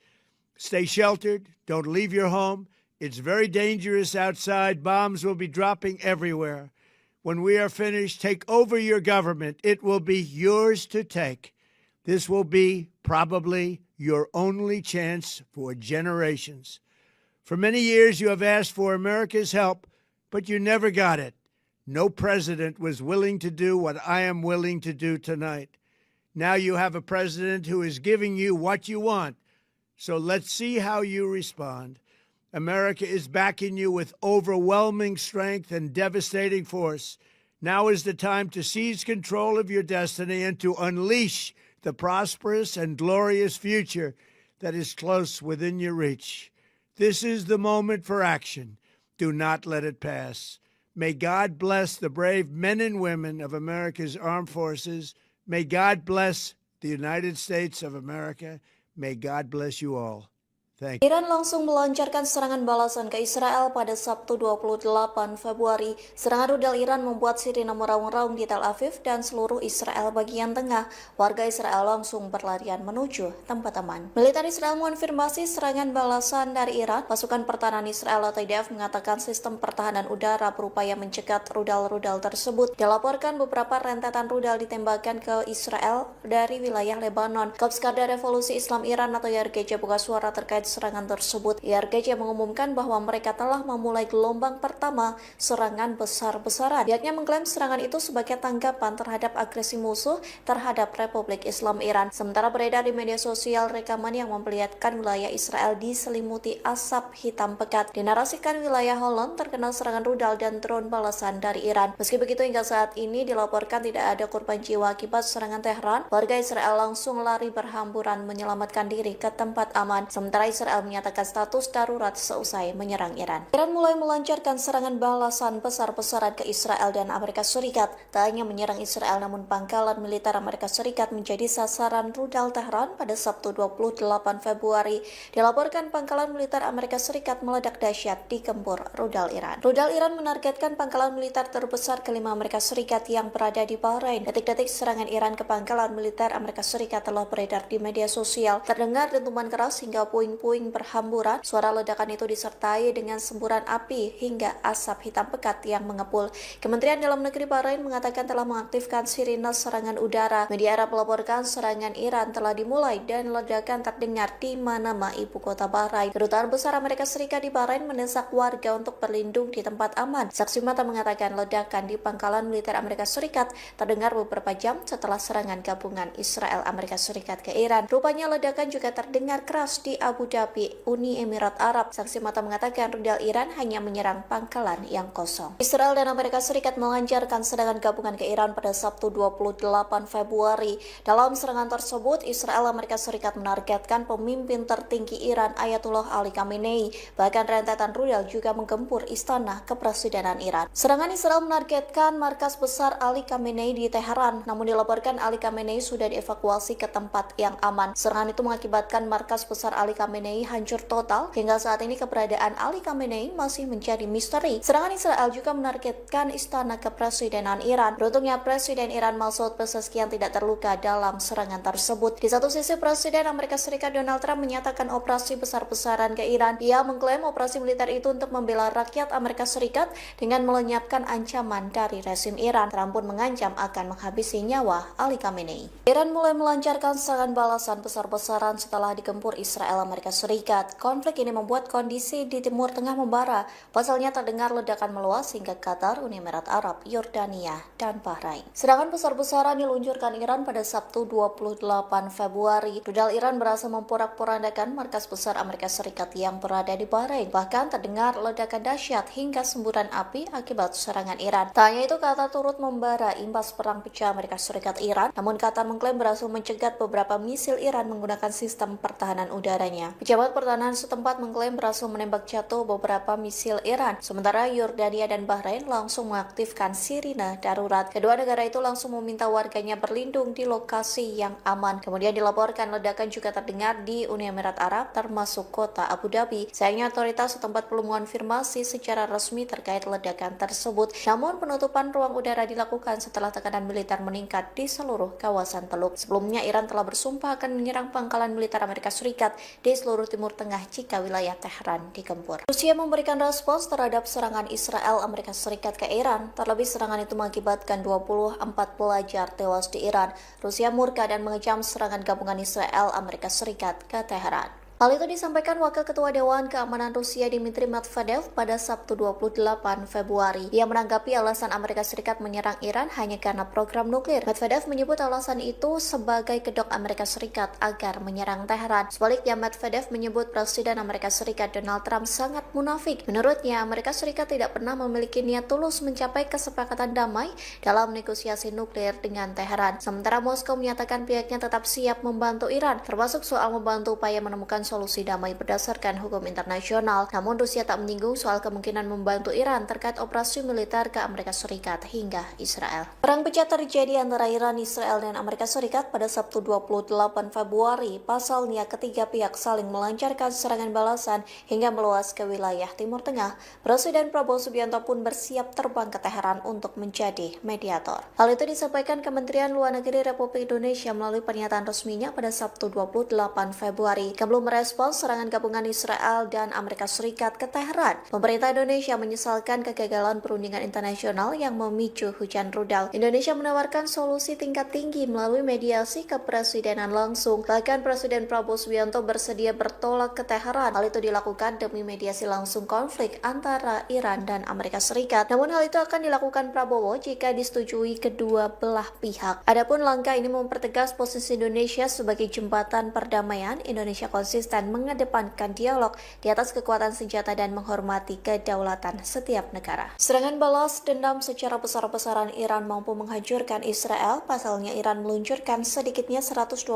Stay sheltered. Don't leave your home. It's very dangerous outside. Bombs will be dropping everywhere. When we are finished, take over your government. It will be yours to take. This will be probably your only chance for generations. For many years, you have asked for America's help, but you never got it. No president was willing to do what I am willing to do tonight. Now you have a president who is giving you what you want. So let's see how you respond. America is backing you with overwhelming strength and devastating force. Now is the time to seize control of your destiny and to unleash the prosperous and glorious future that is close within your reach. This is the moment for action. Do not let it pass. May God bless the brave men and women of America's armed forces. May God bless the United States of America. May God bless you all. Thank you. Iran langsung melancarkan serangan balasan ke Israel pada Sabtu 28 Februari. Serangan rudal Iran membuat sirine meraung-raung di Tel Aviv dan seluruh Israel bagian tengah. Warga Israel langsung berlarian menuju tempat aman. Militer Israel mengonfirmasi serangan balasan dari Iran. Pasukan pertahanan Israel atau IDF mengatakan sistem pertahanan udara berupaya mencegat rudal-rudal tersebut. Dilaporkan beberapa rentetan rudal ditembakkan ke Israel dari wilayah Lebanon. Korps Garda Revolusi Islam Iran atau YRGC buka suara terkait serangan tersebut. YRGC mengumumkan bahwa mereka telah memulai gelombang pertama serangan besar-besaran. Pihaknya mengklaim serangan itu sebagai tanggapan terhadap agresi musuh terhadap Republik Islam Iran. Sementara beredar di media sosial rekaman yang memperlihatkan wilayah Israel diselimuti asap hitam pekat. Dinarasikan wilayah Holland terkena serangan rudal dan drone balasan dari Iran. Meski begitu, hingga saat ini dilaporkan tidak ada korban jiwa akibat serangan Tehran. Warga Israel langsung lari berhamburan menyelamatkan diri ke tempat aman. Sementara Israel menyatakan status darurat seusai menyerang Iran. Iran mulai melancarkan serangan balasan besar-besaran ke Israel dan Amerika Serikat. Tak hanya menyerang Israel, namun pangkalan militer Amerika Serikat menjadi sasaran rudal Tehran pada Sabtu 28 Februari. Dilaporkan pangkalan militer Amerika Serikat meledak dahsyat di gempur rudal Iran. Rudal Iran menargetkan pangkalan militer terbesar kelima Amerika Serikat yang berada di Bahrain. Detik-detik serangan Iran ke pangkalan militer Amerika Serikat telah beredar di media sosial. Terdengar dentuman keras hingga puing-puing berhamburan. Suara ledakan itu disertai dengan semburan api hingga asap hitam pekat yang mengepul. Kementerian Dalam Negeri Bahrain mengatakan telah mengaktifkan sirine serangan udara. Media Arab melaporkan serangan Iran telah dimulai dan ledakan terdengar di Manama, ibu kota Bahrain. Kedutaan besar Amerika Serikat di Bahrain mendesak warga untuk berlindung di tempat aman. Saksi mata mengatakan ledakan di pangkalan militer Amerika Serikat terdengar beberapa jam setelah serangan gabungan Israel Amerika Serikat ke Iran. Rupanya ledakan juga terdengar keras di Abu Dhabi, Uni Emirat Arab. Saksi mata mengatakan rudal Iran hanya menyerang pangkalan yang kosong. Israel dan Amerika Serikat melancarkan serangan gabungan ke Iran pada Sabtu 28 Februari. Dalam serangan tersebut, Israel Amerika Serikat menargetkan pemimpin tertinggi Iran Ayatollah Ali Khamenei. Bahkan rentetan rudal juga menggempur istana kepresidenan Iran. Serangan Israel menargetkan markas besar Ali Khamenei di Teheran, namun dilaporkan Ali Khamenei sudah dievakuasi ke tempat yang aman. Serangan itu mengakibatkan markas besar Ali Khamenei hancur total. Hingga saat ini keberadaan Ali Khamenei masih menjadi misteri. Serangan Israel juga menargetkan istana kepresidenan Iran. Beruntungnya Presiden Iran Masoud Pezeshkian tidak terluka dalam serangan tersebut. Di satu sisi, Presiden Amerika Serikat Donald Trump menyatakan operasi besar-besaran ke Iran. Ia mengklaim operasi militer itu untuk membela rakyat Amerika Serikat dengan melenyapkan ancaman dari rezim Iran. Trump pun mengancam akan menghabisi nyawa Ali Khamenei. Iran mulai melancarkan serangan balasan besar-besaran setelah digempur Israel Amerika Serikat. Konflik ini membuat kondisi di Timur Tengah membara. Pasalnya terdengar ledakan meluas hingga Qatar, Uni Emirat Arab, Yordania, dan Bahrain. Serangan besar-besaran diluncurkan Iran pada Sabtu 28 Februari. Rudal Iran berhasil memporak-porandakan markas besar Amerika Serikat yang berada di Bahrain. Bahkan terdengar ledakan dahsyat hingga semburan api akibat serangan Iran. Tak hanya itu, Qatar turut membara imbas perang pecah Amerika Serikat Iran. Namun Qatar mengklaim berhasil mencegat beberapa misil Iran menggunakan sistem pertahanan udaranya. Pejabat pertahanan setempat mengklaim berhasil menembak jatuh beberapa misil Iran, sementara Yordania dan Bahrain langsung mengaktifkan sirine darurat. Kedua negara itu langsung meminta warganya berlindung di lokasi yang aman. Kemudian dilaporkan ledakan juga terdengar di Uni Emirat Arab, termasuk kota Abu Dhabi. Sayangnya otoritas setempat belum mengonfirmasi secara resmi terkait ledakan tersebut. Namun penutupan ruang udara dilakukan setelah tekanan militer meningkat di seluruh kawasan Teluk. Sebelumnya Iran telah bersumpah akan menyerang pangkalan militer Amerika Serikat di seluruh Timur Tengah jika wilayah Tehran digempur. Rusia memberikan respons terhadap serangan Israel Amerika Serikat ke Iran. Terlebih serangan itu mengakibatkan 24 pelajar tewas di Iran. Rusia murka dan mengecam serangan gabungan Israel Amerika Serikat ke Teheran. Hal itu disampaikan Wakil Ketua Dewan Keamanan Rusia Dmitry Medvedev pada Sabtu 28 Februari. Ia menanggapi alasan Amerika Serikat menyerang Iran hanya karena program nuklir. Medvedev menyebut alasan itu sebagai kedok Amerika Serikat agar menyerang Teheran. Sebaliknya, Medvedev menyebut Presiden Amerika Serikat Donald Trump sangat munafik. Menurutnya, Amerika Serikat tidak pernah memiliki niat tulus mencapai kesepakatan damai dalam negosiasi nuklir dengan Teheran. Sementara Moskow menyatakan pihaknya tetap siap membantu Iran, termasuk soal membantu upaya menemukan solusi damai berdasarkan hukum internasional. Namun Rusia tak menyinggung soal kemungkinan membantu Iran terkait operasi militer ke Amerika Serikat hingga Israel. Perang pecah terjadi antara Iran, Israel, dan Amerika Serikat pada Sabtu 28 Februari. Pasalnya ketiga pihak saling melancarkan serangan balasan hingga meluas ke wilayah Timur Tengah. Presiden Prabowo Subianto pun bersiap terbang ke Teheran untuk menjadi mediator. Hal itu disampaikan Kementerian Luar Negeri Republik Indonesia melalui pernyataan resminya pada Sabtu 28 Februari. Belum merespons serangan gabungan Israel dan Amerika Serikat ke Teheran. Pemerintah Indonesia menyesalkan kegagalan perundingan internasional yang memicu hujan rudal. Indonesia menawarkan solusi tingkat tinggi melalui mediasi kepresidenan langsung. Bahkan Presiden Prabowo Subianto bersedia bertolak ke Teheran. Hal itu dilakukan demi mediasi langsung konflik antara Iran dan Amerika Serikat. Namun hal itu akan dilakukan Prabowo jika disetujui kedua belah pihak. Adapun langkah ini mempertegas posisi Indonesia sebagai jembatan perdamaian. Indonesia konsisten mengedepankan dialog di atas kekuatan senjata dan menghormati kedaulatan setiap negara. Serangan balas dendam secara besar-besaran Iran mampu menghancurkan Israel. Pasalnya Iran meluncurkan sedikitnya 125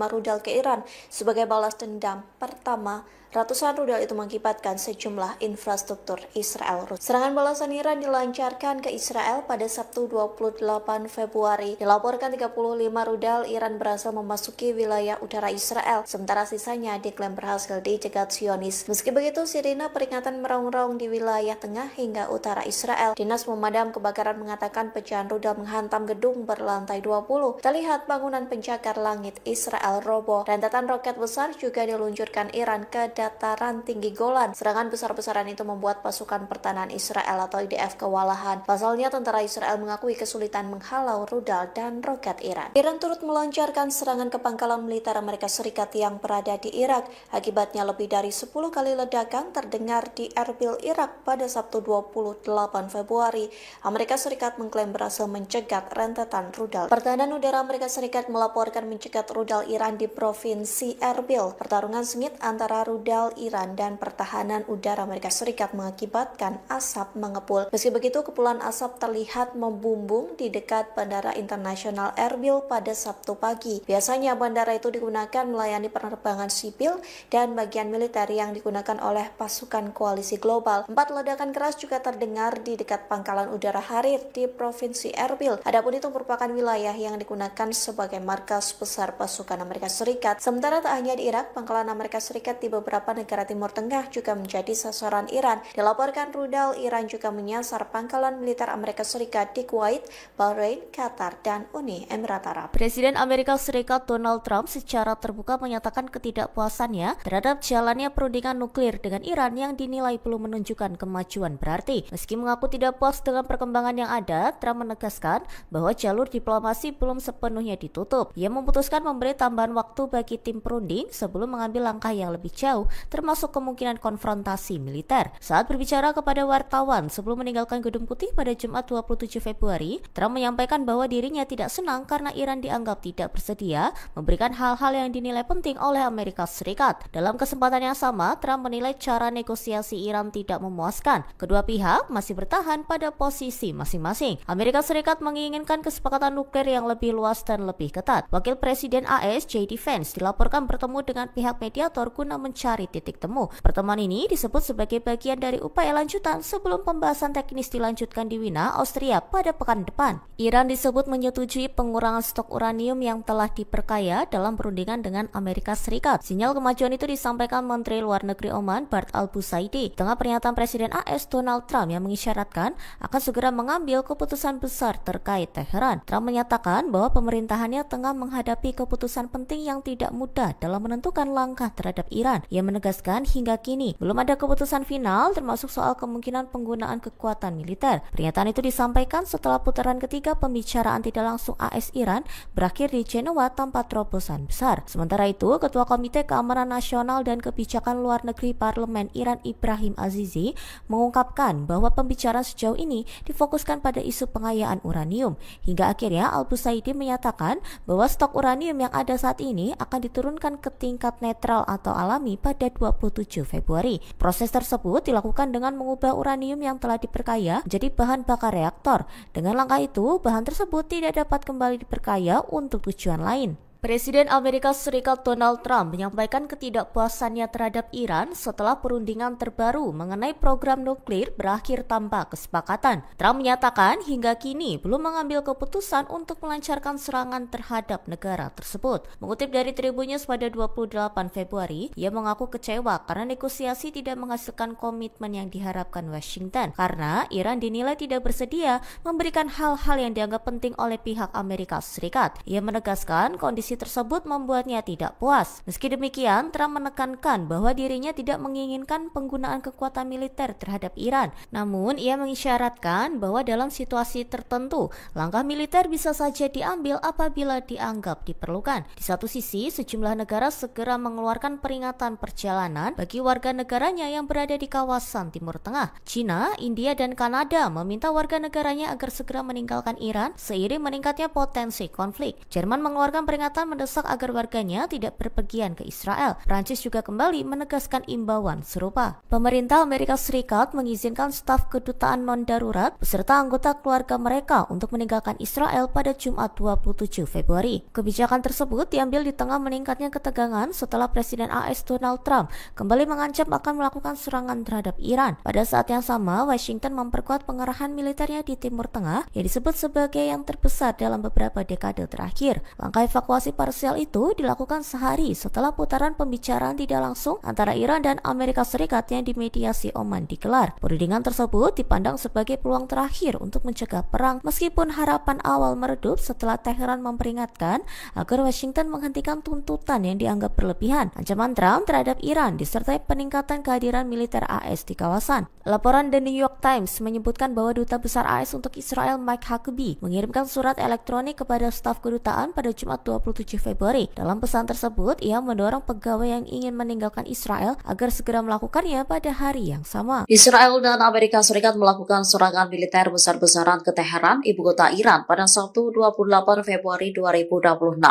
rudal ke Iran sebagai balas dendam pertama. Ratusan rudal itu mengakibatkan sejumlah infrastruktur Israel. Serangan balasan Iran dilancarkan ke Israel pada Sabtu 28 Februari. Dilaporkan 35 rudal Iran berhasil memasuki wilayah udara Israel, sementara sisanya diklaim berhasil dicegat Zionis. Meski begitu, sirine peringatan meraung-raung di wilayah tengah hingga utara Israel. Dinas Pemadam Kebakaran mengatakan pecahan rudal menghantam gedung berlantai 20. Terlihat bangunan pencakar langit Israel roboh. Rentetan roket besar juga diluncurkan Iran ke dataran tinggi Golan. Serangan besar-besaran itu membuat pasukan pertahanan Israel atau IDF kewalahan. Pasalnya tentara Israel mengakui kesulitan menghalau rudal dan roket Iran. Iran turut melancarkan serangan ke pangkalan militer Amerika Serikat yang berada di Irak. Akibatnya lebih dari 10 kali ledakan terdengar di Erbil, Irak pada Sabtu 28 Februari. Amerika Serikat mengklaim berhasil mencegat rentetan rudal. Pertahanan udara Amerika Serikat melaporkan mencegat rudal Iran di provinsi Erbil. Pertarungan sengit antara rudal Iran dan pertahanan udara Amerika Serikat mengakibatkan asap mengepul. Meski begitu, kepulan asap terlihat membumbung di dekat Bandara Internasional Erbil pada Sabtu pagi. Biasanya bandara itu digunakan melayani penerbangan sipil dan bagian militer yang digunakan oleh pasukan koalisi global. 4 ledakan keras juga terdengar di dekat pangkalan udara Harir di provinsi Erbil. Adapun itu merupakan wilayah yang digunakan sebagai markas besar pasukan Amerika Serikat. Sementara tak hanya di Irak, pangkalan Amerika Serikat di beberapa negara Timur Tengah juga menjadi sasaran Iran. Dilaporkan rudal Iran juga menyasar pangkalan militer Amerika Serikat di Kuwait, Bahrain, Qatar, dan Uni Emirat Arab. Presiden Amerika Serikat Donald Trump secara terbuka menyatakan ketidakpuasannya terhadap jalannya perundingan nuklir dengan Iran yang dinilai belum menunjukkan kemajuan berarti. Meski mengaku tidak puas dengan perkembangan yang ada, Trump menegaskan bahwa jalur diplomasi belum sepenuhnya ditutup. Ia memutuskan memberi tambahan waktu bagi tim perunding sebelum mengambil langkah yang lebih jauh, termasuk kemungkinan konfrontasi militer. Saat berbicara kepada wartawan sebelum meninggalkan Gedung Putih pada Jumat 27 Februari, Trump menyampaikan bahwa dirinya tidak senang karena Iran dianggap tidak bersedia memberikan hal-hal yang dinilai penting oleh Amerika Serikat. Serikat. Dalam kesempatan yang sama, Trump menilai cara negosiasi Iran tidak memuaskan. Kedua pihak masih bertahan pada posisi masing-masing. Amerika Serikat menginginkan kesepakatan nuklir yang lebih luas dan lebih ketat. Wakil Presiden AS J.D. Vance dilaporkan bertemu dengan pihak mediator guna mencari titik temu. Pertemuan ini disebut sebagai bagian dari upaya lanjutan sebelum pembahasan teknis dilanjutkan di Wina, Austria pada pekan depan. Iran disebut menyetujui pengurangan stok uranium yang telah diperkaya dalam perundingan dengan Amerika Serikat. Sinyal kemajuan itu disampaikan Menteri Luar Negeri Oman Bart al-Busaidi di tengah pernyataan Presiden AS Donald Trump yang mengisyaratkan akan segera mengambil keputusan besar terkait Teheran. Trump menyatakan bahwa pemerintahannya tengah menghadapi keputusan penting yang tidak mudah dalam menentukan langkah terhadap Iran. Ia menegaskan hingga kini belum ada keputusan final termasuk soal kemungkinan penggunaan kekuatan militer. Pernyataan itu disampaikan setelah putaran ketiga pembicaraan tidak langsung AS-Iran berakhir di Jenewa tanpa terobosan besar. Sementara itu, Ketua Komite Keamanan Nasional dan Kebijakan Luar Negeri Parlemen Iran Ibrahim Azizi mengungkapkan bahwa pembicaraan sejauh ini difokuskan pada isu pengayaan uranium. Hingga akhirnya Al-Busaidi menyatakan bahwa stok uranium yang ada saat ini akan diturunkan ke tingkat netral atau alami pada 27 Februari. Proses tersebut dilakukan dengan mengubah uranium yang telah diperkaya menjadi bahan bakar reaktor. Dengan langkah itu, bahan tersebut tidak dapat kembali diperkaya untuk tujuan lain. Presiden Amerika Serikat Donald Trump menyampaikan ketidakpuasannya terhadap Iran setelah perundingan terbaru mengenai program nuklir berakhir tanpa kesepakatan. Trump menyatakan hingga kini belum mengambil keputusan untuk melancarkan serangan terhadap negara tersebut. Mengutip dari Tribun News pada 28 Februari, ia mengaku kecewa karena negosiasi tidak menghasilkan komitmen yang diharapkan Washington karena Iran dinilai tidak bersedia memberikan hal-hal yang dianggap penting oleh pihak Amerika Serikat. Ia menegaskan kondisi tersebut membuatnya tidak puas. Meski demikian, Trump menekankan bahwa dirinya tidak menginginkan penggunaan kekuatan militer terhadap Iran. Namun, ia mengisyaratkan bahwa dalam situasi tertentu, langkah militer bisa saja diambil apabila dianggap diperlukan. Di satu sisi, sejumlah negara segera mengeluarkan peringatan perjalanan bagi warga negaranya yang berada di kawasan Timur Tengah. China, India, dan Kanada meminta warga negaranya agar segera meninggalkan Iran seiring meningkatnya potensi konflik. Jerman mengeluarkan peringatan mendesak agar warganya tidak berpergian ke Israel. Prancis juga kembali menegaskan imbauan serupa. Pemerintah Amerika Serikat mengizinkan staf kedutaan non-darurat beserta anggota keluarga mereka untuk meninggalkan Israel pada Jumat 27 Februari. Kebijakan tersebut diambil di tengah meningkatnya ketegangan setelah Presiden AS Donald Trump kembali mengancam akan melakukan serangan terhadap Iran. Pada saat yang sama, Washington memperkuat pengerahan militernya di Timur Tengah yang disebut sebagai yang terbesar dalam beberapa dekade terakhir. Langkah evakuasi parsial itu dilakukan sehari setelah putaran pembicaraan tidak langsung antara Iran dan Amerika Serikat yang dimediasi Oman digelar. Perundingan tersebut dipandang sebagai peluang terakhir untuk mencegah perang meskipun harapan awal meredup setelah Teheran memperingatkan agar Washington menghentikan tuntutan yang dianggap berlebihan. Ancaman Trump terhadap Iran disertai peningkatan kehadiran militer AS di kawasan. Laporan The New York Times menyebutkan bahwa Duta Besar AS untuk Israel Mike Huckabee mengirimkan surat elektronik kepada staf kedutaan pada Jumat 27 Februari. Dalam pesan tersebut, ia mendorong pegawai yang ingin meninggalkan Israel agar segera melakukannya pada hari yang sama. Israel dan Amerika Serikat melakukan serangan militer besar-besaran ke Teheran, ibu kota Iran, pada Sabtu 28 Februari 2026.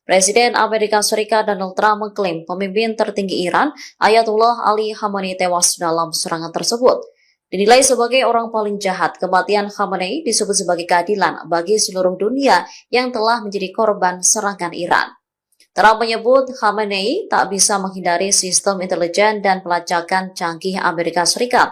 Presiden Amerika Serikat Donald Trump mengklaim pemimpin tertinggi Iran, Ayatollah Ali Khamenei, tewas dalam serangan tersebut. Dinilai sebagai orang paling jahat, kematian Khamenei disebut sebagai keadilan bagi seluruh dunia yang telah menjadi korban serangan Iran. Trump menyebut Khamenei tak bisa menghindari sistem intelijen dan pelacakan canggih Amerika Serikat.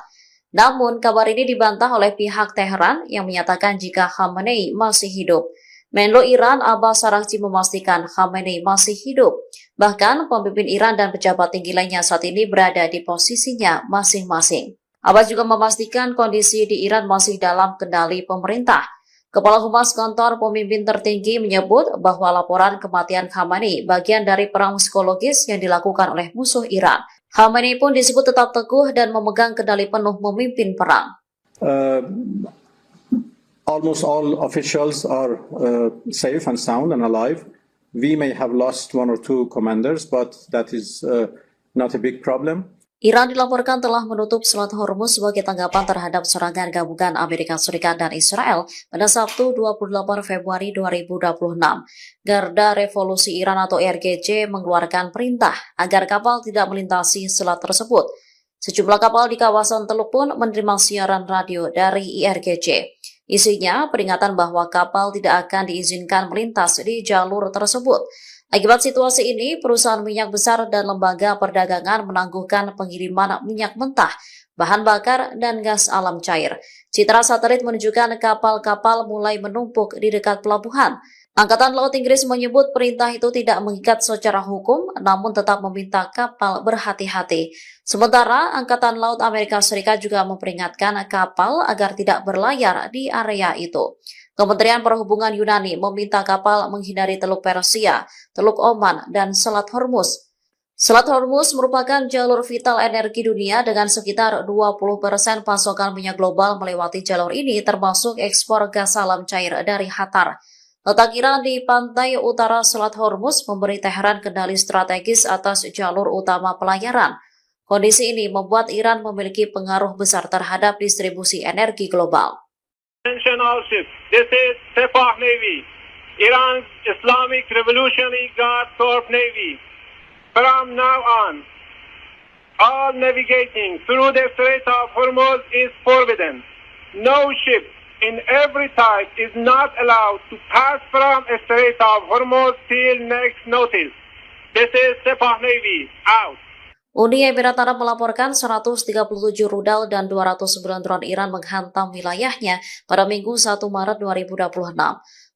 Namun, kabar ini dibantah oleh pihak Teheran yang menyatakan jika Khamenei masih hidup. Menlo Iran Abbas Araghchi memastikan Khamenei masih hidup. Bahkan, pemimpin Iran dan pejabat tinggi lainnya saat ini berada di posisinya masing-masing. Abbas juga memastikan kondisi di Iran masih dalam kendali pemerintah. Kepala Humas Kantor Pemimpin Tertinggi menyebut bahwa laporan kematian Khamenei bagian dari perang psikologis yang dilakukan oleh musuh Iran. Khamenei pun disebut tetap teguh dan memegang kendali penuh memimpin perang. Almost all officials are safe and sound and alive. We may have lost one or two commanders, but that is not a big problem. Iran dilaporkan telah menutup Selat Hormuz sebagai tanggapan terhadap serangan gabungan Amerika Serikat dan Israel pada Sabtu 28 Februari 2026. Garda Revolusi Iran atau IRGC mengeluarkan perintah agar kapal tidak melintasi selat tersebut. Sejumlah kapal di kawasan Teluk pun menerima siaran radio dari IRGC. Isinya peringatan bahwa kapal tidak akan diizinkan melintas di jalur tersebut. Akibat situasi ini, perusahaan minyak besar dan lembaga perdagangan menangguhkan pengiriman minyak mentah, bahan bakar, dan gas alam cair. Citra satelit menunjukkan kapal-kapal mulai menumpuk di dekat pelabuhan. Angkatan Laut Inggris menyebut perintah itu tidak mengikat secara hukum, namun tetap meminta kapal berhati-hati. Sementara, Angkatan Laut Amerika Serikat juga memperingatkan kapal agar tidak berlayar di area itu. Kementerian Perhubungan Yunani meminta kapal menghindari Teluk Persia, Teluk Oman, dan Selat Hormuz. Selat Hormuz merupakan jalur vital energi dunia dengan sekitar 20% pasokan minyak global melewati jalur ini termasuk ekspor gas alam cair dari Qatar. Letak Iran di pantai utara Selat Hormuz memberi Teheran kendali strategis atas jalur utama pelayaran. Kondisi ini membuat Iran memiliki pengaruh besar terhadap distribusi energi global. Attention all ships. This is Sepah Navy, Iran's Islamic Revolutionary Guard Corps Navy. From now on, all navigating through the Strait of Hormuz is forbidden. No ship in every type is not allowed to pass from the Strait of Hormuz till next notice. This is Sepah Navy, out. Uni Emirat Arab melaporkan 137 rudal dan 209 drone Iran menghantam wilayahnya pada Minggu 1 Maret 2026.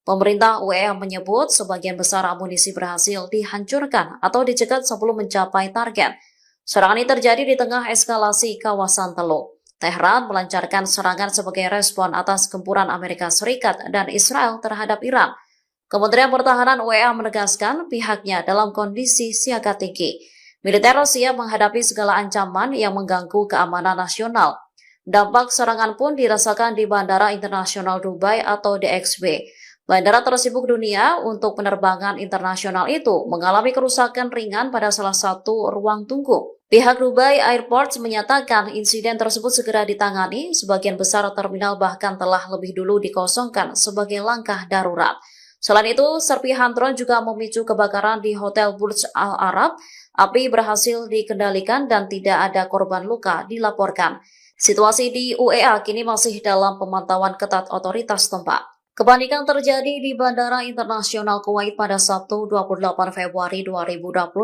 Pemerintah UEA menyebut sebagian besar amunisi berhasil dihancurkan atau dicegat sebelum mencapai target. Serangan ini terjadi di tengah eskalasi kawasan Teluk. Teheran melancarkan serangan sebagai respon atas gempuran Amerika Serikat dan Israel terhadap Iran. Kementerian Pertahanan UEA menegaskan pihaknya dalam kondisi siaga tinggi. Militer Rusia menghadapi segala ancaman yang mengganggu keamanan nasional. Dampak serangan pun dirasakan di Bandara Internasional Dubai atau DXB. Bandara tersibuk dunia untuk penerbangan internasional itu mengalami kerusakan ringan pada salah satu ruang tunggu. Pihak Dubai Airports menyatakan insiden tersebut segera ditangani, sebagian besar terminal bahkan telah lebih dulu dikosongkan sebagai langkah darurat. Selain itu, serpihan drone juga memicu kebakaran di Hotel Burj Al Arab. Api berhasil dikendalikan dan tidak ada korban luka dilaporkan. Situasi di UEA kini masih dalam pemantauan ketat otoritas tempat. Kepanikan terjadi di Bandara Internasional Kuwait pada Sabtu 28 Februari 2026.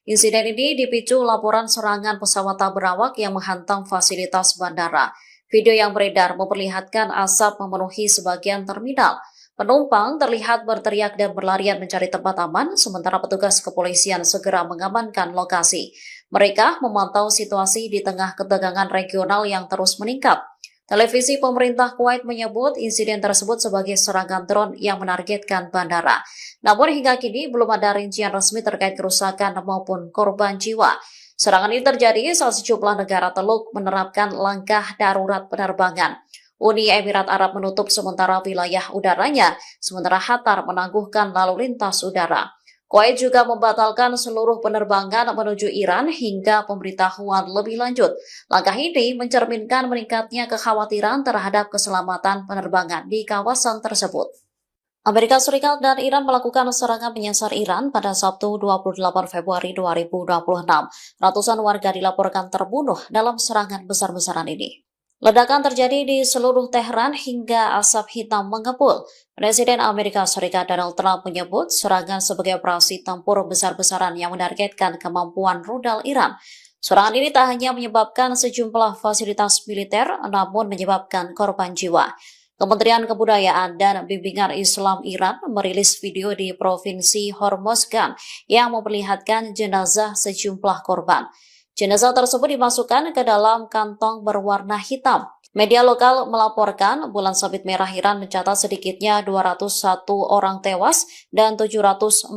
Insiden ini dipicu laporan serangan pesawat tak berawak yang menghantam fasilitas bandara. Video yang beredar memperlihatkan asap memenuhi sebagian terminal. Penumpang terlihat berteriak dan berlarian mencari tempat aman, sementara petugas kepolisian segera mengamankan lokasi. Mereka memantau situasi di tengah ketegangan regional yang terus meningkat. Televisi pemerintah Kuwait menyebut insiden tersebut sebagai serangan drone yang menargetkan bandara. Namun hingga kini belum ada rincian resmi terkait kerusakan maupun korban jiwa. Serangan ini terjadi saat sejumlah negara Teluk menerapkan langkah darurat penerbangan. Uni Emirat Arab menutup sementara wilayah udaranya, sementara Qatar menangguhkan lalu lintas udara. Kuwait juga membatalkan seluruh penerbangan menuju Iran hingga pemberitahuan lebih lanjut. Langkah ini mencerminkan meningkatnya kekhawatiran terhadap keselamatan penerbangan di kawasan tersebut. Amerika Serikat dan Iran melakukan serangan menyasar Iran pada Sabtu 28 Februari 2026. Ratusan warga dilaporkan terbunuh dalam serangan besar-besaran ini. Ledakan terjadi di seluruh Teheran hingga asap hitam mengepul. Presiden Amerika Serikat Donald Trump menyebut serangan sebagai operasi tempur besar-besaran yang menargetkan kemampuan rudal Iran. Serangan ini tak hanya menyebabkan sejumlah fasilitas militer, namun menyebabkan korban jiwa. Kementerian Kebudayaan dan Bimbingan Islam Iran merilis video di Provinsi Hormozgan yang memperlihatkan jenazah sejumlah korban. Jenazah tersebut dimasukkan ke dalam kantong berwarna hitam. Media lokal melaporkan bulan sabit merah Iran mencatat sedikitnya 201 orang tewas dan 747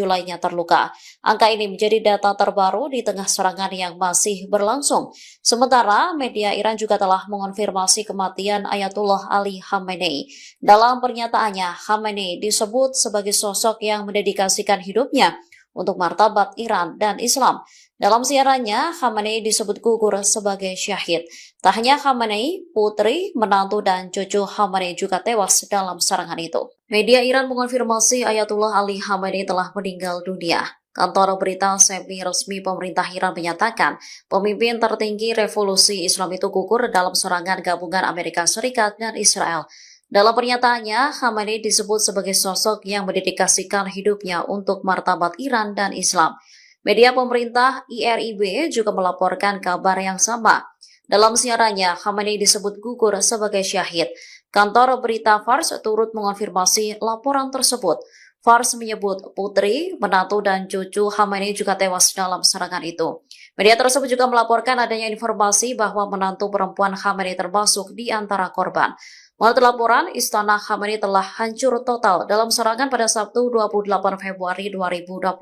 lainnya terluka. Angka ini menjadi data terbaru di tengah serangan yang masih berlangsung. Sementara media Iran juga telah mengonfirmasi kematian Ayatullah Ali Khamenei. Dalam pernyataannya, Khamenei disebut sebagai sosok yang mendedikasikan hidupnya untuk martabat Iran dan Islam. Dalam siarannya, Khamenei disebut gugur sebagai syahid. Tak hanya Khamenei, putri, menantu, dan cucu Khamenei juga tewas dalam serangan itu. Media Iran mengonfirmasi Ayatullah Ali Khamenei telah meninggal dunia. Kantor berita semi-resmi pemerintah Iran menyatakan pemimpin tertinggi revolusi Islam itu gugur dalam serangan gabungan Amerika Serikat dan Israel. Dalam pernyataannya, Khamenei disebut sebagai sosok yang mendedikasikan hidupnya untuk martabat Iran dan Islam. Media pemerintah IRIB juga melaporkan kabar yang sama. Dalam siarannya, Khamenei disebut gugur sebagai syahid. Kantor berita Fars turut mengonfirmasi laporan tersebut. Fars menyebut putri, menantu, dan cucu Khamenei juga tewas dalam serangan itu. Media tersebut juga melaporkan adanya informasi bahwa menantu perempuan Khamenei termasuk di antara korban. Menurut laporan, istana Khamenei telah hancur total dalam serangan pada Sabtu 28 Februari 2026.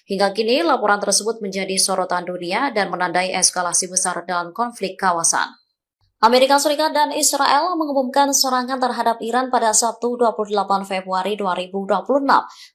Hingga kini, laporan tersebut menjadi sorotan dunia dan menandai eskalasi besar dalam konflik kawasan. Amerika Serikat dan Israel mengumumkan serangan terhadap Iran pada Sabtu 28 Februari 2026.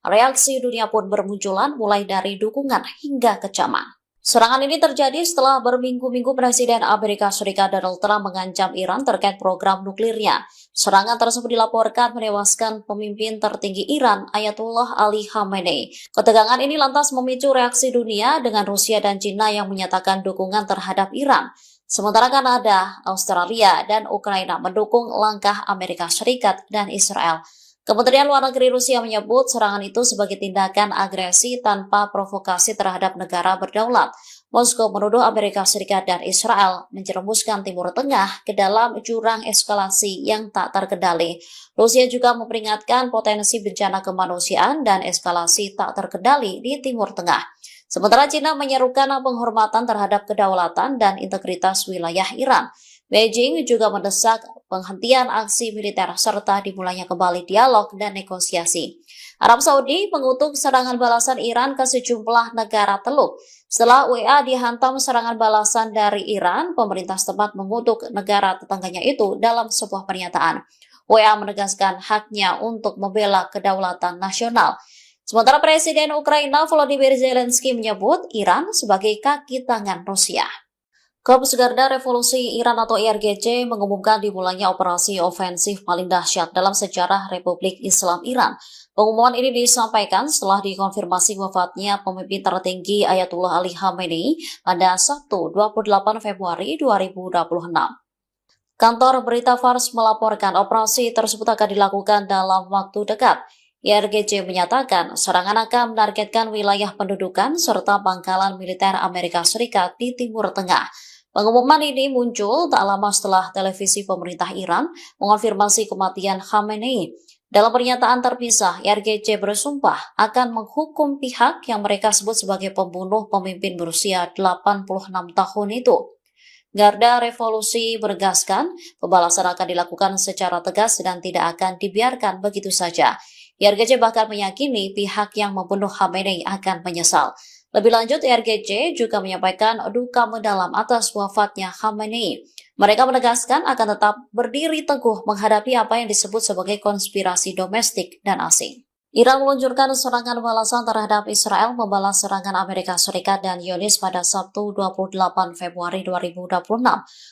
Reaksi dunia pun bermunculan mulai dari dukungan hingga kecaman. Serangan ini terjadi setelah berminggu-minggu Presiden Amerika Serikat Donald Trump mengancam Iran terkait program nuklirnya. Serangan tersebut dilaporkan menewaskan pemimpin tertinggi Iran, Ayatullah Ali Khamenei. Ketegangan ini lantas memicu reaksi dunia dengan Rusia dan China yang menyatakan dukungan terhadap Iran. Sementara Kanada, Australia, dan Ukraina mendukung langkah Amerika Serikat dan Israel. Kementerian Luar Negeri Rusia menyebut serangan itu sebagai tindakan agresi tanpa provokasi terhadap negara berdaulat. Moskow menuduh Amerika Serikat dan Israel menjerumuskan Timur Tengah ke dalam jurang eskalasi yang tak terkendali. Rusia juga memperingatkan potensi bencana kemanusiaan dan eskalasi tak terkendali di Timur Tengah. Sementara China menyerukan penghormatan terhadap kedaulatan dan integritas wilayah Iran. Beijing juga mendesak penghentian aksi militer serta dimulainya kembali dialog dan negosiasi. Arab Saudi mengutuk serangan balasan Iran ke sejumlah negara Teluk. Setelah UEA dihantam serangan balasan dari Iran, pemerintah setempat mengutuk negara tetangganya itu dalam sebuah pernyataan. UEA menegaskan haknya untuk membela kedaulatan nasional. Sementara Presiden Ukraina Volodymyr Zelensky menyebut Iran sebagai kaki tangan Rusia. Korps Garda Revolusi Iran atau IRGC mengumumkan dimulainya operasi ofensif paling dahsyat dalam sejarah Republik Islam Iran. Pengumuman ini disampaikan setelah dikonfirmasi wafatnya pemimpin tertinggi Ayatullah Ali Khamenei pada Sabtu 28 Februari 2026. Kantor berita Fars melaporkan operasi tersebut akan dilakukan dalam waktu dekat. IRGC menyatakan serangan akan menargetkan wilayah pendudukan serta pangkalan militer Amerika Serikat di Timur Tengah. Pengumuman ini muncul tak lama setelah televisi pemerintah Iran mengonfirmasi kematian Khamenei. Dalam pernyataan terpisah, IRGC bersumpah akan menghukum pihak yang mereka sebut sebagai pembunuh pemimpin berusia 86 tahun itu. Garda Revolusi menegaskan pembalasan akan dilakukan secara tegas dan tidak akan dibiarkan begitu saja. IRGC bahkan meyakini pihak yang membunuh Khamenei akan menyesal. Lebih lanjut, IRGC juga menyampaikan duka mendalam atas wafatnya Khamenei. Mereka menegaskan akan tetap berdiri teguh menghadapi apa yang disebut sebagai konspirasi domestik dan asing. Iran meluncurkan serangan balasan terhadap Israel membalas serangan Amerika Serikat dan Zionis pada Sabtu 28 Februari 2026.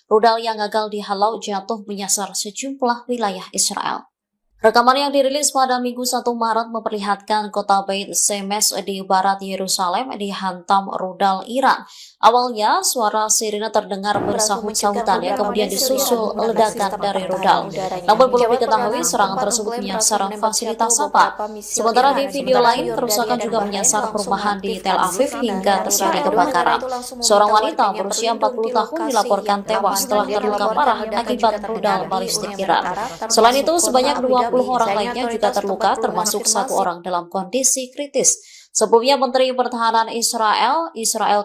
Rudal yang gagal dihalau jatuh menyasar sejumlah wilayah Israel. Rekaman yang dirilis pada Minggu 1 Maret memperlihatkan kota Beit Shemesh di barat Yerusalem dihantam rudal Iran. Awalnya, suara sirine terdengar bersahut-sahutan yang kemudian disusul ledakan dari rudal. Namun belum diketahui serangan tersebut menyasar fasilitas apa. Sementara di video lain, kerusakan juga menyasar perumahan di Tel Aviv hingga terjadi kebakaran. Seorang wanita berusia 40 tahun dilaporkan tewas setelah terluka parah akibat rudal balistik Iran. Selain itu, sebanyak 20 orang lainnya juga terluka, termasuk 1 orang dalam kondisi kritis. Sebelumnya, Menteri Pertahanan Israel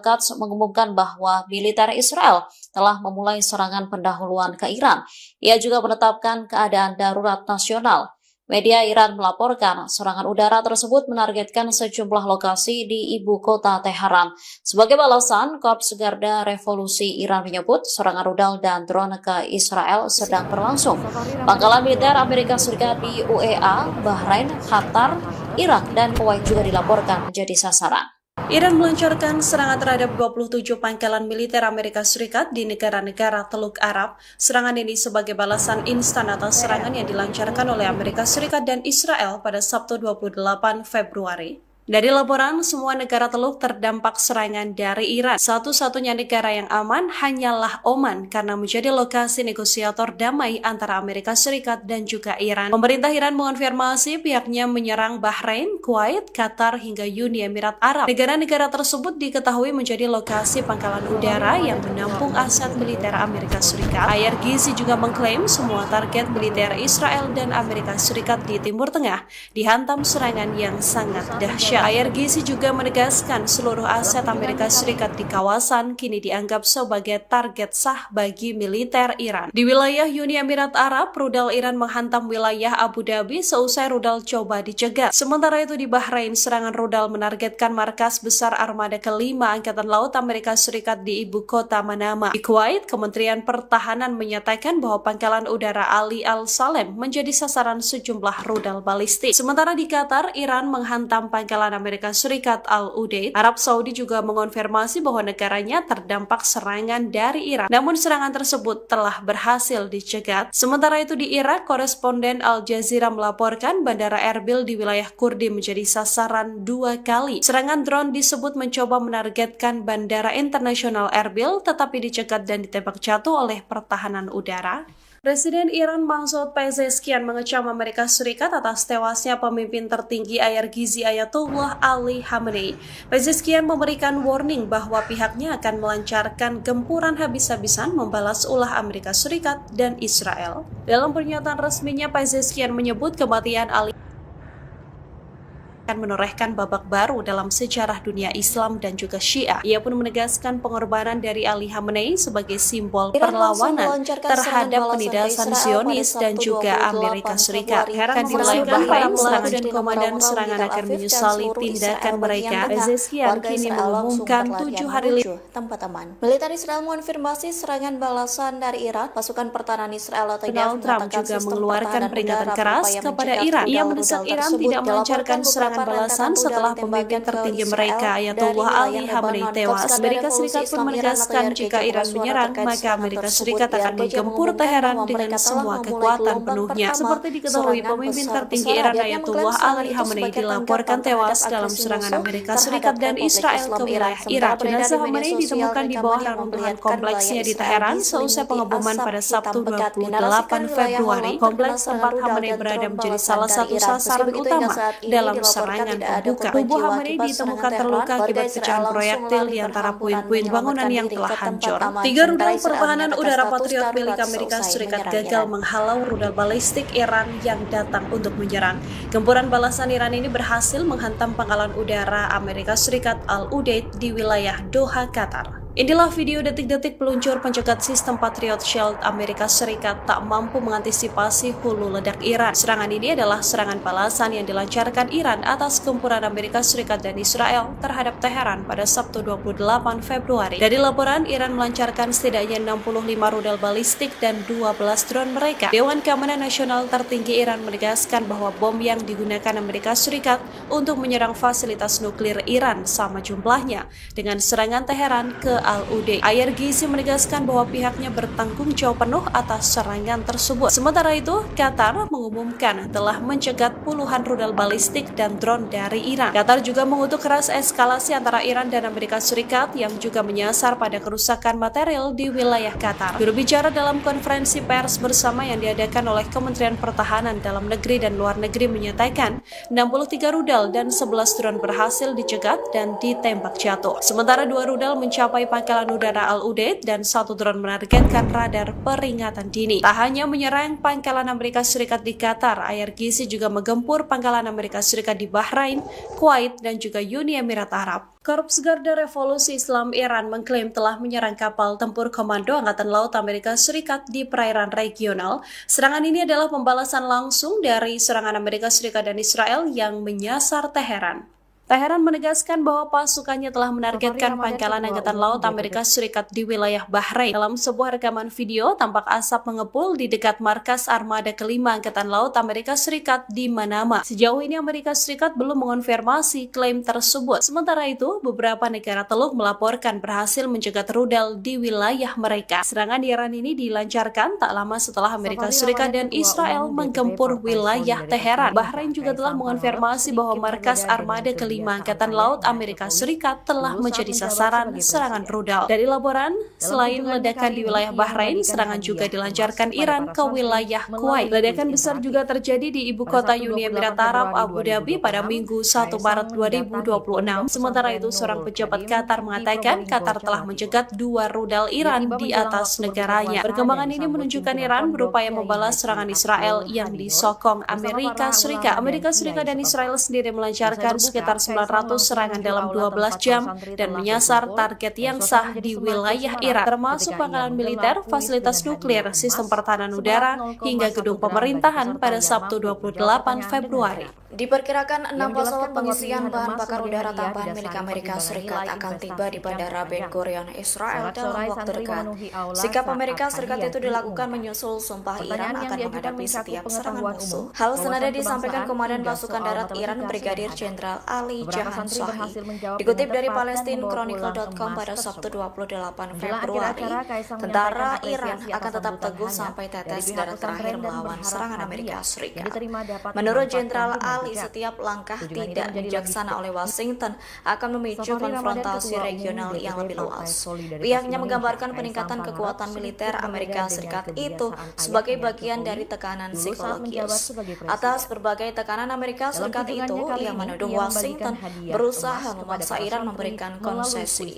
Katz mengumumkan bahwa militer Israel telah memulai serangan pendahuluan ke Iran. Ia juga menetapkan keadaan darurat nasional. Media Iran melaporkan serangan udara tersebut menargetkan sejumlah lokasi di ibu kota Teheran. Sebagai balasan, Korps Garda Revolusi Iran menyebut serangan rudal dan drone ke Israel sedang berlangsung. Pangkalan militer Amerika Serikat di UEA, Bahrain, Qatar, Irak dan Kuwait juga dilaporkan menjadi sasaran. Iran melancarkan serangan terhadap 27 pangkalan militer Amerika Serikat di negara-negara Teluk Arab. Serangan ini sebagai balasan instan atas serangan yang dilancarkan oleh Amerika Serikat dan Israel pada Sabtu 28 Februari. Dari laporan, semua negara Teluk terdampak serangan dari Iran. Satu-satunya negara yang aman hanyalah Oman karena menjadi lokasi negosiator damai antara Amerika Serikat dan juga Iran. Pemerintah Iran mengonfirmasi pihaknya menyerang Bahrain, Kuwait, Qatar hingga Uni Emirat Arab. Negara-negara tersebut diketahui menjadi lokasi pangkalan udara yang menampung aset militer Amerika Serikat. IRGC juga mengklaim semua target militer Israel dan Amerika Serikat di Timur Tengah dihantam serangan yang sangat dahsyat. IRGC juga menegaskan seluruh aset Amerika Serikat di kawasan kini dianggap sebagai target sah bagi militer Iran. Di wilayah Uni Emirat Arab, rudal Iran menghantam wilayah Abu Dhabi seusai rudal coba dicegat. Sementara itu di Bahrain, serangan rudal menargetkan markas besar armada kelima Angkatan Laut Amerika Serikat di ibu kota Manama. Di Kuwait, Kementerian Pertahanan menyatakan bahwa pangkalan udara Ali Al-Salem menjadi sasaran sejumlah rudal balistik. Sementara di Qatar, Iran menghantam pangkalan Amerika Serikat Al-Udeid. Arab Saudi juga mengonfirmasi bahwa negaranya terdampak serangan dari Iran. Namun serangan tersebut telah berhasil dicegat. Sementara itu di Irak, koresponden Al Jazeera melaporkan bandara Erbil di wilayah Kurdi menjadi sasaran 2 kali. Serangan drone disebut mencoba menargetkan bandara internasional Erbil tetapi dicegat dan ditembak jatuh oleh pertahanan udara. Presiden Iran Masoud Pezeshkian mengecam Amerika Serikat atas tewasnya pemimpin tertinggi IRGC Ayatollah Ali Khamenei. Pezeshkian memberikan warning bahwa pihaknya akan melancarkan gempuran habis-habisan membalas ulah Amerika Serikat dan Israel. Dalam pernyataan resminya, Pezeshkian menyebut kematian Ali akan menorehkan babak baru dalam sejarah dunia Islam dan juga Syiah. Ia pun menegaskan pengorbanan dari Ali Khamenei sebagai simbol perlawanan terhadap penindasan Zionis dan juga Amerika Serikat. Heran di wilayah Bahrain, serangan dan komandan serangan akan menyesali tindakan mereka. Pezeshkian kini mengumumkan 7 hari libur. Tempat aman. Militer Israel mengonfirmasi serangan balasan dari Iran. Pasukan pertahanan Israel atau Donald Trump juga mengeluarkan peringatan keras kepada Iran. Ia mendesak Iran tidak melancarkan serangan balasan setelah pemimpin tertinggi mereka Ayatollah Ali Khamenei tewas. Amerika Serikat pun menegaskan jika Iran menyerang, maka Amerika Serikat akan menggempur Teheran dengan semua kekuatan penuhnya. Seperti diketahui, pemimpin tertinggi Iran Ayatollah Ali Khamenei dilaporkan tewas dalam serangan Amerika Serikat dan Israel ke wilayah Irak. Jenazah Khamenei ditemukan di bawah reruntuhan kompleksnya di Teheran seusai pengeboman pada Sabtu 28 Februari. Kompleks tempat Khamenei berada menjadi salah satu sasaran utama dalam serangan pembuka. Tubuh Khamenei ditemukan terluka akibat pecahan proyektil di antara puing-puing bangunan yang telah hancur. 3 rudal pertahanan udara Patriot milik Amerika Serikat gagal menghalau rudal balistik Iran yang datang untuk menyerang. Gempuran balasan Iran ini berhasil menghantam pangkalan udara Amerika Serikat Al-Udeid di wilayah Doha, Qatar. Inilah video detik-detik peluncur pencegat sistem Patriot Shield Amerika Serikat tak mampu mengantisipasi hulu ledak Iran. Serangan ini adalah serangan balasan yang dilancarkan Iran atas gempuran Amerika Serikat dan Israel terhadap Teheran pada Sabtu 28 Februari. Dari laporan, Iran melancarkan setidaknya 65 rudal balistik dan 12 drone mereka. Dewan Keamanan Nasional tertinggi Iran menegaskan bahwa bom yang digunakan Amerika Serikat untuk menyerang fasilitas nuklir Iran sama jumlahnya dengan serangan Teheran ke Al-Udeid. IRGC menegaskan bahwa pihaknya bertanggung jawab penuh atas serangan tersebut. Sementara itu, Qatar mengumumkan telah mencegat puluhan rudal balistik dan drone dari Iran. Qatar juga mengutuk keras eskalasi antara Iran dan Amerika Serikat yang juga menyasar pada kerusakan material di wilayah Qatar. Juru bicara dalam konferensi pers bersama yang diadakan oleh Kementerian Pertahanan Dalam Negeri dan Luar Negeri menyatakan 63 rudal dan 11 drone berhasil dicegat dan ditembak jatuh. Sementara 2 rudal mencapai pangkalan udara Al-Udeid dan 1 drone menargetkan radar peringatan dini. Tak hanya menyerang pangkalan Amerika Serikat di Qatar, IRGC juga menggempur pangkalan Amerika Serikat di Bahrain, Kuwait, dan juga Uni Emirat Arab. Korps Garda Revolusi Islam Iran mengklaim telah menyerang kapal tempur komando Angkatan Laut Amerika Serikat di perairan regional. Serangan ini adalah pembalasan langsung dari serangan Amerika Serikat dan Israel yang menyasar Teheran. Teheran menegaskan bahwa pasukannya telah menargetkan pangkalan Angkatan Laut Amerika Serikat di wilayah Bahrain. Dalam sebuah rekaman video, tampak asap mengepul di dekat markas armada kelima Angkatan Laut Amerika Serikat di Manama. Sejauh ini Amerika Serikat belum mengonfirmasi klaim tersebut. Sementara itu, beberapa negara Teluk melaporkan berhasil mencegat rudal di wilayah mereka. Serangan Iran ini dilancarkan tak lama setelah Amerika Serikat dan Israel menggempur wilayah Teheran. Bahrain juga telah mengonfirmasi bahwa markas armada kelima Angkatan Laut Amerika Serikat telah menjadi sasaran serangan rudal. Dari laporan, selain ledakan di wilayah Bahrain, serangan juga dilancarkan Iran ke wilayah Kuwait. Ledakan besar juga terjadi di ibu kota Uni Emirat Arab Abu Dhabi pada Minggu 1 Maret 2026. Sementara itu, seorang pejabat Qatar mengatakan Qatar telah mencegat 2 rudal Iran di atas negaranya. Perkembangan ini menunjukkan Iran berupaya membalas serangan Israel yang disokong Amerika Serikat. Amerika Serikat dan Israel sendiri melancarkan sekitar 900 serangan dalam 12 jam dan menyasar target yang sah di wilayah Iran, termasuk pangkalan militer, fasilitas nuklir, sistem pertahanan udara, hingga gedung pemerintahan pada Sabtu 28 Februari. Diperkirakan 6 pesawat pengisian bahan bakar udara tambahan milik Amerika Serikat akan tiba di Bandara Ben Gurion, Israel dalam waktu dekat. Sikap Amerika Serikat itu dilakukan menyusul sumpah Iran akan menghadapi setiap serangan musuh. Hal senada disampaikan Komandan Pasukan Darat Iran Brigadir Jenderal Ali Jahan Shahi. Dikutip dari PalestineChronicle.com pada Sabtu 28 Februari, tentara Iran akan tetap teguh sampai tetes darah terakhir melawan serangan Amerika Serikat. Menurut Jenderal Ali, setiap langkah tidak bijaksana oleh Washington akan memicu konfrontasi regional yang lebih luas. Pihaknya menggambarkan peningkatan kekuatan militer Amerika Serikat itu sebagai bagian dari tekanan psikologis. Atas berbagai tekanan Amerika Serikat itu, ia menuduh Washington berusaha memaksa Iran memberikan konsesi.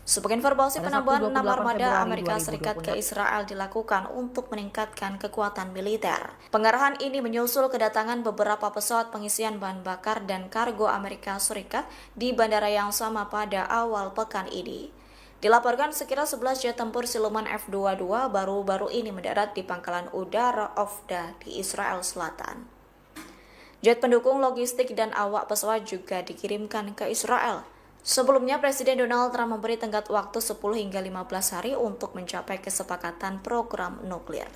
Sebagai informasi, penambahan 6 armada Amerika Serikat ke Israel dilakukan untuk meningkatkan kekuatan militer. Pengarahan ini menyusul kedatangan beberapa pesawat pengisian bahan bakar dan kargo Amerika Serikat di bandara yang sama pada awal pekan ini. Dilaporkan sekira 11 jet tempur siluman F-22 baru-baru ini mendarat di pangkalan udara Ofda di Israel Selatan. Jet pendukung logistik dan awak pesawat juga dikirimkan ke Israel. Sebelumnya, Presiden Donald Trump memberi tenggat waktu 10 hingga 15 hari untuk mencapai kesepakatan program nuklir.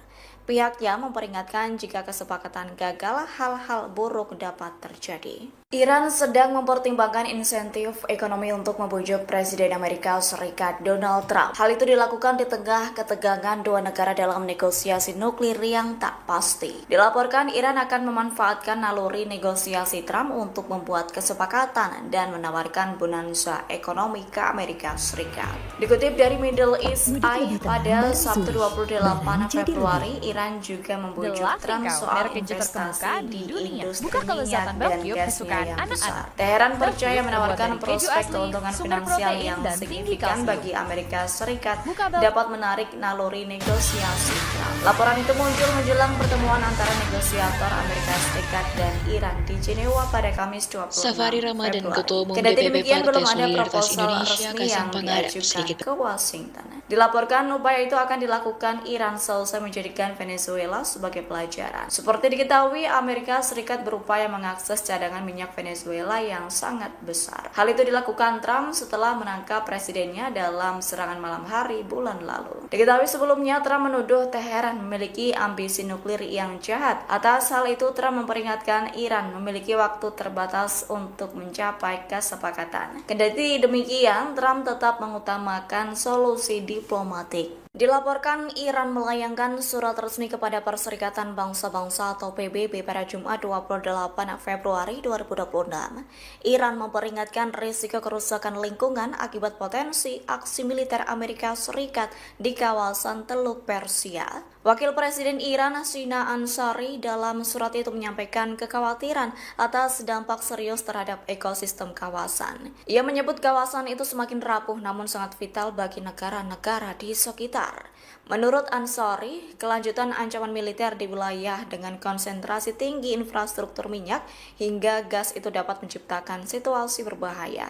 Pihaknya memperingatkan jika kesepakatan gagal, hal-hal buruk dapat terjadi. Iran sedang mempertimbangkan insentif ekonomi untuk membujuk Presiden Amerika Serikat Donald Trump. Hal itu dilakukan di tengah ketegangan dua negara dalam negosiasi nuklir yang tak pasti. Dilaporkan Iran akan memanfaatkan naluri negosiasi Trump untuk membuat kesepakatan dan menawarkan bonanza ekonomi ke Amerika Serikat. Dikutip dari Middle East Eye, pada Sabtu 28 Februari, Iran juga membujuk Trump soal investasi di industri minyak dan gasnya yang besar. Teheran percaya menawarkan prospek keuntungan finansial yang signifikan bagi Amerika Serikat dapat menarik naluri negosiasi Trump. Laporan itu muncul menjelang pertemuan antara negosiator Amerika Serikat dan Iran di Jenewa pada Kamis 26 Safari Ramadan, Ketua Umum Kendati DPP demikian, Partai belum ada Solidaritas proposal Indonesia, resmi Kaisang yang Pangarep, diajukan sedikit ke Washington. Dilaporkan upaya itu akan dilakukan Iran selesai menjadikan Venezuela sebagai pelajaran. Seperti diketahui, Amerika Serikat berupaya mengakses cadangan minyak Venezuela yang sangat besar. Hal itu dilakukan Trump setelah menangkap presidennya dalam serangan malam hari bulan lalu. Diketahui sebelumnya, Trump menuduh Teheran memiliki ambisi nuklir yang jahat. Atas hal itu, Trump memperingatkan Iran memiliki waktu terbatas untuk mencapai kesepakatan. Kendati demikian, Trump tetap mengutamakan solusi diplomatik. Dilaporkan Iran melayangkan surat resmi kepada Perserikatan Bangsa-Bangsa atau PBB pada Jumat 28 Februari 2026. Iran memperingatkan risiko kerusakan lingkungan akibat potensi aksi militer Amerika Serikat di kawasan Teluk Persia. Wakil Presiden Iran Hashina Ansari dalam surat itu menyampaikan kekhawatiran atas dampak serius terhadap ekosistem kawasan. Ia menyebut kawasan itu semakin rapuh namun sangat vital bagi negara-negara di sekitar. Menurut Ansari, kelanjutan ancaman militer di wilayah dengan konsentrasi tinggi infrastruktur minyak hingga gas itu dapat menciptakan situasi berbahaya.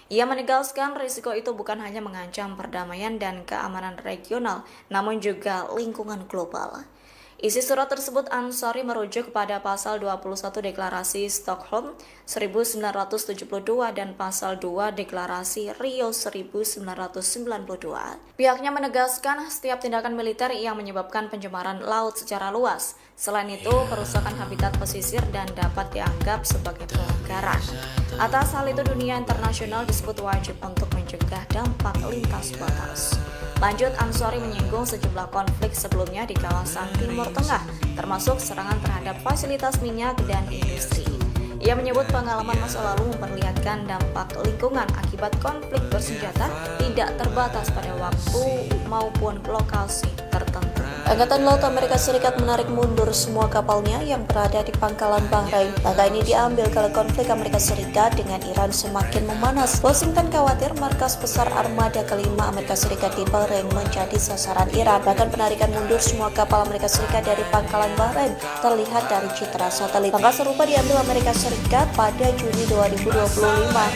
Ia menegaskan risiko itu bukan hanya mengancam perdamaian dan keamanan regional, namun juga lingkungan global. Isi surat tersebut Ansari merujuk kepada pasal 21 Deklarasi Stockholm 1972 dan pasal 2 Deklarasi Rio 1992. Pihaknya menegaskan setiap tindakan militer yang menyebabkan pencemaran laut secara luas. Selain itu, kerusakan habitat pesisir dan dapat dianggap sebagai pelanggaran. Atas hal itu, dunia internasional disebut wajib untuk mencegah dampak lintas batas. Lanjut, Ansari menyinggung sejumlah konflik sebelumnya di kawasan Timur Tengah, termasuk serangan terhadap fasilitas minyak dan industri. Ia menyebut pengalaman masa lalu memperlihatkan dampak lingkungan akibat konflik bersenjata tidak terbatas pada waktu maupun lokasi tertentu. Angkatan Laut Amerika Serikat menarik mundur semua kapalnya yang berada di pangkalan Bahrain. Langkah ini diambil kalau konflik Amerika Serikat dengan Iran semakin memanas. Washington khawatir markas besar armada kelima Amerika Serikat di Bahrain menjadi sasaran Iran. Bahkan penarikan mundur semua kapal Amerika Serikat dari pangkalan Bahrain terlihat dari citra satelit. Langkah serupa diambil Amerika Serikat pada Juni 2025.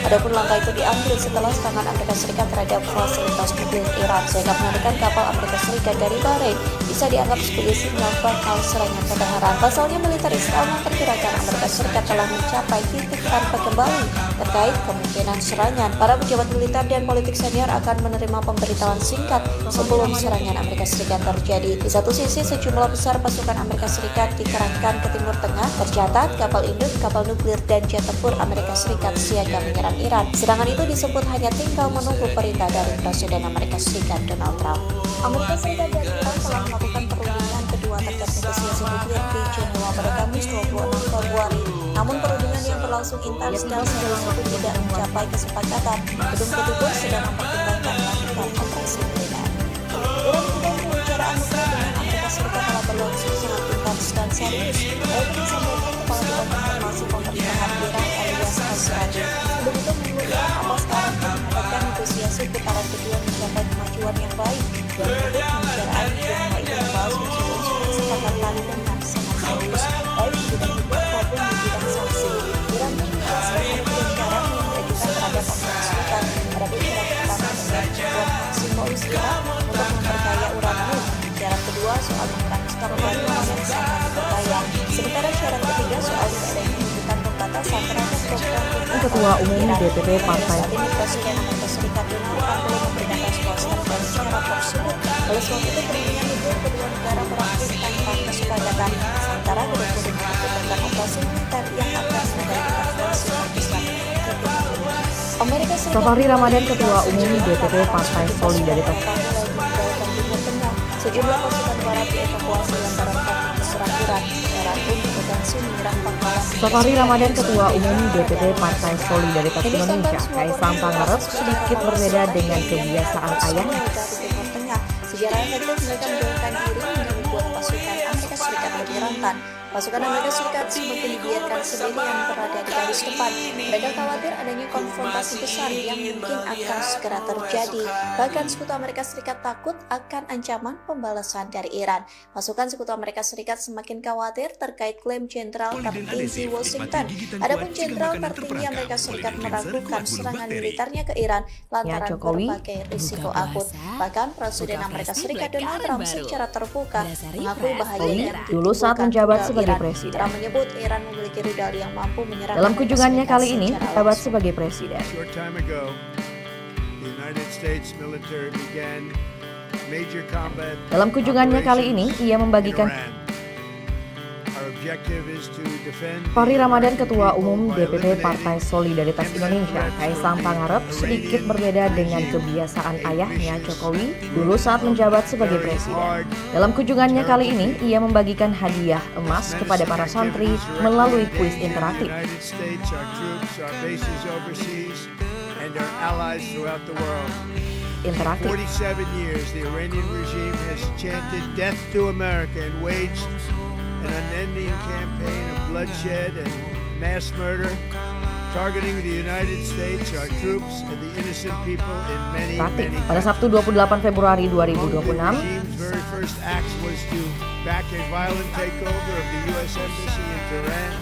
Adapun langkah itu diambil setelah serangan Amerika Serikat terhadap fasilitas nuklir Iran, sehingga penarikan kapal Amerika Serikat dari Bahrain bisa dianggap sebagai sinyal bakal serangan Teheran. Pasalnya, militer Israel memperkirakan Amerika Serikat telah mencapai titik tanpa kembali terkait kemungkinan serangan. Para pejabat militer dan politik senior akan menerima pemberitahuan singkat sebelum serangan Amerika Serikat terjadi. Di satu sisi, sejumlah besar pasukan Amerika Serikat dikerahkan ke Timur Tengah. Tercatat kapal induk, kapal nuklir, dan jet tempur Amerika Serikat siaga menyerang Iran. Serangan itu disebut hanya tinggal menunggu perintah dari Presiden Amerika Serikat Donald Trump. Amerika Serikat dan Iran telah melakukan perundingan kedua terkait negosiasi nuklir di Jenewa pada Kamis 26 Februari. Namun perundingan yang berlangsung intens dan sejauh itu tidak mencapai kesepakatan. Kedua kubu pun sedang mempertimbangkan melakukan operasi militer. Iran juga pembicaraan nuklir dengan Amerika Serikat telah berlangsung sangat intens dan serius. Hal itu disampaikan Kepala Bidang Informasi Pemerintahan Iran Elias Khazragi. Begitu menurut apa sekarang mengatakan negosiasi putaran kedua mencapai kemajuan yang baik. Dan menyebut pembicaraan di Jenewa itu membahas unsur-unsur kesepakatan dengan sangat serius, baik di bidang nuklir maupun di bidang sanksi. Iran pun menjelaskan ada tiga syarat yang diajukan terhadap Amerika Serikat. Adapun syarat pertama adalah kemampuan maksimalis Iran untuk memperkaya uranium. Syarat kedua soal menekan stok uranium yang sangat diperkaya. Sementara syarat ketiga soal tidak adanya tuntutan pembatasan terhadap program Ketua Umum DPP Partai. Saat ini Presiden Amerika Serikat Donald Trump belum memberikan respons terkait syarat tersebut. Oleh sebab itu, perundingan nuklir kedua negara berakhir tanpa kesepakatan. Sementara kedua kubu membutuhkan operasi militer yang akan mengendalikan versi Islam. Amerika Serikat. Safari Ramadan, Ketua Umum DPP Partai Solidaritas. Sejumlah pasukan barat dievakuasi lantaran konflik serang Iran. Iran pun berpotensi menyerang pangkalan. Safari Ramadan, Ketua Umum DPP Partai Solidaritas Indonesia, Kaisang Pangarep, sedikit berbeda dengan kebiasaan ayahnya. Sejarah efektif mereka menjauhkan diri hingga membuat pasukan Amerika Serikat lebih rentan. Pasukan Amerika Serikat semakin dibiarkan sendirian berada di garis depan. Mereka khawatir adanya konfrontasi besar yang mungkin akan segera terjadi. Bahkan sekutu Amerika Serikat takut akan ancaman pembalasan dari Iran. Pasukan sekutu Amerika Serikat semakin khawatir terkait klaim Jenderal tertinggi Washington. Adapun Jenderal tertinggi Amerika Serikat meragukan serangan militernya ke Iran lantaran berbagai risiko akut. Bahkan Presiden Amerika Serikat Donald Trump secara terbuka mengakui bahaya dulu saat menjabat sebagai presiden. Trump menyebut Iran memiliki rudal yang mampu menyerang. Dalam kunjungannya kali ini, menjabat sebagai presiden. Short time ago, the United States military began major combat. Dalam kunjungannya kali ini, ia membagikan. Safari Ramadan, Ketua Umum DPP Partai Solidaritas Indonesia, Kaisang Pangarep, sedikit berbeda dengan kebiasaan ayahnya Jokowi dulu saat menjabat sebagai presiden. Dalam kunjungannya kali ini, ia membagikan hadiah emas kepada para santri melalui kuis interaktif. Interaktif. 47 years, the Iranian regime has chanted death to America and waged an unending campaign of bloodshed and mass murder, targeting the United States, our troops, and the innocent people in many Pada countries. Sabtu 28 Februari 2026, The regime's very first act was to back a violent takeover of the U.S. Embassy in Tehran.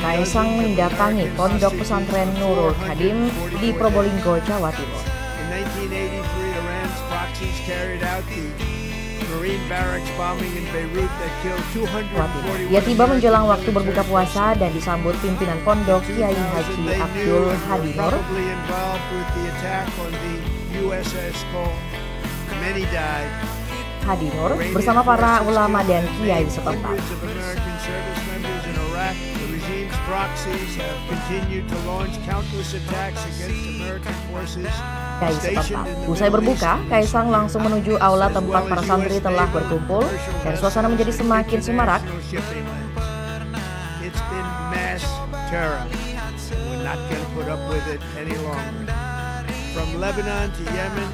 Kaisang mendatangi pondok pesantren Nurul Khadim di Probolinggo, Jawa Timur. In 1983, Iran's proxies carried out the Marine barracks bombing in Beirut that killed 241 Ia tiba menjelang waktu berbuka puasa dan disambut pimpinan pondok Kiai Haji Abdul Hadi Nur. probably involved with the attack on the USS Cole. Many died. Hadi Nur bersama para ulama dan kiai setempat. Hundreds of American service members in Iraq, the regime's proxies have continued to launch countless attacks against American forces. Kiai setempat. Usai berbuka, Kaisang langsung menuju aula tempat para santri telah berkumpul dan suasana menjadi semakin semarak. It's been mass terror. We're not going to put up with it any longer. From Lebanon to Yemen,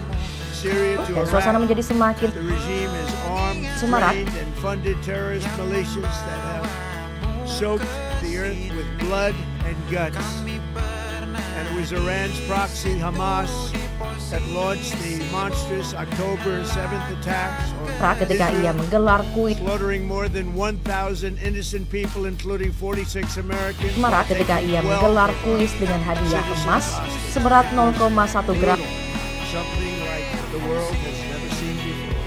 Syria to Dan suasana Iraq, menjadi semakin the regime has armed, semarak. trained, and funded terrorist militias that have soaked the earth with blood and guts. And it was Iran's proxy, Hamas, that launched the monstrous October 7th attacks on ketika ia Israel, menggelar kuis slaughtering more than 1,000 innocent people, including 46 Americans. semarak ketika ia menggelar kuis dengan hadiah emas seberat 0,1 gram. Something like the world has never seen before.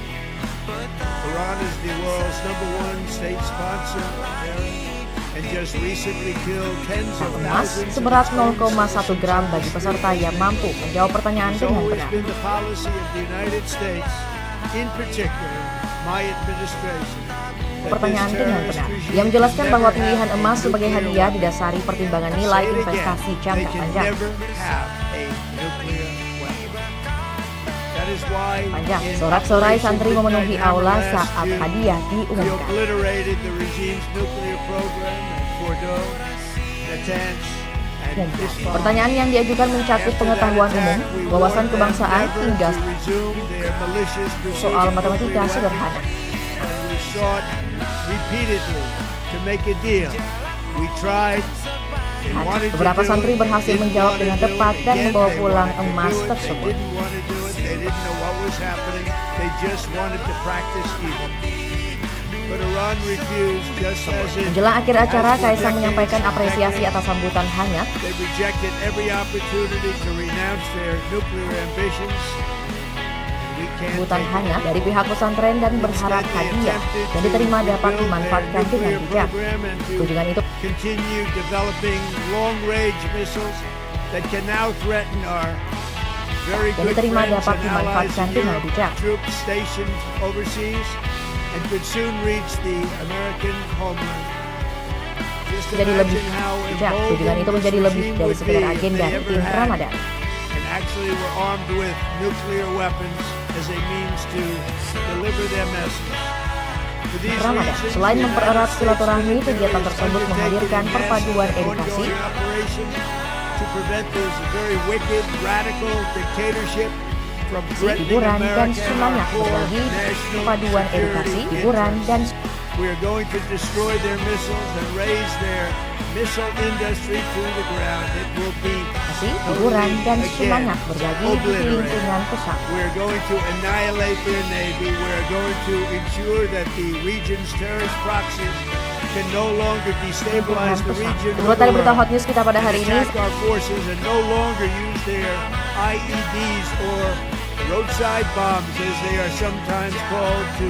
Iran is the world's #1 state sponsor of terror and just recently killed tens of Emas thousands. seberat 0,1 gram bagi peserta yang mampu menjawab pertanyaan It's dengan always benar. been the policy of the United States, in particular my administration. that Pertanyaan this dengan terrorist benar. regime Ia menjelaskan never bahwa have pilihan a emas sebagai nuclear hadiah weapon. didasari pertimbangan Say nilai it again, investasi they jangka can panjang. never have a nuclear weapon. That is why Panjang, in sorak-sorai Operation santri memenuhi Midnight Hammer aula last saat June, hadiah we diumumkan. obliterated the regime's nuclear program at Fordow, Natanz, and Isfahan. Pertanyaan yang diajukan mencakup After pengetahuan that umum, attack, we wawasan warned them kebangsaan, never hingga to resume their malicious pursuit soal of matematika nuclear sederhana. weapons. And we sought repeatedly to make a deal. We tried. They wanted to Beberapa do santri it, berhasil didn't menjawab want to dengan do it. tepat dan Again, membawa they pulang wanted to emas do it. tersebut. They didn't want to do it. They didn't know what was happening. They just wanted to practice evil. But Iran refused, just as in Menjelang akhir acara, as for Kaisang decades menyampaikan and apresiasi decades, atas sambutan hangat. they rejected every opportunity to renounce their nuclear ambitions. We can't Sambutan take hangat it. dari pihak pesantren dan berharap hadiah yang diterima dapat dimanfaatkan dengan bijak. Kunjungan itu Continue developing long-range missiles that can now threaten our very yang good diterima friends dapat and allies dimanfaatkan in dengan Europe, bijak. troops stationed overseas, and could soon reach the American homeland. Just Menjadi lebih imagine how bijak. Kunjungan itu menjadi lebih emboldened dari this sekedar regime would agenda be if they rutin ever had Ramadan. and actually were armed with nuclear weapons as a means to deliver their message. For these Ramadan. reasons, Selain the mempererat United States silaturahmi, military kegiatan is tersebut undertaking menghadirkan a perpaduan massive and edukasi ongoing operation to prevent this very wicked, radical dictatorship from threatening hiburan dan America and our semangat core berbagi national perpaduan edukasi, security hiburan dan interests. We are going to destroy their missiles and raise their missile industry to the ground. It will be hiburan dan again semangat berbagi di obliterated. lingkungan pesawat. We're going to annihilate their navy. We're going to ensure that the region's terrorist proxies can no longer destabilize the region. Menurut tadi berita hot news kita pada hari ini, attack our forces and no longer use their IEDs or roadside bombs, as they are sometimes called, to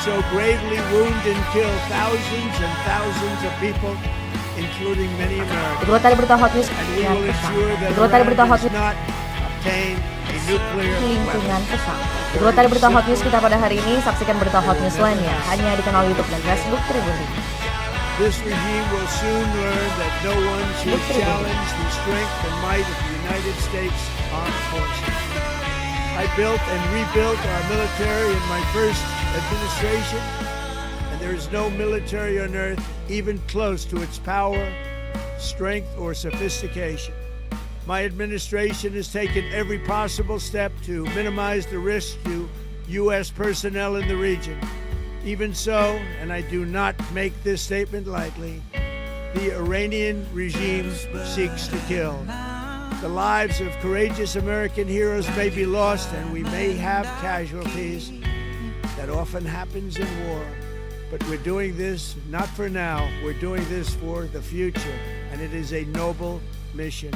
so gravely wound and kill thousands and thousands of people, including many Americans. menurut tadi berita hot news And we dengan will ensure pesawat. that Menurut tadi berita Iran hot does news not obtain a nuclear di weapon. lingkungan pesawat. Menurut tadi berita hot news kita pada hari ini, saksikan berita hot news lainnya hanya di kanal YouTube dan Facebook Tribun TV. This regime will soon learn that no one should challenge the strength and might of the United States Armed Forces. I built and rebuilt our military in my first administration, and there is no military on earth even close to its power, strength, or sophistication. My administration has taken every possible step to minimize the risk to U.S. personnel in the region. Even so, and I do not make this statement lightly, the Iranian regime seeks to kill. The lives of courageous American heroes may be lost and we may have casualties. That often happens in war. But we're doing this not for now, we're doing this for the future. And it is a noble mission.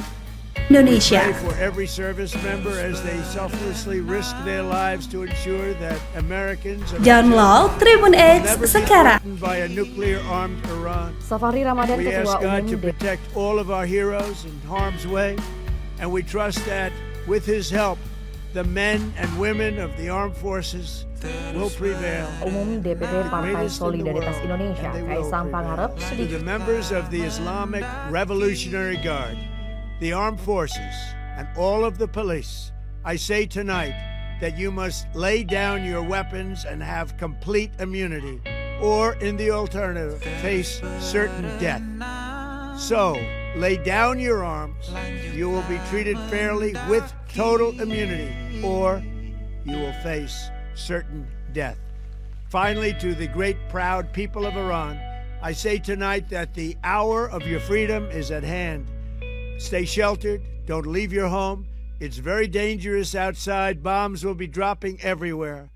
Indonesia. Pray for every service member as they selflessly risk their lives to ensure that Americans and Download Tribun will X never be sekarang. threatened by a nuclear-armed Iran. Safari Ramadan, We ask Ketua God Umum to protect all of our heroes in harm's way, and we trust that with His help, the men and women of the armed forces will prevail. Umum DPP Partai Solidaritas Indonesia, Kaisang Pangarep, To sedikit the members of the Islamic Revolutionary Guard, the armed forces, and all of the police, I say tonight that you must lay down your weapons and have complete immunity, or in the alternative, face certain death. So, lay down your arms, you will be treated fairly with total immunity, or you will face certain death. Finally, to the great proud people of Iran, I say tonight that the hour of your freedom is at hand. Stay sheltered, don't leave your home. It's very dangerous outside. Bombs will be dropping everywhere.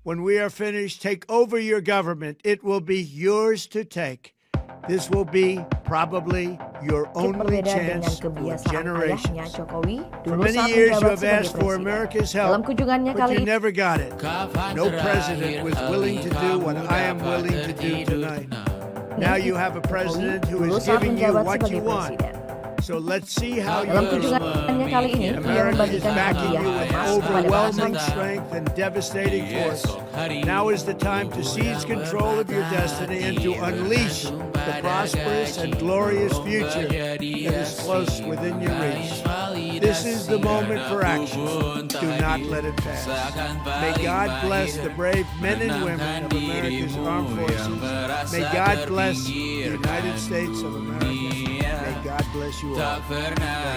When we are finished, take over your government. It will be yours to take. This will be probably your only berbeda dengan chance for kebiasaan ayahnya generations. Jokowi For dulu many saat years you menjabat have sebagai asked for presiden. America's Dalam help, kunjungannya but kali you ini, never got it. No president was willing to do what I am willing to do tonight. Now you have a president who dulu is saat giving you menjabat what you sebagai want. presiden. So let's see how you Dalam respond. kunjungannya kali ini, ia America is membagikan backing hadiah you with emas kepada para overwhelming santri. strength and devastating force. Now is the time to seize control of your destiny and to unleash the prosperous and glorious future that is close within your reach. This is the moment for action. Do not let it pass. May God bless the brave men and women of America's armed forces. May God bless the United States of America. May God bless you all.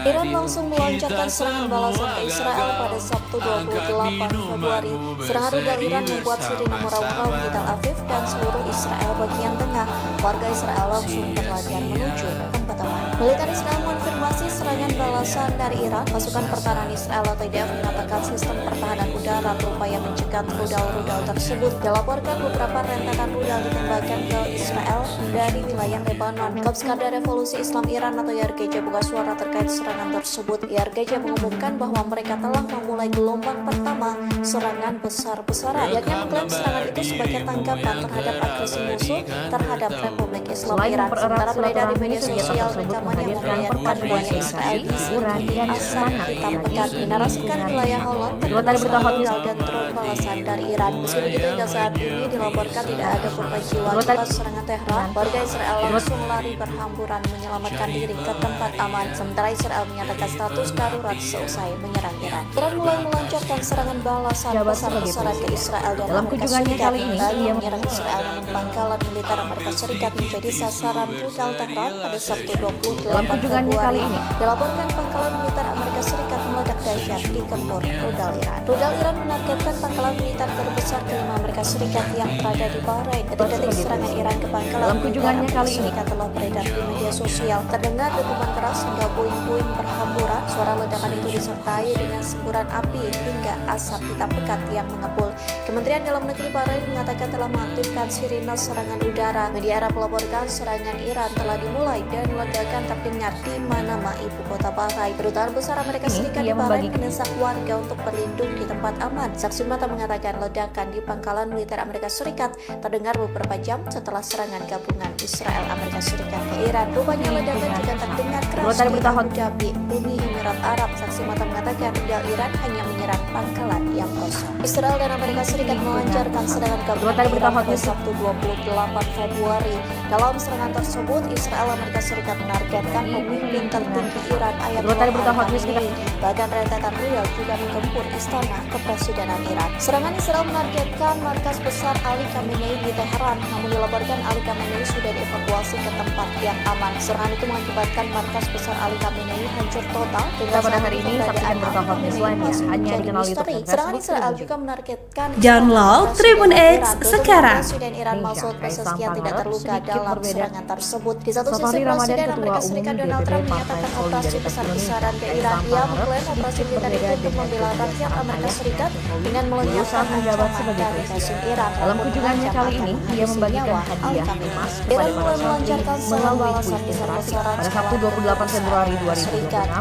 Iran langsung melancarkan serangan balasan ke Israel pada Sabtu 28 Februari. Serangan rudal Iran membuat sirine meraung-raung di Tel Aviv dan seluruh Israel bagian tengah. Warga Israel langsung berlarian menuju tempat aman. Militer Israel mengonfirmasi serangan balasan dari Iran. Pasukan pertahanan Israel atau IDF mengatakan sistem pertahanan udara berupaya mencegat rudal-rudal tersebut. Dilaporkan beberapa rentetan rudal ditembakkan ke Israel dari wilayah Lebanon. Kapskada Revolusi Islam Iran atau YRGC buka suara terkait serangan tersebut. YRGC mengumumkan bahwa mereka telah memulai gelombang pertama serangan besar-besaran. Yakni mengklaim serangan itu sebagai tanggapan terhadap agresi musuh terhadap Republik Islam Selain Iran. mempererat Sementara beredar di silaturahmi, media kegiatan sosial tersebut rekaman yang menghadirkan memperlihatkan perpaduan bahwa Israel Iran dan asal sangat hitam pekat dinarasikan wilayah Holland Kedua tadi berita hot news. rudal dan drone balasan dari Iran. Meski begitu, hingga saat ini dilaporkan tidak ada korban jiwa Kedua tadi- akibat serangan Tehran. Warga Israel langsung lari berhamburan menyelamatkan diri ke tempat aman. Sementara Israel menyatakan status darurat seusai menyerang Iran. Iran mulai melancarkan serangan balasan Jabat sebagai besar-besaran ke presiden. Israel dan Dalam Amerika kunjungannya Serikat. kali ini, Lalu ia menyerang Israel namun pangkalan militer Amerika Serikat menjadi sasaran rudal Tehran pada Sabtu 28 Dalam kunjungannya Februari. kali ini, Dilaporkan pangkalan militer Amerika Serikat meledak dahsyat di gempur rudal Iran. Rudal Iran menargetkan pangkalan militer terbesar kelima Amerika Serikat yang berada di Bahrain. Detik-detik serangan Iran ke pangkalan Dalam militer kunjungannya Amerika kali ini, Serikat telah beredar di media sosial. Terdengar dentuman keras hingga puing-puing berhamburan. Suara ledakan itu disertai dengan semburan api hingga asap hitam pekat yang mengepul. Kementerian Dalam Negeri Bahrain mengatakan telah mengaktifkan sirine serangan udara. Media Arab melaporkan serangan Iran telah dimulai dan ledakan terdengar di Manama, ibu kota Bahrain. Kedutaan besar Amerika Serikat di ia Bahrain membagi- mendesak warga untuk berlindung di tempat aman. Saksi mata mengatakan ledakan di pangkalan militer Amerika Serikat terdengar beberapa jam setelah serangan gabungan Israel Amerika Serikat ke Iran. Rupanya ledakan juga terdengar Kedua keras tadi di berita Abu hot. Dhabi, Uni Emirat Arab. Saksi mata mengatakan rudal Iran hanya menyerang pangkalan yang kosong. Israel dan Amerika Serikat melancarkan serangan Kedua gabungan tadi berita Iran hot pada news. Sabtu 28 Februari. Dalam serangan tersebut, Israel Amerika Serikat menargetkan pemimpin tertinggi Iran Kedua tadi berita hot Ayatollah news kita. Khamenei. Bahkan rentetan rudal juga menggempur istana kepresidenan Iran. Serangan Israel menargetkan markas besar Ali Khamenei di Teheran, namun dilaporkan Ali Khamenei sudah dievakuasi ke tempat yang aman. Serangan itu mengakibatkan markas besar Ali Khamenei hancur total. Kita pada hari ini saksikan berita hot news lainnya hanya yang dikenal YouTube dan Serangan Facebook Israel terbukti. juga menargetkan Download Tribun X sekarang. Presiden Iran Masoud Pezeshkian tidak terluka sedikit dalam berbeda. serangan tersebut. Di satu sisi, Safari Ramadan, Presiden Ketua Amerika Umum Serikat Donald DPP Trump Partai menyatakan operasi Solidaritas besar-besaran ke Indonesia, Iran. Kaisang Ia Pangarep, mengklaim operasi sedikit militer berbeda itu untuk dengan membela rakyat kebiasaan Amerika ayahnya Serikat Jokowi dengan dulu melenyapkan saat menjabat ancaman sebagai dari presiden. rezim Iran. Dalam maupun kunjungannya mengancam kali akan ini, ia menghabisi membagikan nyawa hadiah al-Khamenei. emas Iran kepada para mulai santri melancarkan serangan melalui balasan kuis interaktif. besar-besaran Pada Sabtu 28 Februari 2026,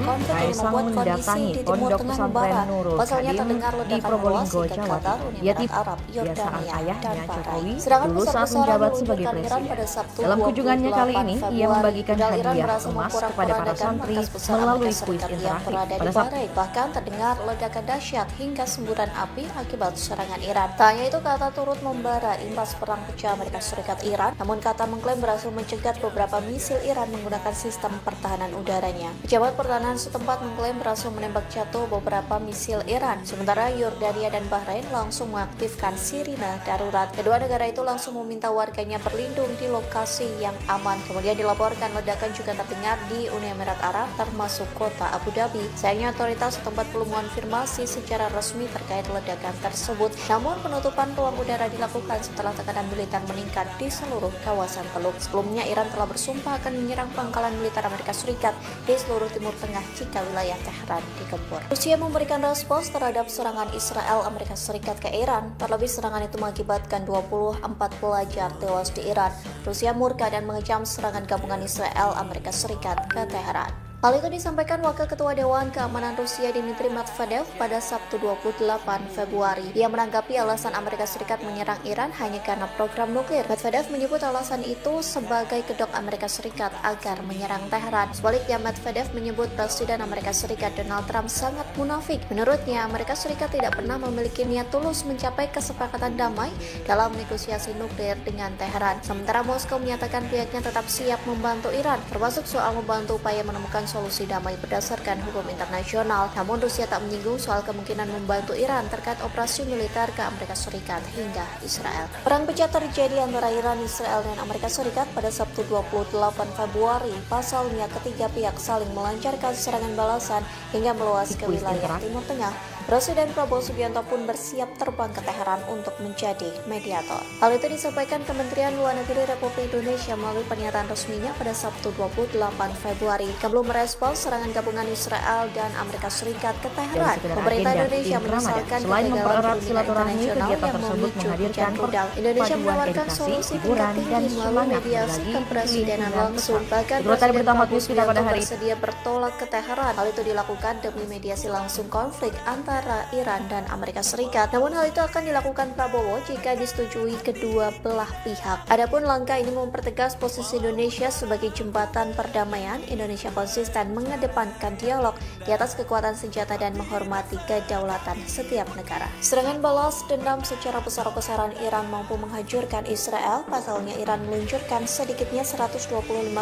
Konflik ini Kaisang membuat kondisi mendatangi di Timur Pondok Tengah Pesantren membara. Nurul Pasalnya Kadim terdengar di ledakan Probolinggo, bola ke Jawa Qatar, Timur. Uni Ia Emirat Arab, kebiasaan Yordania, ayahnya dan Jokowi Bahrain. Serangan dulu saat besar-besaran menjabat sebagai diluncurkan Iran presiden. pada Sabtu Dalam kunjungannya kali 28 ini, ia Februari. membagikan Rudal Iran hadiah berhasil emas kepada para memporak-porandakan santri markas besar melalui Amerika kuis Serikat yang interaktif. berada di Pada Sabtu Bahrain. Bahkan terdengar ledakan dahsyat hingga semburan api akibat serangan Iran. Tak hanya itu, Qatar turut membara imbas perang pecah Amerika Serikat Iran. Namun Qatar mengklaim berhasil mencegat beberapa misil Iran menggunakan sistem pertahanan udaranya. Pejabat pertahanan setempat mengklaim berhasil menembak jatuh beberapa misil Iran. Sementara Yordania dan Bahrain langsung mengaktifkan sirine darurat. Kedua negara itu langsung meminta warganya berlindung di lokasi yang aman. Kemudian dilaporkan ledakan juga terdengar di Uni Emirat Arab termasuk kota Abu Dhabi. Sayangnya otoritas setempat belum mengonfirmasi secara resmi terkait ledakan tersebut. Namun penutupan peluang udara dilakukan setelah tekanan militer meningkat di seluruh kawasan Teluk. Sebelumnya Iran telah bersumpah akan menyerang pangkalan militer Amerika Serikat di seluruh Timur Tengah jika wilayah Tehran digempur. Rusia memberikan respons terhadap serangan Israel Amerika Serikat ke Iran. Terlebih serangan itu mengakibatkan 24 pelajar tewas di Iran. Rusia murka dan mengecam serangan gabungan Israel Amerika Serikat ke Teheran. Hal itu disampaikan Wakil Ketua Dewan Keamanan Rusia Dmitry Medvedev pada Sabtu 28 Februari. Dia menanggapi alasan Amerika Serikat menyerang Iran hanya karena program nuklir. Medvedev menyebut alasan itu sebagai kedok Amerika Serikat agar menyerang Teheran. Sebaliknya, Medvedev menyebut Presiden Amerika Serikat Donald Trump sangat munafik. Menurutnya, Amerika Serikat tidak pernah memiliki niat tulus mencapai kesepakatan damai dalam negosiasi nuklir dengan Teheran. Sementara Moskow menyatakan pihaknya tetap siap membantu Iran, termasuk soal membantu upaya menemukan solusi damai berdasarkan hukum internasional. Namun Rusia tak menyinggung soal kemungkinan membantu Iran terkait operasi militer ke Amerika Serikat hingga Israel. Perang pecah terjadi antara Iran, Israel, dan Amerika Serikat pada Sabtu 28 Februari. Pasalnya ketiga pihak saling melancarkan serangan balasan hingga meluas ke wilayah Timur Tengah. Presiden Prabowo Subianto pun bersiap terbang ke Teheran untuk menjadi mediator. Hal itu disampaikan Kementerian Luar Negeri Republik Indonesia melalui pernyataan resminya pada Sabtu 28 Februari. Belum merespons serangan gabungan Israel dan Amerika Serikat ke Teheran. Pemerintah Indonesia menyesalkan kegagalan silaturahmi, internasional kegiatan yang tersebut memicu menghadirkan hujan rudal. Indonesia paduan menawarkan edukasi, solusi hiburan, tingkat dan tinggi melalui semangat mediasi berbagi kepresidenan lingkungan langsung. besar. Bahkan Itulah tadi Presiden pertama Prabowo news kita pada Subianto hari ini. bersedia bertolak ke Teheran. Hal itu dilakukan demi mediasi langsung konflik antara Iran dan Amerika Serikat. Namun hal itu akan dilakukan Prabowo jika disetujui kedua belah pihak. Adapun langkah ini mempertegas posisi Indonesia sebagai jembatan perdamaian. Indonesia konsisten mengedepankan dialog di atas kekuatan senjata dan menghormati kedaulatan setiap negara. Serangan balas dendam secara besar-besaran Iran mampu menghancurkan Israel. Pasalnya Iran meluncurkan sedikitnya 125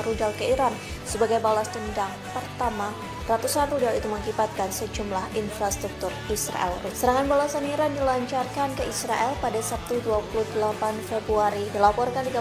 rudal ke Iran sebagai balas dendam pertama. Ratusan rudal itu mengakibatkan sejumlah infrastruktur Israel. Serangan balasan Iran dilancarkan ke Israel pada Sabtu 28 Februari. Dilaporkan 30